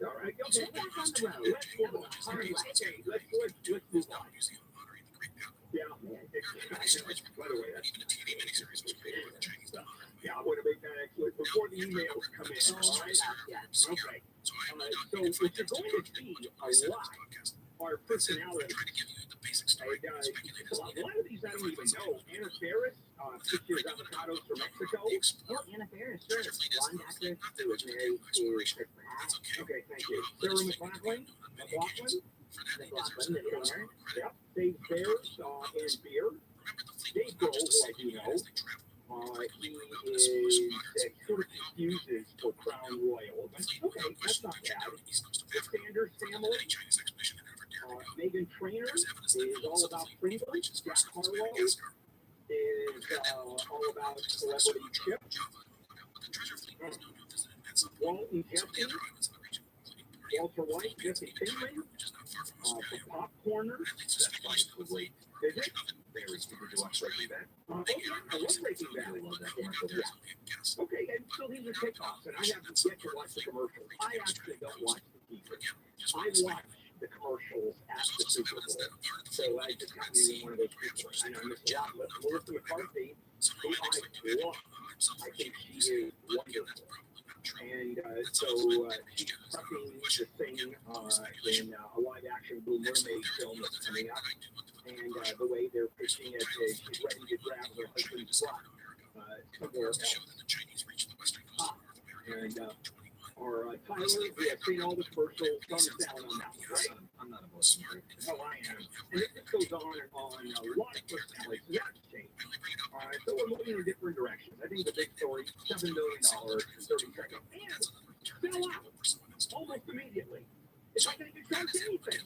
All right, okay, back on the road. Let's move on. All right, let's move on. Yeah, man. By the way, that's... Yeah, I want to make that actually, before the emails come in. All right? Yes. Okay. So if you're going to see a lot are personalities. A lot of these I don't even know. Anna Faris, 6 years avocados from Mexico. Oh, Anna Faris, sure. Blonde actress who was married to Chris Pratt. Okay, thank you. Sarah McLachlan, McLaughlin, the singer. Yep. Dave Bears and Beer. Dave Grohl, who I do know. He is sort of confuses for Crown Royal. But okay, that's not bad. The Sanders family. Megan Trainor is all about Pringles. Jack Harlow is all about celebrity chip. Walton Jesse, Walter White, Jesse Pinkman, the Popcorners. That's fine for late. Is it? Very super to watch Breaking Bad. Okay, I love Breaking Bad. I love that commercial. Yeah. Okay, and so these are kickoffs, and I haven't yet to watch the commercials. I actually don't watch the teaser. I watch the commercials at the Super Bowl. So I just got to be one of those people. I know I miss a lot. Melissa McCarthy, who I love. I think she is wonderful. And so she's prepping to sing in a live-action Blue Mermaid film that's coming up. And the way they're pitching it is she's ready to grab her husband's butt somewhere else. And Tyler, we have seen all the commercials. Thumbs down on that one, right? I'm not a Boston fan. Oh, I am. And it just goes on and on. A lot of personalities. So that's changed. So we're moving in different directions. I think the big story, $7 million in 30 seconds. And sell out almost immediately. It's not going to get charged anything.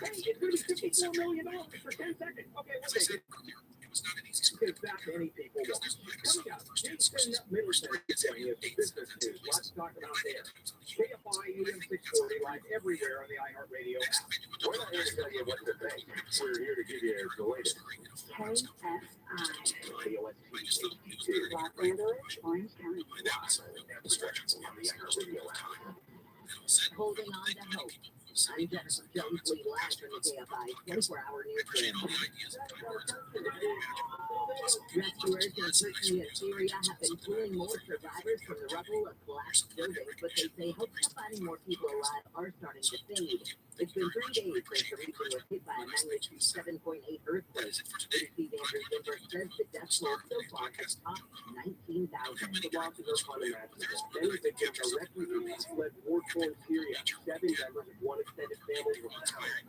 Hey, it's going to be $54 million for 10 seconds. Okay, we'll take it. Because that many people want. Coming up, Jason Middleton is giving us business news. Lots to talk about there. KFI AM 640 live everywhere on the iHeartRadio app. We're not here to tell you what to think. We're here to give you the latest. KFI. KOST. Los Angeles, Orange County. On the iHeartRadio app. Holding on to hope. I'm Jennifer Jones, lead live from the KFI 24-hour newsroom. Rescuers in Turkey and Syria have been pulling more survivors from the rubble of collapsed buildings, but they say hopes of finding more people alive are starting to fade. It's been 3 days since the region was hit by a magnitude 7.8 earthquake. BBC's Andrew Zimber says the death toll so far has topped 19,000. The loss of those unimaginable. Many victims are refugees fled war-torn Syria. 7 members of one extended family were found,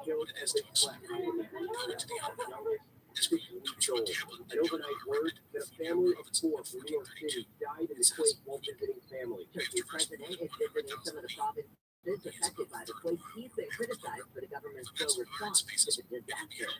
killed as they slept. 6 weeks old. An overnight word that a family of 4 from New York City died in the quake while visiting family. Turkey's president is visiting some of the provinces affected by the quake. He's been criticized for the government's slow response to the disaster.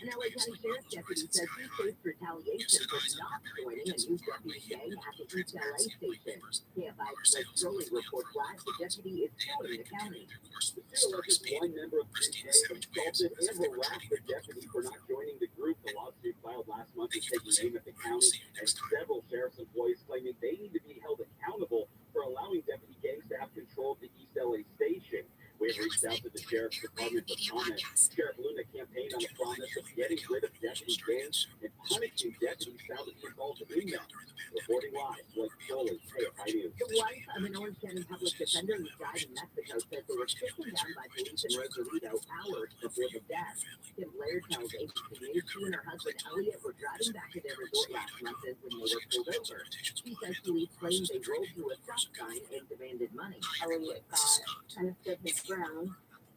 An LA County Sheriff's deputy says he faced retaliation for not joining a new deputy gang at the East LA station. KFI's Blake Crowley reports live the deputy is suing the county. The alleges one member of the gang assaulted and harassed the deputy for not joining the group. The lawsuit filed last month is taking aim at the county, and several sheriff's employees claiming they need to be held accountable for allowing deputy gangs to have control of the East LA station. We have reached out to the Sheriff's Department for comment. Sheriff Luna campaigned on the promise of getting rid of deputy gangs and punishing deputies found to be involved in them. Reporting live, Blake Crowley, KFI News. The wife of an Orange County public defender who died in Mexico said they were taken down by police in Rosarito hours before the death. Kim Blair tells ABC News she and her husband Elliot were driving back to their resort last month when they were pulled over. She says police claimed they rolled through a stop sign and demanded money. Elliot kind of stood his ground,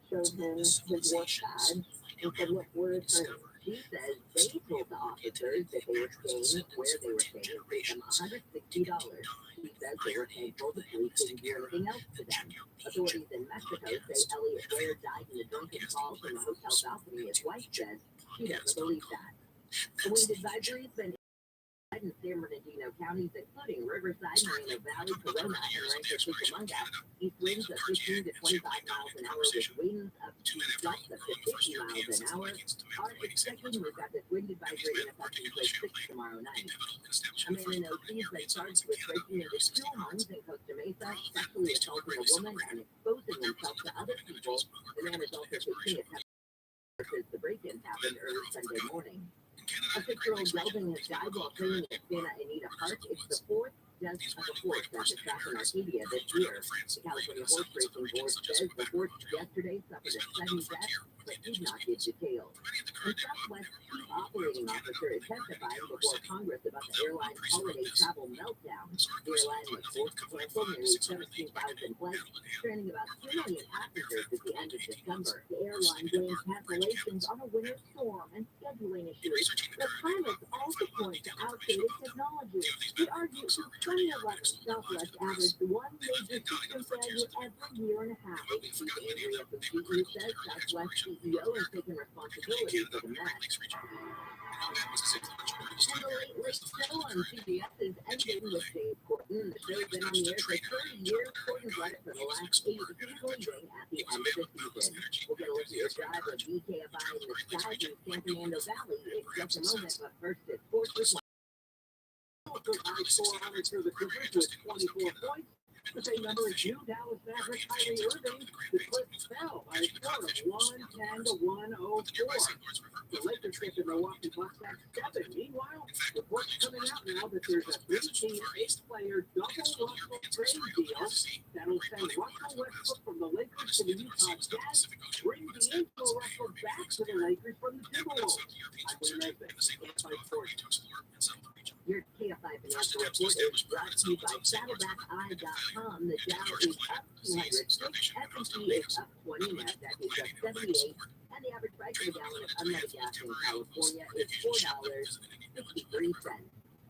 showed him his work badge, and said, look, we're attorneys. She says they told the officers that they were staying where they were staying and paid them $160. She says they were thankful the police didn't do anything else to them. Authorities in Mexico say Elliot Blair died in a drunken fall from a hotel balcony. His wife says she doesn't believe that. The wind advisory has been in San Bernardino counties, including Riverside, Moreno Valley, Corona, and Rancho Cucamonga. East winds of 15 to 25 miles an hour with winds up to gusts up to 50 miles an hour are expected. We've got this wind advisory in effect until 6 tomorrow night. A man in OC has been charged with breaking into 2 homes in Costa Mesa, sexually assaulting a woman, and exposing himself to other people. The man is also facing a the break-ins happened early Sunday morning. A 6-year-old Gelding has died while training at Santa Anita Park. It's the fourth death of a horse at the track in Arcadia this year. The California Horse Racing Board says the horse yesterday suffered a sudden death, but did not give details. And Southwest Chief Operating Officer is testifying before Congress about the airline's holiday travel meltdown. The airline was forced to cancel nearly 17,000 flights, stranding about 2 million passengers at the end of December. The airline blames cancellations on a winter storm and scheduling issues, but pilots also point to outdated technology. They argue since 2011, Southwest averaged one major system failure every year and a half. Chief Andrea Fucci says Southwest CEO has taken responsibility for the mess. And the Late Show on CBS is ending with Dave Corton. The show's been on the air for 30 years. Corton's led it for the last 8. He's leaving at the end of the season. We'll get a look at your drive with BKFI in the sky in San Fernando Valley in just a moment. But first, it's sports with I-400 through the Clippers with 24 points. The same number as you, Dallas Mavericks, Kyrie Irving. The Clips fell by a score of 110 to 104. The Lakers get the Milwaukee Bucks at 7. Meanwhile, reports coming out now that there's a 3-team, 8-player double Russell trade deal that'll send Russell Westbrook from the Lakers to the Utah Jazz, bring D'Angelo Russell back to the Lakers from the Timberwolves. I'm William Nesbitt. Your KFI Financial Report is brought to you by SaddlebackEye.com. The Dow is up 206, S&P is up 20, NASDAQ is up 78, and the average price of a gallon of unleaded gas in California is $4.63.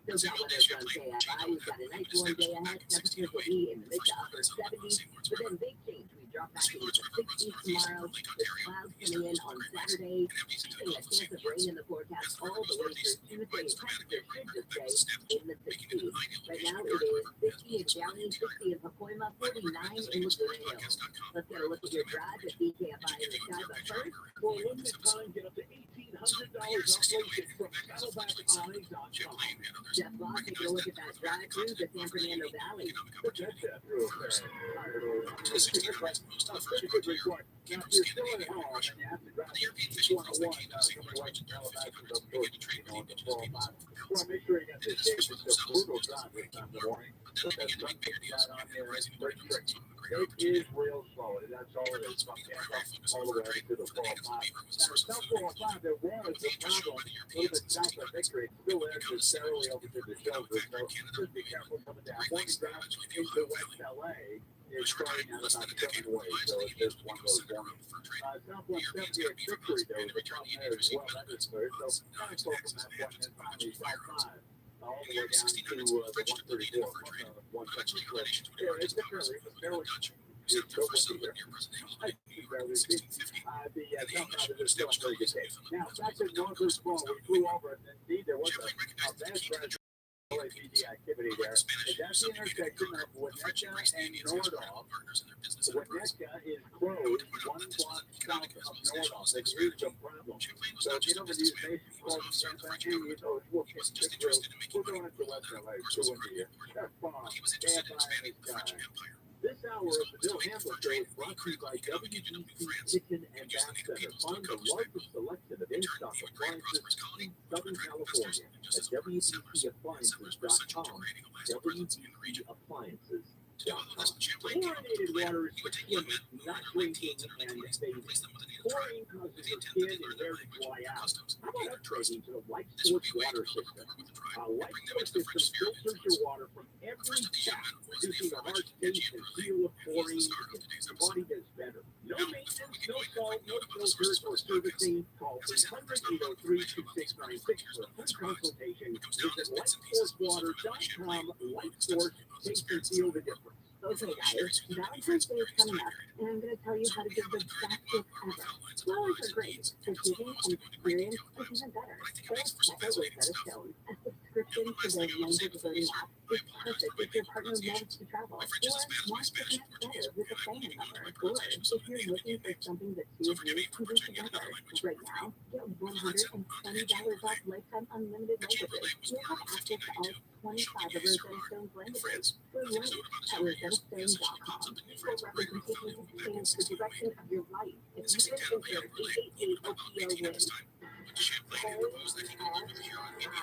Those hot weather from KFI. We've got a nice warm day ahead. Temperatures will be in the mid to upper 70s. But then big change. We drop back into the 60s tomorrow with clouds coming in on Saturday. Keeping a chance of rain in the forecast all the way through Tuesday. Temperatures should just stay in the 60s. Right now it is 50 in Downey, 60 in Pacoima, 49 in Laguna Hills. Let's get a look at your drive at BKFI in the sky. But first, For a limited time, get up to $1,800 off LASIK from SaddlebackEye.com. Jeff Boss, take a look at that drive through the San Fernando Valley. Look at that through a pretty good report. Now, if you're still at home and you have to drive 401 coming away from Halifax and up towards the 405, well, make sure you got this date. It's a brutal drive this time in the morning. Put that sun got on there. It's very tricky. It is real slow. That's all it is. From Tampa all the way to the 405. Now, South 405, there was a problem. A little bit south of Victory. It's still there. Just barely over to the shelter. So just be careful coming down. Morning drive into West LA is starting out about 7 ways. So it's just one of those mornings. Southwest 70 at Victory, there was a problem there as well. That is clear. So kind of slow from that point. And finally, South 5. All the way down to the 134, 176. Yeah, it's early, but barely. The South Side is still in very good shape. Now, back to Northwest Fall, we flew over, and indeed there was a bad crash. LAPD activity there. And that's the intersection of Winnetka and Nordhoff. Winnetka is closed 1 block south of Nordhoff. That's here's the problem. So if you know the new station closed, you know, we'll get we're going into West LA, 2 in the year. That's far. KFI is time. This hour of the Bill Hamlet Show is brought to you by WGC Kitchen and Bath Center. Find the largest selection of in-stock appliances in Southern California at WGCappliances.com. WGCappliances.com. Fluoridated water is for swimming, not drinking and bathing. Chlorine causes your skin and hair to dry out. How about upgrading to the LikeForce water system? LikeForce system filters your water from every tap, reducing the harsh taste and feel of chlorine. The body does better. No maintenance, no salt, no filters or servicing. Call 800-803-2696 for a free consultation. Visit LikeForceWater.com. LikeForce, taste and feel the difference. Okay, guys, Valentine's Day is coming up, and I'm going to tell you how to give the best gift ever. Flowers are great, but giving an experience is even better. First, check out Rosetta Stone. A subscription to their language learning app is perfect if your partner loves to travel, or wants to connect better with a family member, or if you're looking for something that two of you can do together. Right now, get $120 off lifetime unlimited languages. You'll have access to all 25 of Rosetta Stone's languages for life at RosettaStone.com. Full representation expands the direction of your life. If you enter 888-OPO-WIN.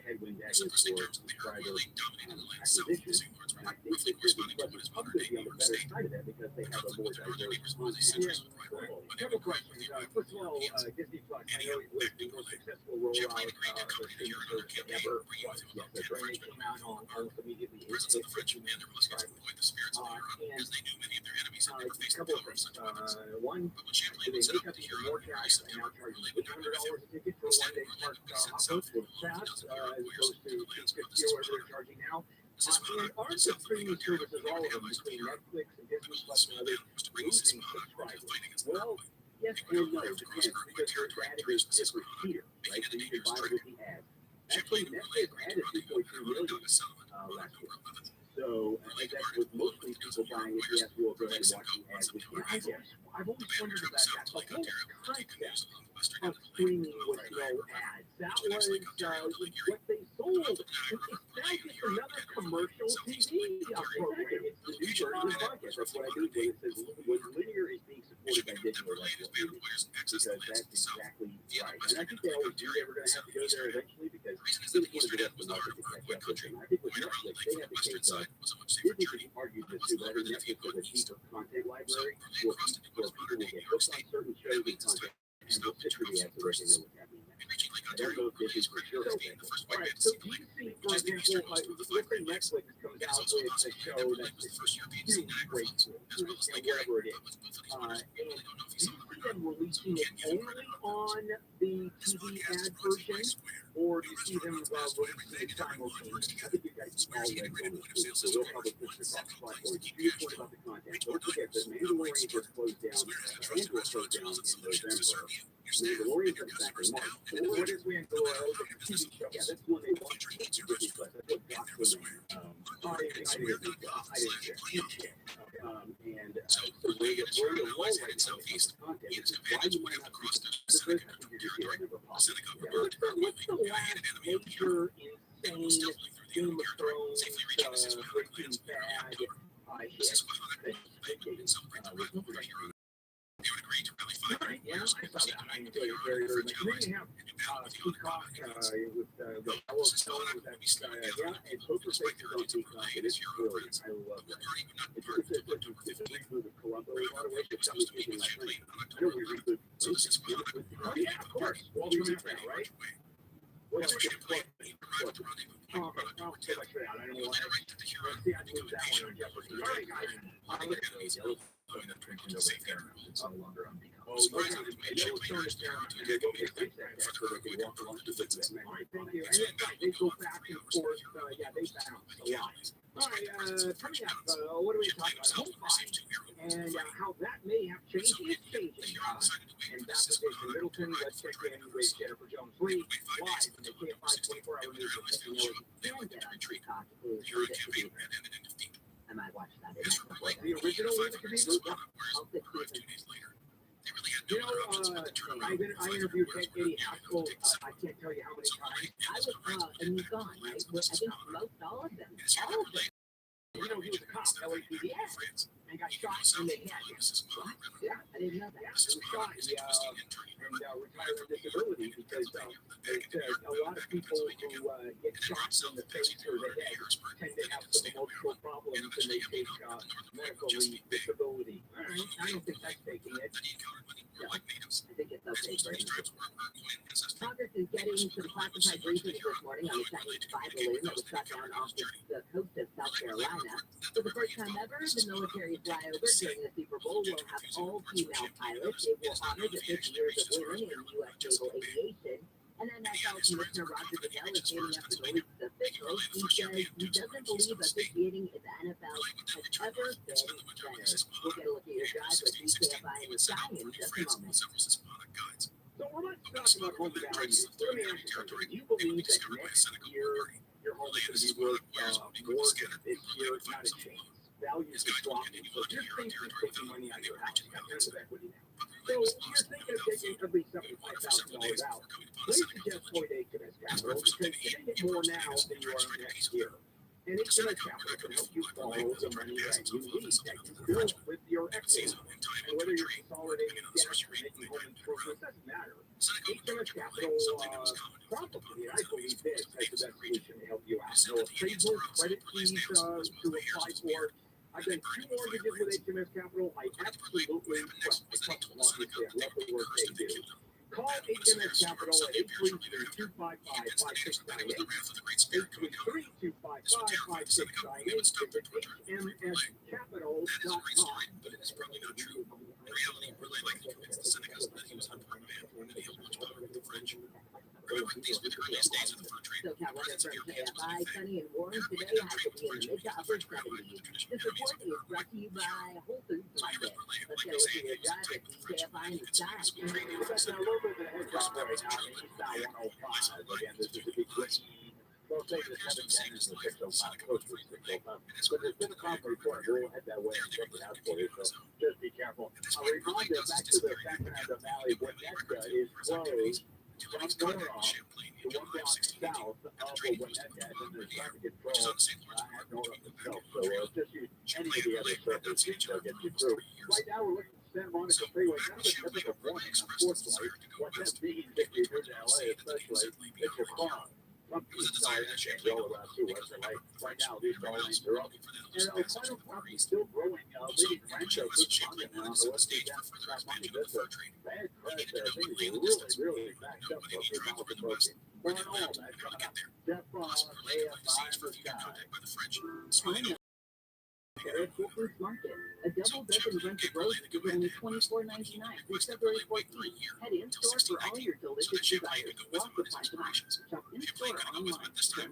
a headwind that is for subscriber acquisition. And I think that Disney Plus is probably going to be on the better side of that because they have a more diverse content. Couple questions. First of all, Disney Plus, I know it was the most successful rollout of the streaming service ever. Yes, that's right. It came out almost immediately. It hit 50 million subscribers. And a couple of things. One, do they make up even more cash and now charging $800 a ticket for a one-day park hopper for fast as opposed to $250 or whatever they're charging now? And aren't the streaming services, all of them, between Netflix and Disney Plus and others, losing subscribers? Well, yes and no, depends, because their database differs here, right? So you can buy with the ads. Actually, Netflix added 2.3 million last year. So So that's what mostly people buying if you ask, well, go ahead and watch the ads. I've always wondered about that. The whole concept of streaming with no ads. That was what they sold. It's now just another commercial TV program. It's the new version of podcast. That's what I do. It says when linear is being supported by digital, that's what we do. Because that's exactly right. And I think they always do. They were going to have to go there eventually because they just wanted to get the market to catch up with them. I think with Netflix, they have the case of, Disney could argue this too, but I think Netflix has a deeper content library where people will get hooked on certain shows and content and will sit through the ads so they can know what's happening next. I don't know if this is for sure. All right, so do you see, for example, let's say Netflix comes out with a show that's huge breakthrough, whatever it is, and do you see them releasing it only on the TV ad version, or do you see them releasing it simultaneously? I think you guys all read those, so they'll probably push this off platforms. To your point about the content, don't forget that Mandalorian just closed down, Andor closed down in November. Mandalorian comes back in March. What is Mandalorian? The TV show. Yeah, that's one they want to get to Disney Plus. That's what Fox was doing. I didn't share. And so we're in the lull right now with content. This is why you might not see the first I think you're going to never pause. What's the last major insane Game of Thrones, Breaking Bad hit that was right, yeah, I saw that. I enjoyed it very, very much. We didn't have Peacock with the Yellowstone with that, yeah, and Poker Face is on Peacock, and it's brilliant. I love that. It's a reboot of Columbo in a lot of ways. It's something thinking like, I know we reboot. Oh, yeah, of course. Walter Matthau, right? What's your play? I'll say like that. I don't know why. See, I lose that one on Jeopardy. All right, guys. I'm looking at Yellowstone. It's no longer on Peacock. Oh, Yellowstone is down. And they go get that so they can walk along to fix that. All right, thank you. And it's right. They go back and forth. Yeah, they bounce a lot. All right, coming up, what are we talking about? Home buying and how that may have changed. It's changing. And back to Jason Middleton. Let's check in with Jennifer Jones Lee live in the KFI 24-hour news. You know, you can get on Peacock. I might watch that. The original one that could be moved up. I'll fix it. You know, I interviewed Katie Haskell. I can't tell you how many times. I was, and he's gone, right? I think most all of them. All of them. You know, he was a cop, LAPD, and got shot in the head. What? Yeah, I didn't know that. Yeah, he was shot and retired on disability because a lot of people who get shot in the face or the head tend to have some emotional problems and they take medical disability. All right, I don't think that's taking it. Yeah, I think it's okay. Congress is getting some classified briefings this morning on the Chinese spy balloon that was shot down off the coast of South Carolina. For the first time ever, the military flyover during the Super Bowl will have all female pilots. It will honor the 50 years of women in U.S. naval aviation. And then NFL Commissioner Roger Goodell is standing up to the league's officials. He says he doesn't believe officiating in the NFL has ever been better. We'll get a look at your guys with DKFI in the sky in just a moment. So we're not talking about home values. Let me ask you something. Do you believe that next year your home is going to be worth more than this year? Not a chance. Values are dropping. So if you're thinking of taking money out of your house, you got tons of equity now. So you're thinking of taking every $75,000 out. Please suggest Point HMS Capital because you're going to get more now than you are next year. And HMS Capital can help you borrow the money that you need, that you build with your equity. And whether you're consolidating debt or making home improvements, doesn't matter. HMS Capital probably, I believe this, has the best solution to help you out. No appraisal, credit fees to apply for. I've done 2 mortgages with HMS Capital. I absolutely trust them. Obviously, I love the work they do. Call HMS Capital at 833-255-5698. 833-255-5698. Visit hmscapital.com. SoCal weather from KFI, sunny and warm today, high to be in the mid to upper 70s. This report is brought to you by Whole Foods Market. Let's get a look at your drive at KFI in the sky. We've got a little bit of a head drop right now in eastbound 105. Again, this is a big question. Well, say the 710 is the 605, close to the 605. but there's been a problem report. We'll head that way and check it out for you, so just be careful. A reminder, back to the Sacramento Valley, Winnetka is closed from Norwalk to 1 block south of Winnetka, and there's traffic control at Norwalk itself. So just use any of the other circuits to get you through. Right now, we're looking at Santa Monica Freeway, kind of a typical morning, unfortunately. What that means if you're in LA, especially, it's a car. From east side and all around to west LA. Right now, these car lanes are up. And O'Connell Park is still growing, leading Rancho Cucamonga now on the west side down from South Miami. That's a bad crash there. I think it's really backed up for a few miles approaching. But in all, that's coming up. Jeff Frost, AFI in the sky. At Full Foods Market, a double dozen bunch of roses is only $24.99 through February 14th. Head in store for all your delicious desires. Walk the pipeline. Shop in store or online. Terms apply.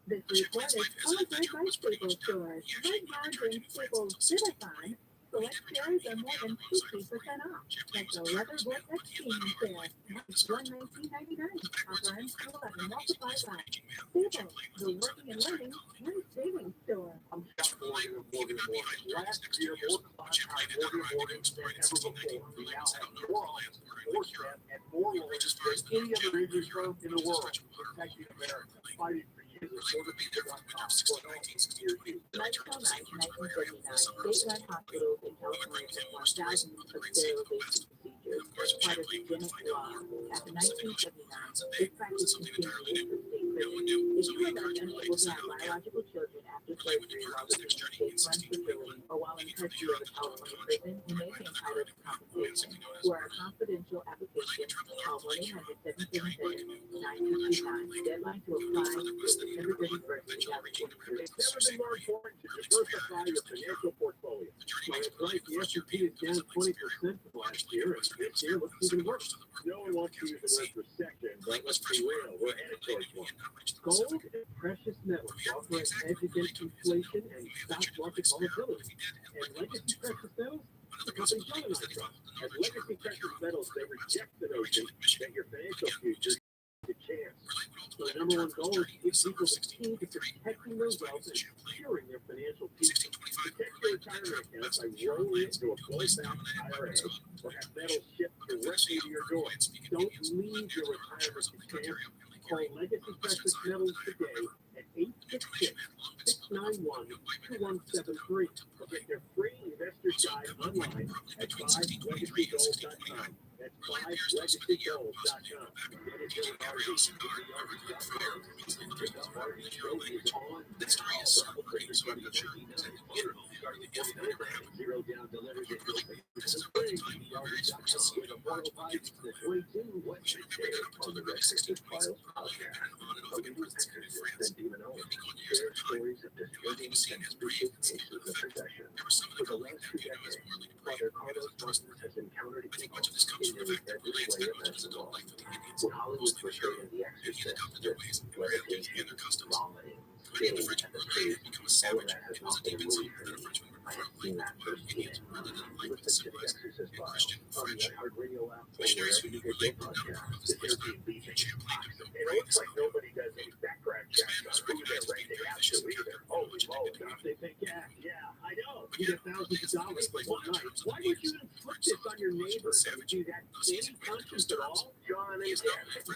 This report is sponsored by Staples Stores. Red Yards and Staples Vivathon. Select shares are more than 50% off. That's a leather vortex steaming chair. It's $119.99. Offer ends through 11. Walk the pipeline. Staples, the working and learning and saving store. Last year, more clock on Morgan than ever before. We now have more staff and more lawyers than any other injury firm in the world protecting America, fighting for you. ROTHSCHILD.com for all Medical Night 1939, state-run hospitals in California performed thousands of sterilization procedures as part of eugenic law. After 1979, this practice continued in the state prison. If you are unable to have biological children after surgery while within a state-run facility or while in custody of a California prison, you may be entitled to compensation. For our confidential application, call 1-800-777-9229. Deadline to apply is December 31st, 2023. It's never been more important to diversify your financial portfolio. My advice, the S&P is down 20% from last year, and this year looks even worse. No one wants to use the word recession, but let's be real, we're headed towards one. Gold and precious metals offer an edge against inflation and stock market volatility. And legacy precious metals, the company John and I trust. At Legacy Precious Metals, they reject the notion that your financial future is a chance. So the number one goal is to give people the key to protecting their wealth and securing their financial future. Protect your retirement accounts by rolling it into a gold-backed IRA or have metals shipped directly to your door. Don't leave your retirement to chance. Call Legacy Precious Metals today at 866-691-2173 or get their free investor's guide online at 5legacygold.com. That's 5legacygold.com. That is your Zero down delivers it. On the rest of this file podcast, stories of disturbing and suspicious cases of possession. For the last 2 decades, Father Carlos Martin has encountered evil in nearly every way imaginable. When Hollywood portrayed The Exorcist, levitation, vomiting, spitting at the street, all of that has not been a movie for me. I have seen that firsthand. Listen to The Exorcist Files on the iHeartRadio app or wherever you get your podcasts. The Airbnb thing is awesome. It looks like nobody does any background checks on who they're renting out to either. Holy moly. They think, yeah, I know. You get thousands of dollars for one night. Why would you inflict this on your neighbors? Would you have any conscience at all? John and Dad,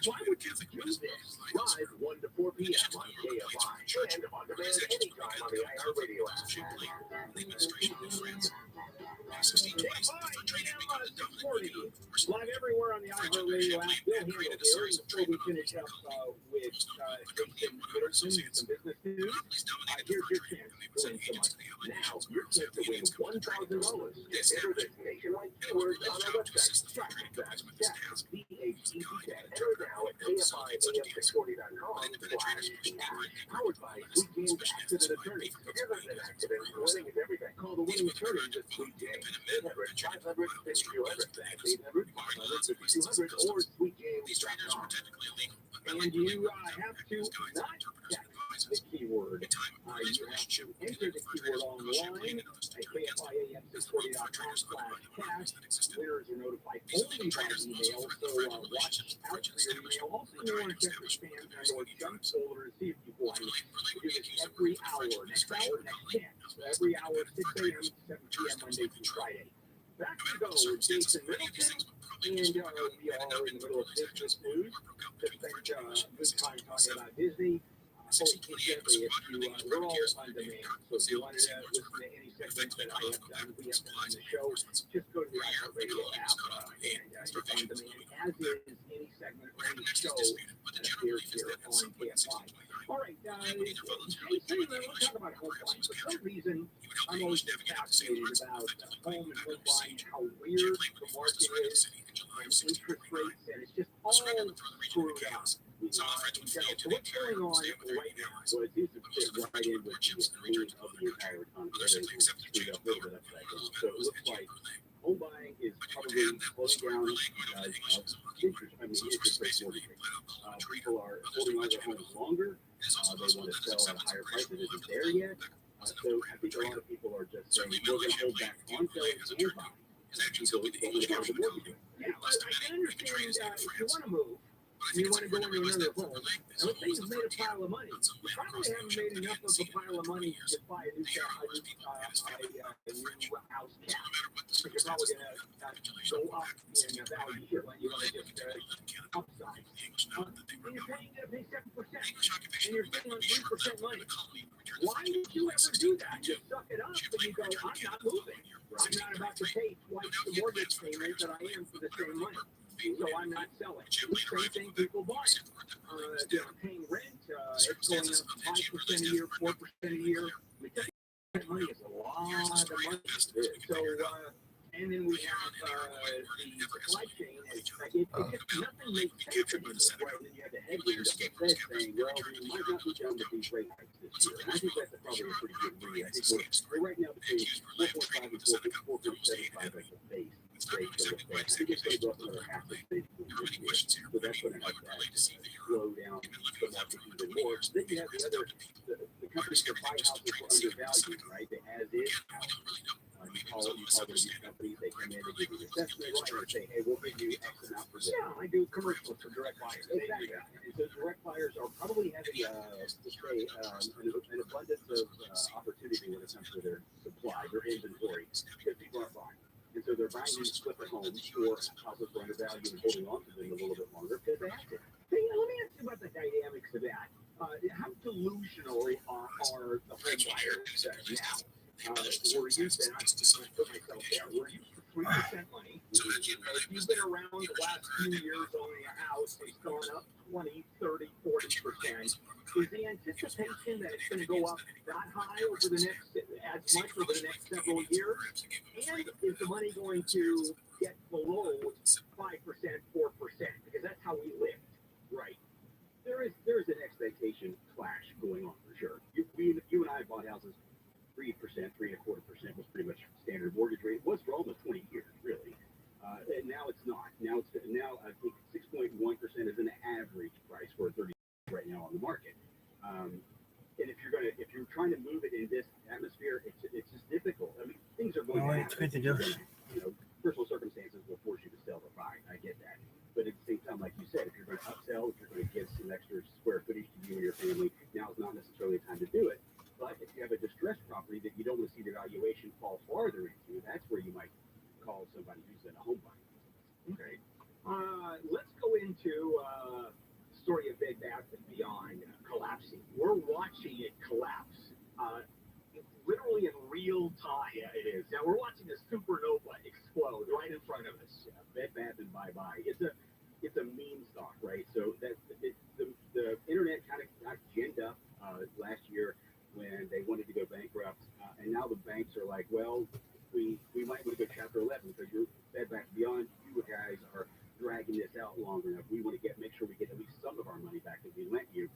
why would you do this? Live 1 to 4 p.m. on KFI and on demand anytime on the iHeartRadio app. Live everywhere on the iHeartRadio app. We'll handle here before we finish up with Jason Peterson and some business news. Here's your chance to win some money. Now, your chance to win $1,000. Enter the nationwide keywords on our website. Chat, C-H-E-T-K. Enter now at KFIAM640.com/cash. Powered by Sweet James Accident Attorney. Never been accident. Winning is everything. Call the winning attorney at Sweet James. 800-500-5200. That's 800-500-5200 or sweetjames.com. And you have to not check the keyword. You have to enter the keyword online at KFIAM640.com/cash. Winners are notified only by email, so watch out for your email. Also, you want to check your spam and or junk folder to see if you find it. We do this every hour. hour next 10. Every hour, 6 a.m. to 7 p.m. Monday through Friday. Back to go with Jason Middleton, and we are in the middle of business news. Just spent a good time talking about Disney. Incidentally, if you, we're all on demand, so if you wanted to listen to any segments that I have done, we have done on the show, just go to the iHeartRadio app, and it's on demand, as is any segment or any show that appears here on KFI. All right, Jason, let's talk about home buying. For some reason, I'm always fascinated about home and home buying, how weird the market is, and interest rates, and it's just all screwed up. So what's going on right now? So it seems to fit right in with the meaning of the entire economy. Everything's screwed up a little bit upside down. So it looks like home buying is probably slowing down because of interest rate mortgage rates. People are holding on to their homes longer. They want to sell at a higher price that isn't there yet. So I think a lot of people are just saying, we're going to hold back on selling and buying. So it's going to have the mortgage rate. Yeah, I can understand if you want to move, and you want to go into another home, and let's say you've made a pile of money. You probably haven't made enough of a pile of money to buy a new house cap. So you're probably going to go up in value when you want to just upside. And you're paying 7%, and you're sitting on 3% money. Why did you ever do that? You suck it up and you go, I'm not moving. I'm not about to pay twice the mortgage payment that I am for the same money. So I'm not selling. Same thing people buy. Paying rent, it's going up 5% a year, 4% a year. That money is a lot of money. So, and then we have the supply chain. It's just nothing makes sense anymore. Right? And then you have the headwind of the Fed saying, well, we might not be done with these rate hikes this year. And I think that's probably a pretty good read. I think we're right now between 4.5 and 4.75 at the base. I think it's going to go up another half a stage this year. So that's going to help that slow down the market even more. Then you have the other, the companies that buy houses for undervalued, right? The as-is houses. You call one of these companies, they come in, they give you an assessment, and say, hey, we'll give you X amount for this. Yeah, I do commercials for direct buyers. Exactly. And so direct buyers are probably having, an abundance of opportunity when it comes to their supply, their inventory, because people are buying. And so they're buying these flip at homes or houses for undervalued and holding on to them a little bit longer because they have to. Hey, let me ask you about the dynamics of that. How delusional are the home buyers now? We're used to, I put myself there, we're used to 3% money. If you've been around the last few years owning a house, it's gone up 20, 30, 40%. Is the anticipation that it's going to go up that high over the next, as much over the next several years? And is the money going to get below 5%, 4%? Because that's how we lived, right? There's an expectation clash going on for sure. You and I bought houses 3%, 3.25% was pretty much standard mortgage rate. It was for almost 20 years, really. And now it's not. Now I think 6.1% is an average price for a 30 right now on the market. And if you're trying to move it in this atmosphere, it's just difficult. I mean, things are going on. It's good to do. Personal circumstances will force you to sell or buy. I get that. But at the same time, like you said, if you're going to upsell, if you're going to give some extra square footage to you and your family, now is not necessarily the time to do it. But if you have a distressed property that you don't want to see the valuation fall farther into, that's where you might call somebody who's in a home buying. Okay. Let's go into the story of Bed Bath & Beyond collapsing. We're watching it collapse. Literally in real time. Yeah, it is. Now we're watching a supernova explode right in front of us. Yeah, Bed Bath & bye-bye. It's a meme stock, right? So the internet kind of got ginned up last year when they wanted to go bankrupt, and now the banks are like, well, we might want to go Chapter 11 because you're Bed Bath & Beyond. You guys are dragging this out long enough. We want to make sure we get at least some of our money back that we lent you.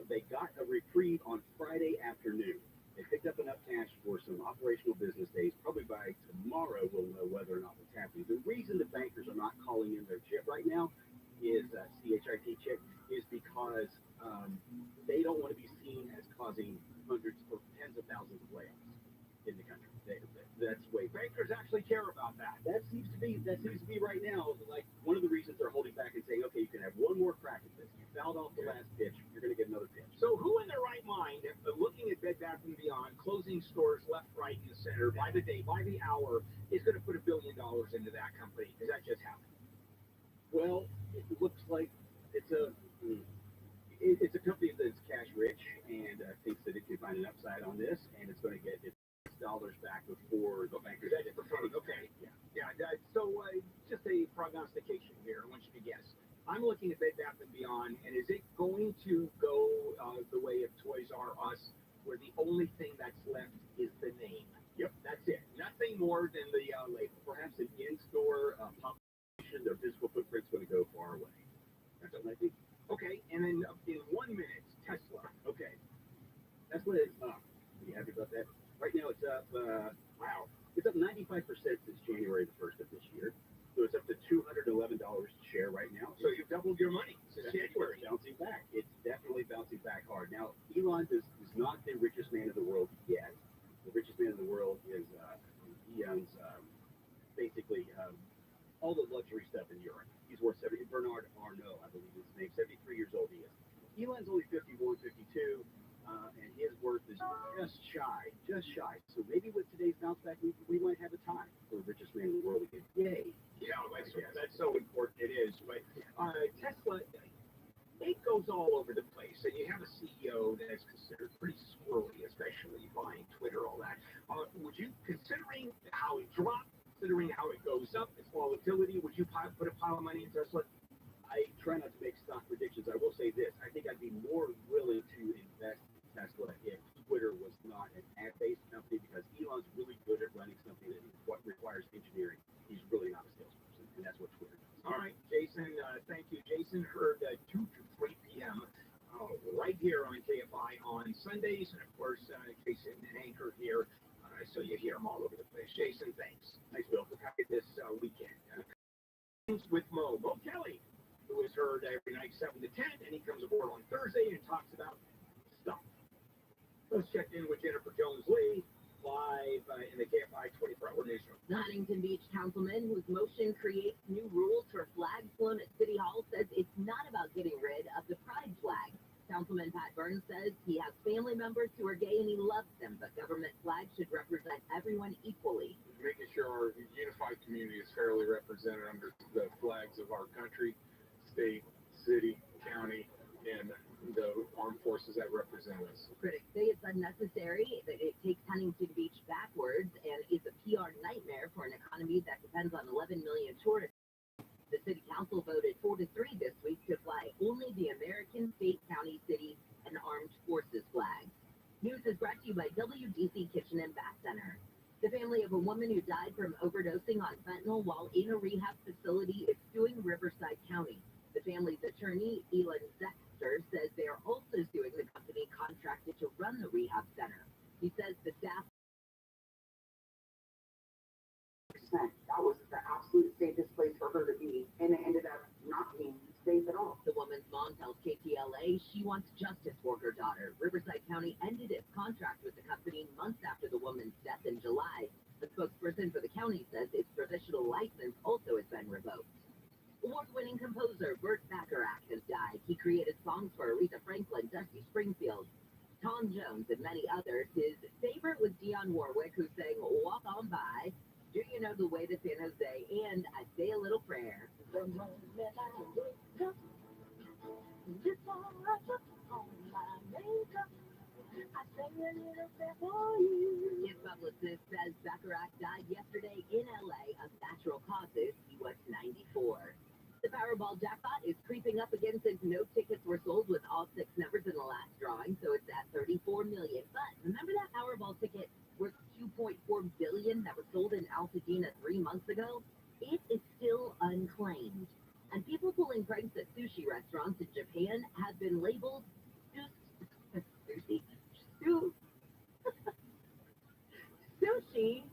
They got a reprieve on Friday afternoon. They picked up enough cash for some operational business days. Probably by tomorrow, we'll know whether or not what's happening. The reason the bankers are not calling in their chip right now is CHIT chip is because they don't want to be seen as causing hundreds or tens of thousands of layoffs in the country. That's way bankers actually care about that. That seems to be right now like one of the reasons they're holding back and saying, okay, you can have one more crack at this. You fouled off the last pitch, you're going to get another pitch. So who in their right mind, looking at Bed Bath Bath & Beyond closing stores left, right, and center by the day, by the hour, is going to put $1 billion into that company. Does that just happen? Well, it looks like it's a company that's cash rich and thinks that it can find an upside on this, and it's going to get its dollars back before the bankers get the money. Okay. Yeah. So just a prognostication here. I want you to guess. I'm looking at Bed Bath & Beyond, and is it going to go the way of Toys R Us, where the only thing that's left is the name? Yep, that's it. Nothing more than the label. Perhaps an in-store population, their physical footprint's going to go far away. That's what I think. Okay, and then in 1 minute, Tesla. Okay. Tesla is up. Are you happy about that? Right now it's up, wow. It's up 95% since January the 1st of this year. So it's up to $211 a share right now. So you've doubled your money since January. Bouncing back. It's definitely bouncing back hard. Now, Elon is not the richest man in the world yet. The richest man in the world is, he owns basically all the luxury stuff in Europe. He's worth Bernard Arnault, I believe is his name, 73 years old he is. Elon's only 51, 52, and his worth is just shy. So maybe with today's bounce back, we might have a tie for the richest man in the world again. Yay. Yeah, that's so important. It is. But Tesla, it goes all over the place, and you have a CEO that is considered pretty squirrely, especially buying Twitter, all that. Would you, considering how it dropped, considering how it goes up, its volatility, would you put a pile of money in Tesla? I try not to make stock predictions. I will say this. I think I'd be more willing to invest in Tesla if Twitter was not an ad-based company, because Elon's really good at running something that requires engineering. He's really not a salesperson, and that's what Twitter does. All right, Jason, thank you. Jason heard 2 to 3 p.m. Right here on KFI on Sundays, and of course, Jason and Anchor here, so you hear him all over the place. Jason, thanks. Thanks, Bill. We'll it this weekend. With Mo Kelly, who is heard every night 7 to 10, and he comes aboard on Thursday and talks about stuff. Let's check in with Jennifer Jones-Lee, live in the KFI 24-hour newsroom. The Huntington Beach councilman, whose motion creates new rules for flags flown at City Hall, says it's not about getting rid of the pride flag. Councilman Pat Burns says he has family members who are gay and he loves them, but government flags should represent everyone equally. Making sure our unified community is fairly represented under the flags of our country, state, city, county, and the armed forces that represent us. Critics say it's unnecessary, that it takes Huntington Beach backwards, and is a PR nightmare for an economy that depends on 11 million tourists. The city council voted 4-3 this week to fly only the American state, county, city, and armed forces flags. News is brought to you by WDC Kitchen and Bath Center. The family of a woman who died from overdosing on fentanyl while in a rehab facility is suing Riverside County. The family's attorney, Elon Zexter, says they are also suing the company contracted to run the rehab center. He says the staff. That was the absolute safest place for her to be, and it ended up not being safe at all. The woman's mom tells KTLA she wants justice for her daughter. Riverside County ended its contract with the company months after the woman's death in July. The spokesperson for the county says its provisional license also has been revoked. Award-winning composer Burt Bacharach has died. He created songs for Aretha Franklin, Dusty Springfield, Tom Jones, and many others. His favorite was Dionne Warwick, who sang Walk On By, Do You Know the Way to San Jose, and I Say a Little Prayer. The moment I wake up, before I put on my makeup, I say a little prayer for you. His publicist says Bacharach died yesterday in LA of natural causes. He was 94. The Powerball jackpot is creeping up again since no tickets were sold with all 6 numbers in the last drawing, so it's at $34 million. But remember that Powerball ticket worth $2.4 billion that was sold in Altadena 3 months ago? It is still unclaimed. And people pulling pranks at sushi restaurants in Japan have been labeled sushi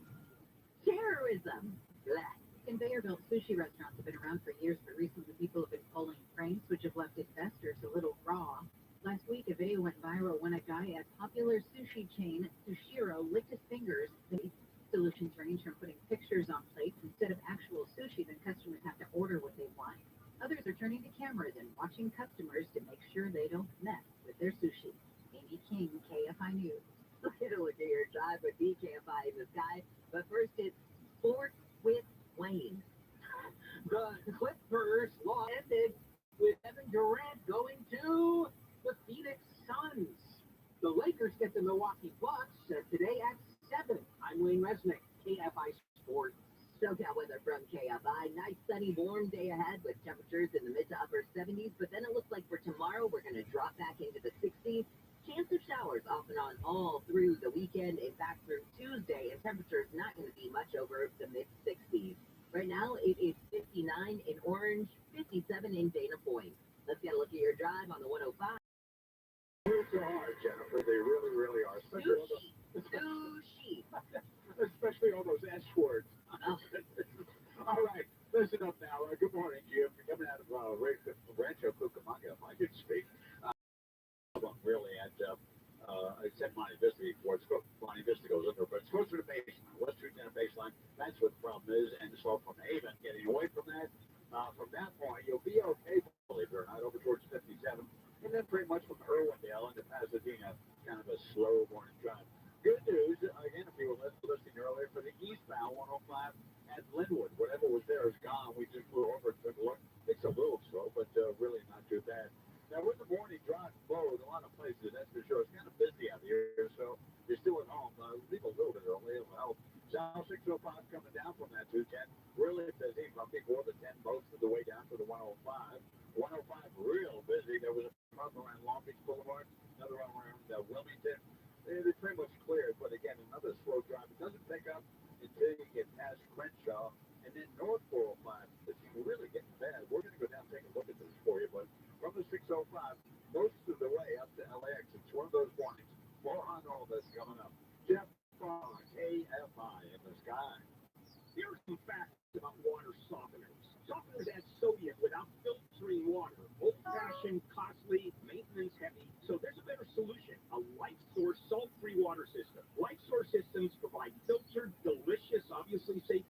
terrorism. Blech. Conveyor belt sushi restaurants have been around for years, but recently people have been pulling pranks which have left investors a little raw. Last week, a video went viral when a guy at popular sushi chain Sushiro licked his fingers. The solutions range from putting pictures on plates instead of actual sushi, then customers have to order what they want. Others are turning to cameras and watching customers to make sure they don't mess with their sushi. Amy King, KFI News. Get a look at your drive with DKFI in the sky. But first, it's Sports with Wayne. The Clippers lost ended with Kevin Durant going to the Phoenix Suns. The Lakers get the Milwaukee Bucks today at 7. I'm Wayne Resnick, KFI Sports. SoCal weather from KFI. Nice, sunny, warm day ahead with temperatures in the mid to upper 70s. But then it looks like for tomorrow, we're going to drop back into the 60s. Chance of showers off and on all through the weekend and back through Tuesday. And temperatures not going to be much over the mid 60s. Right now, it is 59 in Orange, 57 in Dana Point. Let's get a look at your drive on the 105. They are, Jennifer. They really, really are. Sushi. Especially all those S words. Oh. All right, listen up now. Good morning, Jim. Coming out of Rancho Cucamonga, if I could speak. Really at I said Monte Vista before. Monte Vista goes under, but it's closer to baseline. West 210 baseline. That's what the problem is. And so from Avon, getting away from that, from that point, you'll be okay, believe it or not, over towards 57. And then pretty much from Irwindale into Pasadena, kind of a slow morning drive. Good news, again, if you were listening earlier, for the eastbound 105 at Linwood, whatever was there is gone. We just flew over and took a look. It's a little slow, but really not too bad. Now, with the morning drive slow in a lot of places, that's for sure. It's kind of busy out here, so you're still at home. Leave a little bit early, it'll help. South 605 coming down from that 210. Really busy from before the 10, most of the way down to the 105. 105 real busy. There was a problem around Long Beach Boulevard, another one around Wilmington. It's pretty much cleared, but again, another slow drive. It doesn't pick up until you get past Crenshaw, and then North 405. It's really getting bad. We're going to go down and take a look at this for you, but from the 605, most of the way up to LAX, it's one of those warnings. More on all this coming up. Jeff from KFI in the sky. Here are some facts about water softeners. Softeners add sodium without filtering water. Old-fashioned, costly, maintenance-heavy. So there's a better solution. A light source salt-free water system. Light source systems provide filtered, delicious, obviously safe